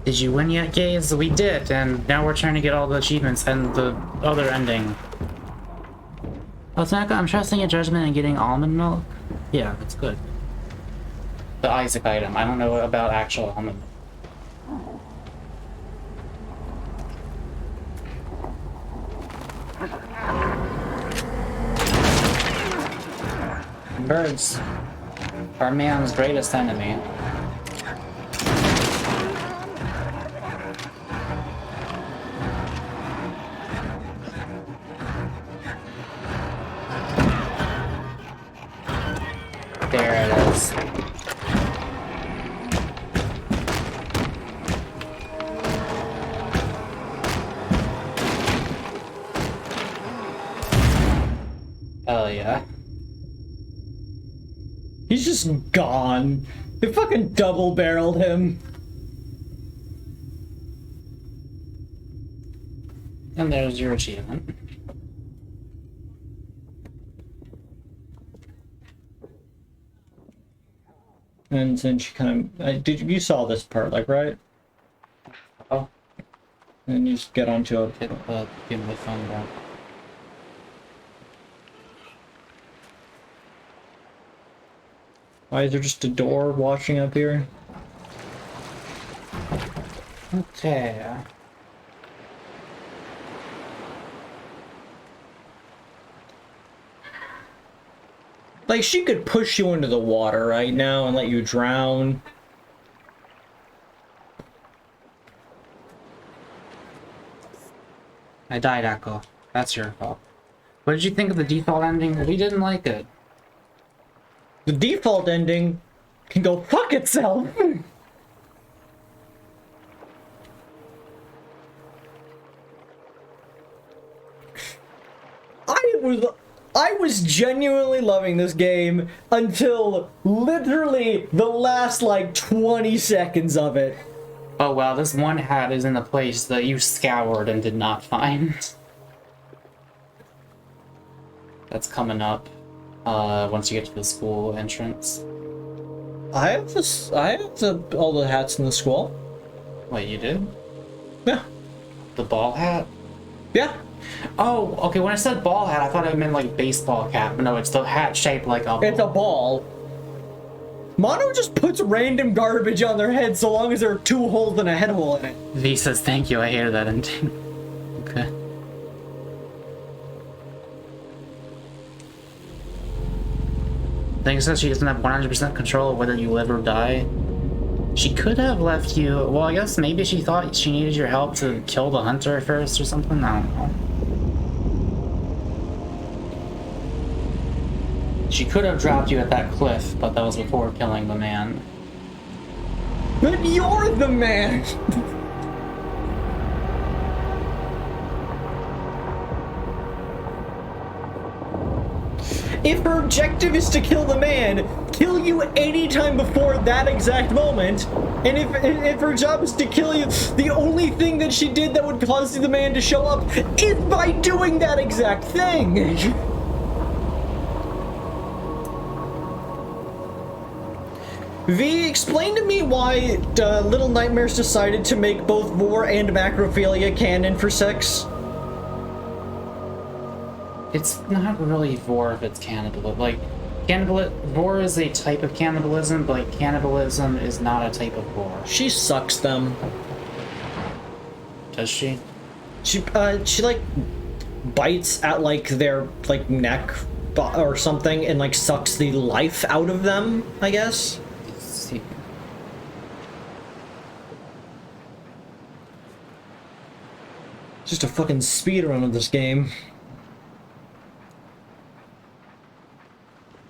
Did you win yet, Gaze? We did, and now we're trying to get all the achievements and the other ending. Oh, Tanaka, I'm trusting your judgment and getting almond milk. Yeah, that's good. The Isaac item. I don't know about actual helmet. Birds. Our man's greatest enemy. There it is. Hell yeah. He's just gone. They fucking double-barreled him. And there's your achievement. And then she kind of... you saw this part, like, right? Oh. And you just get onto a... Give my phone back. Why is there just a door watching up here? Okay. Like, she could push you into the water right now and let you drown. I died, Echo. That's your fault. What did you think of the default ending? We didn't like it. The default ending can go fuck itself! I was genuinely loving this game until literally the last, like, 20 seconds of it. Oh well, this one hat is in the place that you scoured and did not find. That's coming up once you get to the school entrance. I have all the hats in the school. Wait, you did? Yeah. The ball hat? Yeah. Oh, okay, when I said ball hat, I thought it meant like baseball cap. But no, it's the hat shaped like a... It's a ball. Mono just puts random garbage on their head so long as there are 2 holes and a head hole in it. V says, thank you, I hated that ending. Okay. Thing says she doesn't have 100% control of whether you live or die. She could have left you... Well, I guess maybe she thought she needed your help to kill the hunter first or something? I don't know. She could have dropped you at that cliff, but that was before killing the man. But you're the man! If her objective is to kill the man, kill you any time before that exact moment. And if her job is to kill you, the only thing that she did that would cause the man to show up is by doing that exact thing. V, explain to me why Little Nightmares decided to make both vor and macrophilia canon for sex. It's not really vor if it's cannibalism. Like, vor is a type of cannibalism, but like, cannibalism is not a type of vor. She sucks them. Does she? She like bites at like their like neck or something and like sucks the life out of them, I guess. Let's see. Just a fucking speedrun of this game.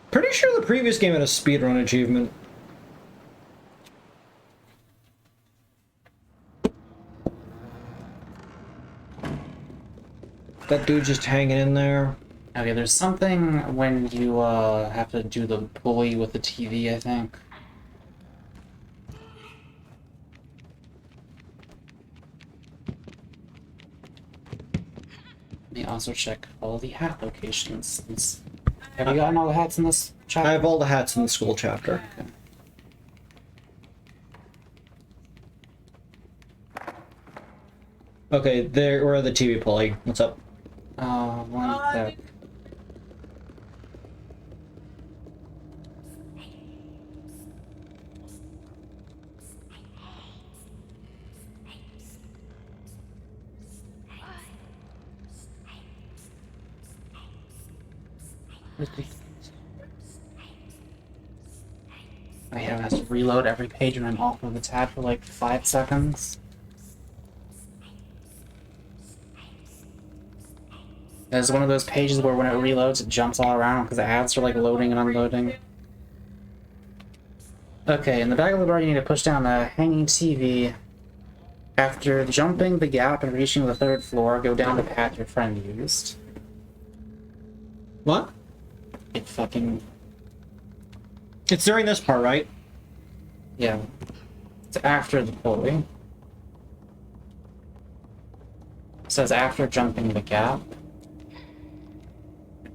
Pretty sure the previous game had a speedrun achievement. That dude just hanging in there. Okay, there's something when you have to do the pulley with the TV, I think. Let me also check all the hat locations. Have you gotten all the hats in this chapter? I have all the hats in the school chapter. Okay, there. Where are the TV pulley? What's up? One sec. I have to reload every page when I'm off of the tab for like 5 seconds. It's one of those pages where when it reloads, it jumps all around because the ads are like loading and unloading. Okay, in the back of the bar, you need to push down the hanging TV. After jumping the gap and reaching the 3rd floor, go down the path your friend used. What? It fucking... It's during this part, right? Yeah. It's after the pulley. It says after jumping the gap.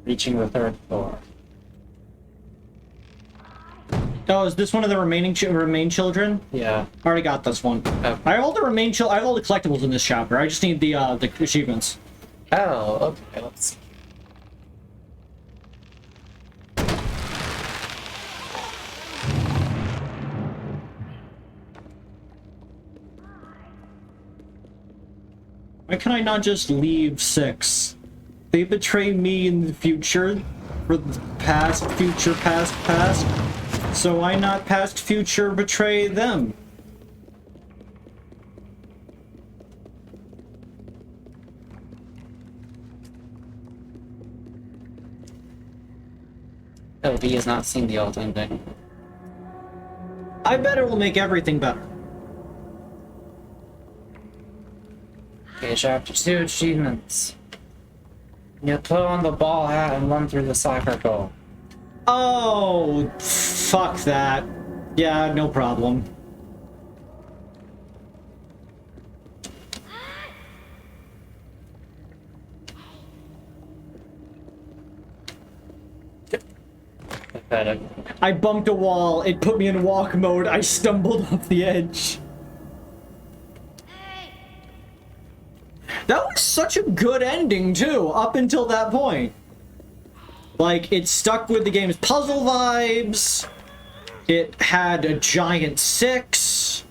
Reaching the 3rd floor. Oh, is this one of the remain children? Yeah. I already got this one. Okay. I have all the I have all the collectibles in this chapter. I just need the achievements. Oh, okay, let's see. Why can I not just leave 6? They betray me in the future, for the past, future, past. So why not past, future betray them? Oh, V has not seen the alt ending. I bet it will make everything better. Okay, chapter 2 achievements. You put on the ball hat and run through the soccer goal. Oh, fuck that. Yeah, no problem. Pathetic. I bumped a wall, it put me in walk mode, I stumbled off the edge. That was such a good ending, too, up until that point. Like, it stuck with the game's puzzle vibes. It had a giant 6.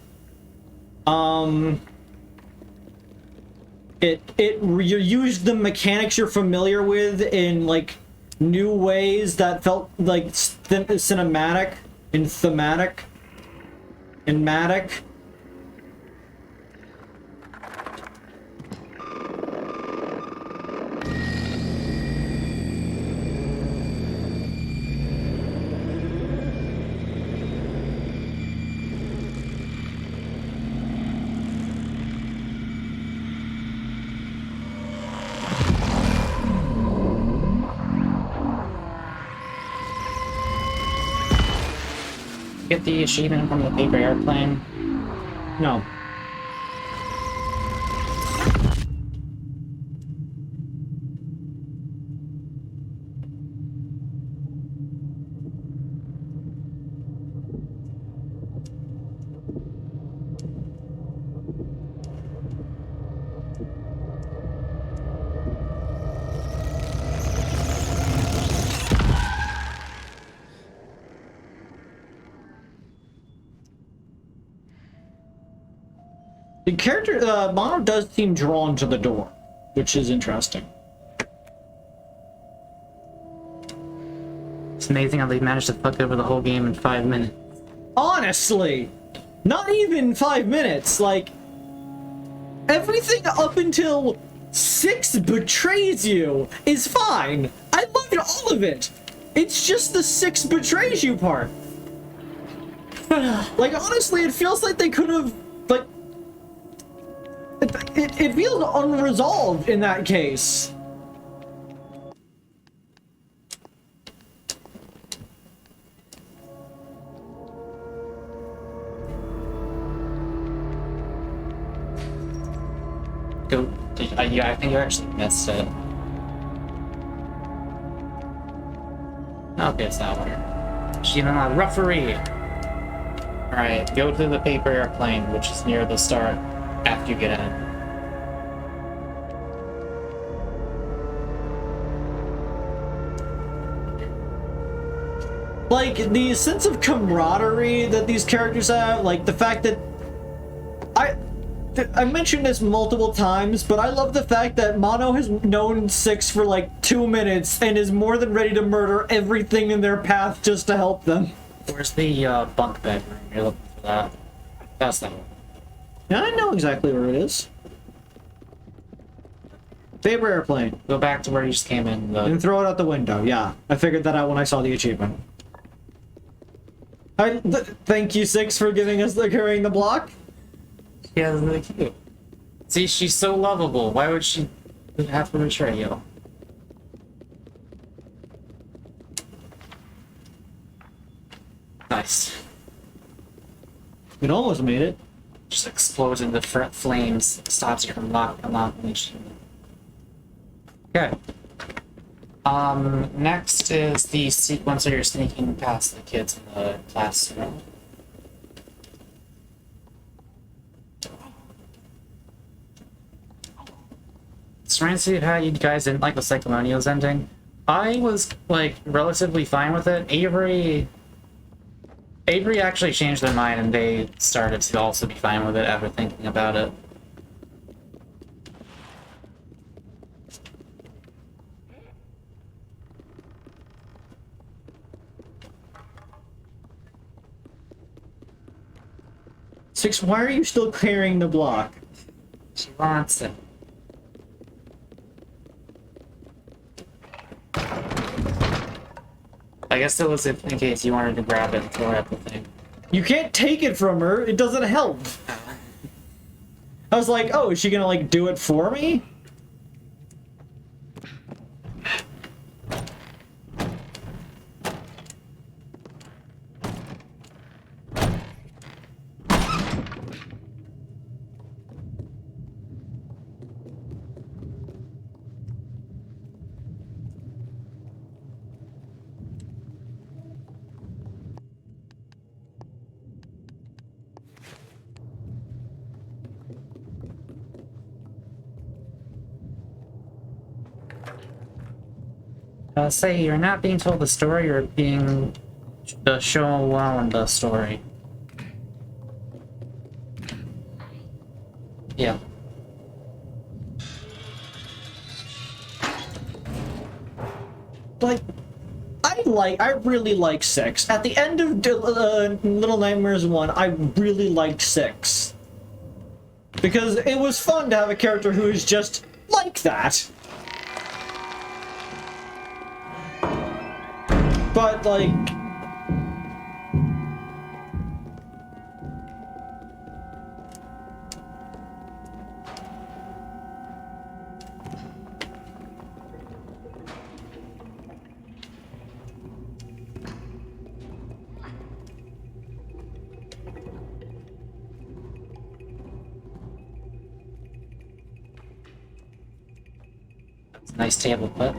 It used the mechanics you're familiar with in, like, new ways that felt, like, cinematic and thematic and matic. Get the achievement from the paper airplane. No. The character, Mono does seem drawn to the door, which is interesting. It's amazing how they managed to fuck over the whole game in 5 minutes. Honestly, not even 5 minutes. Like, everything up until 6 betrays you is fine. I loved all of it. It's just the 6 betrays you part. Like, honestly, it feels like they could have, like, it feels unresolved in that case. Go. I think you actually missed it. Okay, it's that one. Achievement on referee. Alright, go to the paper airplane, which is near the start after you get in. Like, the sense of camaraderie that these characters have, like, the fact that I mentioned this multiple times, but I love the fact that Mono has known Six for like 2 minutes and is more than ready to murder everything in their path just to help them. Where's the bunk bed room? You're looking for that. That's that one. Yeah, I know exactly where it is. Favorite airplane. Go back to where you just came in. And throw it out the window, yeah. I figured that out when I saw the achievement. Thank you, Six, for giving us carrying the block. Yeah, that's really cute. See, she's so lovable. Why would she have to betray you? Nice. It almost made it. Just explodes into flames, stops you from unlocking the achievement. Okay. Next is the sequence where you're sneaking past the kids in the classroom. Strange to see how you guys didn't like the Cyclonios ending. I was, like, relatively fine with it. Avery actually changed their mind and they started to also be fine with it after thinking about it. Six, why are you still carrying the block? She wants it. I guess it was in case you wanted to grab it and throw it at the thing. You can't take it from her. It doesn't help. I was like, oh, is she gonna, like, do it for me? Say, you're not being told the story, you're being shown alone the story. Yeah. Like, I really like Six. At the end of Little Nightmares 1, I really liked Six. Because it was fun to have a character who is just like that. But, like... It's a nice table put.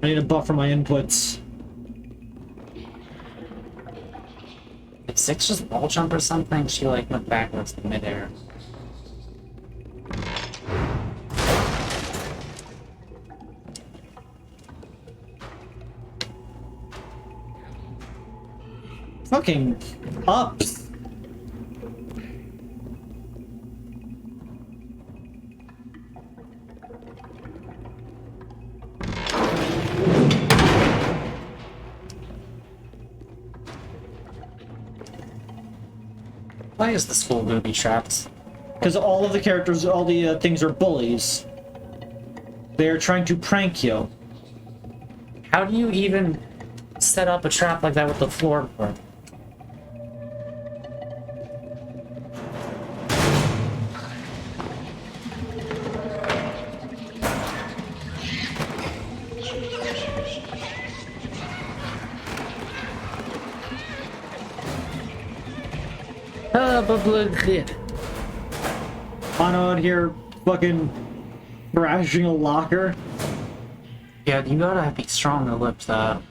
I need to buffer my inputs. Did Six just wall jump or something? She like went backwards in midair. Fucking ups. Why is the school booby trapped? Because all of the characters, all the things are bullies. They are trying to prank you. How do you even set up a trap like that with the floorboard? Mono out here fucking crashing a locker. Yeah, you gotta be strong to lift that.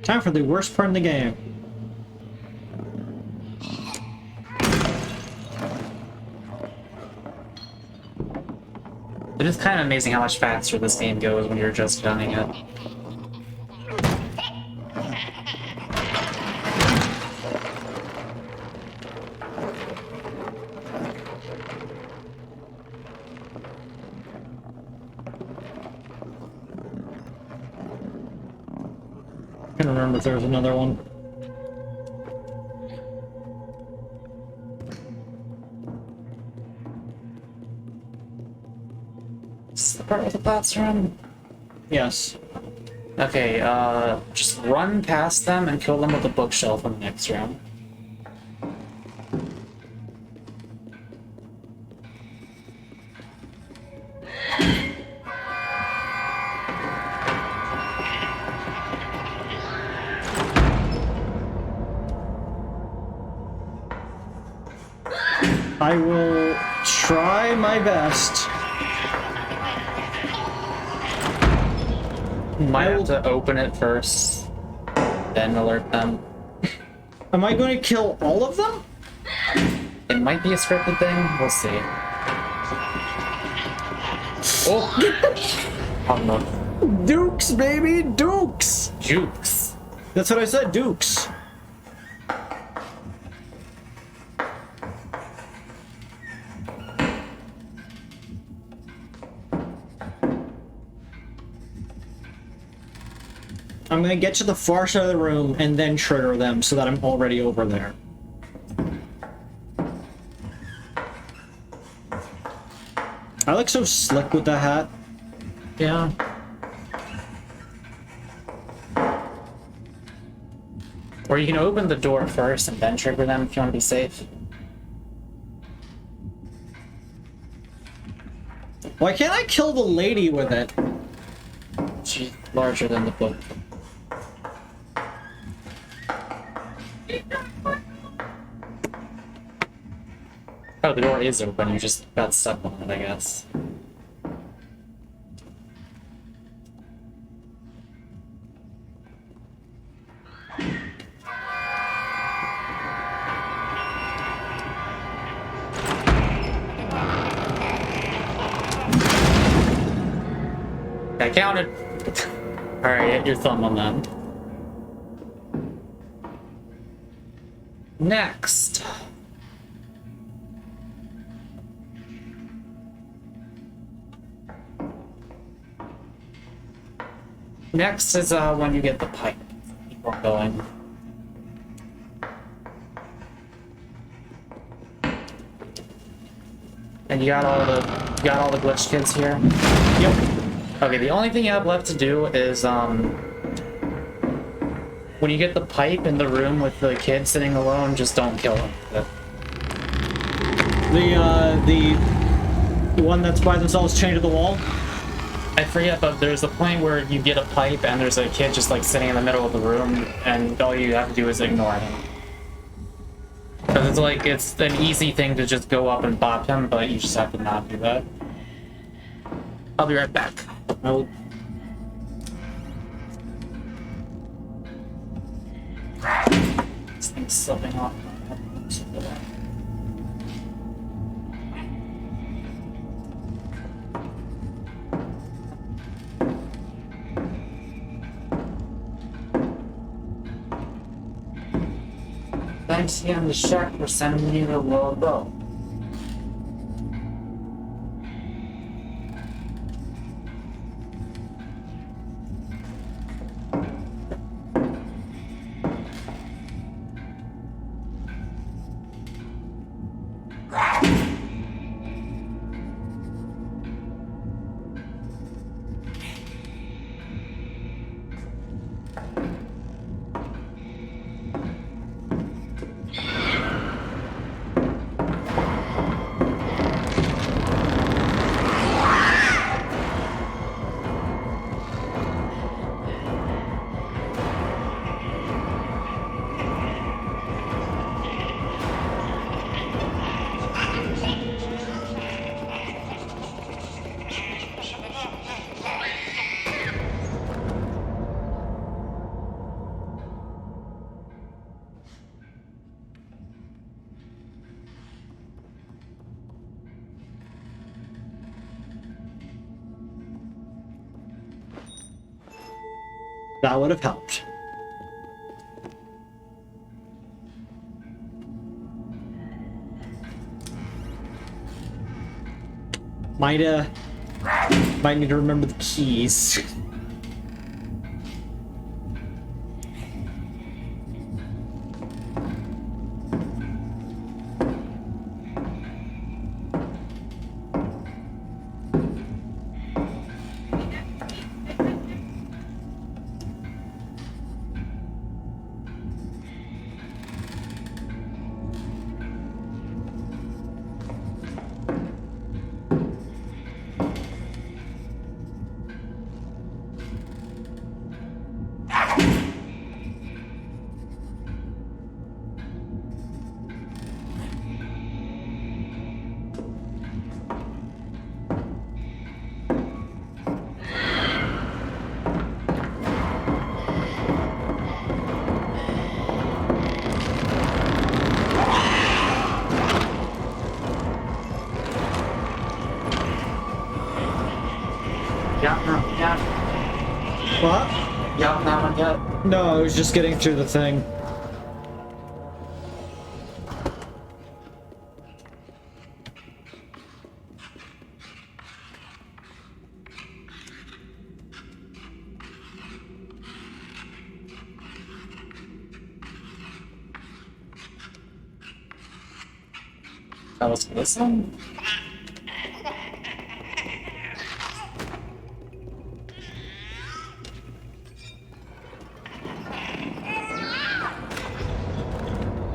Time for the worst part in the game. It is kind of amazing how much faster this game goes when you're just gunning it. Can't remember if there was another one. Is this the part with the classroom? Yes. Okay, just run past them and kill them with the bookshelf in the next round. I will try my best. Might have to open it first, then alert them. Am I going to kill all of them? It might be a scripted thing, we'll see. Oh! I don't know. Dukes, baby! Dukes! Jukes. That's what I said, Dukes. I'm gonna get to the far side of the room and then trigger them so that I'm already over there. I look so slick with the hat. Yeah. Or you can open the door first and then trigger them if you want to be safe. Why can't I kill the lady with it? She's larger than the book. Oh, the door is open, you just got stuck on it, I guess. I counted. Alright, get your thumb on that. Next. Next is when you get the pipe. Keep on going. And you got all the glitch kids here? Yep. Okay, the only thing you have left to do is when you get the pipe in the room with the kid sitting alone, just don't kill him. The one that's by themselves chained to the wall? I forget, but there's a point where you get a pipe and there's a kid just like sitting in the middle of the room, and all you have to do is ignore him. Because it's like, it's an easy thing to just go up and bop him, but you just have to not do that. I'll be right back. I'll... This thing's slipping off. Thanks again to Shaq for sending me the logo. That would have helped. Might need to remember the keys. No, I was just getting through the thing. That was this one?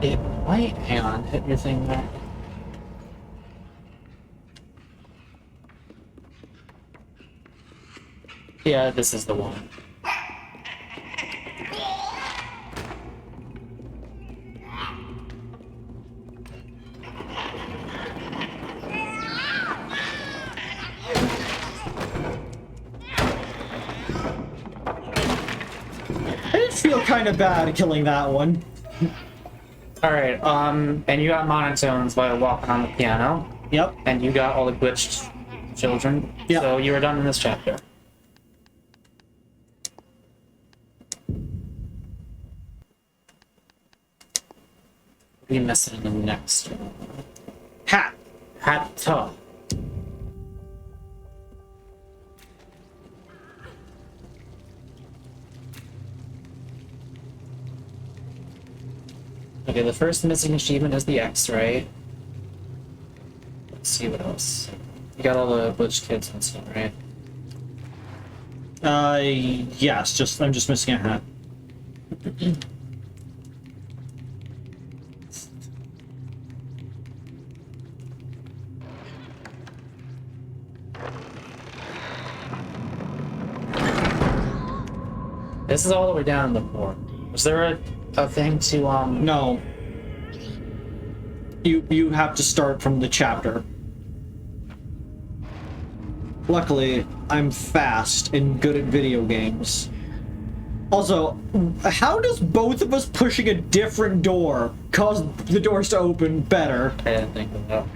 It might. Hang on, hit your thing there. Yeah, this is the one. I did feel kind of bad killing that one. Alright, and you got monotones by walking on the piano, Yep. and you got all the glitched children, Yep. so you were done in this chapter. What are you missing in the next one? Hat. Hatta. Okay, the first missing achievement is the X-ray. Let's see what else. You got all the glitched kids and stuff, right? Yes, I'm just missing a hat. This is all the way down in the board. Was there a thing to, No. You have to start from the chapter. Luckily, I'm fast and good at video games. Also, how does both of us pushing a different door cause the doors to open better? I didn't think of that.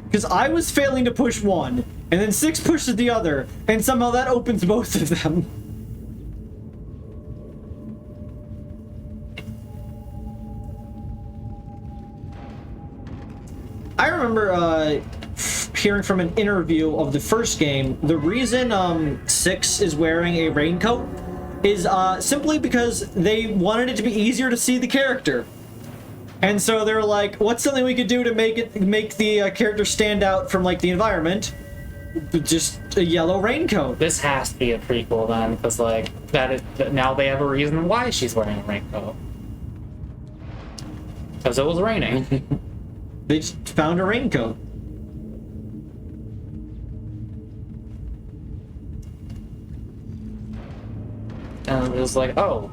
Because I was failing to push one, and then 6 pushes the other, and somehow that opens both of them. I remember hearing from an interview of the first game, the reason 6 is wearing a raincoat is simply because they wanted it to be easier to see the character. And so they're like, what's something we could do to make the character stand out from like the environment? Just a yellow raincoat. This has to be a prequel then, because like now they have a reason why she's wearing a raincoat. Because it was raining. They just found a raincoat. And it was like, oh,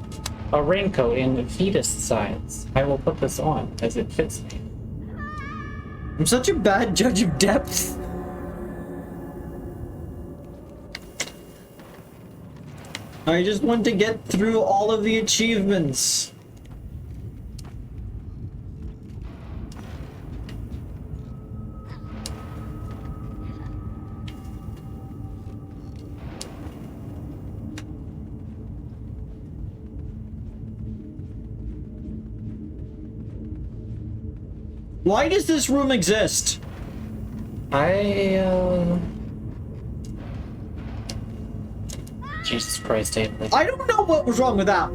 a raincoat in fetus size. I will put this on as it fits me. I'm such a bad judge of depth. I just want to get through all of the achievements. Why does this room exist? Jesus Christ, David. I don't know what was wrong with that.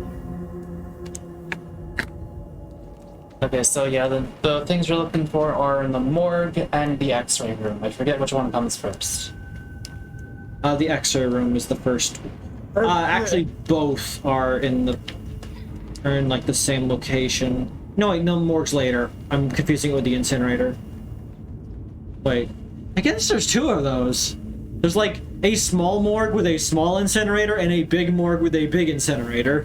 Okay, so yeah, the things you're looking for are in the morgue and the X-ray room. I forget which one comes first. The X-ray room is the first. Actually, both are in like the same location. No, wait, no, morgue's later. I'm confusing it with the incinerator. Wait, I guess there's 2 of those. There's like a small morgue with a small incinerator and a big morgue with a big incinerator.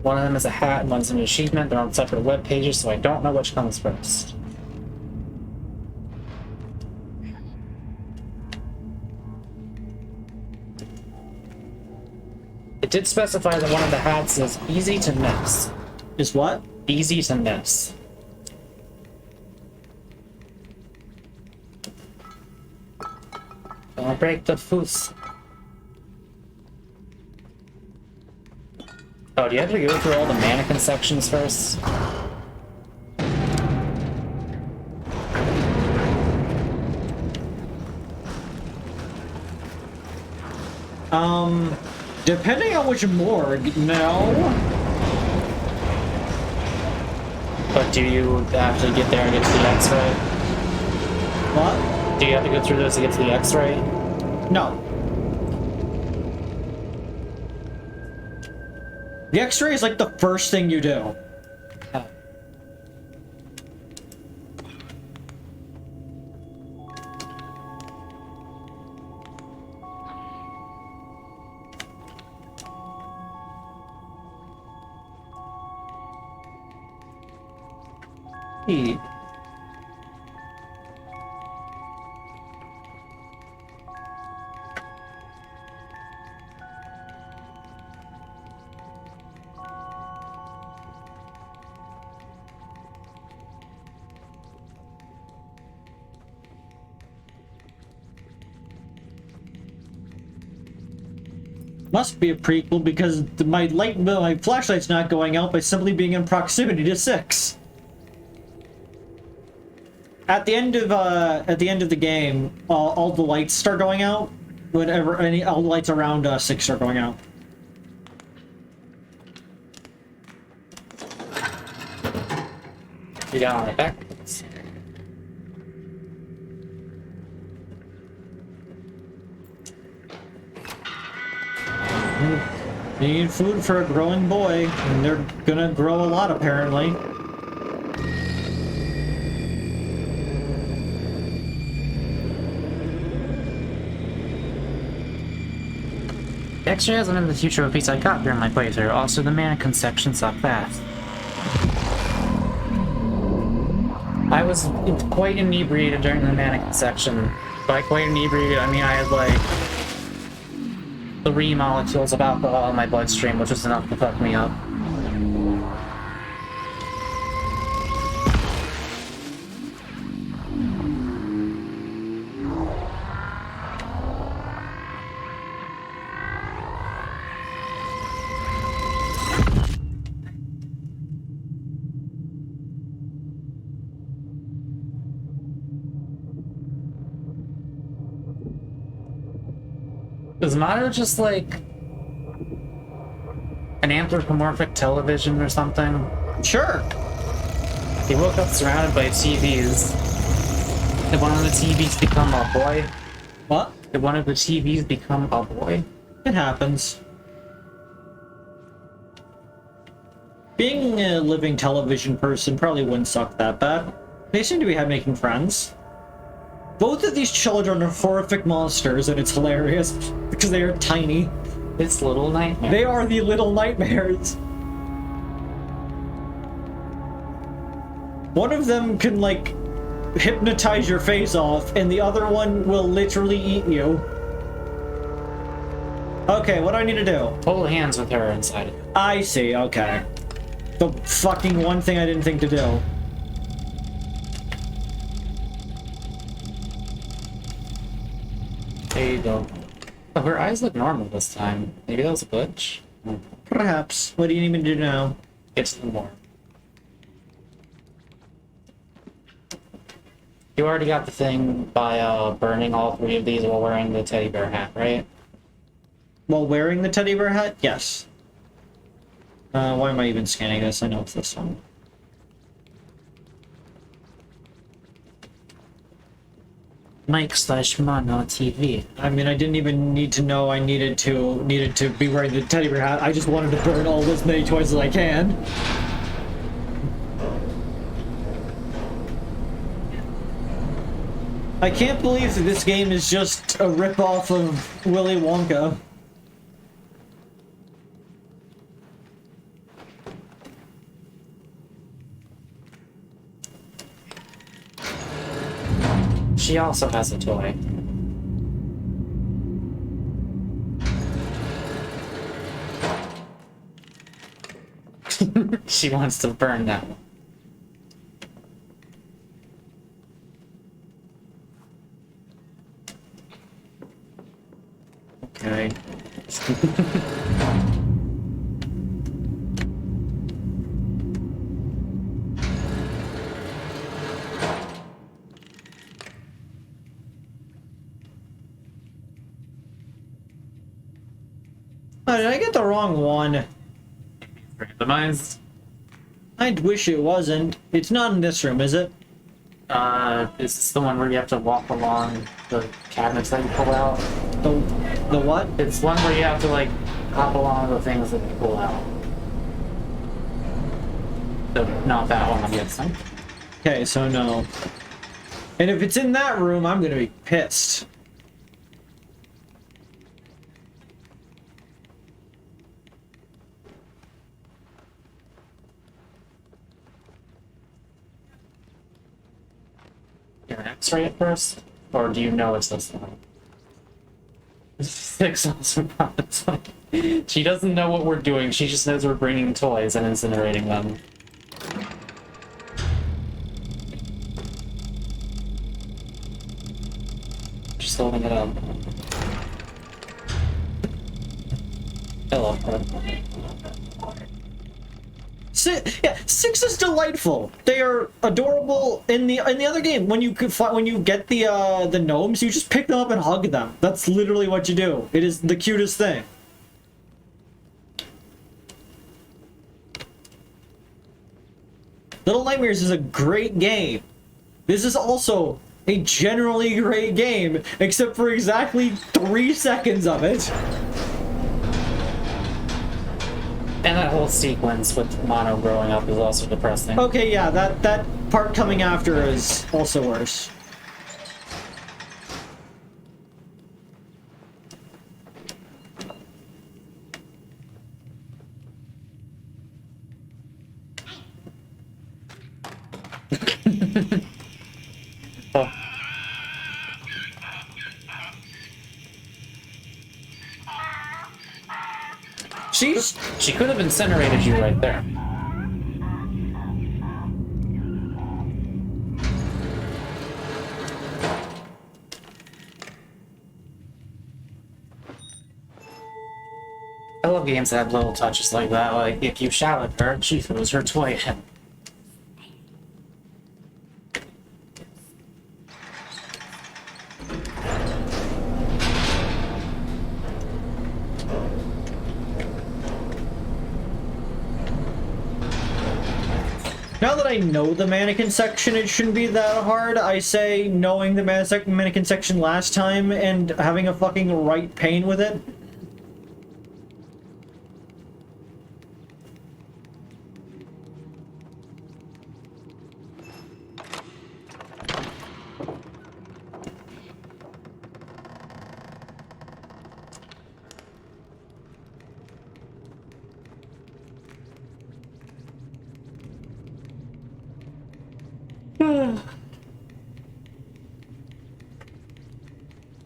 One of them is a hat and one's an achievement. They're on separate web pages, so I don't know which comes first. It did specify that one of the hats is easy to miss. Is what? Easy to miss. Don't break the foos. Oh, do you have to go through all the mannequin sections first? Depending on which morgue, no. But do you actually get there and get to the X-ray? What? Do you have to go through those to get to the X-ray? No. The X-ray is like the first thing you do. Oh. Hey. Must be a prequel because my flashlight's not going out by simply being in proximity to 6. At the end of the game, all the lights start going out. Whenever all the lights around 6 start going out. You got on it back. You need food for a growing boy, and they're gonna grow a lot apparently. The X-ray hasn't been the future of a piece I got during my playthrough. Also, the mannequin section sucked fast. I was quite inebriated during the mannequin section. By quite inebriated, I mean I had like 3 molecules of alcohol in my bloodstream, which was enough to fuck me up. Is Mario just like an anthropomorphic television or something? Sure. He woke up surrounded by TVs. Did one of the TVs become a boy? What? Did one of the TVs become a boy? It happens. Being a living television person probably wouldn't suck that bad. They seem to be making friends. Both of these children are horrific monsters, and it's hilarious because they are tiny. It's Little Nightmares. They are the little nightmares. One of them can, like, hypnotize your face off, and the other one will literally eat you. Okay, what do I need to do? Hold hands with her inside. I see, okay. The fucking one thing I didn't think to do. There you go. Oh, her eyes look normal this time. Maybe that was a glitch? Perhaps. What do you need me to do now? Get to the more. You already got the thing by burning all 3 of these while wearing the teddy bear hat, right? While wearing the teddy bear hat? Yes. Why am I even scanning this? I know it's this one. Mike/Mono TV. I mean, I didn't even need to know I needed to be wearing the teddy bear hat. I just wanted to burn all as many toys as I can. I can't believe that this game is just a rip-off of Willy Wonka. She also has a toy. She wants to burn that one. Okay. Oh, did I get the wrong one? Randomized. I wish it wasn't. It's not in this room, is it? Is this the one where you have to walk along the cabinets that you pull out? The what? It's one where you have to, like, hop along the things that you pull out. So, not that one, I'm guessing. Okay, so no. And if it's in that room, I'm gonna be pissed. You're an X-ray at first? Or do you know it's this one? 6 also not. She doesn't know what we're doing, she just knows we're bringing toys and incinerating them. She's holding it up. Hello. Yeah, 6 is delightful. They are adorable. In the other game, when you get the gnomes, you just pick them up and hug them. That's literally what you do. It is the cutest thing. Little Nightmares is a great game. This is also a generally great game, except for exactly 3 seconds of it. And that whole sequence with Mono growing up is also depressing. Okay, yeah, that part coming after is also worse. Oh. She could have incinerated you right there. I love games that have little touches like that, like if you shout at her, she throws her toy at him. Now that I know the mannequin section, it shouldn't be that hard. I say knowing the mannequin section last time and having a fucking right pain with it.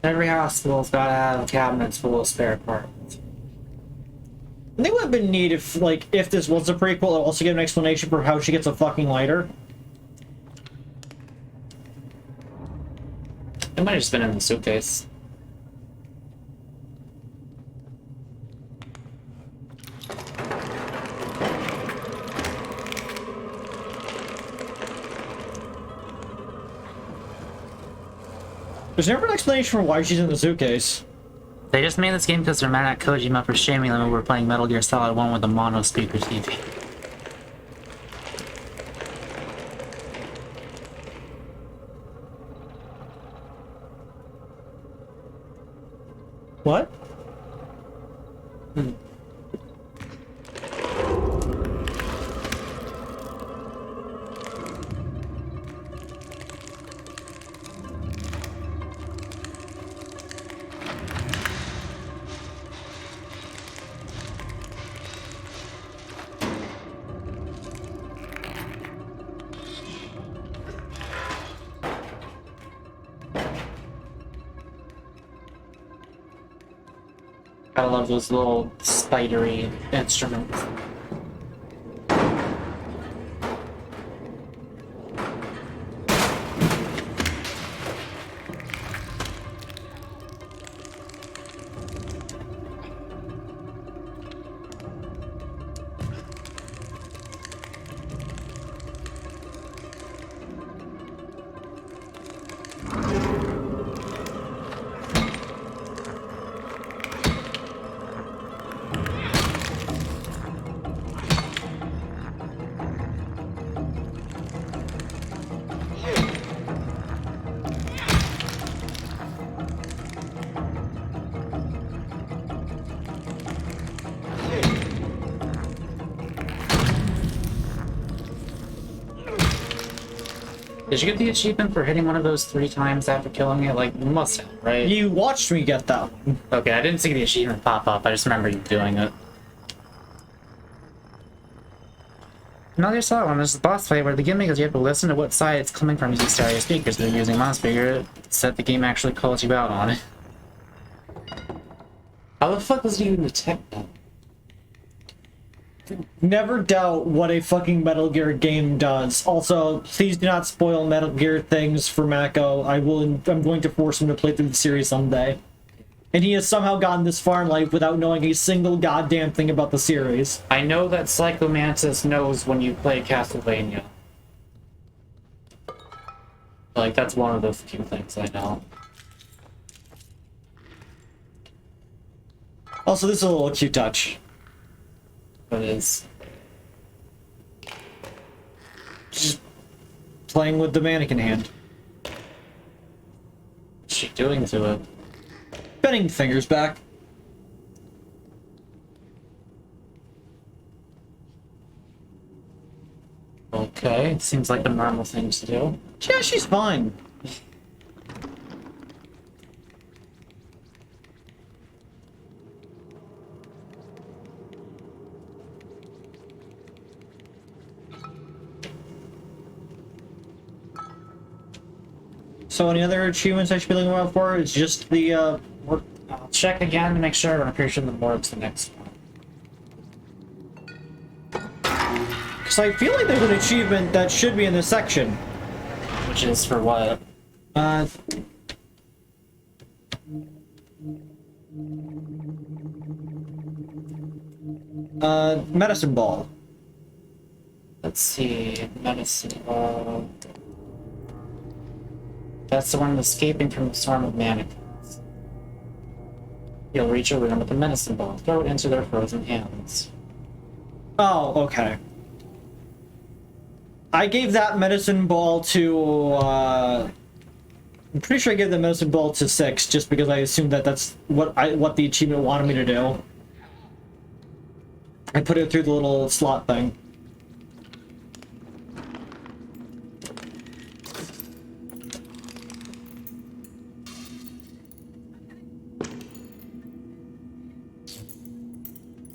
Every hospital's gotta have cabinets full of spare parts. I think it would have been neat if, like, if this was a prequel, I'll also give an explanation for how she gets a fucking lighter. It might have just been in the suitcase. There's never an explanation for why she's in the suitcase. They just made this game because they're mad at Kojima for shaming them when we were playing Metal Gear Solid 1 with a mono speaker TV. What? I love those little spidery instruments. Did you get the achievement for hitting one of those 3 times after killing it? Like, you must have, right? You watched me get that one. Okay, I didn't see the achievement pop up. I just remember you doing it. Another saw one. There's a boss fight where the gimmick is you have to listen to what side it's coming from using stereo speakers. They're using mouse speaker set the game actually calls you out on it. How the fuck does it even detect that? Never doubt what a fucking Metal Gear game does. Also, please do not spoil Metal Gear things for Mako. I'm going to force him to play through the series someday. And he has somehow gotten this far in life without knowing a single goddamn thing about the series. I know that Psychomantis knows when you play Castlevania. Like, that's one of the few things I know. Also, this is a little cute touch. It is. Just playing with the mannequin hand. What's she doing to it? Bending fingers back. Okay, seems like the normal thing to do. Yeah, she's fine. So any other achievements I should be looking out for? It's just the, I'll check again to make sure, but I'm pretty sure the morb's the next one. because I feel like there's an achievement that should be in this section. Which is for what? Medicine ball. Let's see, medicine ball. That's the one escaping from the swarm of mannequins. You'll reach a room with a medicine ball. Throw it into their frozen hands. Oh, okay. I gave that medicine ball to, I'm pretty sure I gave the medicine ball to 6, just because I assumed that that's what the achievement wanted me to do. I put it through the little slot thing.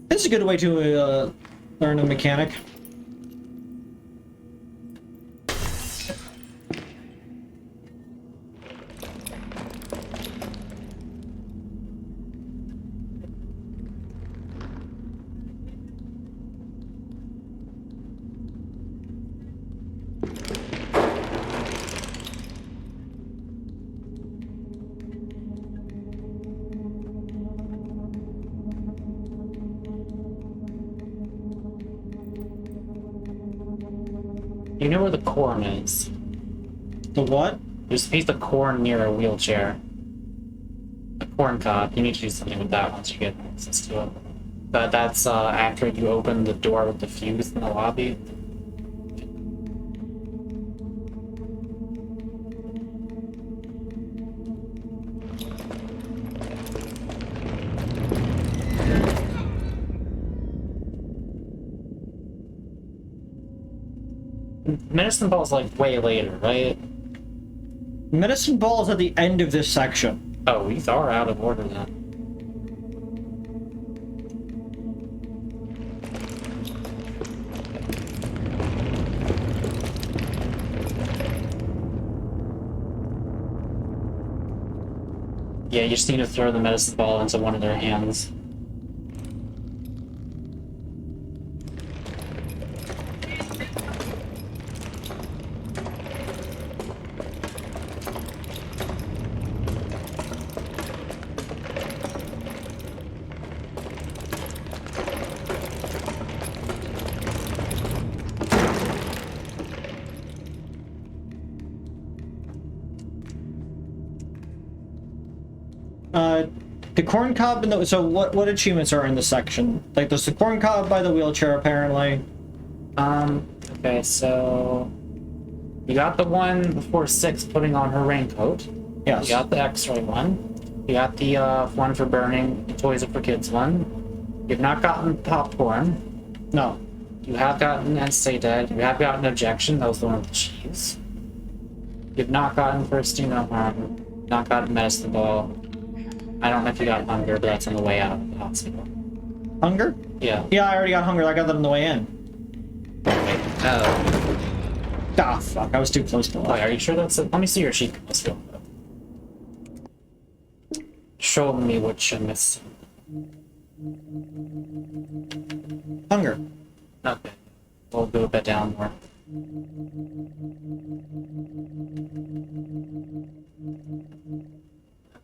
This is a good way to learn a mechanic. You know where the corn is. The what? There's a piece of corn near a wheelchair. A corn cob. You need to do something with that once you get access to it. But that's after you open the door with the fuse in the lobby. Medicine ball's like way later, right? Medicine ball is at the end of this section. Oh, these are out of order then. Yeah, you just need to throw the medicine ball into one of their hands. The corn cob and the, so what achievements are in this section? Like there's the corn cob by the wheelchair apparently. Okay, so you got the one before 6 putting on her raincoat. Yes. You got the X-ray one. You got the one for burning the Toys for Kids one. You've not gotten popcorn. No. You have gotten and stay dead. You have gotten objection. That was the one with the cheese. You've not gotten first, you know, not gotten medicine ball. I don't know if you got hunger, but that's on the way out of the hospital. Hunger? Yeah. Yeah, I already got hunger. I got that on the way in. Wait, oh. Ah, fuck. I was too close to Oh, life. are you sure that's it? Let me see your sheet. Let's go. Show me what you're missing. Hunger. Okay. We'll go a bit down more.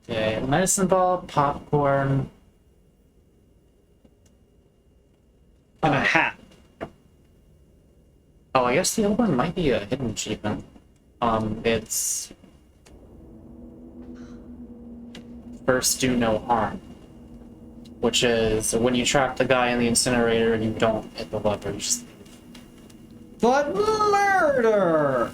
Okay, medicine ball, popcorn. And a hat. Oh, I guess the other one might be a hidden achievement. It's first do no harm, which is when you trap the guy in the incinerator, you don't hit the lever. You just But murder!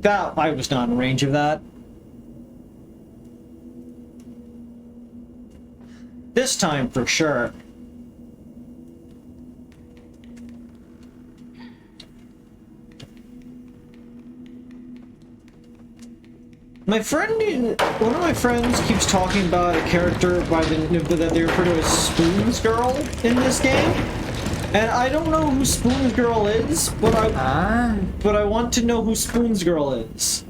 That I was not in range of that. This time for sure. My friend, one of my friends keeps talking about a character by that they refer to as Spoons Girl in this game. And I don't know who Spoons Girl is, but I want to know who Spoons Girl is.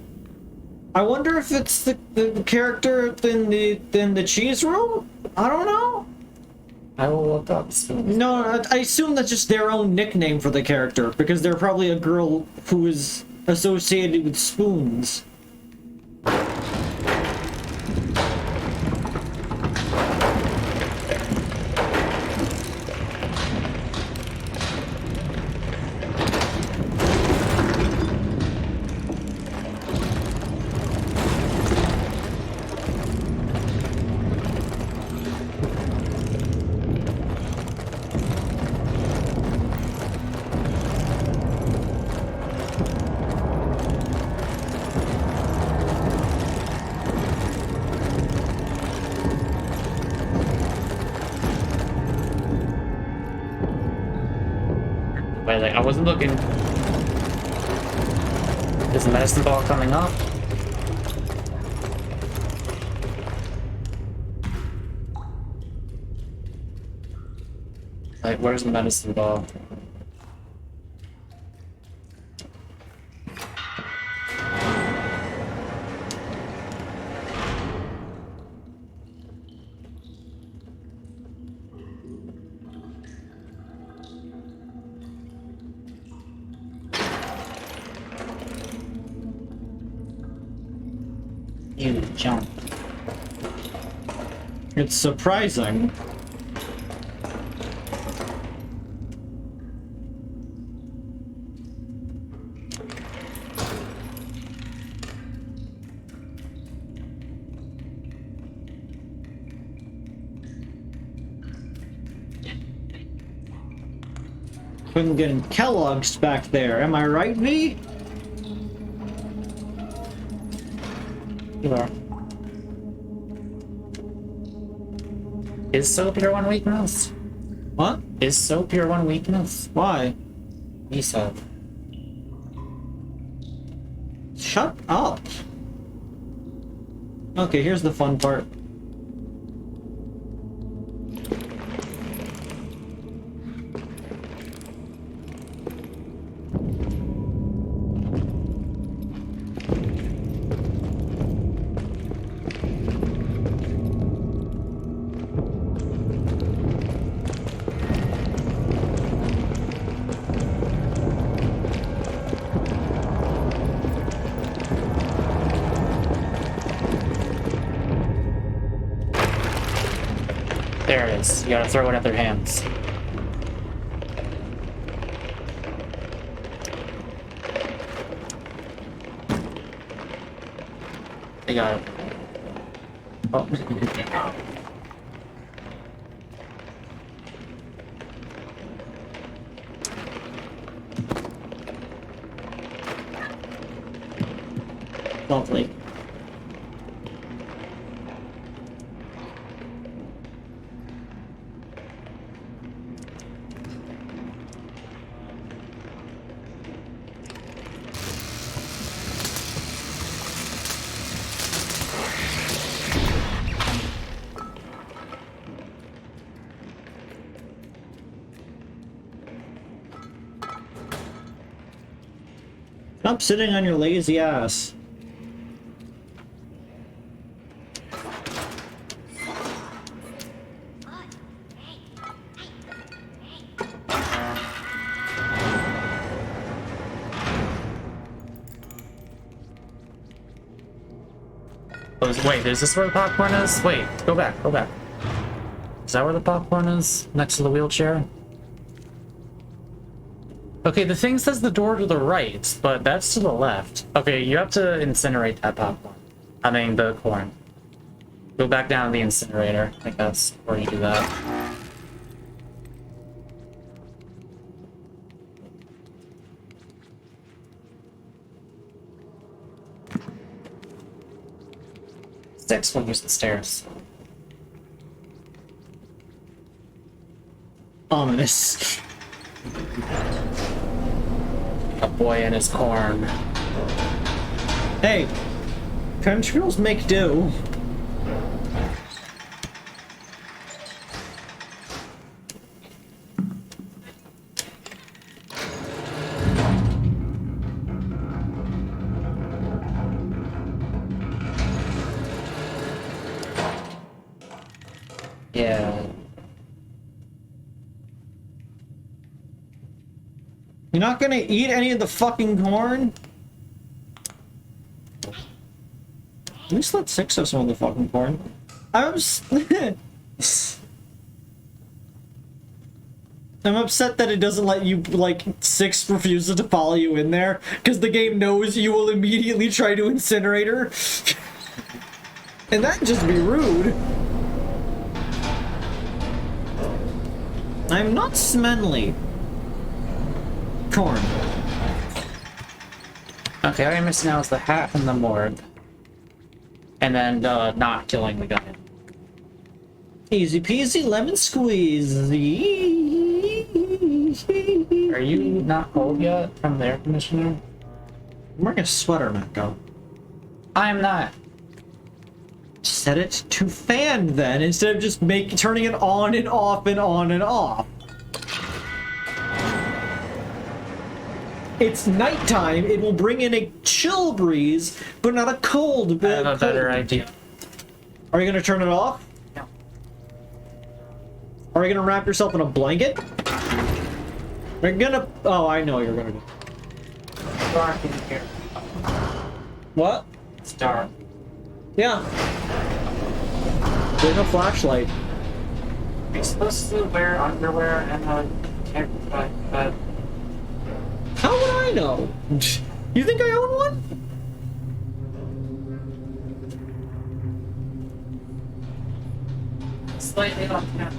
I wonder if it's the character in the cheese room? I don't know. I will look up. No, I assume that's just their own nickname for the character, because they're probably a girl who is associated with spoons. Wait, like, I wasn't looking. Is the medicine ball coming up? Like, where's the medicine ball? You jump. It's surprising. Couldn't get in Kellogg's back there, am I right, V? You are. Is soap your one weakness? What? Is soap your one weakness? Why? He said. Shut up. Okay, here's the fun part. There it is. You gotta throw it at their hands. They got it. Oh. Lovely. Stop sitting on your lazy ass. Wait, is this where the popcorn is? Wait, go back, go back. Is that where the popcorn is? Next to the wheelchair? Okay, the thing says the door to the right, but that's to the left. Okay, you have to incinerate that popcorn. I mean, the corn. Go back down to the incinerator, I guess, before you do that. Six will use the stairs. Ominous. A boy and his corn. Hey, country girls make do. Yeah. You're not gonna eat any of the fucking corn? At least let Six have some of the fucking corn. I'm I'm upset that it doesn't let you, like, Six refuses to follow you in there, because the game knows you will immediately try to incinerate her. And that'd just be rude. I'm not smelly. Corn. Okay, all I'm missing now is the hat from the morgue. And then not killing the guy. Easy peasy lemon squeeze. Are you not cold yet from the air conditioner? I'm wearing a sweater, Mako. I'm not. Set it to fan then, instead of just turning it on and off and on and off. It's nighttime, it will bring in a chill breeze, but not a cold. I have a better idea. Are you gonna turn it off? No. Are you gonna wrap yourself in a blanket? You're gonna... Oh, I know what you're gonna do. It's dark in here. What? It's dark. Yeah. There's no flashlight. Are you supposed to wear underwear and a bed? How would I know? You think I own one? Slightly off camera.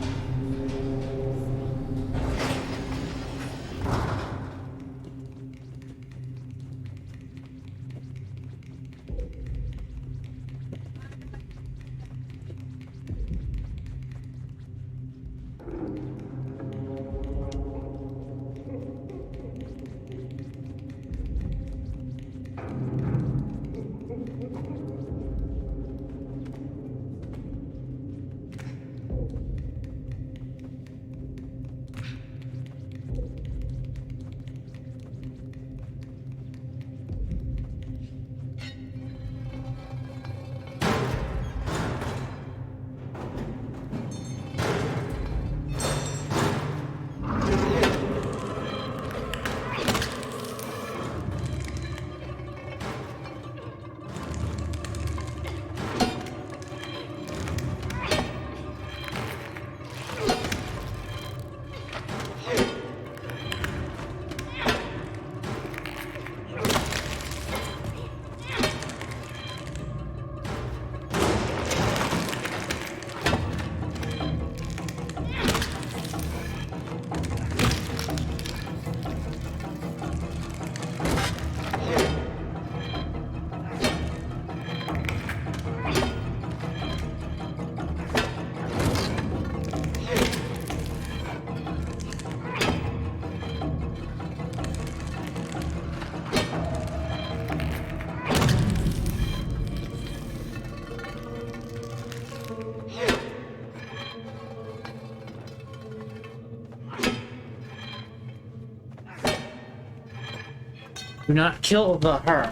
Do not kill the her.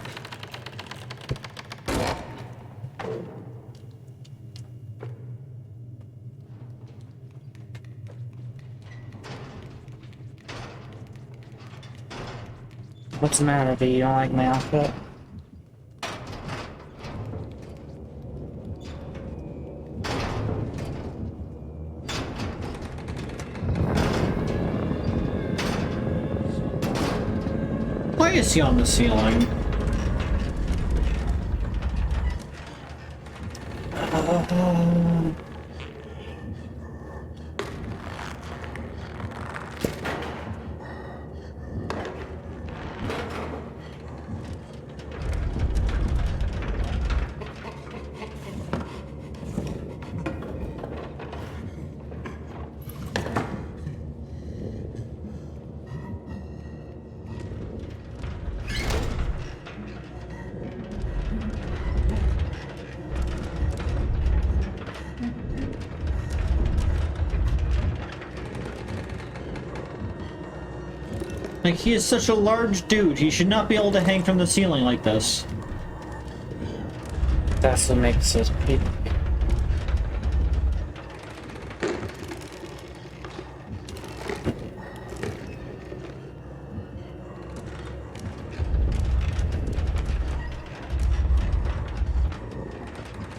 What's the matter, B? You don't like my outfit? Why is he on the ceiling? Like, he is such a large dude. He should not be able to hang from the ceiling like this. That's what makes it creepy.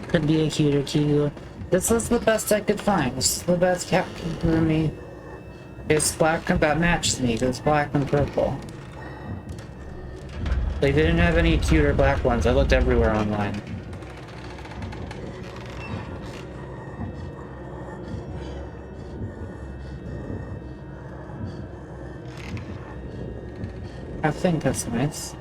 Could be a cuter key. This is the best I could find. This is the best caption for me. It's black and that matches me. It's black and purple. They didn't have any cuter black ones. I looked everywhere online. I think that's nice.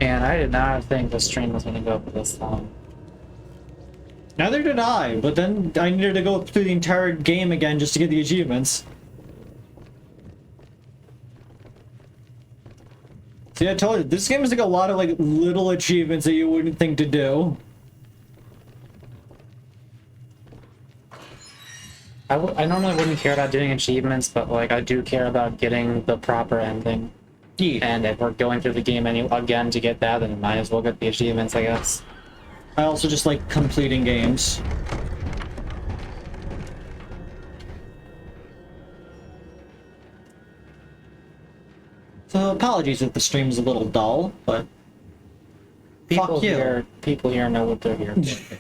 And I did not think the stream was going to go for this long. Neither did I, but then I needed to go through the entire game again just to get the achievements. See, I told you, this game is like a lot of like little achievements that you wouldn't think to do. I normally wouldn't care about doing achievements, but like I do care about getting the proper ending. Yeah. And if we're going through the game again to get that, then might as well get the achievements, I guess. I also just like completing games. So apologies if the stream's a little dull, but fuck you. People here know what they're here for.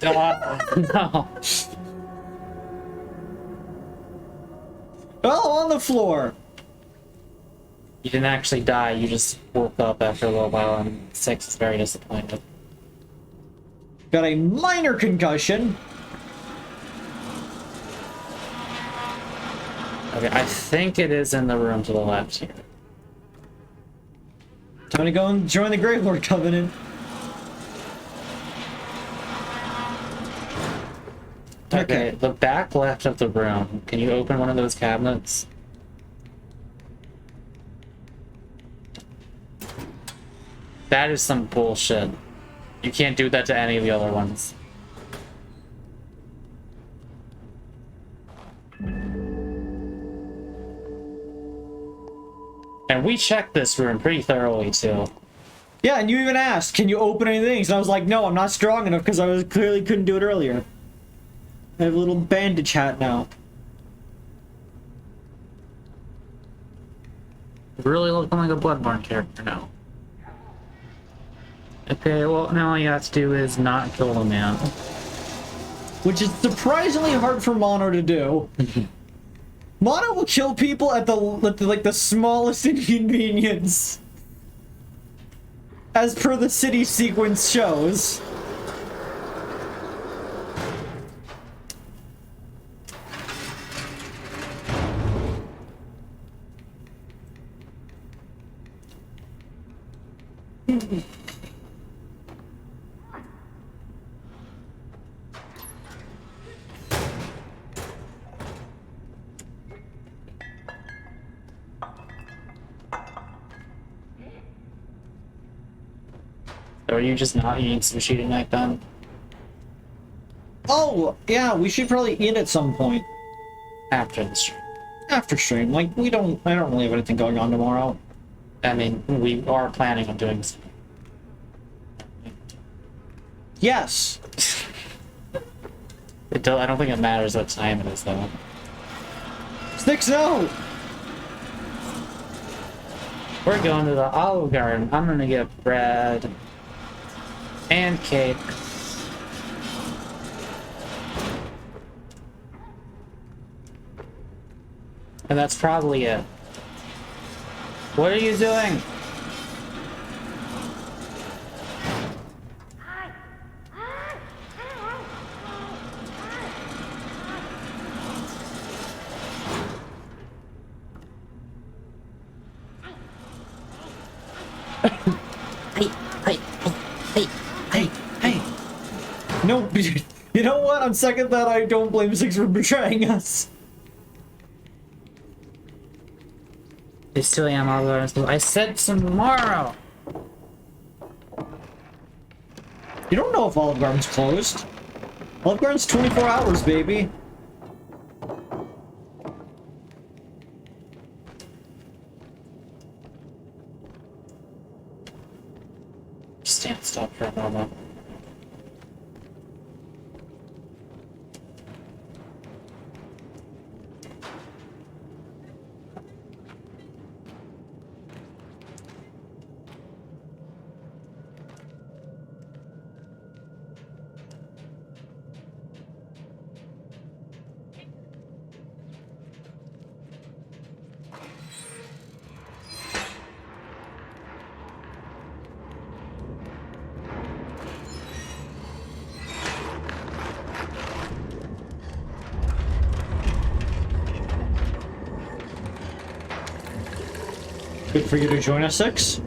No. Oh, on the floor! You didn't actually die, you just woke up after a little while, and 6 is very disappointed. Got a minor concussion. Okay, I think it is in the room to the left here. Time to go and join the Grey Lord Covenant. Okay, the back left of the room. Can you open one of those cabinets? That is some bullshit. You can't do that to any of the other ones. And we checked this room pretty thoroughly, too. Yeah, and you even asked, can you open any things? And I was like, no, I'm not strong enough because I was clearly couldn't do it earlier. I have a little bandage hat now. Really looking like a Bloodborne character now. Okay, well, now all you have to do is not kill the man. Which is surprisingly hard for Mono to do. Mono will kill people at the smallest inconvenience. As per the city sequence shows. So are you just not eating sushi tonight, then? Oh, yeah, we should probably eat at some point. After the stream. After stream. Like, I don't really have anything going on tomorrow. I mean, we are planning on doing this. Yes! I don't think it matters what time it is, though. Sticks, no! We're going to the Olive Garden. I'm gonna get bread and cake. And that's probably it. What are you doing? Hey! No, you know what? On second thought, I don't blame Six for betraying us. It's 2 a.m. I said tomorrow! You don't know if Olive Garden's closed. Olive Garden's 24 hours, baby. Stand still for a moment. Good for you to join us, Six.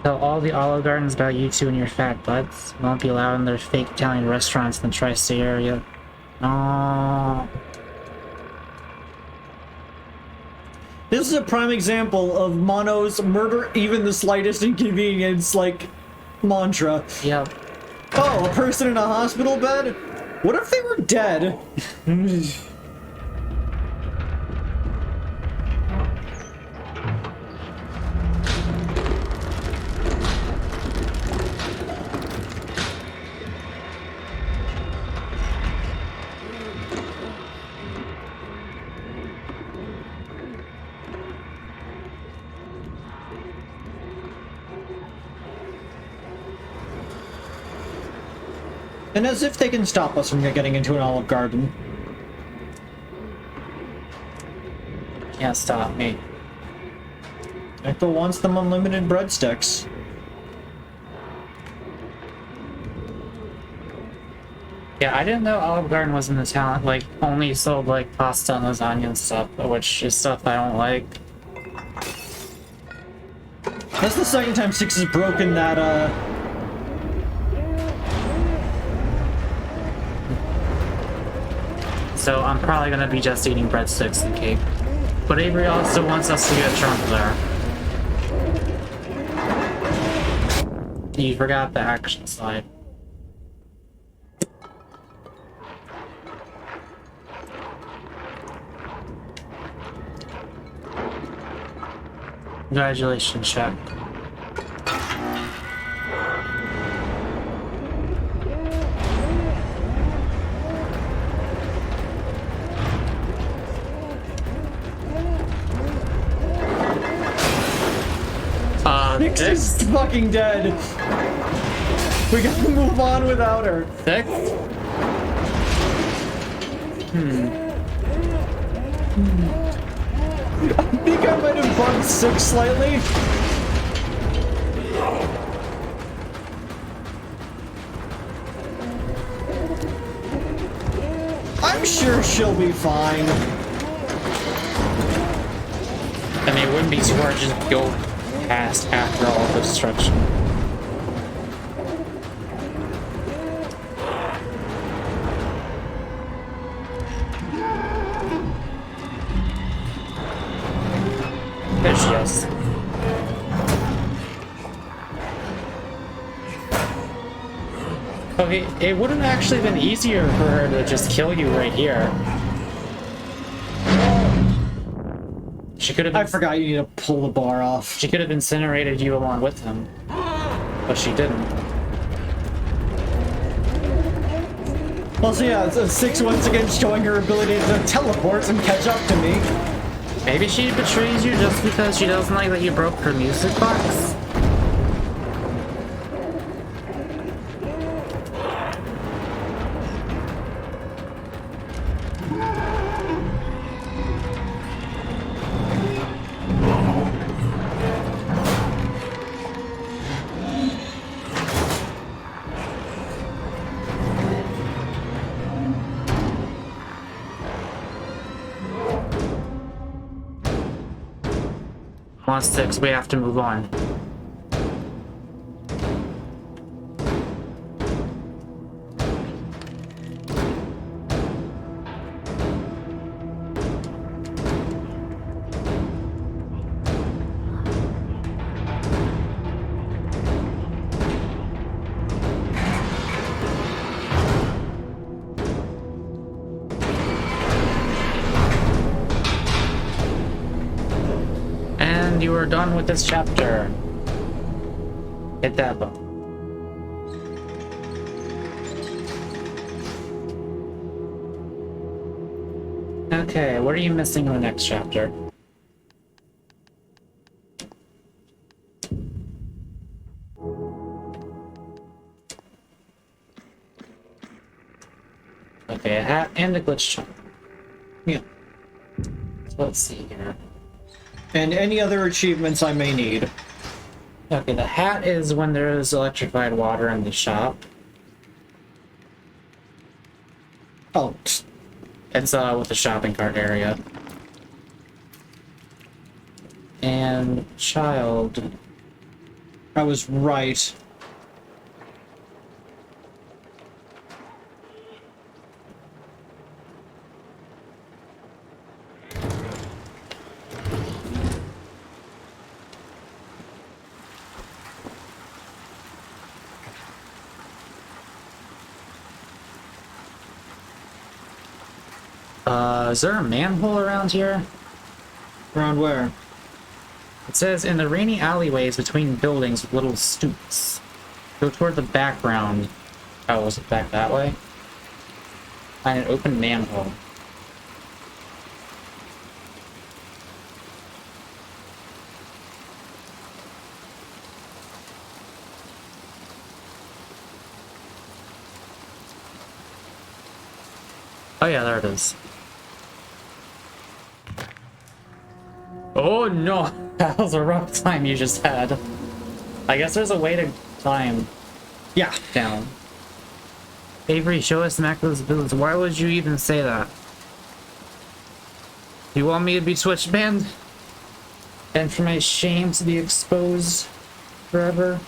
Tell all the Olive Gardens about you two and your fat butts. You won't be allowed in their fake Italian restaurants in the tri-state area. No. This is a prime example of Mono's murder even the slightest inconvenience, like, mantra. Yep. Oh, a person in a hospital bed? What if they were dead? And as if they can stop us from getting into an Olive Garden. Can't stop me. Ecto wants them unlimited breadsticks. Yeah, I didn't know Olive Garden was in the town, like, only sold, like, pasta and lasagna and stuff, which is stuff I don't like. That's the second time Six has broken that, so I'm probably gonna be just eating breadsticks and cake. But Avery also wants us to get drunk there. You forgot the action slide. Congratulations, Chuck. Nix is fucking dead. We gotta move on without her. Six? I think I might have bugged 6 slightly. I'm sure she'll be fine. I mean, it wouldn't be too hard to just go past after all the destruction. There she is. Okay, it would have actually been easier for her to just kill you right here. She could have. I forgot you need to pull the bar off. She could have incinerated you along with him, but she didn't. Also, yeah, it's a 6 once again showing her ability to teleport and catch up to me. Maybe she betrays you just because she doesn't like that you broke her music box? On 6, we have to move on. And you are done with this chapter. Hit that button. Okay, what are you missing in the next chapter? Okay, a hat and a glitch chunk. Yeah. So let's see here. And any other achievements I may need. Okay, the hat is when there's electrified water in the shop. Oh, It's with the shopping cart area. And child. I was right. Is there a manhole around here? Around where? It says, in the rainy alleyways between buildings with little stoops. Go toward the background. Oh, was it back that way? Find an open manhole. Oh yeah, there it is. Oh no, that was a rough time you just had. I guess there's a way to climb Yeah. down. Avery, show us Macula's abilities. Why would you even say that? You want me to be Twitch banned? And for my shame to be exposed forever?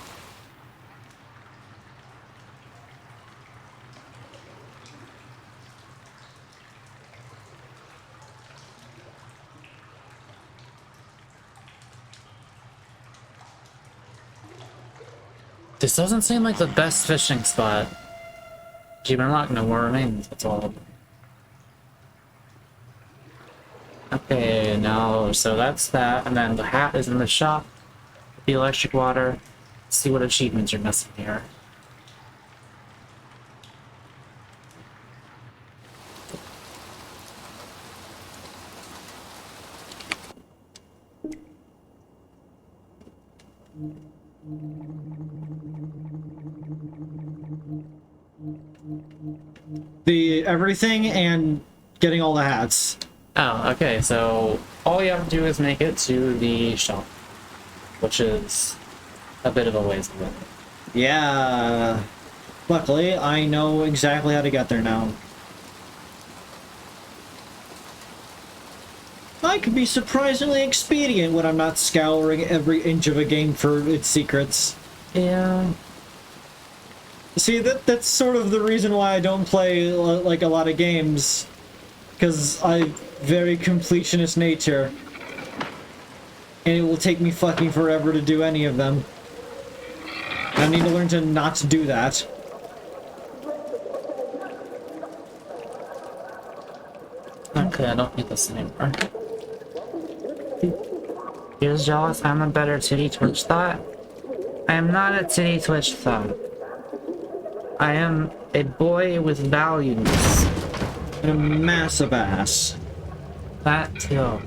This doesn't seem like the best fishing spot. Achievement unlocked, no more remains, that's all. Okay, now, so that's that, and then the hat is in the shop. The electric water. Let's see what achievements are missing here. The everything and getting all the hats. Oh, okay, so all you have to do is make it to the shop, which is a bit of a ways away. Yeah. Luckily, I know exactly how to get there now. I can be surprisingly expedient when I'm not scouring every inch of a game for its secrets. Yeah. See, that's sort of the reason why I don't play, like, a lot of games. Because I very completionist nature. And it will take me fucking forever to do any of them. I need to learn to not do that. Okay, I don't need this anymore. You're jealous I'm a better titty twitch thought? I am not a titty twitch thought. I am a boy with values. And a massive ass. That too.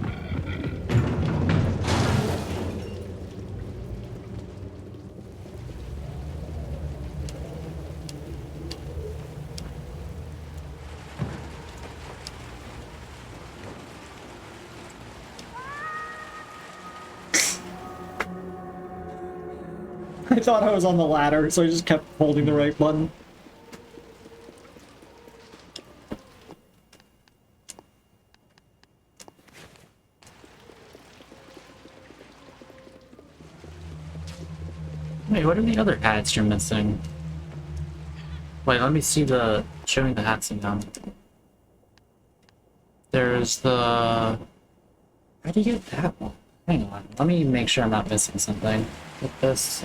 I thought I was on the ladder, so I just kept holding the right button. Wait, what are the other hats you're missing? Wait, let me see the... Show me the hats again. There's the... How do you get that one? Hang on, let me make sure I'm not missing something with this.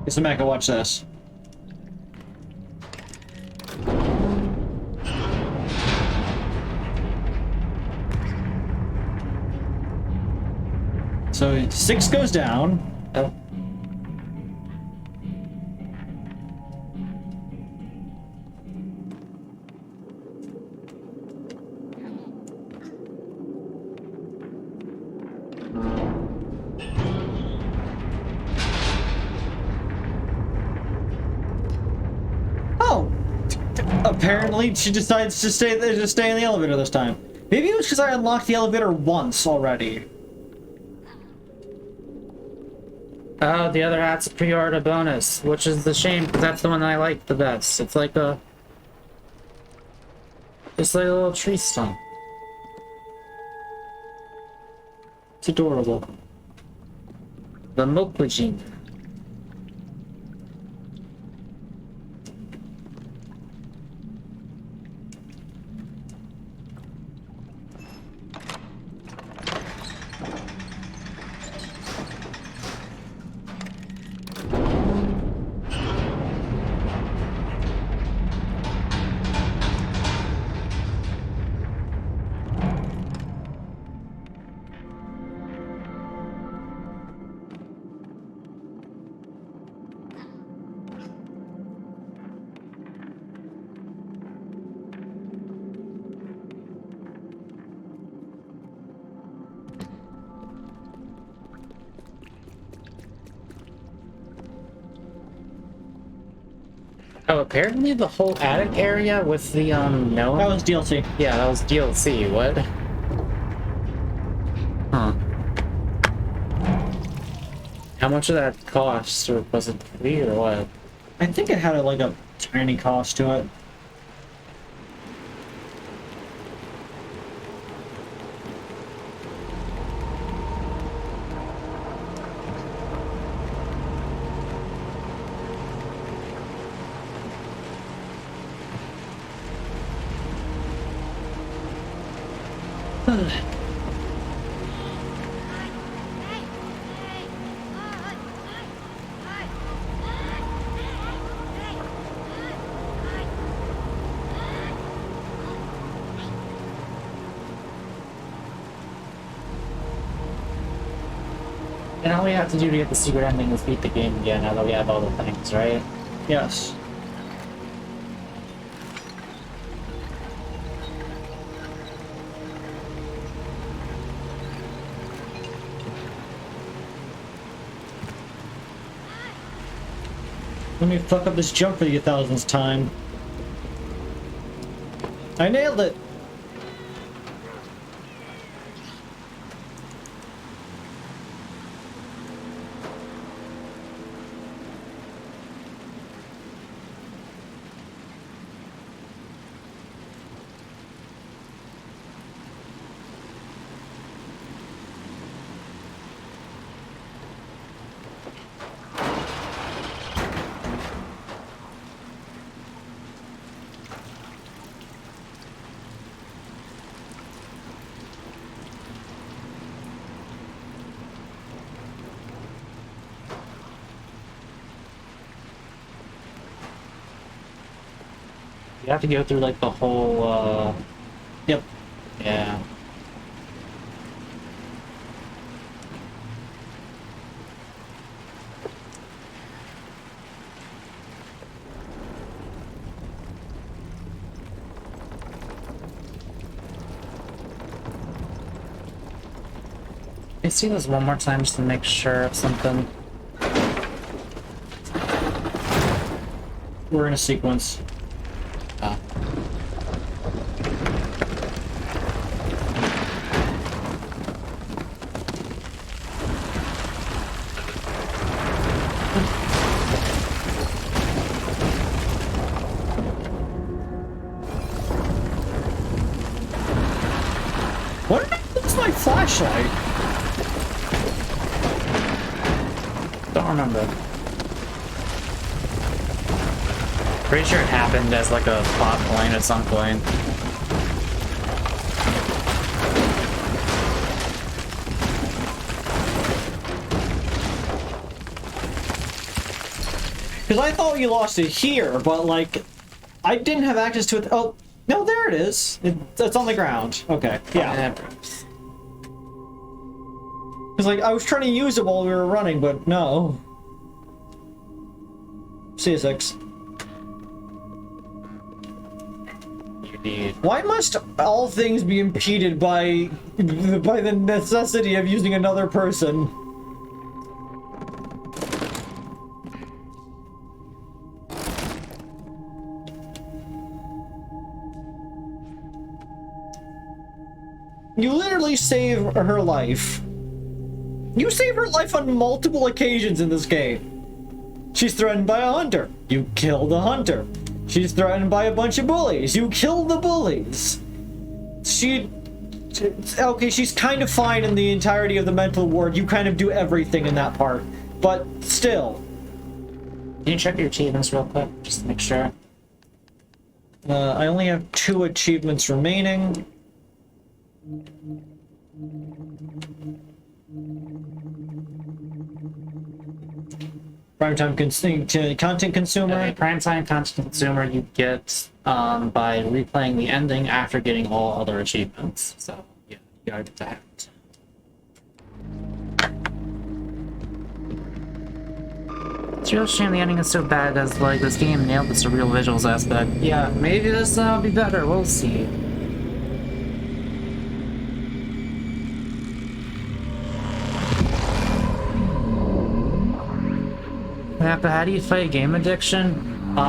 So Mecca, watch this. So 6 goes down. Oh. Apparently, she decides to stay in the elevator this time. Maybe it was because I unlocked the elevator once already. Oh, the other hat's a pre-order bonus, which is the shame, because that's the one that I like the best. It's like a... Just like a little tree stump. It's adorable. The Mokujin. Oh, apparently the whole attic area with the, gnome? That was DLC. Yeah, that was DLC. What? Huh. How much did that cost? Or was it free or what? I think it had like a tiny cost to it. And all we have to do to get the secret ending is beat the game again now that we have all the things, right? Yes. Let me fuck up this jump for the 1000th time. I nailed it! You have to go through like the whole, Yep. yeah. I see this one more time just to make sure of something. We're in a sequence. Ah. What did I lose my flashlight? Don't remember. Pretty sure it happened as like a plot point at some point. Because I thought you lost it here, but like, I didn't have access to it. Oh, no, there it is. It's on the ground. Okay, yeah. Because like, I was trying to use it while we were running, but no. See you, 6. You need. Why must all things be impeded by the necessity of using another person? You literally save her life. You save her life on multiple occasions in this game. She's threatened by a hunter. You kill the hunter. She's threatened by a bunch of bullies. You kill the bullies. Okay, she's kind of fine in the entirety of the mental ward. You kind of do everything in that part. But still. Can you check your achievements real quick, just to make sure? I only have 2 achievements remaining. Primetime content consumer. Primetime content consumer you get by replaying the ending after getting all other achievements. So yeah, you gotta get that. It's a real shame the ending is so bad as like this game nailed the surreal visuals aspect. Yeah, maybe this will be better, we'll see. Yeah, but how do you fight game addiction? You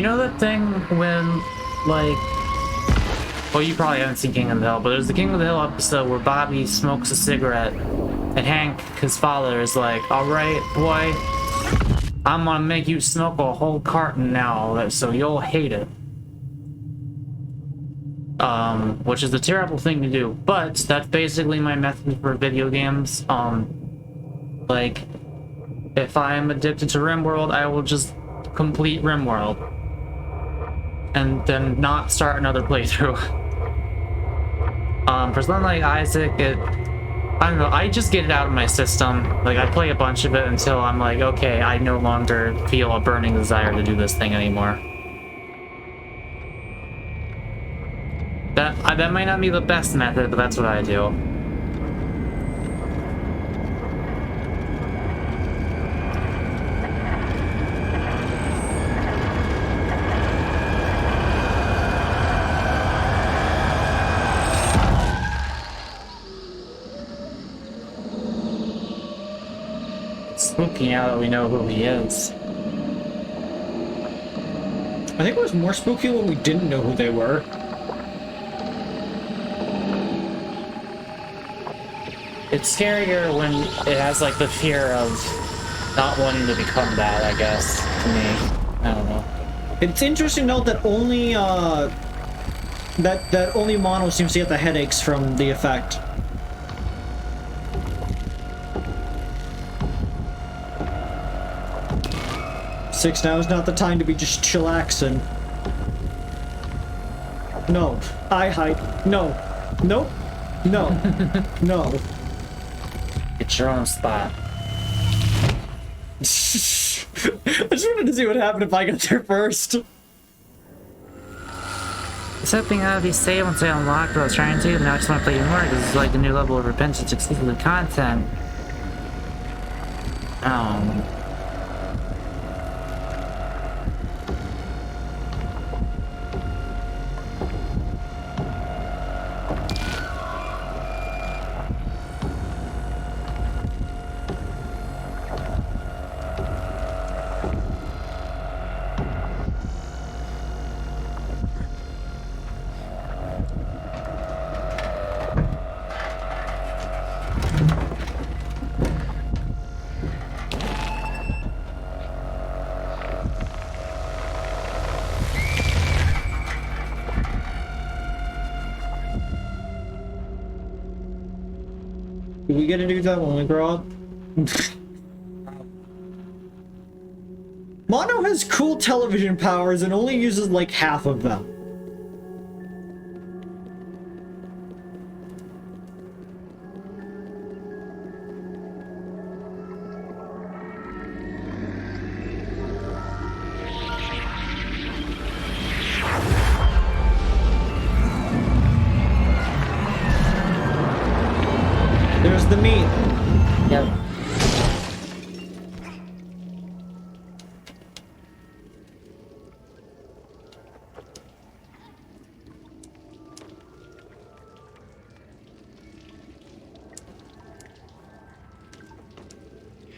know that thing when, like, well, you probably haven't seen King of the Hill, but there's the King of the Hill episode where Bobby smokes a cigarette, and Hank, his father, is like, "Alright, boy, I'm gonna make you smoke a whole carton now, so you'll hate it." Which is a terrible thing to do, but that's basically my method for video games. Like, if I'm addicted to RimWorld, I will just complete RimWorld. And then not start another playthrough. For something like Isaac, I don't know, I just get it out of my system. Like, I play a bunch of it until I'm like, okay, I no longer feel a burning desire to do this thing anymore. That might not be the best method, but that's what I do. Spooky now that we know who he is. I think it was more spooky when we didn't know who they were. It's scarier when it has, like, the fear of not wanting to become that, I guess, to me. I don't know. It's interesting to note that only, that only Mono seems to get the headaches from the effect. Six, now is not the time to be just chillaxing. No. I hide. No. Nope. No. No. Get your own spot. I just wanted to see what happened if I got there first. Accepting out of these save once I unlocked what I was trying to, and now I just want to play even more because it's like the new level of repentance exclusive content. Do we get to do that when we grow up? Mono has cool television powers and only uses like half of them. There's the meat. Yep.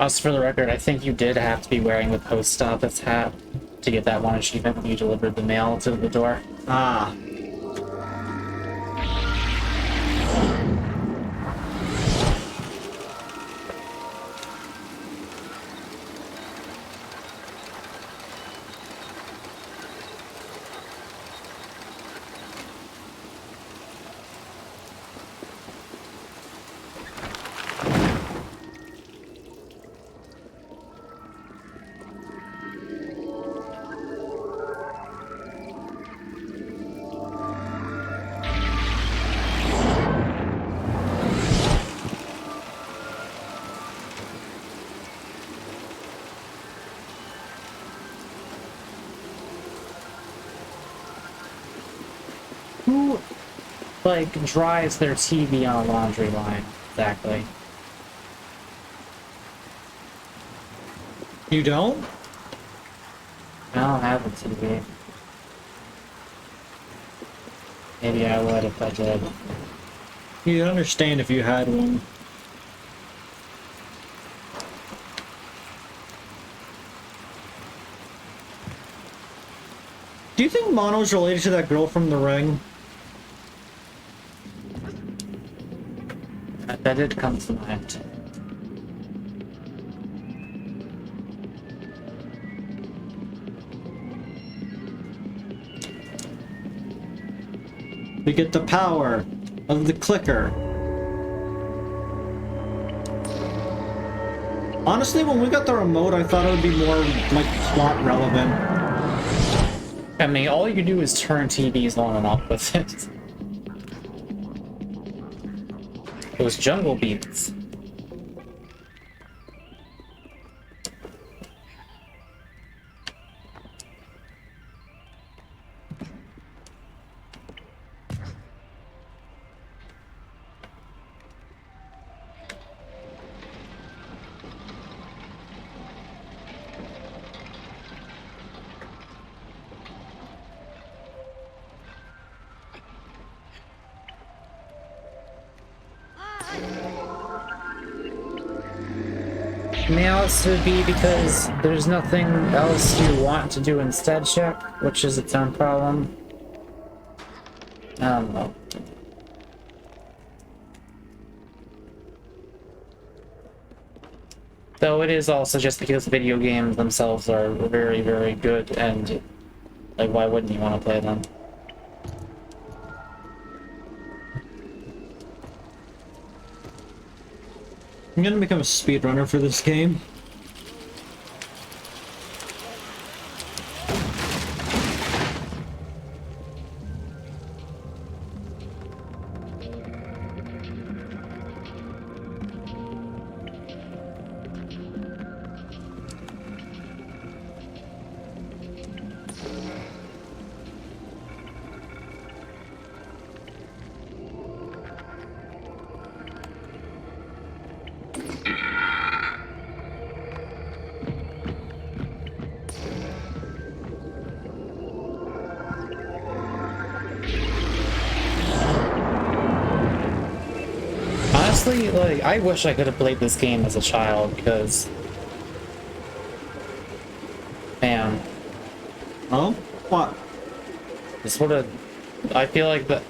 Us for the record, I think you did have to be wearing the post office hat to get that one achievement when you delivered the mail to the door. Ah. Who, like, drives their TV on a laundry line? Exactly. You don't? I don't have a TV. Maybe I would if I did. You'd understand if you had one. Do you think Mono's related to that girl from The Ring? That did come to mind. We get the power of the clicker. Honestly, when we got the remote, I thought it would be more, like, plot relevant. I mean, all you do is turn TVs on and off with it. Those jungle beats. May also be because there's nothing else you want to do instead, check, which is its own problem. I don't know. Though it is also just because video games themselves are very, very good, and like, why wouldn't you want to play them? I'm gonna become a speedrunner for this game. Honestly, like, I wish I could have played this game as a child, because... Man. Oh? What? This would have... I feel like that...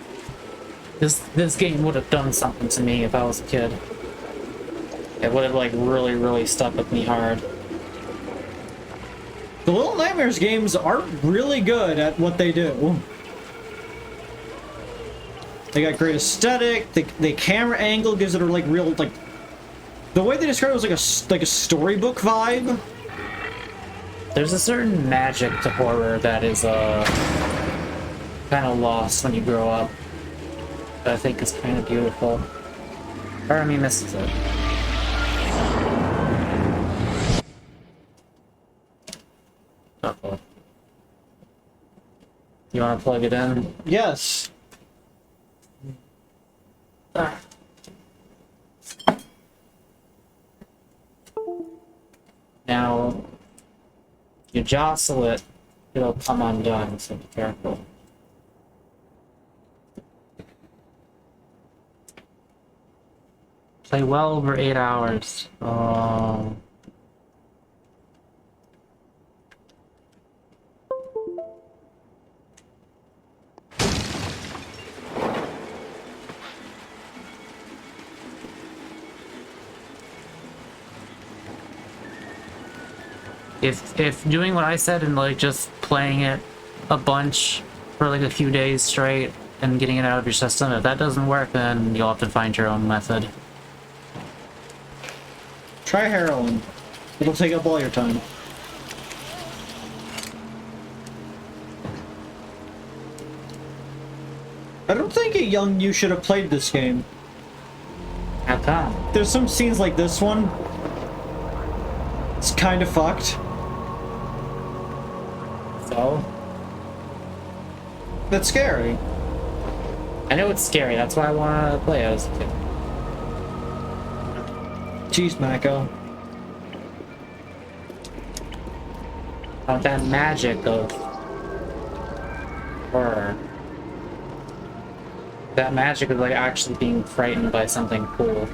This game would have done something to me if I was a kid. It would have, like, really, really stuck with me hard. The Little Nightmares games are really good at what they do. They got great aesthetic. The camera angle gives it a like real like. The way they describe it was like a storybook vibe. There's a certain magic to horror that is kind of lost when you grow up. That I think is kind of beautiful. Part of me misses it. Uh-oh. You want to plug it in? Yes. Now, you jostle it, it'll come undone, so be careful. Play well over 8 hours. If doing what I said and like just playing it a bunch for like a few days straight and getting it out of your system, if that doesn't work, then you'll have to find your own method. Try heroin. It'll take up all your time. I don't think a young you should have played this game. How come? There's some scenes like this one. It's kind of fucked. So? That's scary. I know it's scary, that's why I want to play it as a kid. Jeez, Mako. That magic of horror. That magic of like actually being frightened by something cool.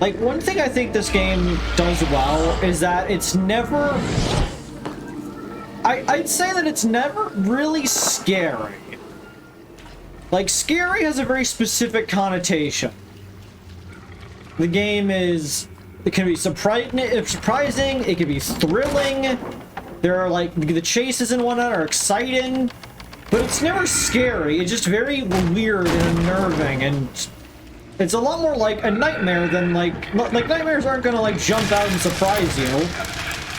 Like, one thing I think this game does well is that it's never... I'd say that it's never really scary. Like, scary has a very specific connotation. The game is... It can be surprising, it can be thrilling. There are, like, the chases and whatnot are exciting. But it's never scary, it's just very weird and unnerving, and... It's a lot more like a nightmare than like nightmares aren't gonna like jump out and surprise you.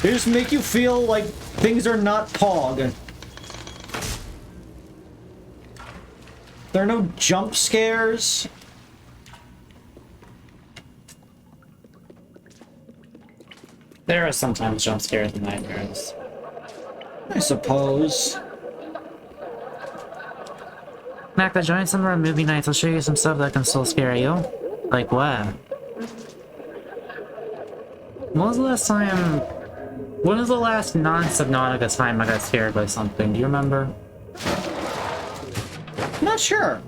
They just make you feel like things are not Pog. There are no jump scares. There are sometimes jump scares and nightmares. I suppose. Mac, join some of our movie nights. I'll show you some stuff that can still scare you. Like what? When was the last time... When was the last non-Subnautica time I got scared by something? Do you remember? I'm not sure.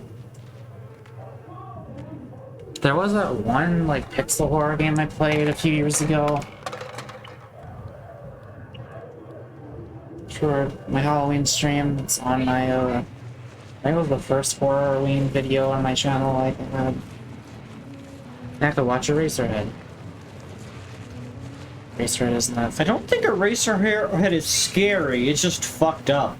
There was that one, like, pixel horror game I played a few years ago. For my Halloween stream, it's on my, I think it was the first Horrorween video on my channel I had. I have to watch Eraserhead. Eraserhead isn't that... I don't think Eraserhead is scary, it's just fucked up.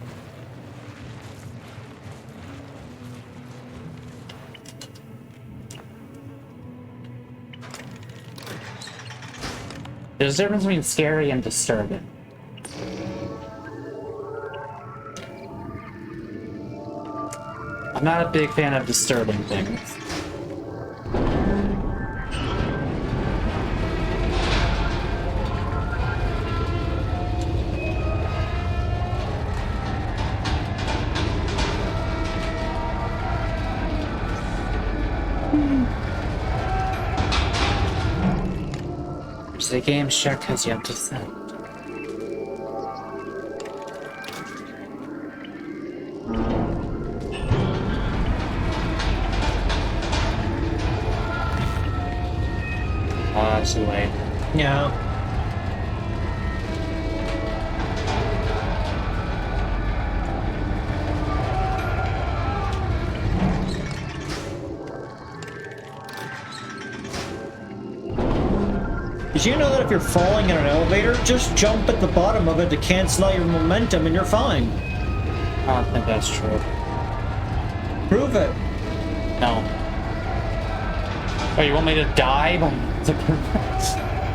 There's a difference between scary and disturbing. I'm not a big fan of disturbing things. The game check has yet to send. Oh, that's too late. Yeah. Did you know that if you're falling in an elevator, just jump at the bottom of it to cancel out your momentum and you're fine? I don't think that's true. Prove it. No. Oh, you want me to die?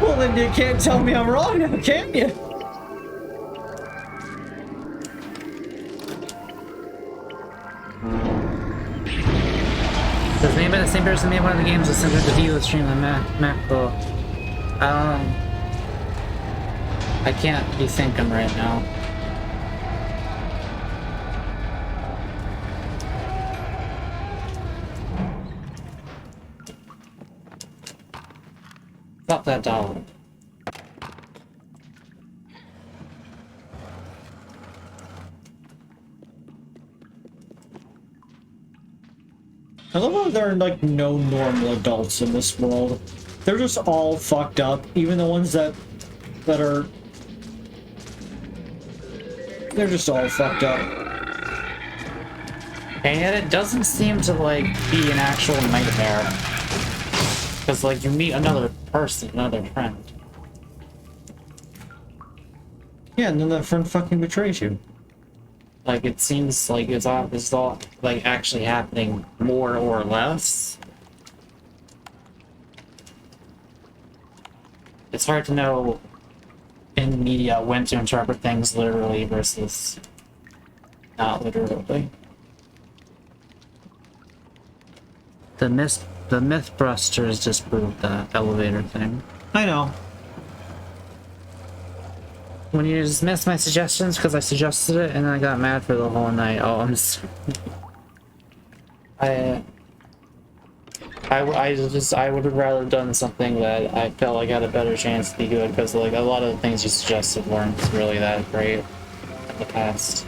Well, then you can't tell me I'm wrong now, can you? Does anybody, the same person made one of the games that sent it to view the stream on MacBook? I can't be thinking right now. Stop that dollar. I love how there are like no normal adults in this world. They're just all fucked up, even the ones that are... They're just all fucked up. And yet it doesn't seem to, like, be an actual nightmare. Because, like, you meet another person, another friend. Yeah, and then that friend fucking betrays you. Like, it seems like it's all, like, actually happening more or less. It's hard to know in media when to interpret things literally versus not literally. The Mythbusters just proved that elevator thing. I know. When you dismiss my suggestions because I suggested it and then I got mad for the whole night. Oh, I'm just... I would have rather done something that I felt like had a better chance to be good, because like a lot of the things you suggested weren't really that great in the past.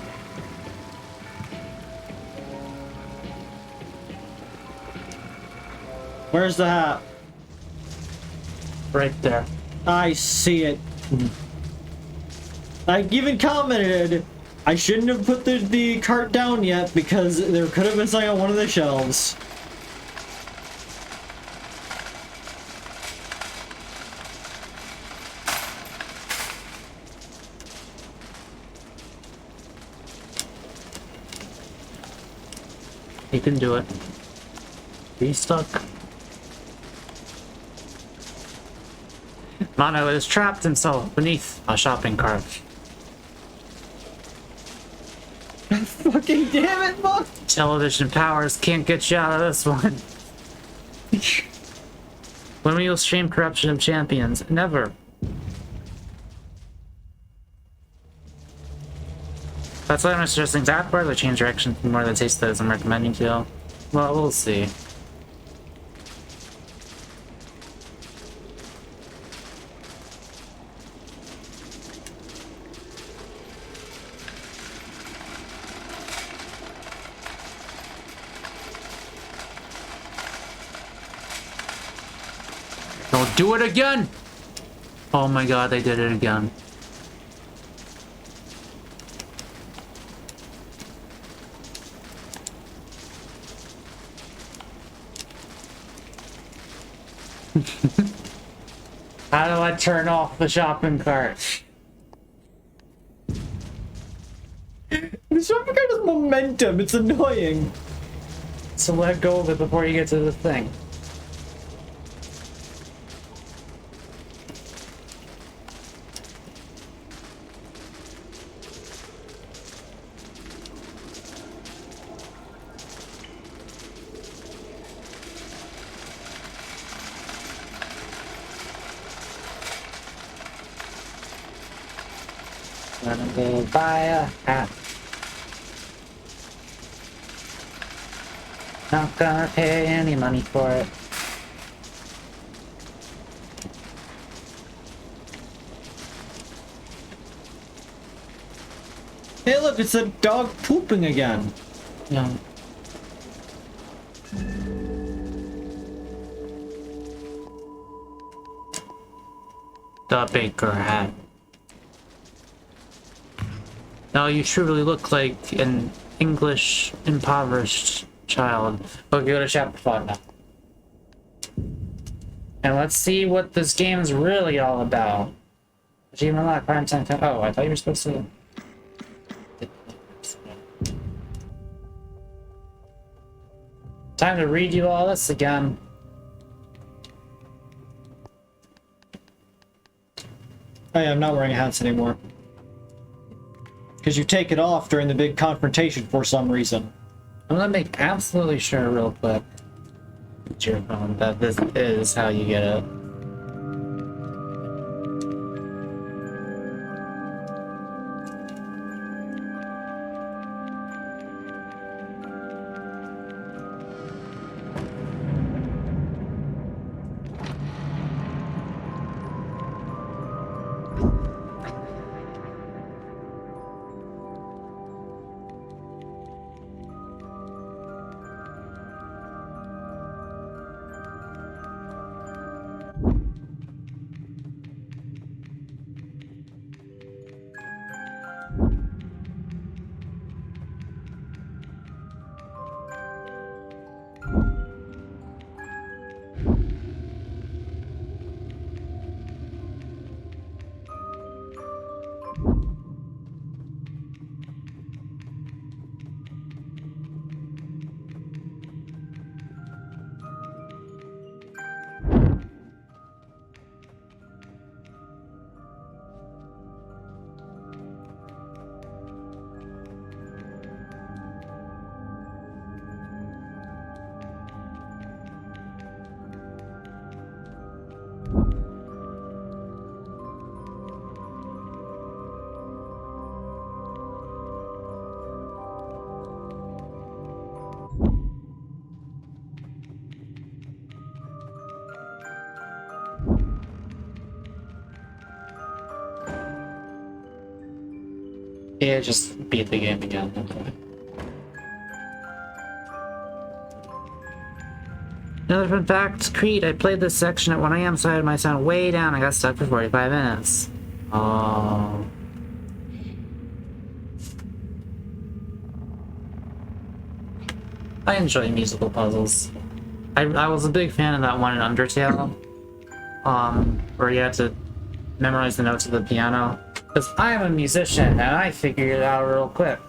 Where's the hat? Right there. I see it. I even commented I shouldn't have put the cart down yet because there could have been something on one of the shelves. You can do it. Be stuck. Mono has trapped himself beneath a shopping cart. Fucking damn it, Buck! Television powers can't get you out of this one. When will you stream Corruption of Champions? Never. That's why I'm suggesting that part, or change direction from more of the taste that I'm recommending to you. Well, we'll see. Don't do it again! Oh my god, they did it again. How do I turn off the shopping cart? The shopping cart has momentum, it's annoying. So let go of it before you get to the thing. Gonna go buy a hat. Not gonna pay any money for it. Hey look, it's a dog pooping again. Yeah. The baker hat. Now you truly look like an English impoverished child. Okay, go to chapter 5 now. And let's see what this game is really all about. Achievement unlocked, prime time. Oh, I thought you were supposed to. Time to read you all this again. Hey, I'm not wearing hats anymore. Because you take it off during the big confrontation for some reason. I'm gonna make absolutely sure real quick with your phone that this is how you get it. Yeah, just beat the game again. Okay. Another fun fact, Creed, I played this section at 1 AM, so I had my sound way down. I got stuck for 45 minutes. Oh. I enjoy musical puzzles. I was a big fan of that one in Undertale, where you had to memorize the notes of the piano. Because I am a musician, and I figured it out real quick.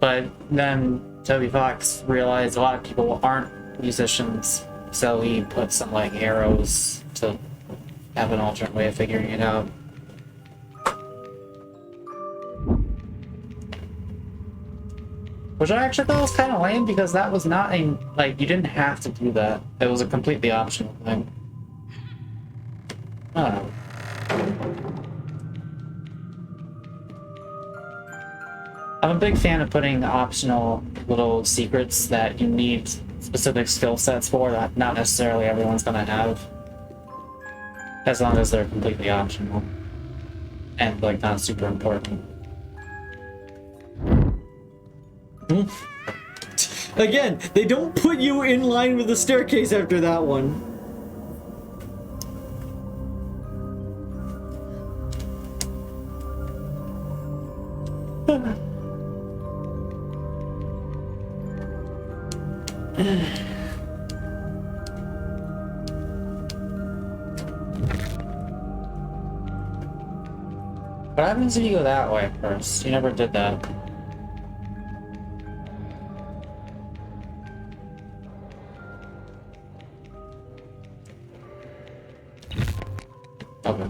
But then Toby Fox realized a lot of people aren't musicians, so he put some, like, arrows to have an alternate way of figuring it out. Which I actually thought was kind of lame, because that was not a, like, you didn't have to do that. It was a completely optional thing. I don't know. I'm a big fan of putting optional little secrets that you need specific skill sets for that not necessarily everyone's gonna have. As long as they're completely optional. And, like, not super important. Again, they don't put you in line with the staircase after that one. What happens if you go that way first? You never did that. Okay.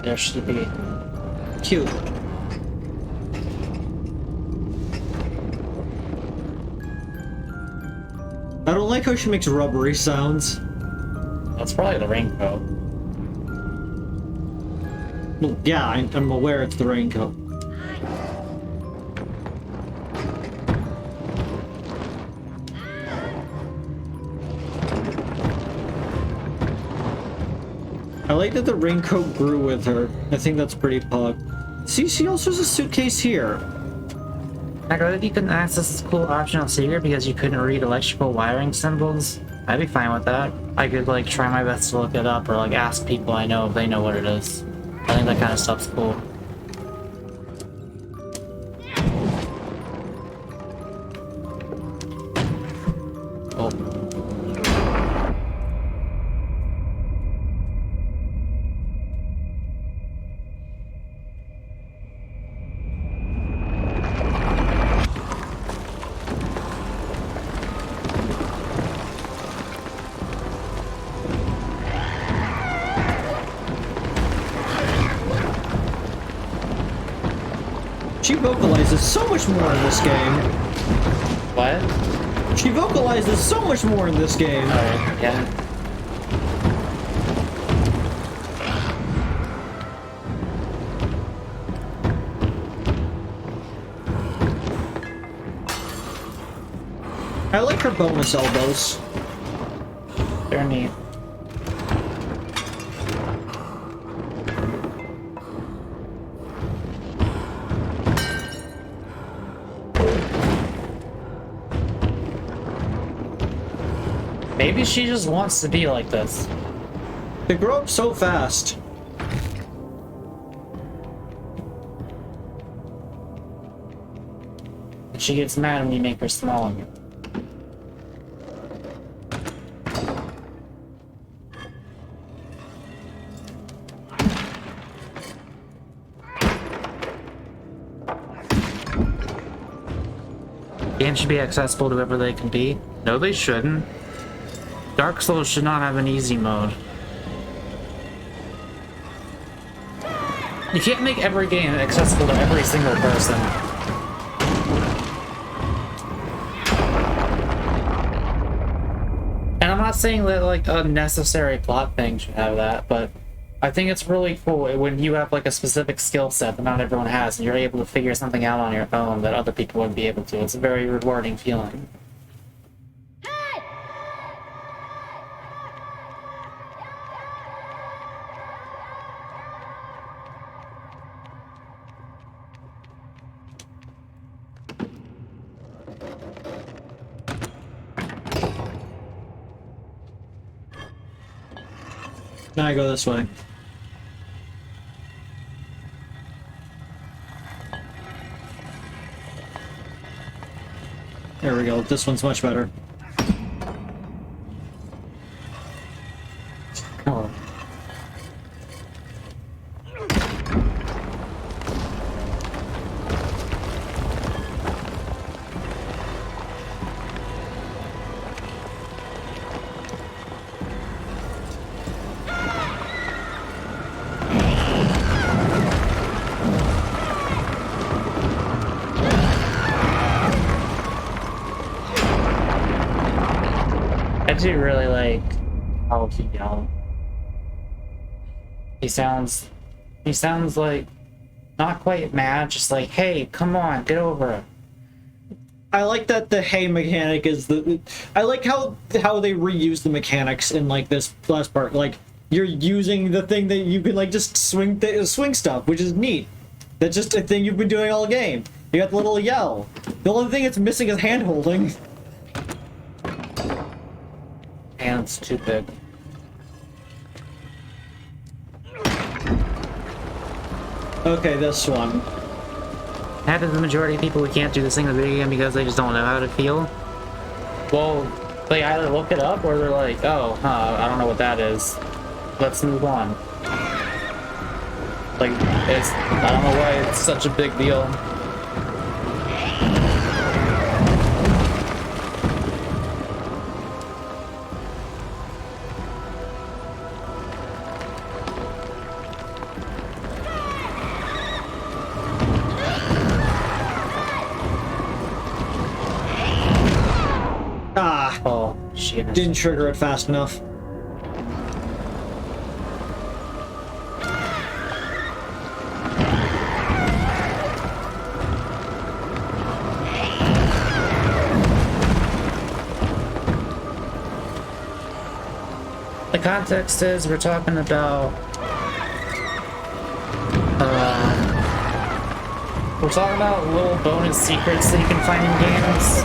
There should be. Cute. I don't like how she makes rubbery sounds. That's probably the raincoat. Well, yeah, I'm aware it's the raincoat. I like that the raincoat grew with her. I think that's pretty pog. See, she also has a suitcase here. I go that you couldn't access this cool optional secret because you couldn't read electrical wiring symbols. I'd be fine with that. I could, like, try my best to look it up or, like, ask people I know if they know what it is. I think that kind of stuff's cool. Oh. She vocalizes so much more in this game. What? She vocalizes so much more in this game. Alright, yeah. I like her bonus elbows. They're neat. Maybe she just wants to be like this. They grow up so fast. She gets mad when you make her smaller. Games should be accessible to whoever they can be. No, they shouldn't. Dark Souls should not have an easy mode. You can't make every game accessible to every single person. And I'm not saying that, like, a necessary plot thing should have that, but I think it's really cool when you have like a specific skill set that not everyone has, and you're able to figure something out on your own that other people wouldn't be able to. It's a very rewarding feeling. Now I go this way. There we go. This one's much better. Oh. I do really like how he yells. He sounds like not quite mad, just like, hey, come on, get over it. I like that the hay mechanic is the. I like how they reuse the mechanics in like this last part. Like you're using the thing that you can like just swing stuff, which is neat. That's just a thing you've been doing all game. You got the little yell. The only thing it's missing is hand holding. Hand's too big. Okay, this one. Half of the majority of people who can't do this thing in the video game because they just don't know how to feel. Well, they either look it up or they're like, oh, I don't know what that is. Let's move on. Like, I don't know why it's such a big deal. Ah, Oh, shit. didn't trigger it fast enough. The context is we're talking about little bonus secrets that you can find in games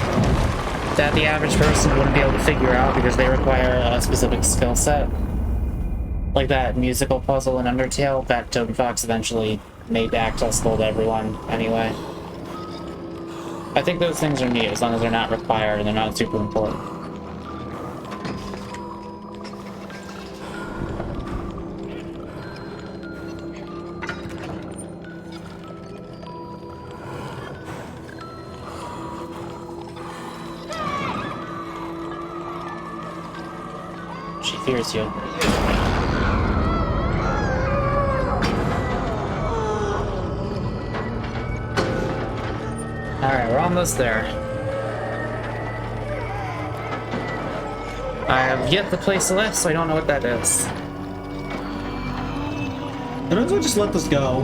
that the average person wouldn't be able to figure out because they require a specific skill set. Like that musical puzzle in Undertale that Toby Fox eventually made accessible to everyone anyway. I think those things are neat as long as they're not required and they're not super important. She fears you. Alright, we're almost there. I have yet to place a list, so I don't know what that is. I don't know, just let this go.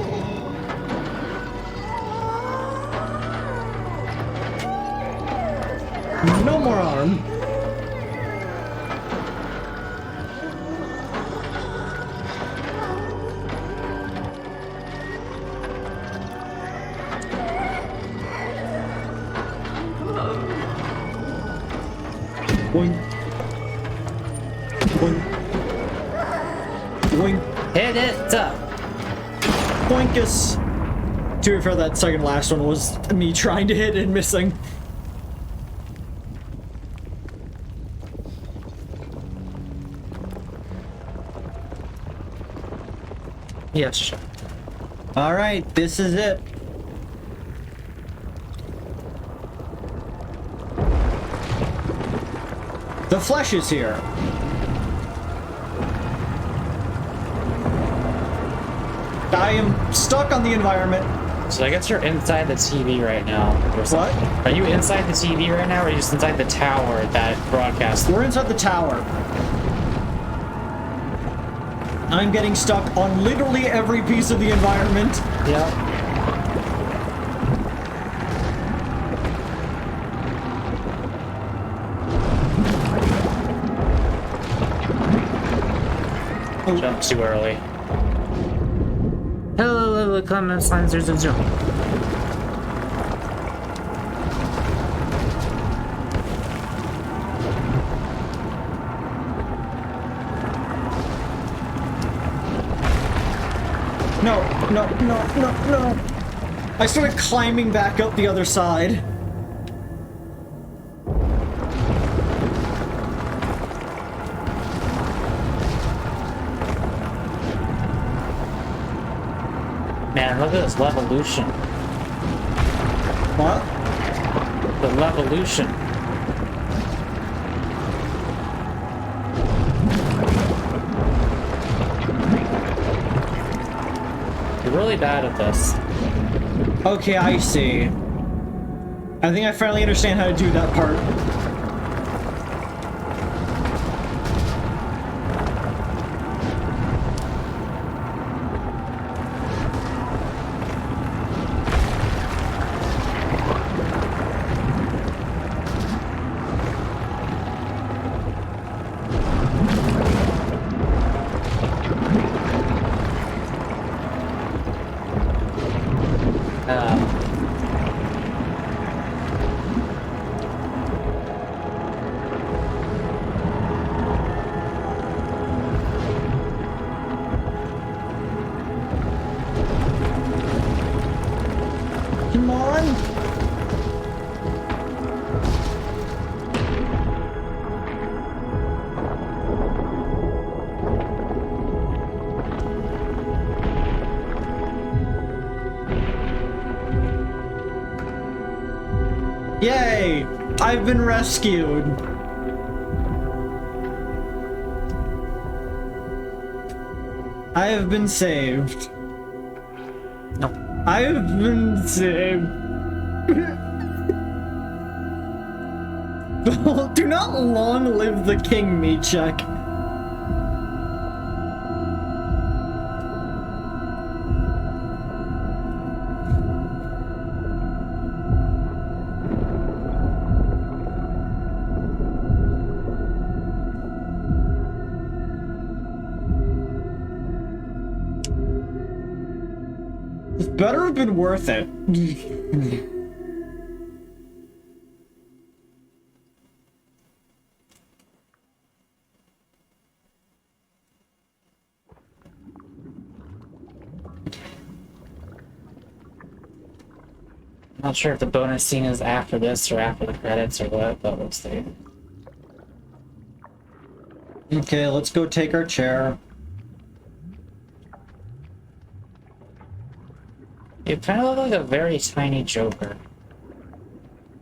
No more arm. Boing. Boing. Boing. Hit it up! Boinkus. To be fair, that second last one was me trying to hit and missing. Yes, sure. Alright, this is it. The flesh is here. I am stuck on the environment. So I guess you're inside the TV right now. Or something. What? Are you inside the TV right now, or are you just inside the tower that broadcasts? We're inside the tower. I'm getting stuck on literally every piece of the environment. Yep. Jump too early. Hello, comments, line 000. No. I started climbing back up the other side. Man, look at this levolution. What? The levolution. You're really bad at this. Okay, I see. I think I finally understand how to do that part. Come on! Yay! I've been rescued! I have been saved. No. I have been saved. Do not long live the king, me check. This better have been worth it. Not sure if the bonus scene is after this or after the credits or what, but we'll see. Okay, let's go take our chair. You kind of look like a very tiny Joker.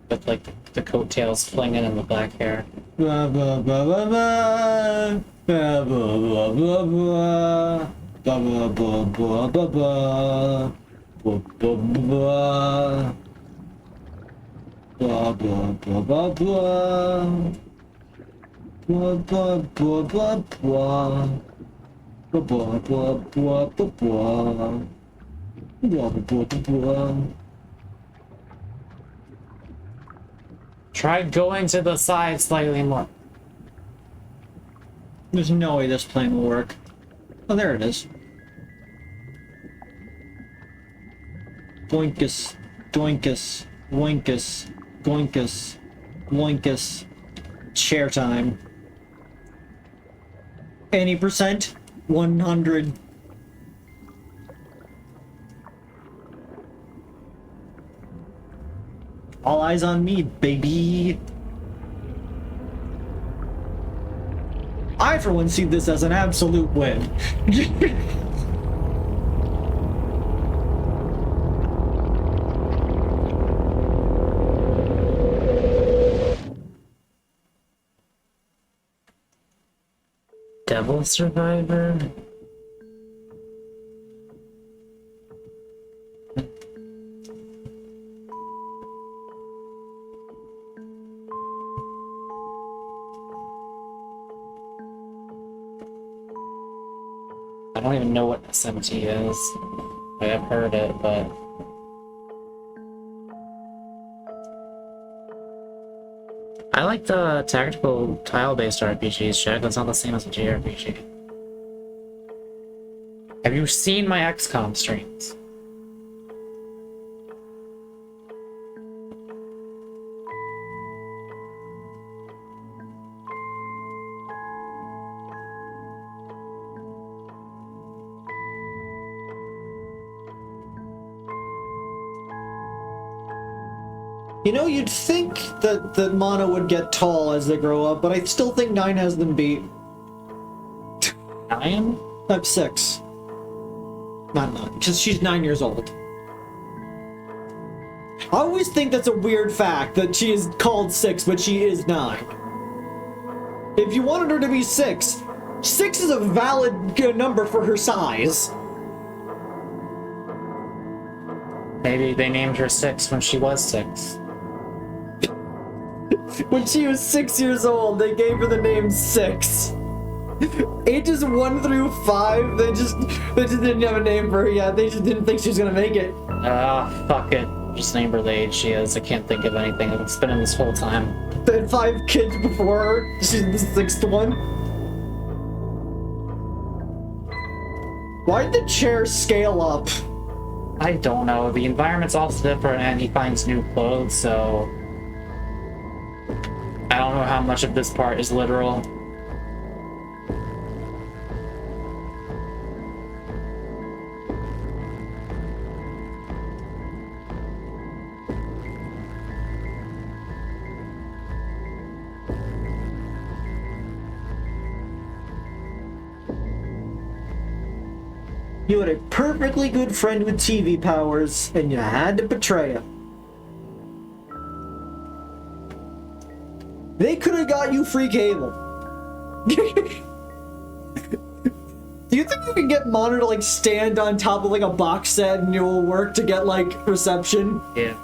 With like the coattails flinging and the black hair. Ba ba ba ba ba. Ba ba ba ba ba. Ba ba ba ba ba ba. Ba ba ba. Ba ba ba ba ba. Ba ba ba ba ba. Ba ba ba ba ba ba. Ba ba ba ba ba. Try going to the side slightly more. There's no way this plane will work. Oh, there it is. Boinkus, doinkus, winkus, goinkus, woinkus. Chair time. 80%, 100. All eyes on me, baby. I, for one, see this as an absolute win. Devil Survivor? I don't even know what SMT is. Like, I've heard it, but... I like the tactical tile-based RPGs, Jack. That's not the same as a JRPG. Have you seen my XCOM streams? You know, you'd think that Mana would get tall as they grow up, but I still think 9 has them beat. 9? I'm 6. Not 9, because she's 9 years old. I always think that's a weird fact, that she is called 6, but she is 9. If you wanted her to be 6, 6 is a valid number for her size. Maybe they named her 6 when she was 6. When she was 6 years old, they gave her the name 6. Ages 1 through 5, they just didn't have a name for her yet. They just didn't think she was gonna make it. Fuck it. Just name her the age she is. I can't think of anything. It's been in this whole time. They had 5 kids before her. She's the 6th one. Why'd the chair scale up? I don't know. The environment's also different and he finds new clothes, so... I don't know how much of this part is literal. You had a perfectly good friend with TV powers, and you had to betray him. They could have got you free cable. Do you think you can get Mono to like stand on top of like a box set and it will work to get like reception? Yeah.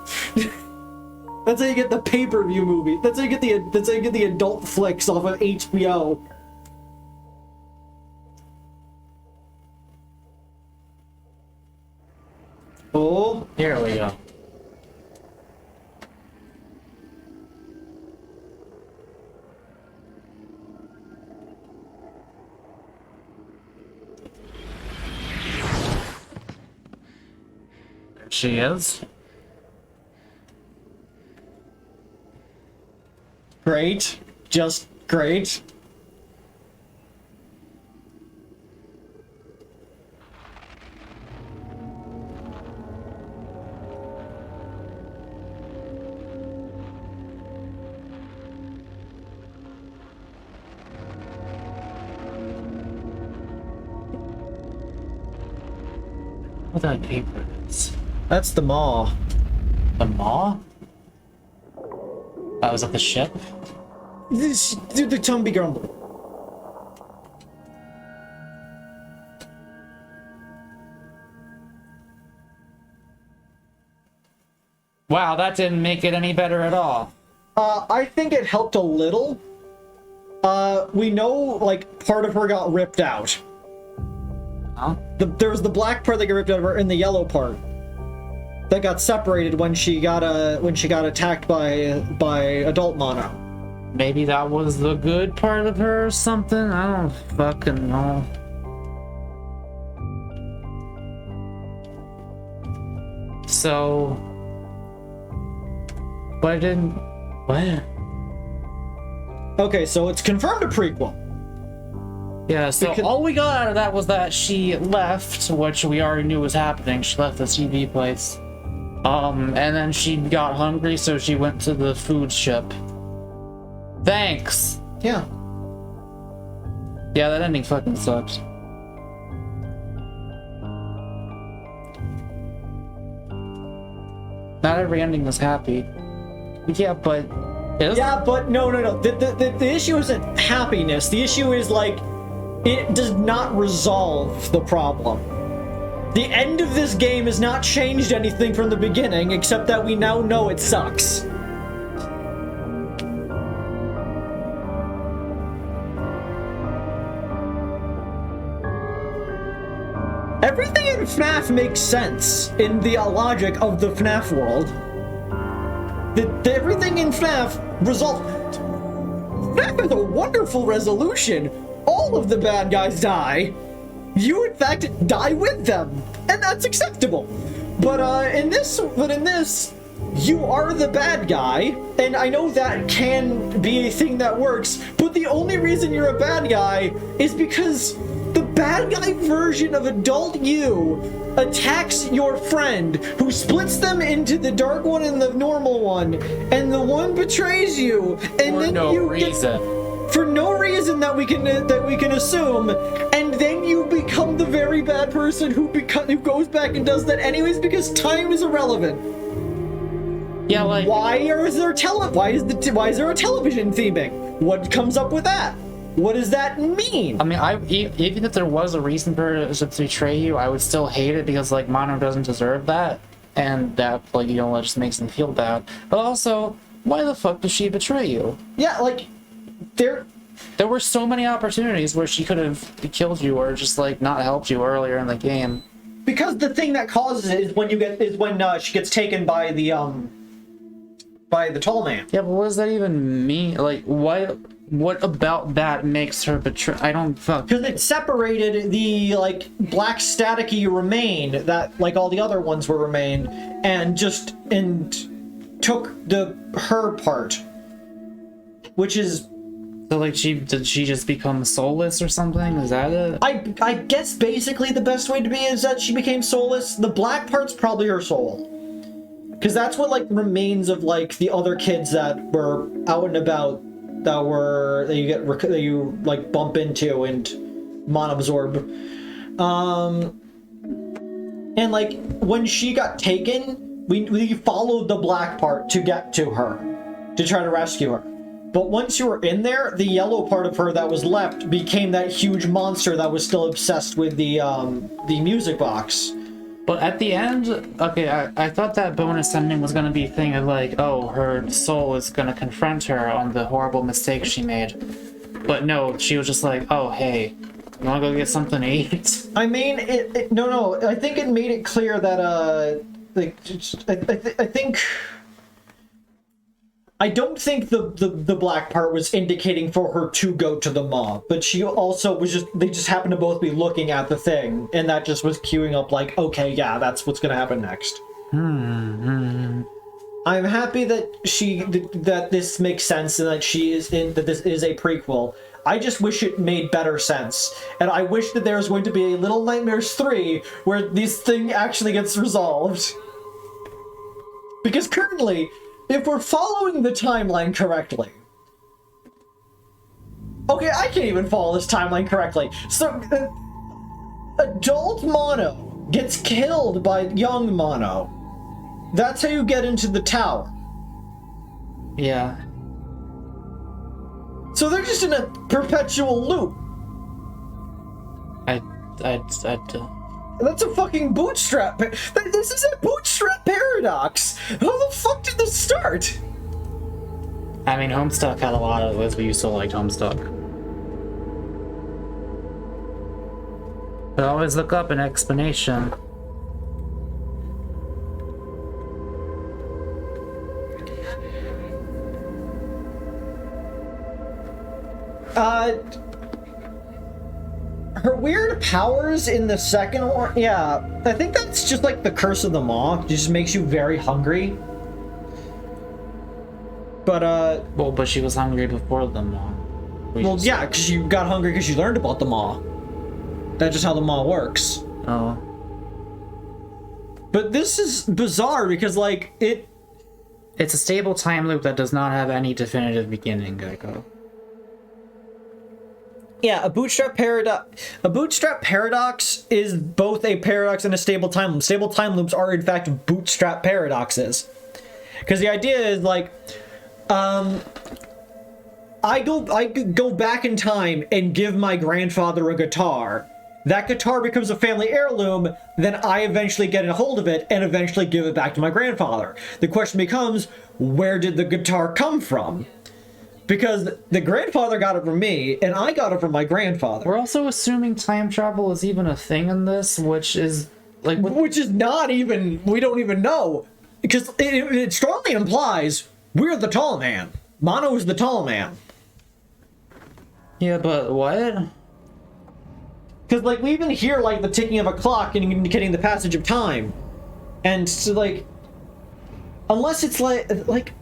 That's how you get the pay-per-view movie. That's how you get the adult flicks off of HBO. Oh, Here we go. There she is. great. Just great. What that paper is? That's the maw. The maw? Oh, is that the ship? This the Tumby Grumble. Wow, that didn't make it any better at all. I think it helped a little. We know, like, part of her got ripped out. Huh? There was the black part that got ripped out of her and the yellow part that got separated when she got attacked by adult mono. Maybe that was the good part of her or something? I don't fucking know. So... What? Okay, so it's confirmed a prequel. Yeah, so all we got out of that was that she left, which we already knew was happening. She left the TV place. And then she got hungry, so she went to the food ship. Thanks! Yeah. Yeah, that ending fucking sucks. Not every ending was happy. Yeah, but... Yeah, but no. The issue isn't happiness. The issue is, like, it does not resolve the problem. The end of this game has not changed anything from the beginning, except that we now know it sucks. Everything in FNAF makes sense in the logic of the FNAF world. Everything in FNAF FNAF has a wonderful resolution. All of the bad guys die. You, in fact, die with them, and that's acceptable. But in this, you are the bad guy, and I know that can be a thing that works. But the only reason you're a bad guy is because the bad guy version of adult you attacks your friend, who splits them into the dark one and the normal one, and the one betrays you, and For then no you reason. for no reason that we can assume, and then you become the very bad person who goes back and does that anyways because time is irrelevant. Yeah, like, Why is there a television theming? What comes up with that? What does that mean? I mean, even if there was a reason for her to betray you, I would still hate it because, like, Mono doesn't deserve that, and that, like, that just makes me feel bad. But also, why the fuck does she betray you? Yeah, like, There were so many opportunities where she could have killed you or just, like, not helped you earlier in the game. because the thing that causes it is when she gets taken by the tall man. Yeah, but what does that even mean? Like, what about that makes her betray? I don't fuck. Because it separated the, like, black staticky remain that, like, all the other ones were remain, and took her part. Which is... So, like, did she just become soulless or something? Is that it? I guess basically the best way to be is that she became soulless. The black part's probably her soul. Because that's what, like, remains of, like, the other kids that were out and about that you like bump into and monabsorb. And like when she got taken, we followed the black part to get to her, to try to rescue her. But once you were in there, the yellow part of her that was left became that huge monster that was still obsessed with the music box. But at the end, okay, I thought that bonus ending was gonna be a thing of like, oh, her soul is gonna confront her on the horrible mistake she made. But no, she was just like, oh, hey, you wanna go get something to eat? I mean, no, I think it made it clear that, I don't think the black part was indicating for her to go to the mob, but she also they just happened to both be looking at the thing, and that just was queuing up like, okay, yeah, that's what's gonna happen next. I'm happy that this makes sense and that that this is a prequel. I just wish it made better sense, and I wish that there was going to be a Little Nightmares 3 where this thing actually gets resolved. Because currently, if we're following the timeline correctly... Okay, I can't even follow this timeline correctly. So, adult Mono gets killed by young Mono. That's how you get into the tower. Yeah. So they're just in a perpetual loop. That's a fucking bootstrap. This is a bootstrap paradox. How the fuck did this start? I mean, Homestuck had a lot of this, but you still liked Homestuck. But always look up an explanation. Her weird powers in the second one, yeah, I think that's just like the curse of the maw. It just makes you very hungry. But, Well, but she was hungry before the maw. well, yeah, because you got hungry because you learned about the maw. That's just how the maw works. Oh. But this is bizarre because, like, It's a stable time loop that does not have any definitive beginning, Geico. yeah, a bootstrap paradox is both a paradox and a stable time loop. Stable time loops are, in fact, bootstrap paradoxes. Because the idea is, like, I go back in time and give my grandfather a guitar. That guitar becomes a family heirloom, then I eventually get a hold of it and eventually give it back to my grandfather. The question becomes, where did the guitar come from? Because the grandfather got it from me, and I got it from my grandfather. We're also assuming time travel is even a thing in this, which is like Which is not even, we don't even know. Because it strongly implies we're the tall man. Mono is the tall man. Yeah, but what? Because, like, we even hear, like, the ticking of a clock indicating the passage of time. And, so, like, unless it's, like,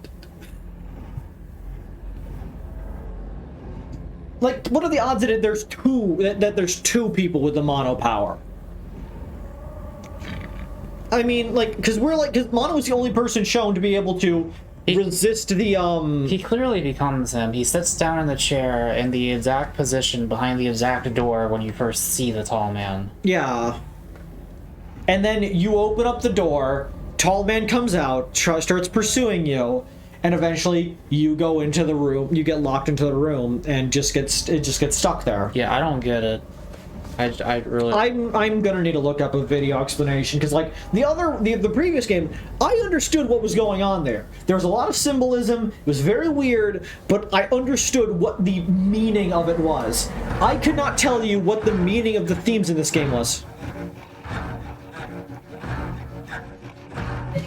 what are the odds that there's two people with the mono power? I mean, like, because Mono is the only person shown to be able to resist the, He clearly becomes him. He sits down in the chair in the exact position behind the exact door when you first see the tall man. Yeah. And then you open up the door, tall man comes out, starts pursuing you, and eventually you go into the room, you get locked into the room, and it just gets stuck there. Yeah, I don't get it. I really... I'm gonna need to look up a video explanation, because, like, the previous game, I understood what was going on there. There was a lot of symbolism, it was very weird, but I understood what the meaning of it was. I could not tell you what the meaning of the themes in this game was.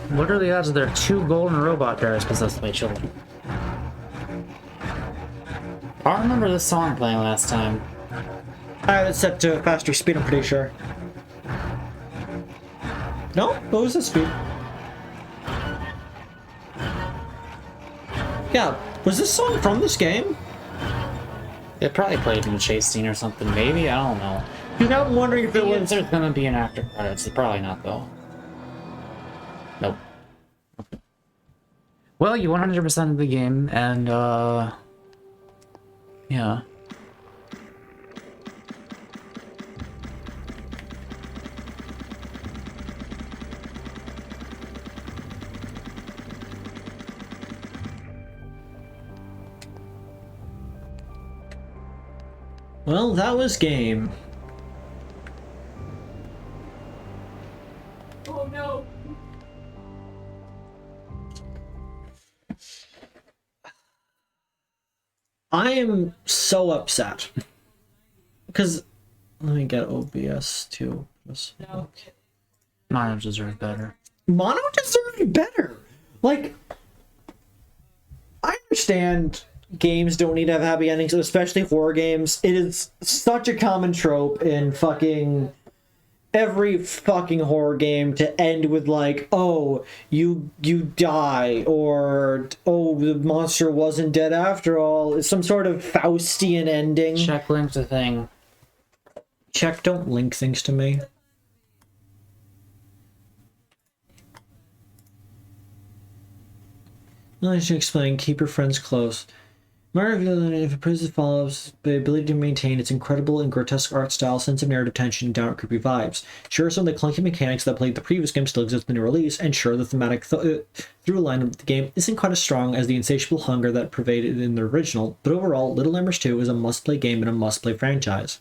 What are the odds that there are 2 golden robot bears possessed by children? I remember this song playing last time. I had it set to faster speed, I'm pretty sure. No? What was the speed? Yeah, was this song from this game? It probably played in the chase scene or something, maybe? I don't know. You know, I'm wondering if it was... There's gonna be an after credits. Probably not, though. Nope. Okay. Well, you 100% of the game, and, yeah. Well, that was game. Oh no! I am so upset. Because, let me get OBS too. No. Mono deserved better. Mono deserved better. Like, I understand games don't need to have happy endings, especially horror games. It is such a common trope in fucking every fucking horror game to end with, like, oh, you die, or oh, the monster wasn't dead after all. It's some sort of Faustian ending. Check link to thing. Check, don't link things to me. I should explain, keep your friends close. Mario, if a prison follows the ability to maintain its incredible and grotesque art style, sense of narrative tension, and downright creepy vibes. Sure, some of the clunky mechanics that plagued the previous game still exist in the new release, and sure, the thematic through line of the game isn't quite as strong as the insatiable hunger that pervaded in the original, but overall, Little Nightmares 2 is a must-play game and a must-play franchise.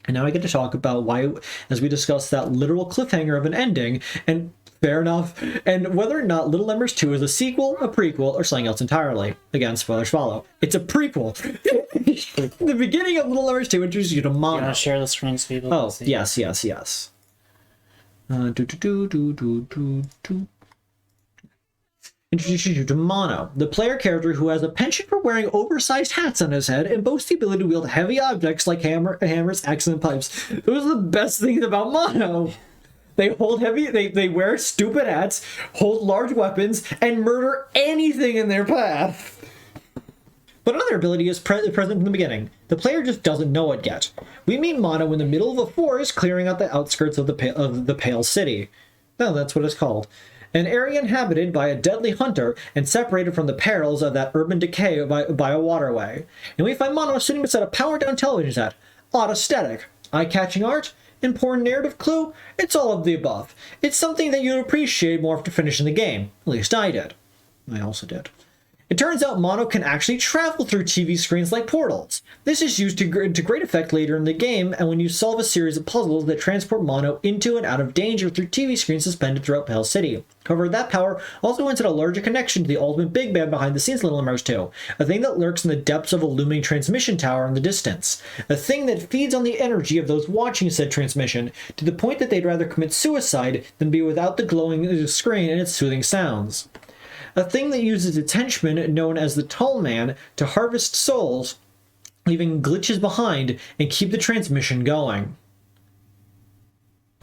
And now I get to talk about why, as we discuss that literal cliffhanger of an ending, and fair enough, and whether or not Little Nightmares 2 is a sequel, a prequel, or something else entirely. Again, spoilers follow. It's a prequel. The beginning of Little Nightmares 2 introduces you to Mono. You want to share the screen so people Oh, can see? yes. Introduces you to Mono, the player character who has a penchant for wearing oversized hats on his head and boasts the ability to wield heavy objects like hammers, axes, and pipes. Those are the best things about Mono. They hold heavy, they wear stupid hats, hold large weapons, and murder anything in their path. But another ability is present from the beginning. The player just doesn't know it yet. We meet Mono in the middle of a forest clearing out the outskirts of the Pale City. No, that's what it's called. An area inhabited by a deadly hunter and separated from the perils of that urban decay by a waterway. And we find Mono sitting beside a powered-down television set. Odd aesthetic. Eye-catching art. Important narrative clue. It's all of the above. It's something that you'd appreciate more after finishing the game. At least I did. I also did. It turns out Mono can actually travel through TV screens like portals. This is used to great effect later in the game, and when you solve a series of puzzles that transport Mono into and out of danger through TV screens suspended throughout Pale City. However, that power also hints at a larger connection to the ultimate big bad behind the scenes Little Nightmares 2, a thing that lurks in the depths of a looming transmission tower in the distance, a thing that feeds on the energy of those watching said transmission, to the point that they'd rather commit suicide than be without the glowing screen and its soothing sounds. A thing that uses its henchman, known as the Tall Man, to harvest souls, leaving glitches behind and keep the transmission going.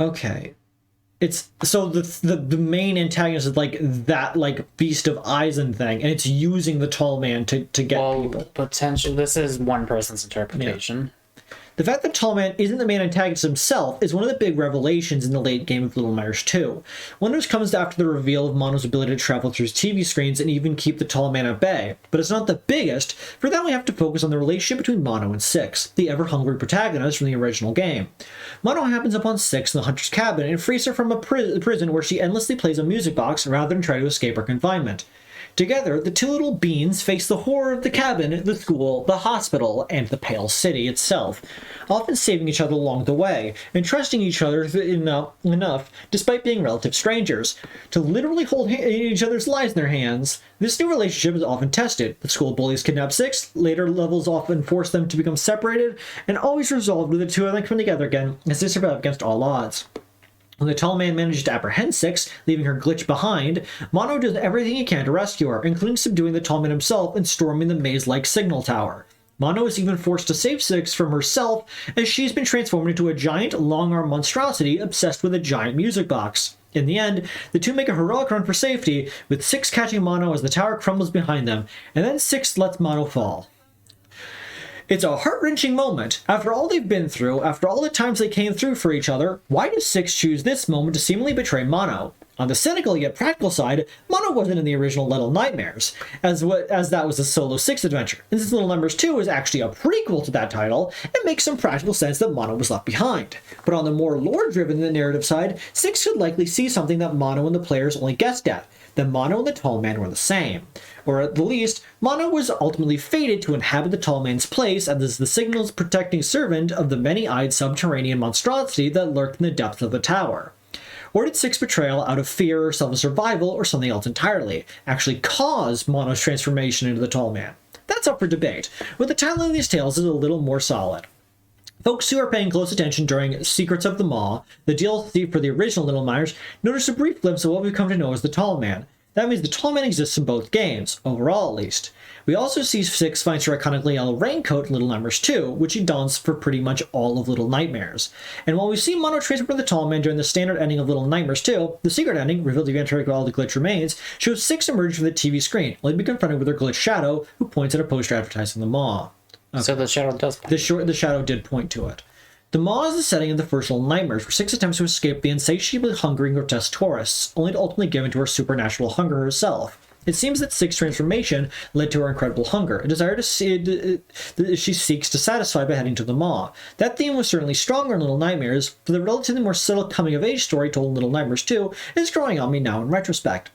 Okay. It's so the main antagonist is like that like beast of Eisen thing, and it's using the Tall Man to get people. Potentially, this is one person's interpretation. The fact that Tall Man isn't the main antagonist himself is one of the big revelations in the late game of Little Nightmares 2. One of those comes after the reveal of Mono's ability to travel through TV screens and even keep the Tall Man at bay. But it's not the biggest. For that we have to focus on the relationship between Mono and Six, the ever-hungry protagonist from the original game. Mono happens upon Six in the Hunter's cabin and frees her from a prison where she endlessly plays a music box rather than try to escape her confinement. Together, the two little beans face the horror of the cabin, the school, the hospital, and the Pale City itself, often saving each other along the way, and trusting each other enough, despite being relative strangers, to literally hold each other's lives in their hands. This new relationship is often tested. The school bullies kidnap Six, later levels often force them to become separated, and always resolved with the two of them coming together again as they survive against all odds. When the Tall Man manages to apprehend Six, leaving her glitch behind, Mono does everything he can to rescue her, including subduing the Tall Man himself and storming the maze-like signal tower. Mono is even forced to save Six from herself, as she's been transformed into a giant, long-armed monstrosity obsessed with a giant music box. In the end, the two make a heroic run for safety, with Six catching Mono as the tower crumbles behind them, and then Six lets Mono fall. It's a heart-wrenching moment. After all they've been through, after all the times they came through for each other, why does Six choose this moment to seemingly betray Mono? On the cynical yet practical side, Mono wasn't in the original Little Nightmares, as that was a solo Six adventure. And since Little Nightmares 2 is actually a prequel to that title, it makes some practical sense that Mono was left behind. But on the more lore-driven narrative side, Six could likely see something that Mono and the players only guessed at, that Mono and the Tall Man were the same. Or at the least, Mono was ultimately fated to inhabit the Tall Man's place as the signal's protecting servant of the many-eyed subterranean monstrosity that lurked in the depths of the tower. Or did Six's betrayal out of fear or self-survival or something else entirely actually cause Mono's transformation into the Tall Man? That's up for debate, but the title of these tales is a little more solid. Folks who are paying close attention during Secrets of the Maw, the DLC for the original Little Nightmares, notice a brief glimpse of what we've come to know as the Tall Man. That means the Tall Man exists in both games, overall at least. We also see Six finds her iconically yellow raincoat in Little Nightmares 2, which he dons for pretty much all of Little Nightmares. And while we see Mono transfer the Tall Man during the standard ending of Little Nightmares 2, the secret ending, revealed to be entered while the glitch remains, shows Six emerge from the TV screen, only to be confronted with her glitch Shadow, who points at a poster advertising the Maw. Okay. So the shadow does point. The shadow did point to it. The Maw is the setting of the first Little Nightmares, where Six attempts to escape the insatiably hungry grotesque tourists, only to ultimately give in to her supernatural hunger herself. It seems that Six's transformation led to her incredible hunger, a desire to see she seeks to satisfy by heading to the Maw. That theme was certainly stronger in Little Nightmares, but the relatively more subtle coming-of-age story told in Little Nightmares 2 is growing on me now in retrospect.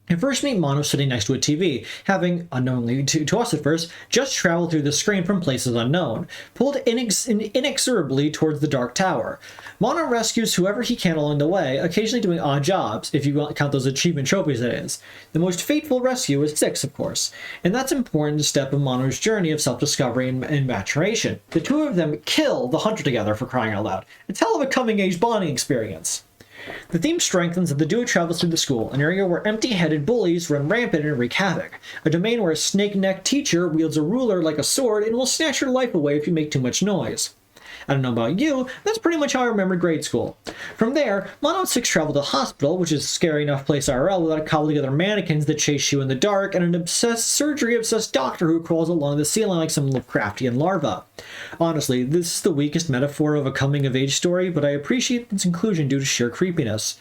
You first meet Mono sitting next to a TV, having, unknowingly to us at first, just traveled through the screen from places unknown, pulled inexorably towards the Dark Tower. Mono rescues whoever he can along the way, occasionally doing odd jobs, if you count those achievement trophies that is. The most fateful rescue is Six, of course, and that's an important step in Mono's journey of self-discovery and maturation. The two of them kill the Hunter together, for crying out loud. It's hell of a coming-age bonding experience. The theme strengthens as the duo travels through the school, an area where empty-headed bullies run rampant and wreak havoc, a domain where a snake-necked teacher wields a ruler like a sword and will snatch your life away if you make too much noise. I don't know about you, that's pretty much how I remember grade school. From there, Mono and Six travel to the hospital, which is a scary enough place IRL without a cobbled together mannequins that chase you in the dark, and an surgery-obsessed doctor who crawls along the ceiling like some Lovecraftian larva. Honestly, this is the weakest metaphor of a coming-of-age story, but I appreciate its inclusion due to sheer creepiness.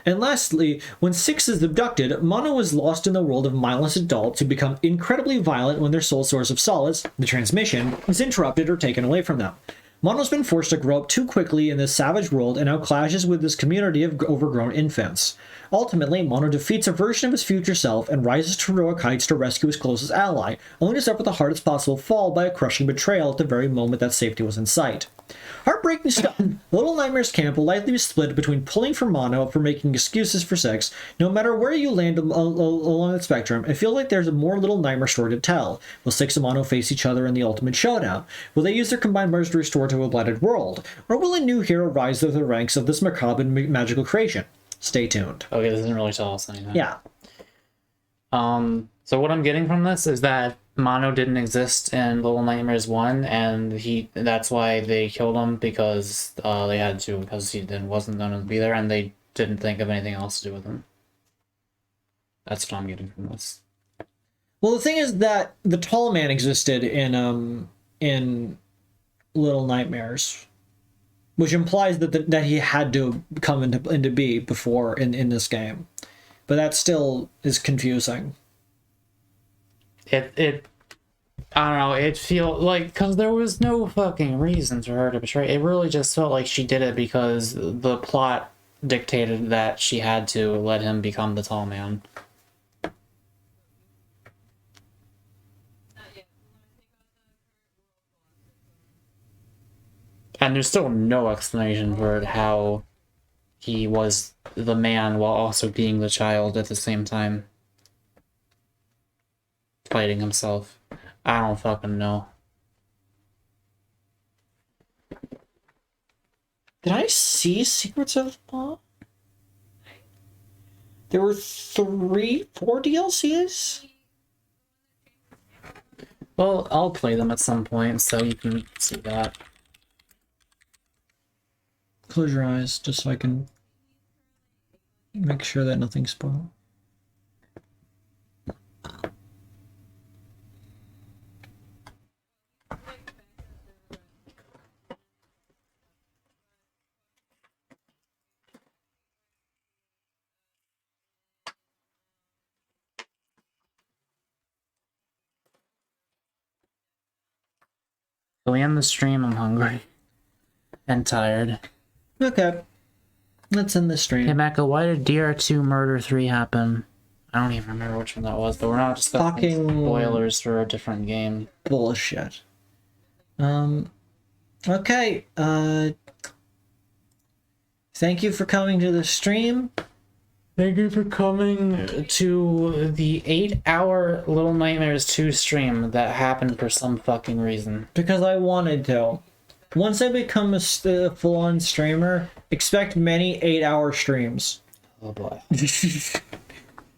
And lastly, when Six is abducted, Mono is lost in the world of mindless adults who become incredibly violent when their sole source of solace, the transmission, is interrupted or taken away from them. Mono's been forced to grow up too quickly in this savage world and now clashes with this community of overgrown infants. Ultimately, Mono defeats a version of his future self and rises to heroic heights to rescue his closest ally, only to suffer the hardest possible fall by a crushing betrayal at the very moment that safety was in sight. Heartbreaking stuff. Little Nightmares Camp will likely be split between pulling for Mono for making excuses for sex. No matter where you land along the spectrum, it feels like there's a more Little Nightmare story to tell. Will Six and Mono face each other in the ultimate showdown? Will they use their combined merge to restore to a blighted world? Or will a new hero rise to the ranks of this macabre and magical creation? Stay tuned. Okay, this doesn't really tell us anything. Yeah. So what I'm getting from this is that Mono didn't exist in Little Nightmares 1, and that's why they killed him, because they had to, because he then wasn't going to be there, and they didn't think of anything else to do with him. That's what I'm getting from this. Well, the thing is that the tall man existed in Little Nightmares, which implies that he had to come into be before in this game, but that still is confusing. I don't know, it feel like, because there was no fucking reason for her to betray. It really just felt like she did it because the plot dictated that she had to let him become the tall man. And there's still no explanation for how he was the man while also being the child at the same time. Fighting himself. I don't fucking know. Did I see Secrets of Bois? There were 4 DLCs? Well, I'll play them at some point, so you can see that. Close your eyes just so I can make sure that nothing's spoiled. So we end the stream, I'm hungry. And tired. Okay. Let's end the stream. Hey Mecca, why did DR2 Murder 3 happen? I don't even remember which one that was, but we're not discussing Fucking spoilers for a different game. bullshit. Okay. Thank you for coming to the stream. Thank you for coming to the 8-hour Little Nightmares 2 stream that happened for some fucking reason. Because I wanted to. Once I become a full-on streamer, expect many 8-hour streams. Oh boy.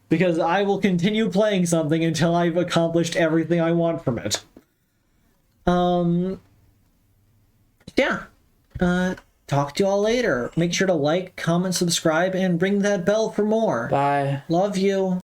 Because I will continue playing something until I've accomplished everything I want from it. Yeah. Talk to you all later. Make sure to like, comment, subscribe, and ring that bell for more. Bye. Love you.